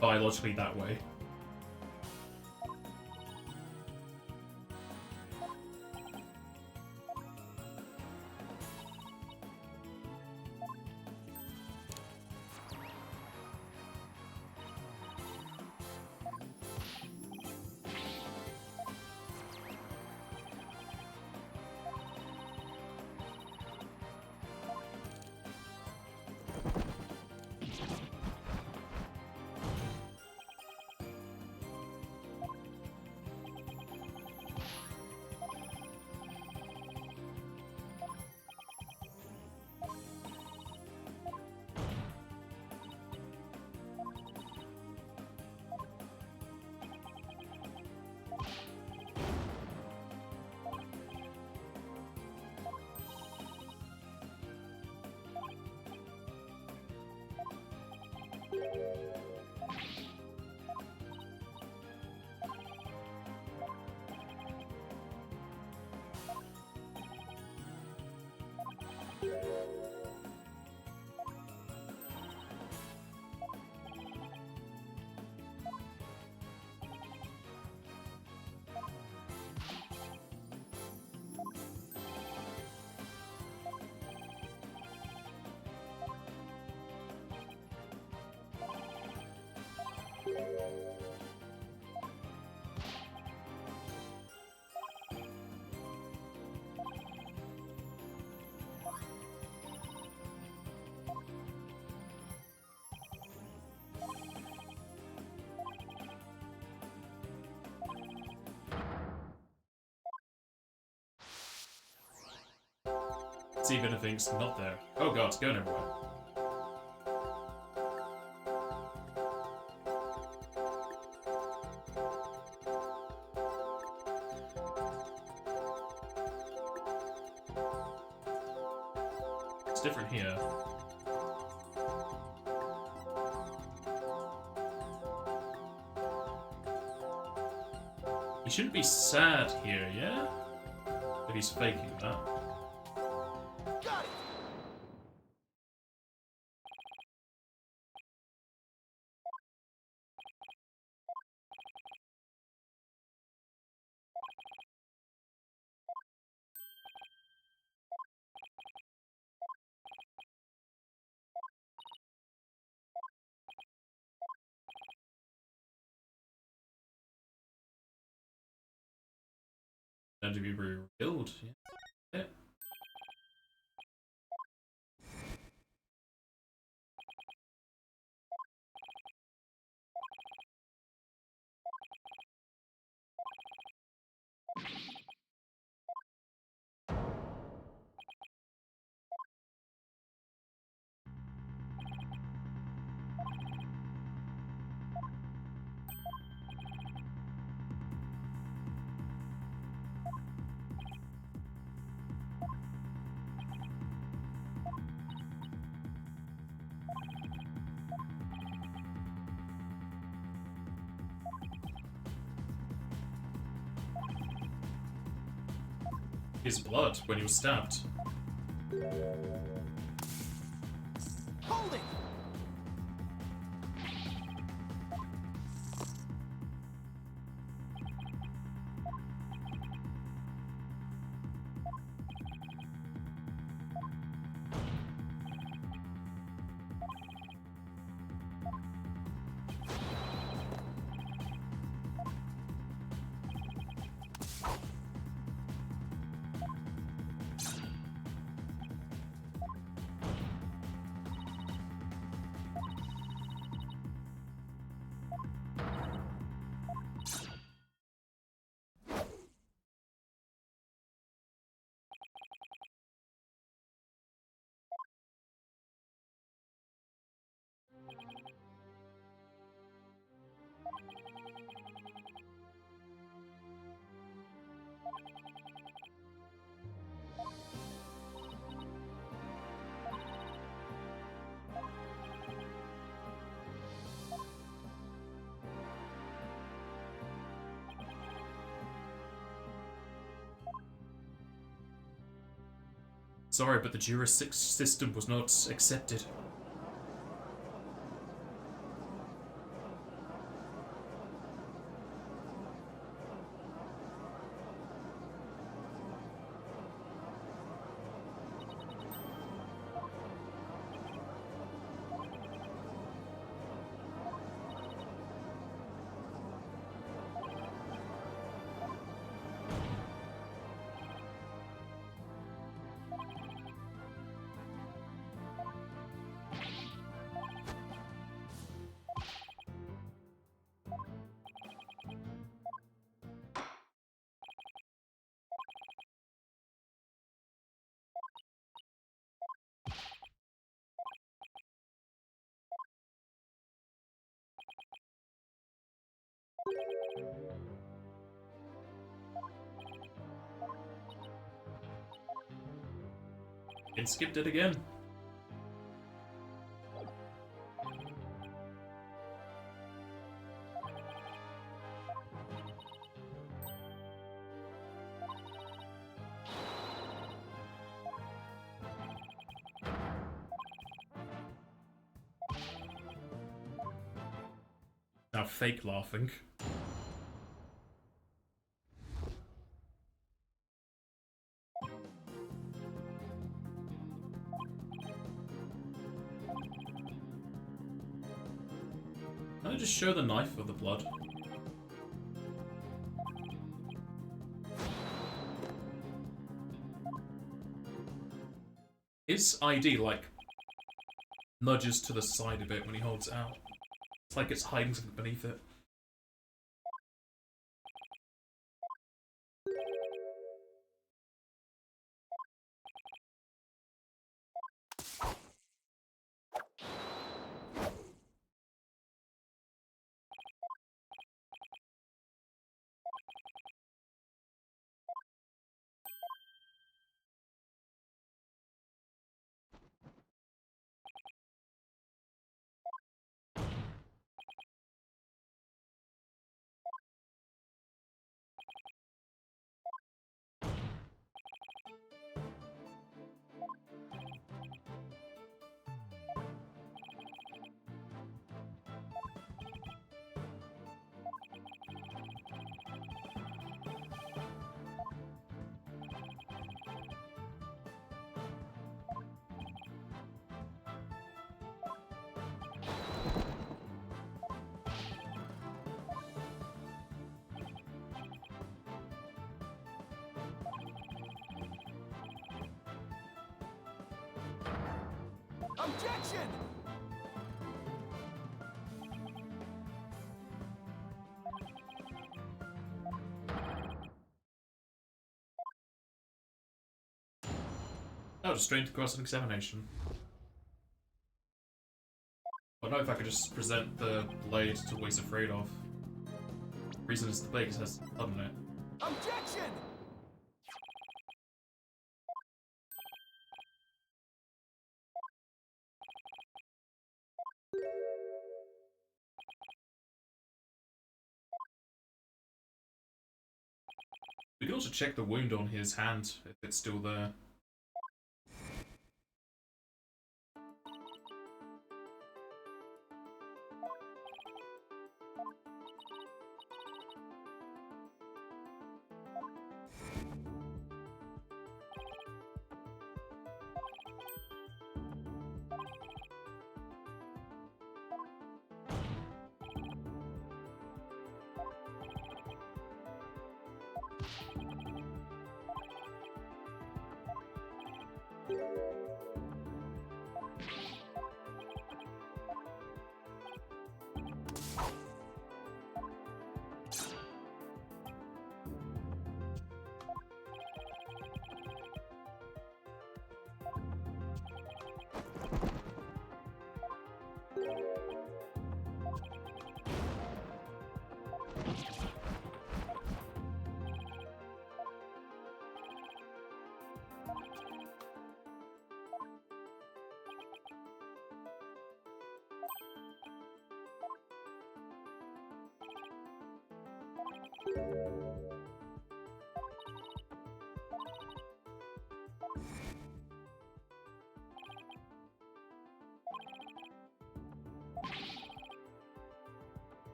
biologically that way. See if anything's not there. Oh god, it's going everywhere. It's different here. He shouldn't be sad here, yeah? If he's faking that. Got it! And to be revealed, yeah. His blood when he was stabbed. Hold it! Sorry, but the jurisdiction system was not accepted. And skipped it again. Now fake laughing. Can I just show the knife of the blood? His ID, like, nudges to the side a bit when he holds it out. It's like it's hiding something beneath it. Objection! Oh, just straight across an examination. I don't know if I could just present the blade to what he's afraid of. The reason is the blade has blood in it. Objection! We can also check the wound on his hand, if it's still there.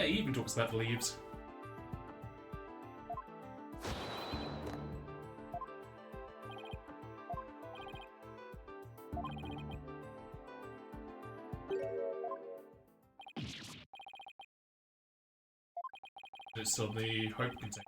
Yeah, he even talks about the leaves. It's on the Hope container.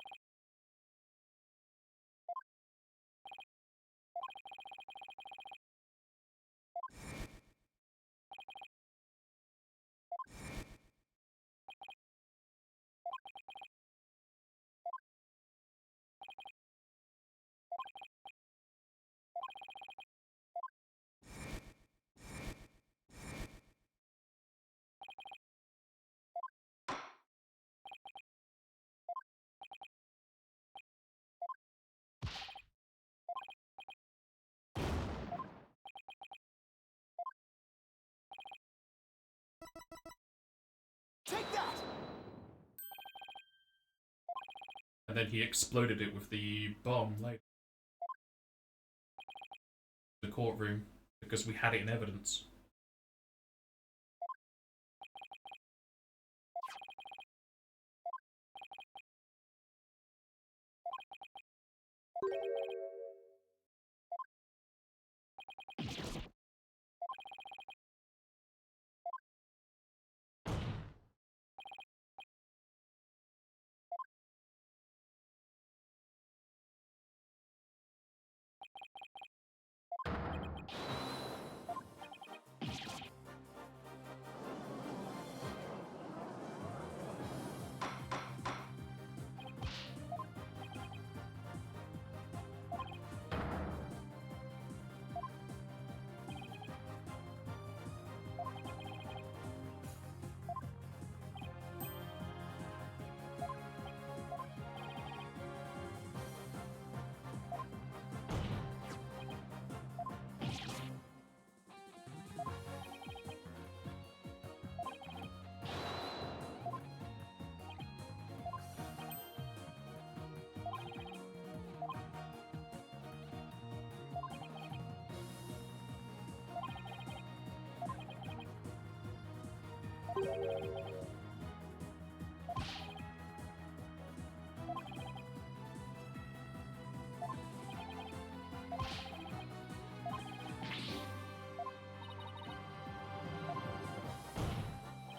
Take that! And then he exploded it with the bomb later. The courtroom, because we had it in evidence.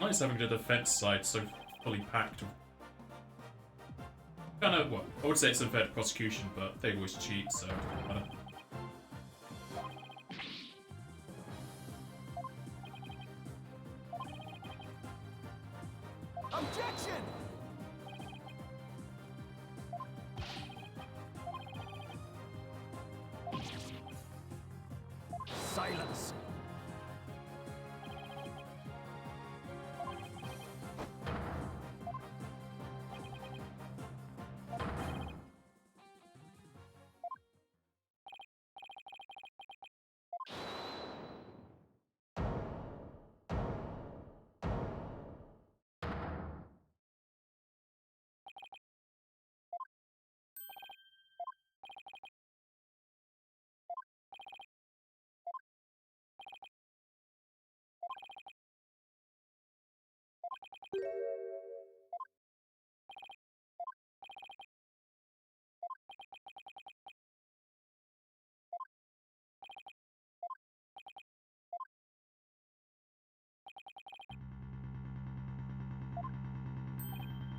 Nice having the defense side so fully packed. Kind of, well, I would say it's unfair to prosecution, but they always cheat, so I don't. Objection! Silence!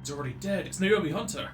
He's already dead. It's Naomi Hunter.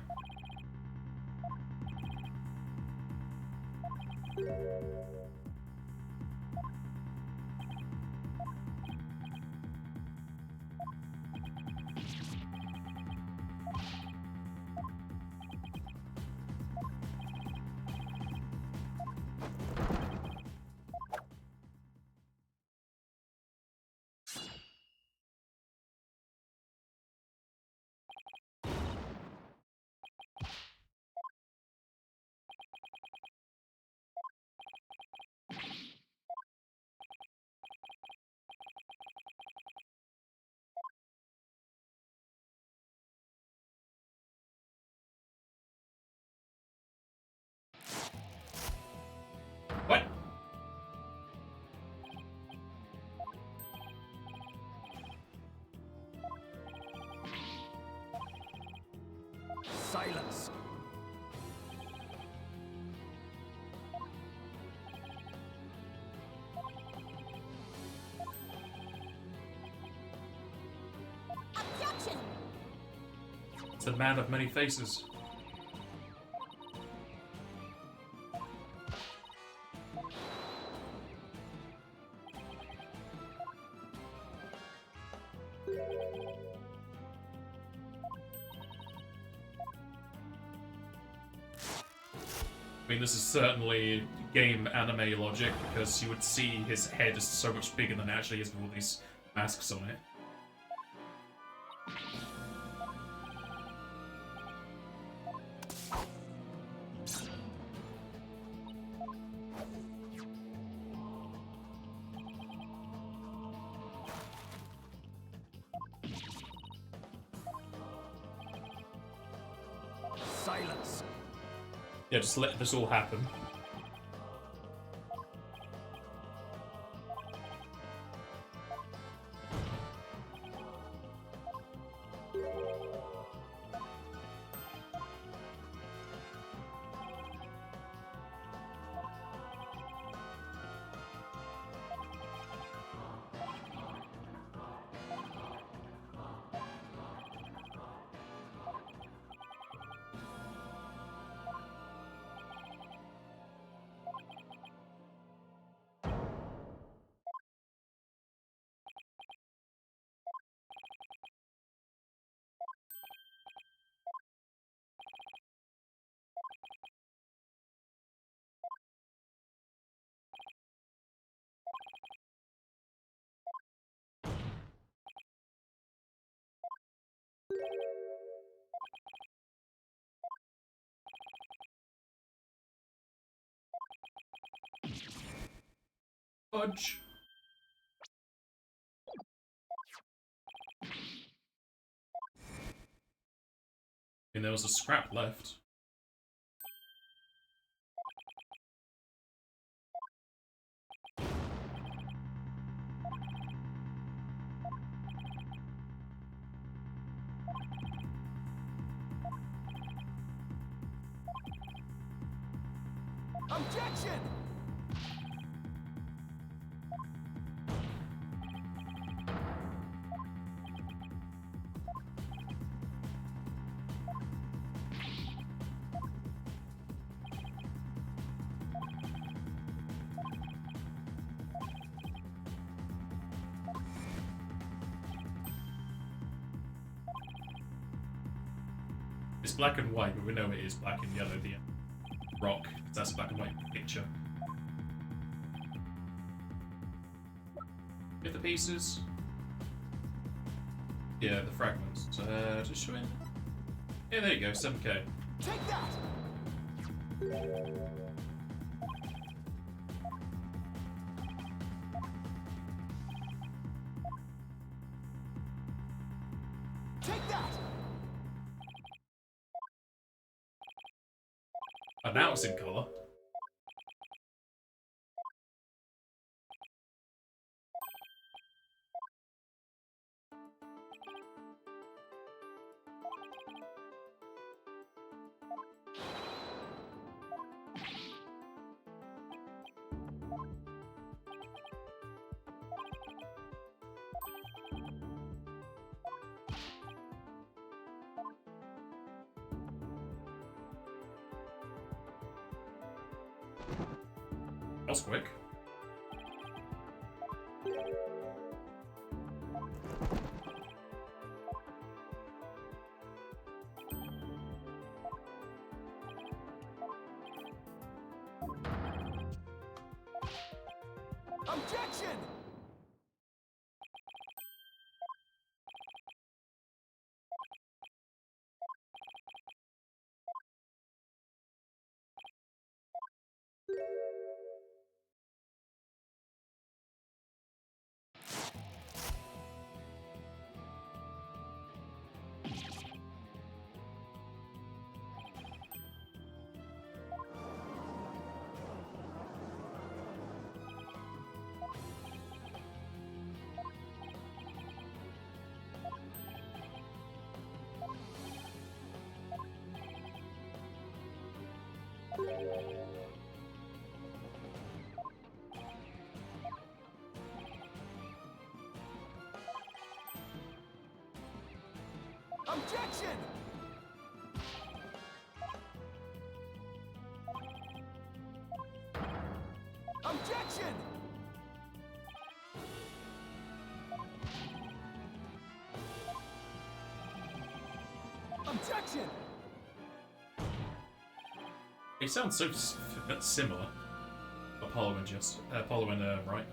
It's a man of many faces. I mean, this is certainly game anime logic, because you would see his head is so much bigger than it actually is with all these masks on it. Silence. Yeah, just let this all happen. Fudge. And there was a scrap left. Objection! It's black and white, but we know it is black and yellow, the rock. That's a black and white picture. Get the pieces. Yeah, the fragments. Just show in. Yeah, there you go, 7K. Take that! Take that! And now it's in colour. That was quick. Objection! Objection! Objection! It sounds so similar. Apollo and right.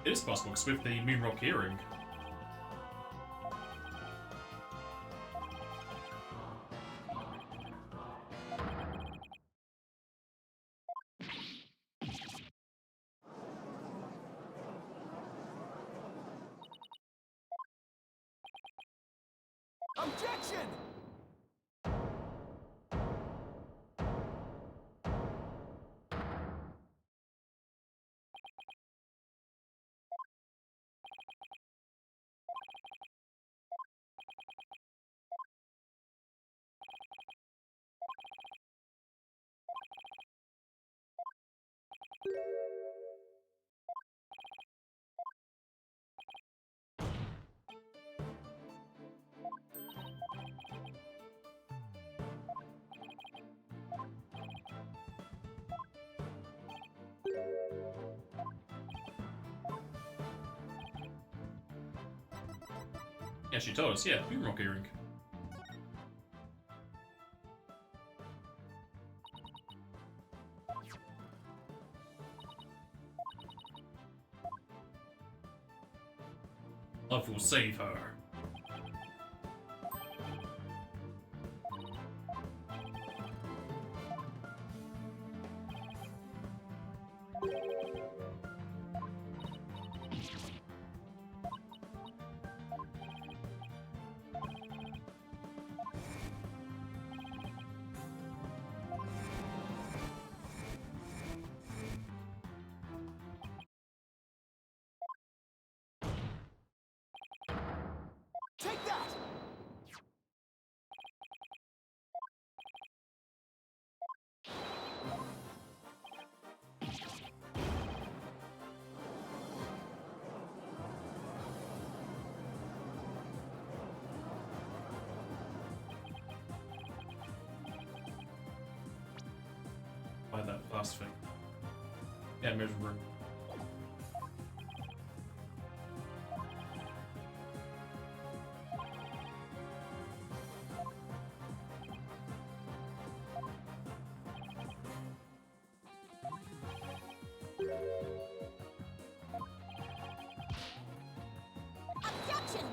It is possible, because with the Moonrock earring. Objection! Yeah, she told us, yeah, Moonrock earring. Love will save her. Take that! By that last thing. Yeah, moving room. Objection!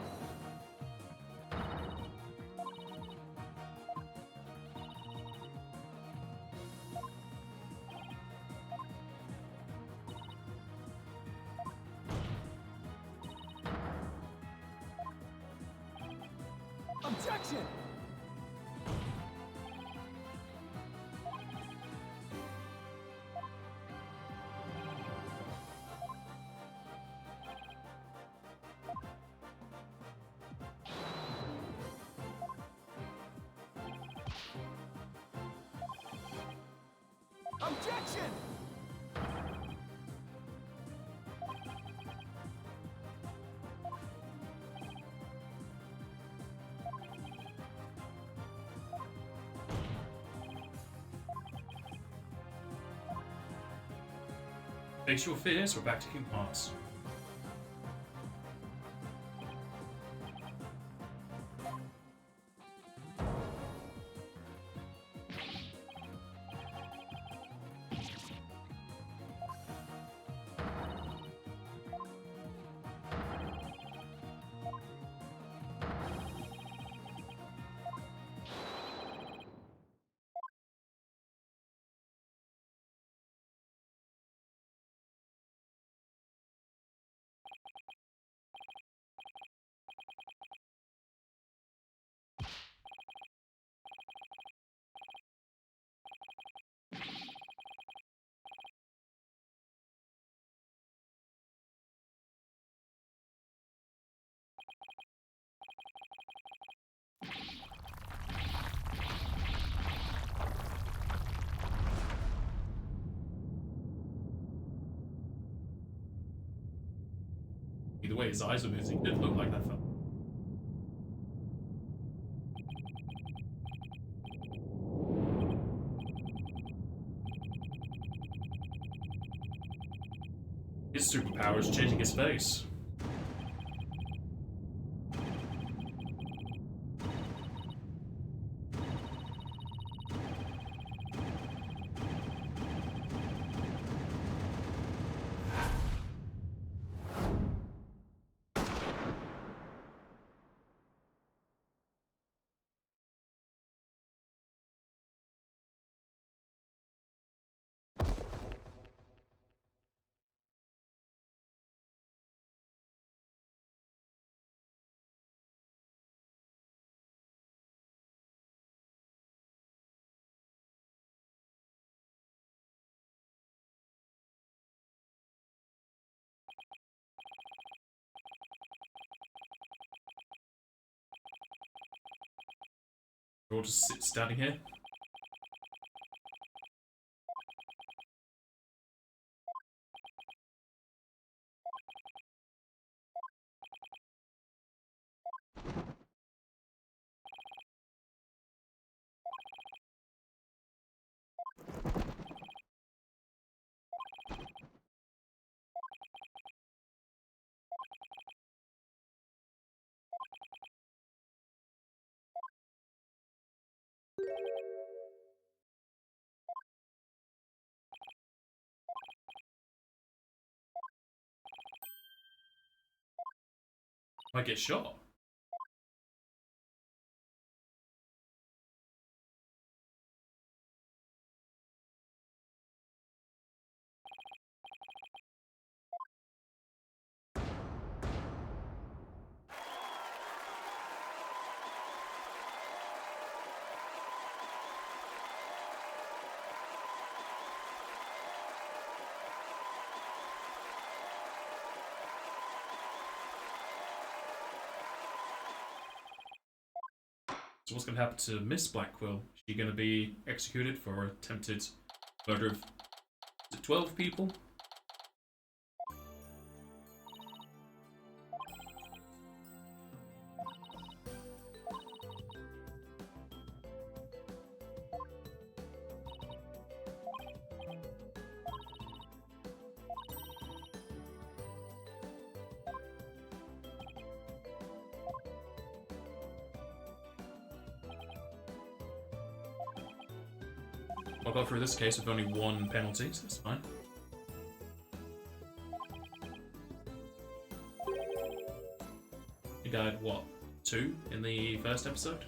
Objection! Objection! Face your fears, we're back to Kingdom Hearts. The way his eyes were moving, he didn't look like that fella. His superpower is changing his face. We're all just standing here. Might get shot. So what's going to happen to Miss Blackquill? Is she going to be executed for attempted murder of 12 people? I'll go through this case with only one penalty, so that's fine. He died, what, 2 in the first episode?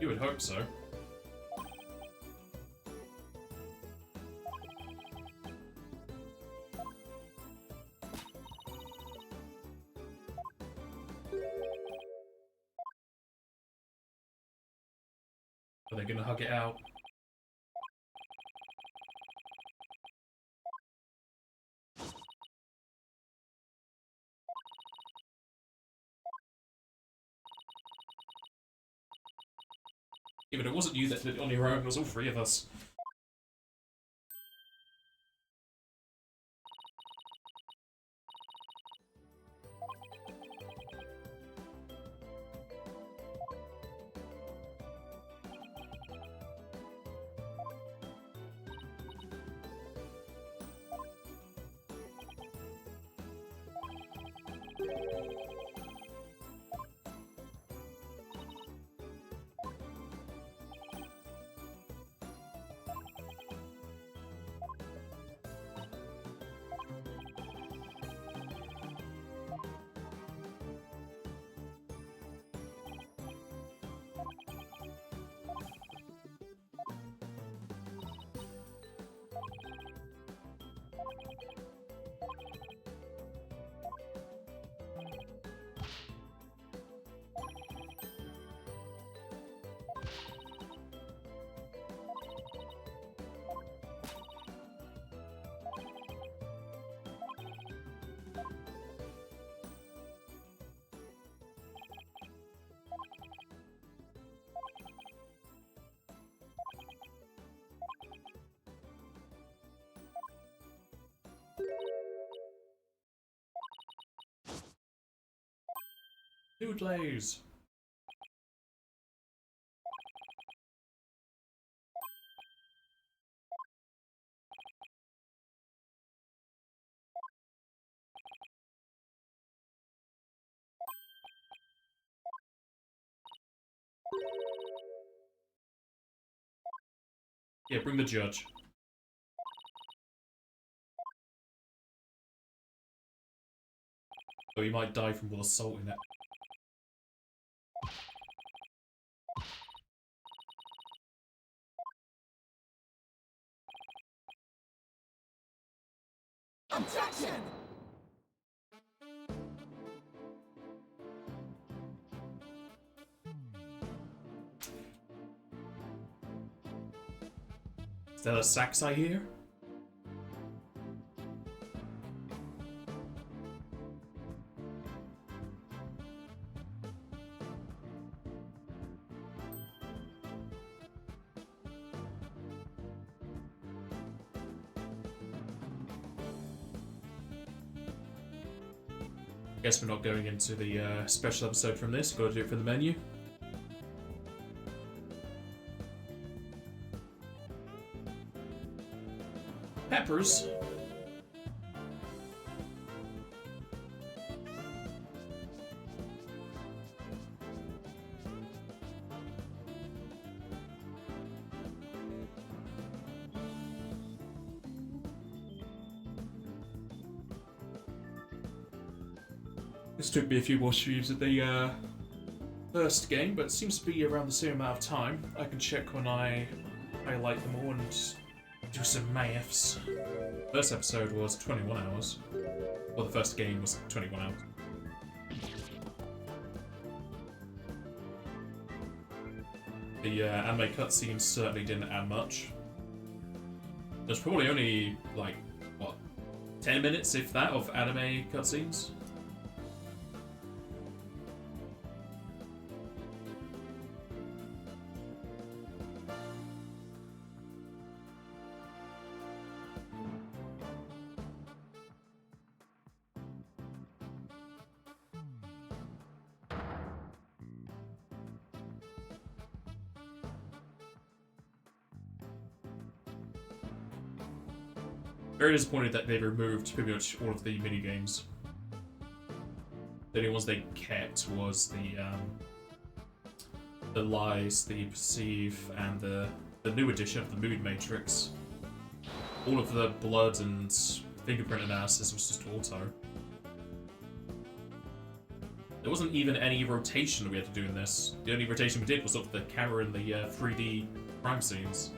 You would hope so. Are they gonna hug it out? Yeah, but it wasn't you that did it on your own, it was all 3 of us. Noodles. Yeah, bring the judge. Oh, he might die from all the salt in it. Objection! Is that a sax I hear? Guess we're not going into the special episode from this. Got to do it for the menu. Peppers. This took me a few more streams of the first game, but it seems to be around the same amount of time. I can check when I highlight them all and do some maths. First episode was 21 hours. Well, the first game was 21 hours. The anime cutscenes certainly didn't add much. There's probably only, like, what, 10 minutes, if that, of anime cutscenes? Very disappointed that they removed pretty much all of the mini games. The only ones they kept was the lies, the perceive, and the new edition of the Mood Matrix. All of the blood and fingerprint analysis was just auto. There wasn't even any rotation we had to do in this. The only rotation we did was of the camera in the 3D crime scenes.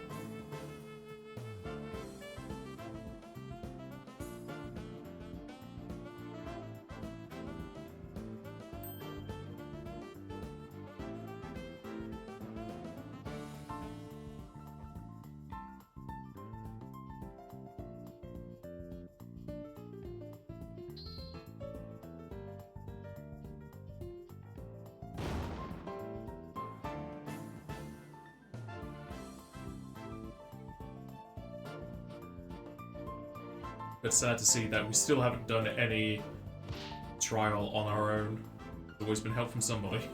It's sad to see that we still haven't done any trial on our own. There's always been help from somebody.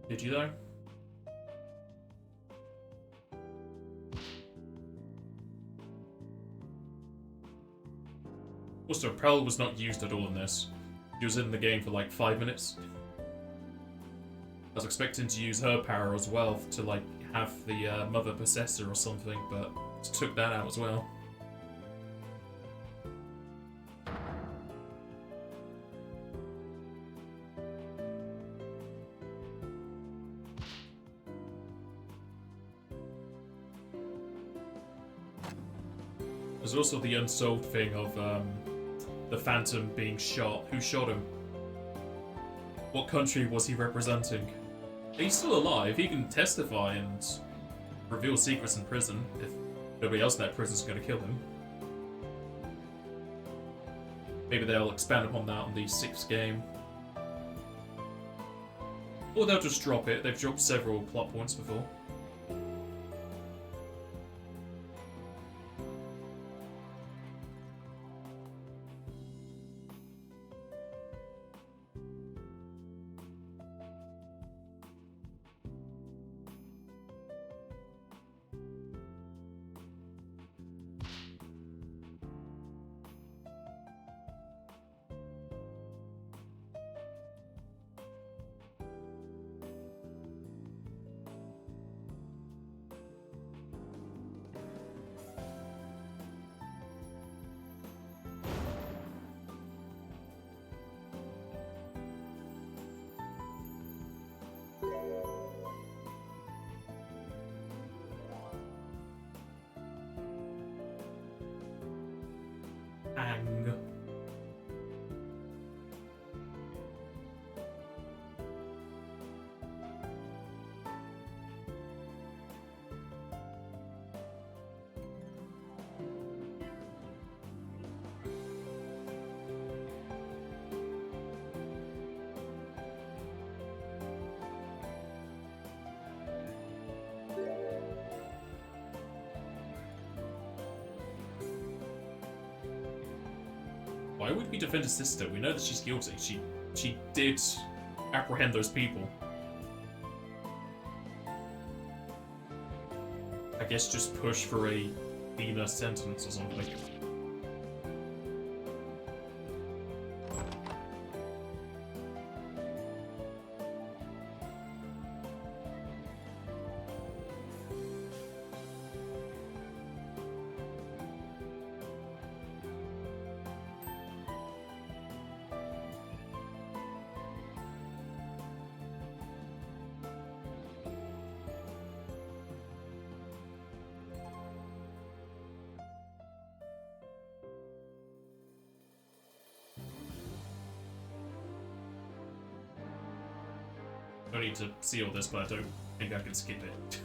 Did you though? Also, Pearl was not used at all in this. She was in the game for like 5 minutes. I was expecting to use her power as well to like have the mother possessor or something, but just took that out as well. There's also the unsolved thing of the Phantom being shot. Who shot him? What country was he representing? He's still alive. He can testify and reveal secrets in prison if nobody else in that prison is going to kill him. Maybe they'll expand upon that on the 6th game. Or they'll just drop it. They've dropped several plot points before. Ang. Why would we defend his sister? We know that she's guilty. She did apprehend those people. I guess just push for a cleaner sentence or something. I need to see all this, but I don't think I can skip it.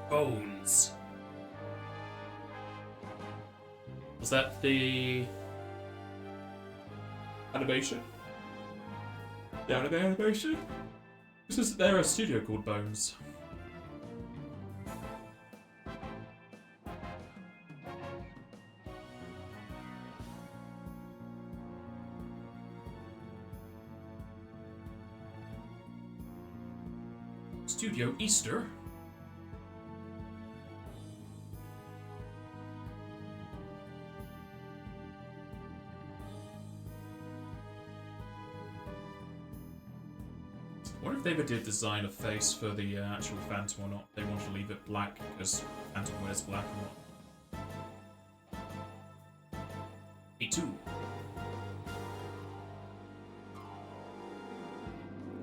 Bones. Was that the animation? The anime animation? Isn't there a studio called Bones? Studio Easter? I wonder if they ever did design a face for the actual Phantom or not. They wanted to leave it black because Phantom wears black or not. A2.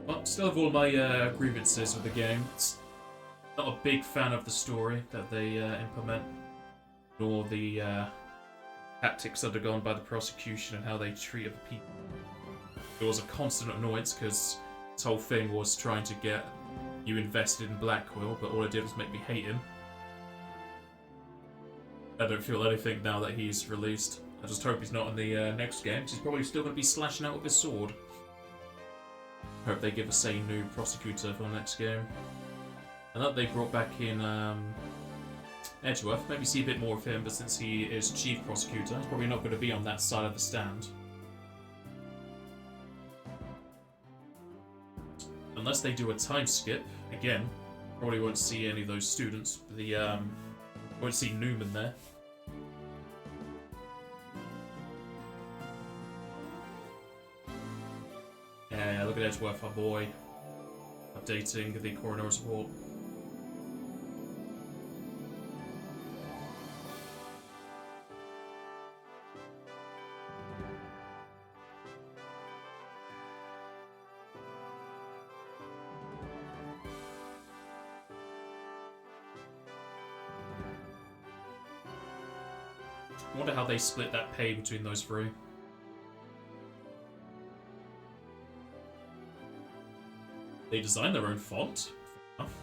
Well, still have all my grievances with the game. It's not a big fan of the story that they implement, nor the tactics undergone by the prosecution and how they treat other people. It was a constant annoyance because this whole thing was trying to get you invested in Blackquill, but all it did was make me hate him. I don't feel anything now that he's released. I just hope he's not in the next game, because he's probably still going to be slashing out with his sword. Hope they give us a new prosecutor for the next game. And that they brought back in Edgeworth. Maybe see a bit more of him, but since he is chief prosecutor, he's probably not going to be on that side of the stand. Unless they do a time skip, again, probably won't see any of those students. The won't see Newman there. Yeah, look at Edgeworth, our boy. Updating the coroner's report. I wonder how they split that pay between those three. They designed their own font? Fair enough.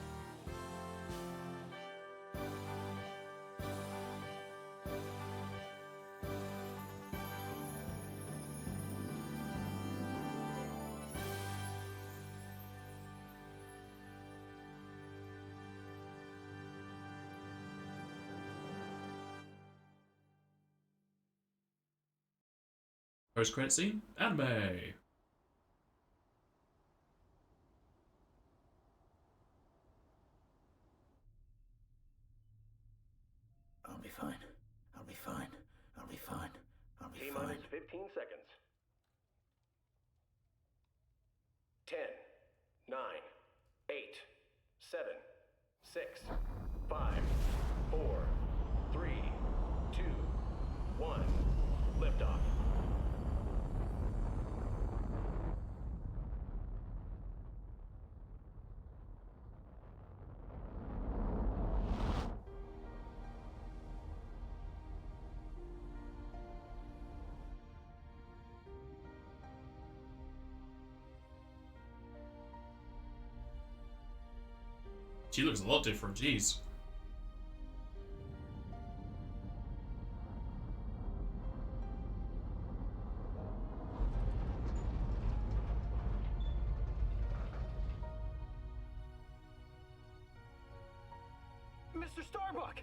Post-credit scene? Anime! I'll be fine. I'll be fine. I'll be fine. I'll be fine. T-minus 15 seconds. 10, 9, 8, 7, 6, 5, 4, 3, 2, 1. Liftoff. She looks a lot different, jeez. Mr. Starbuck!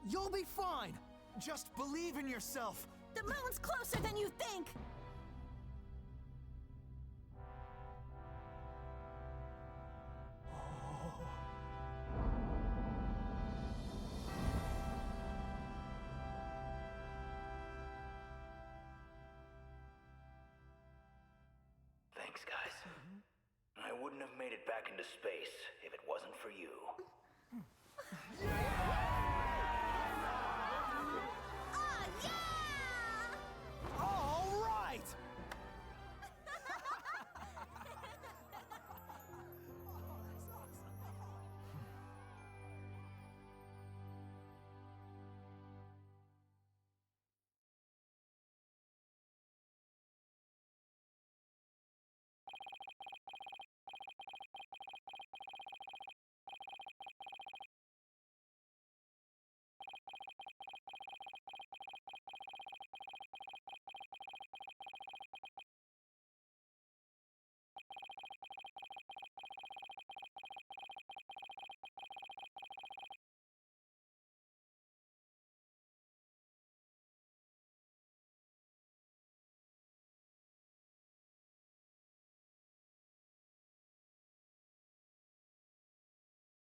You'll be fine. Just believe in yourself. The moon's closer than you think! Thanks, guys. I wouldn't have made it back into space if it wasn't for you. Ah, yeah! All right!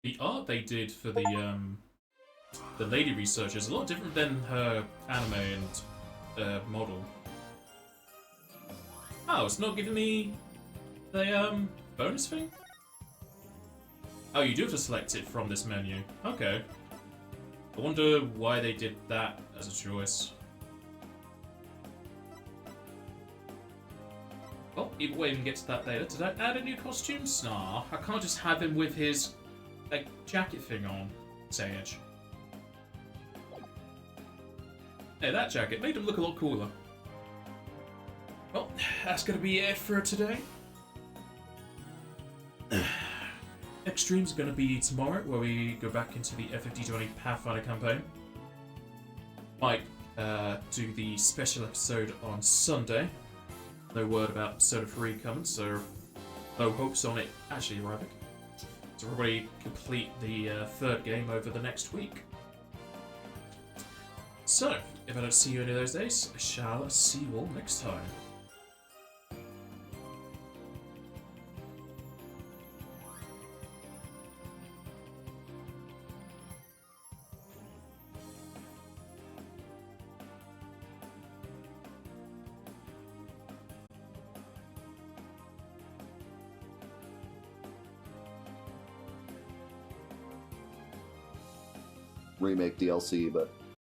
The art they did for the lady researcher is a lot different than her anime and model. Oh, it's not giving me the bonus thing? Oh, you do have to select it from this menu. Okay. I wonder why they did that as a choice. Well, either way, we can get to that later. Did I add a new costume? Nah, I can't just have him with his like jacket thing on. Sage. Hey, that jacket made him look a lot cooler. Well, that's gonna be it for today. Next stream's gonna be tomorrow, where we go back into the FFD20 Pathfinder campaign. Might do the special episode on Sunday. No word about episode 3 coming, so no hopes on it actually arriving. So everybody complete the third game over the next week. So, if I don't see you any of those days, I shall see you all next time. Remake DLC, but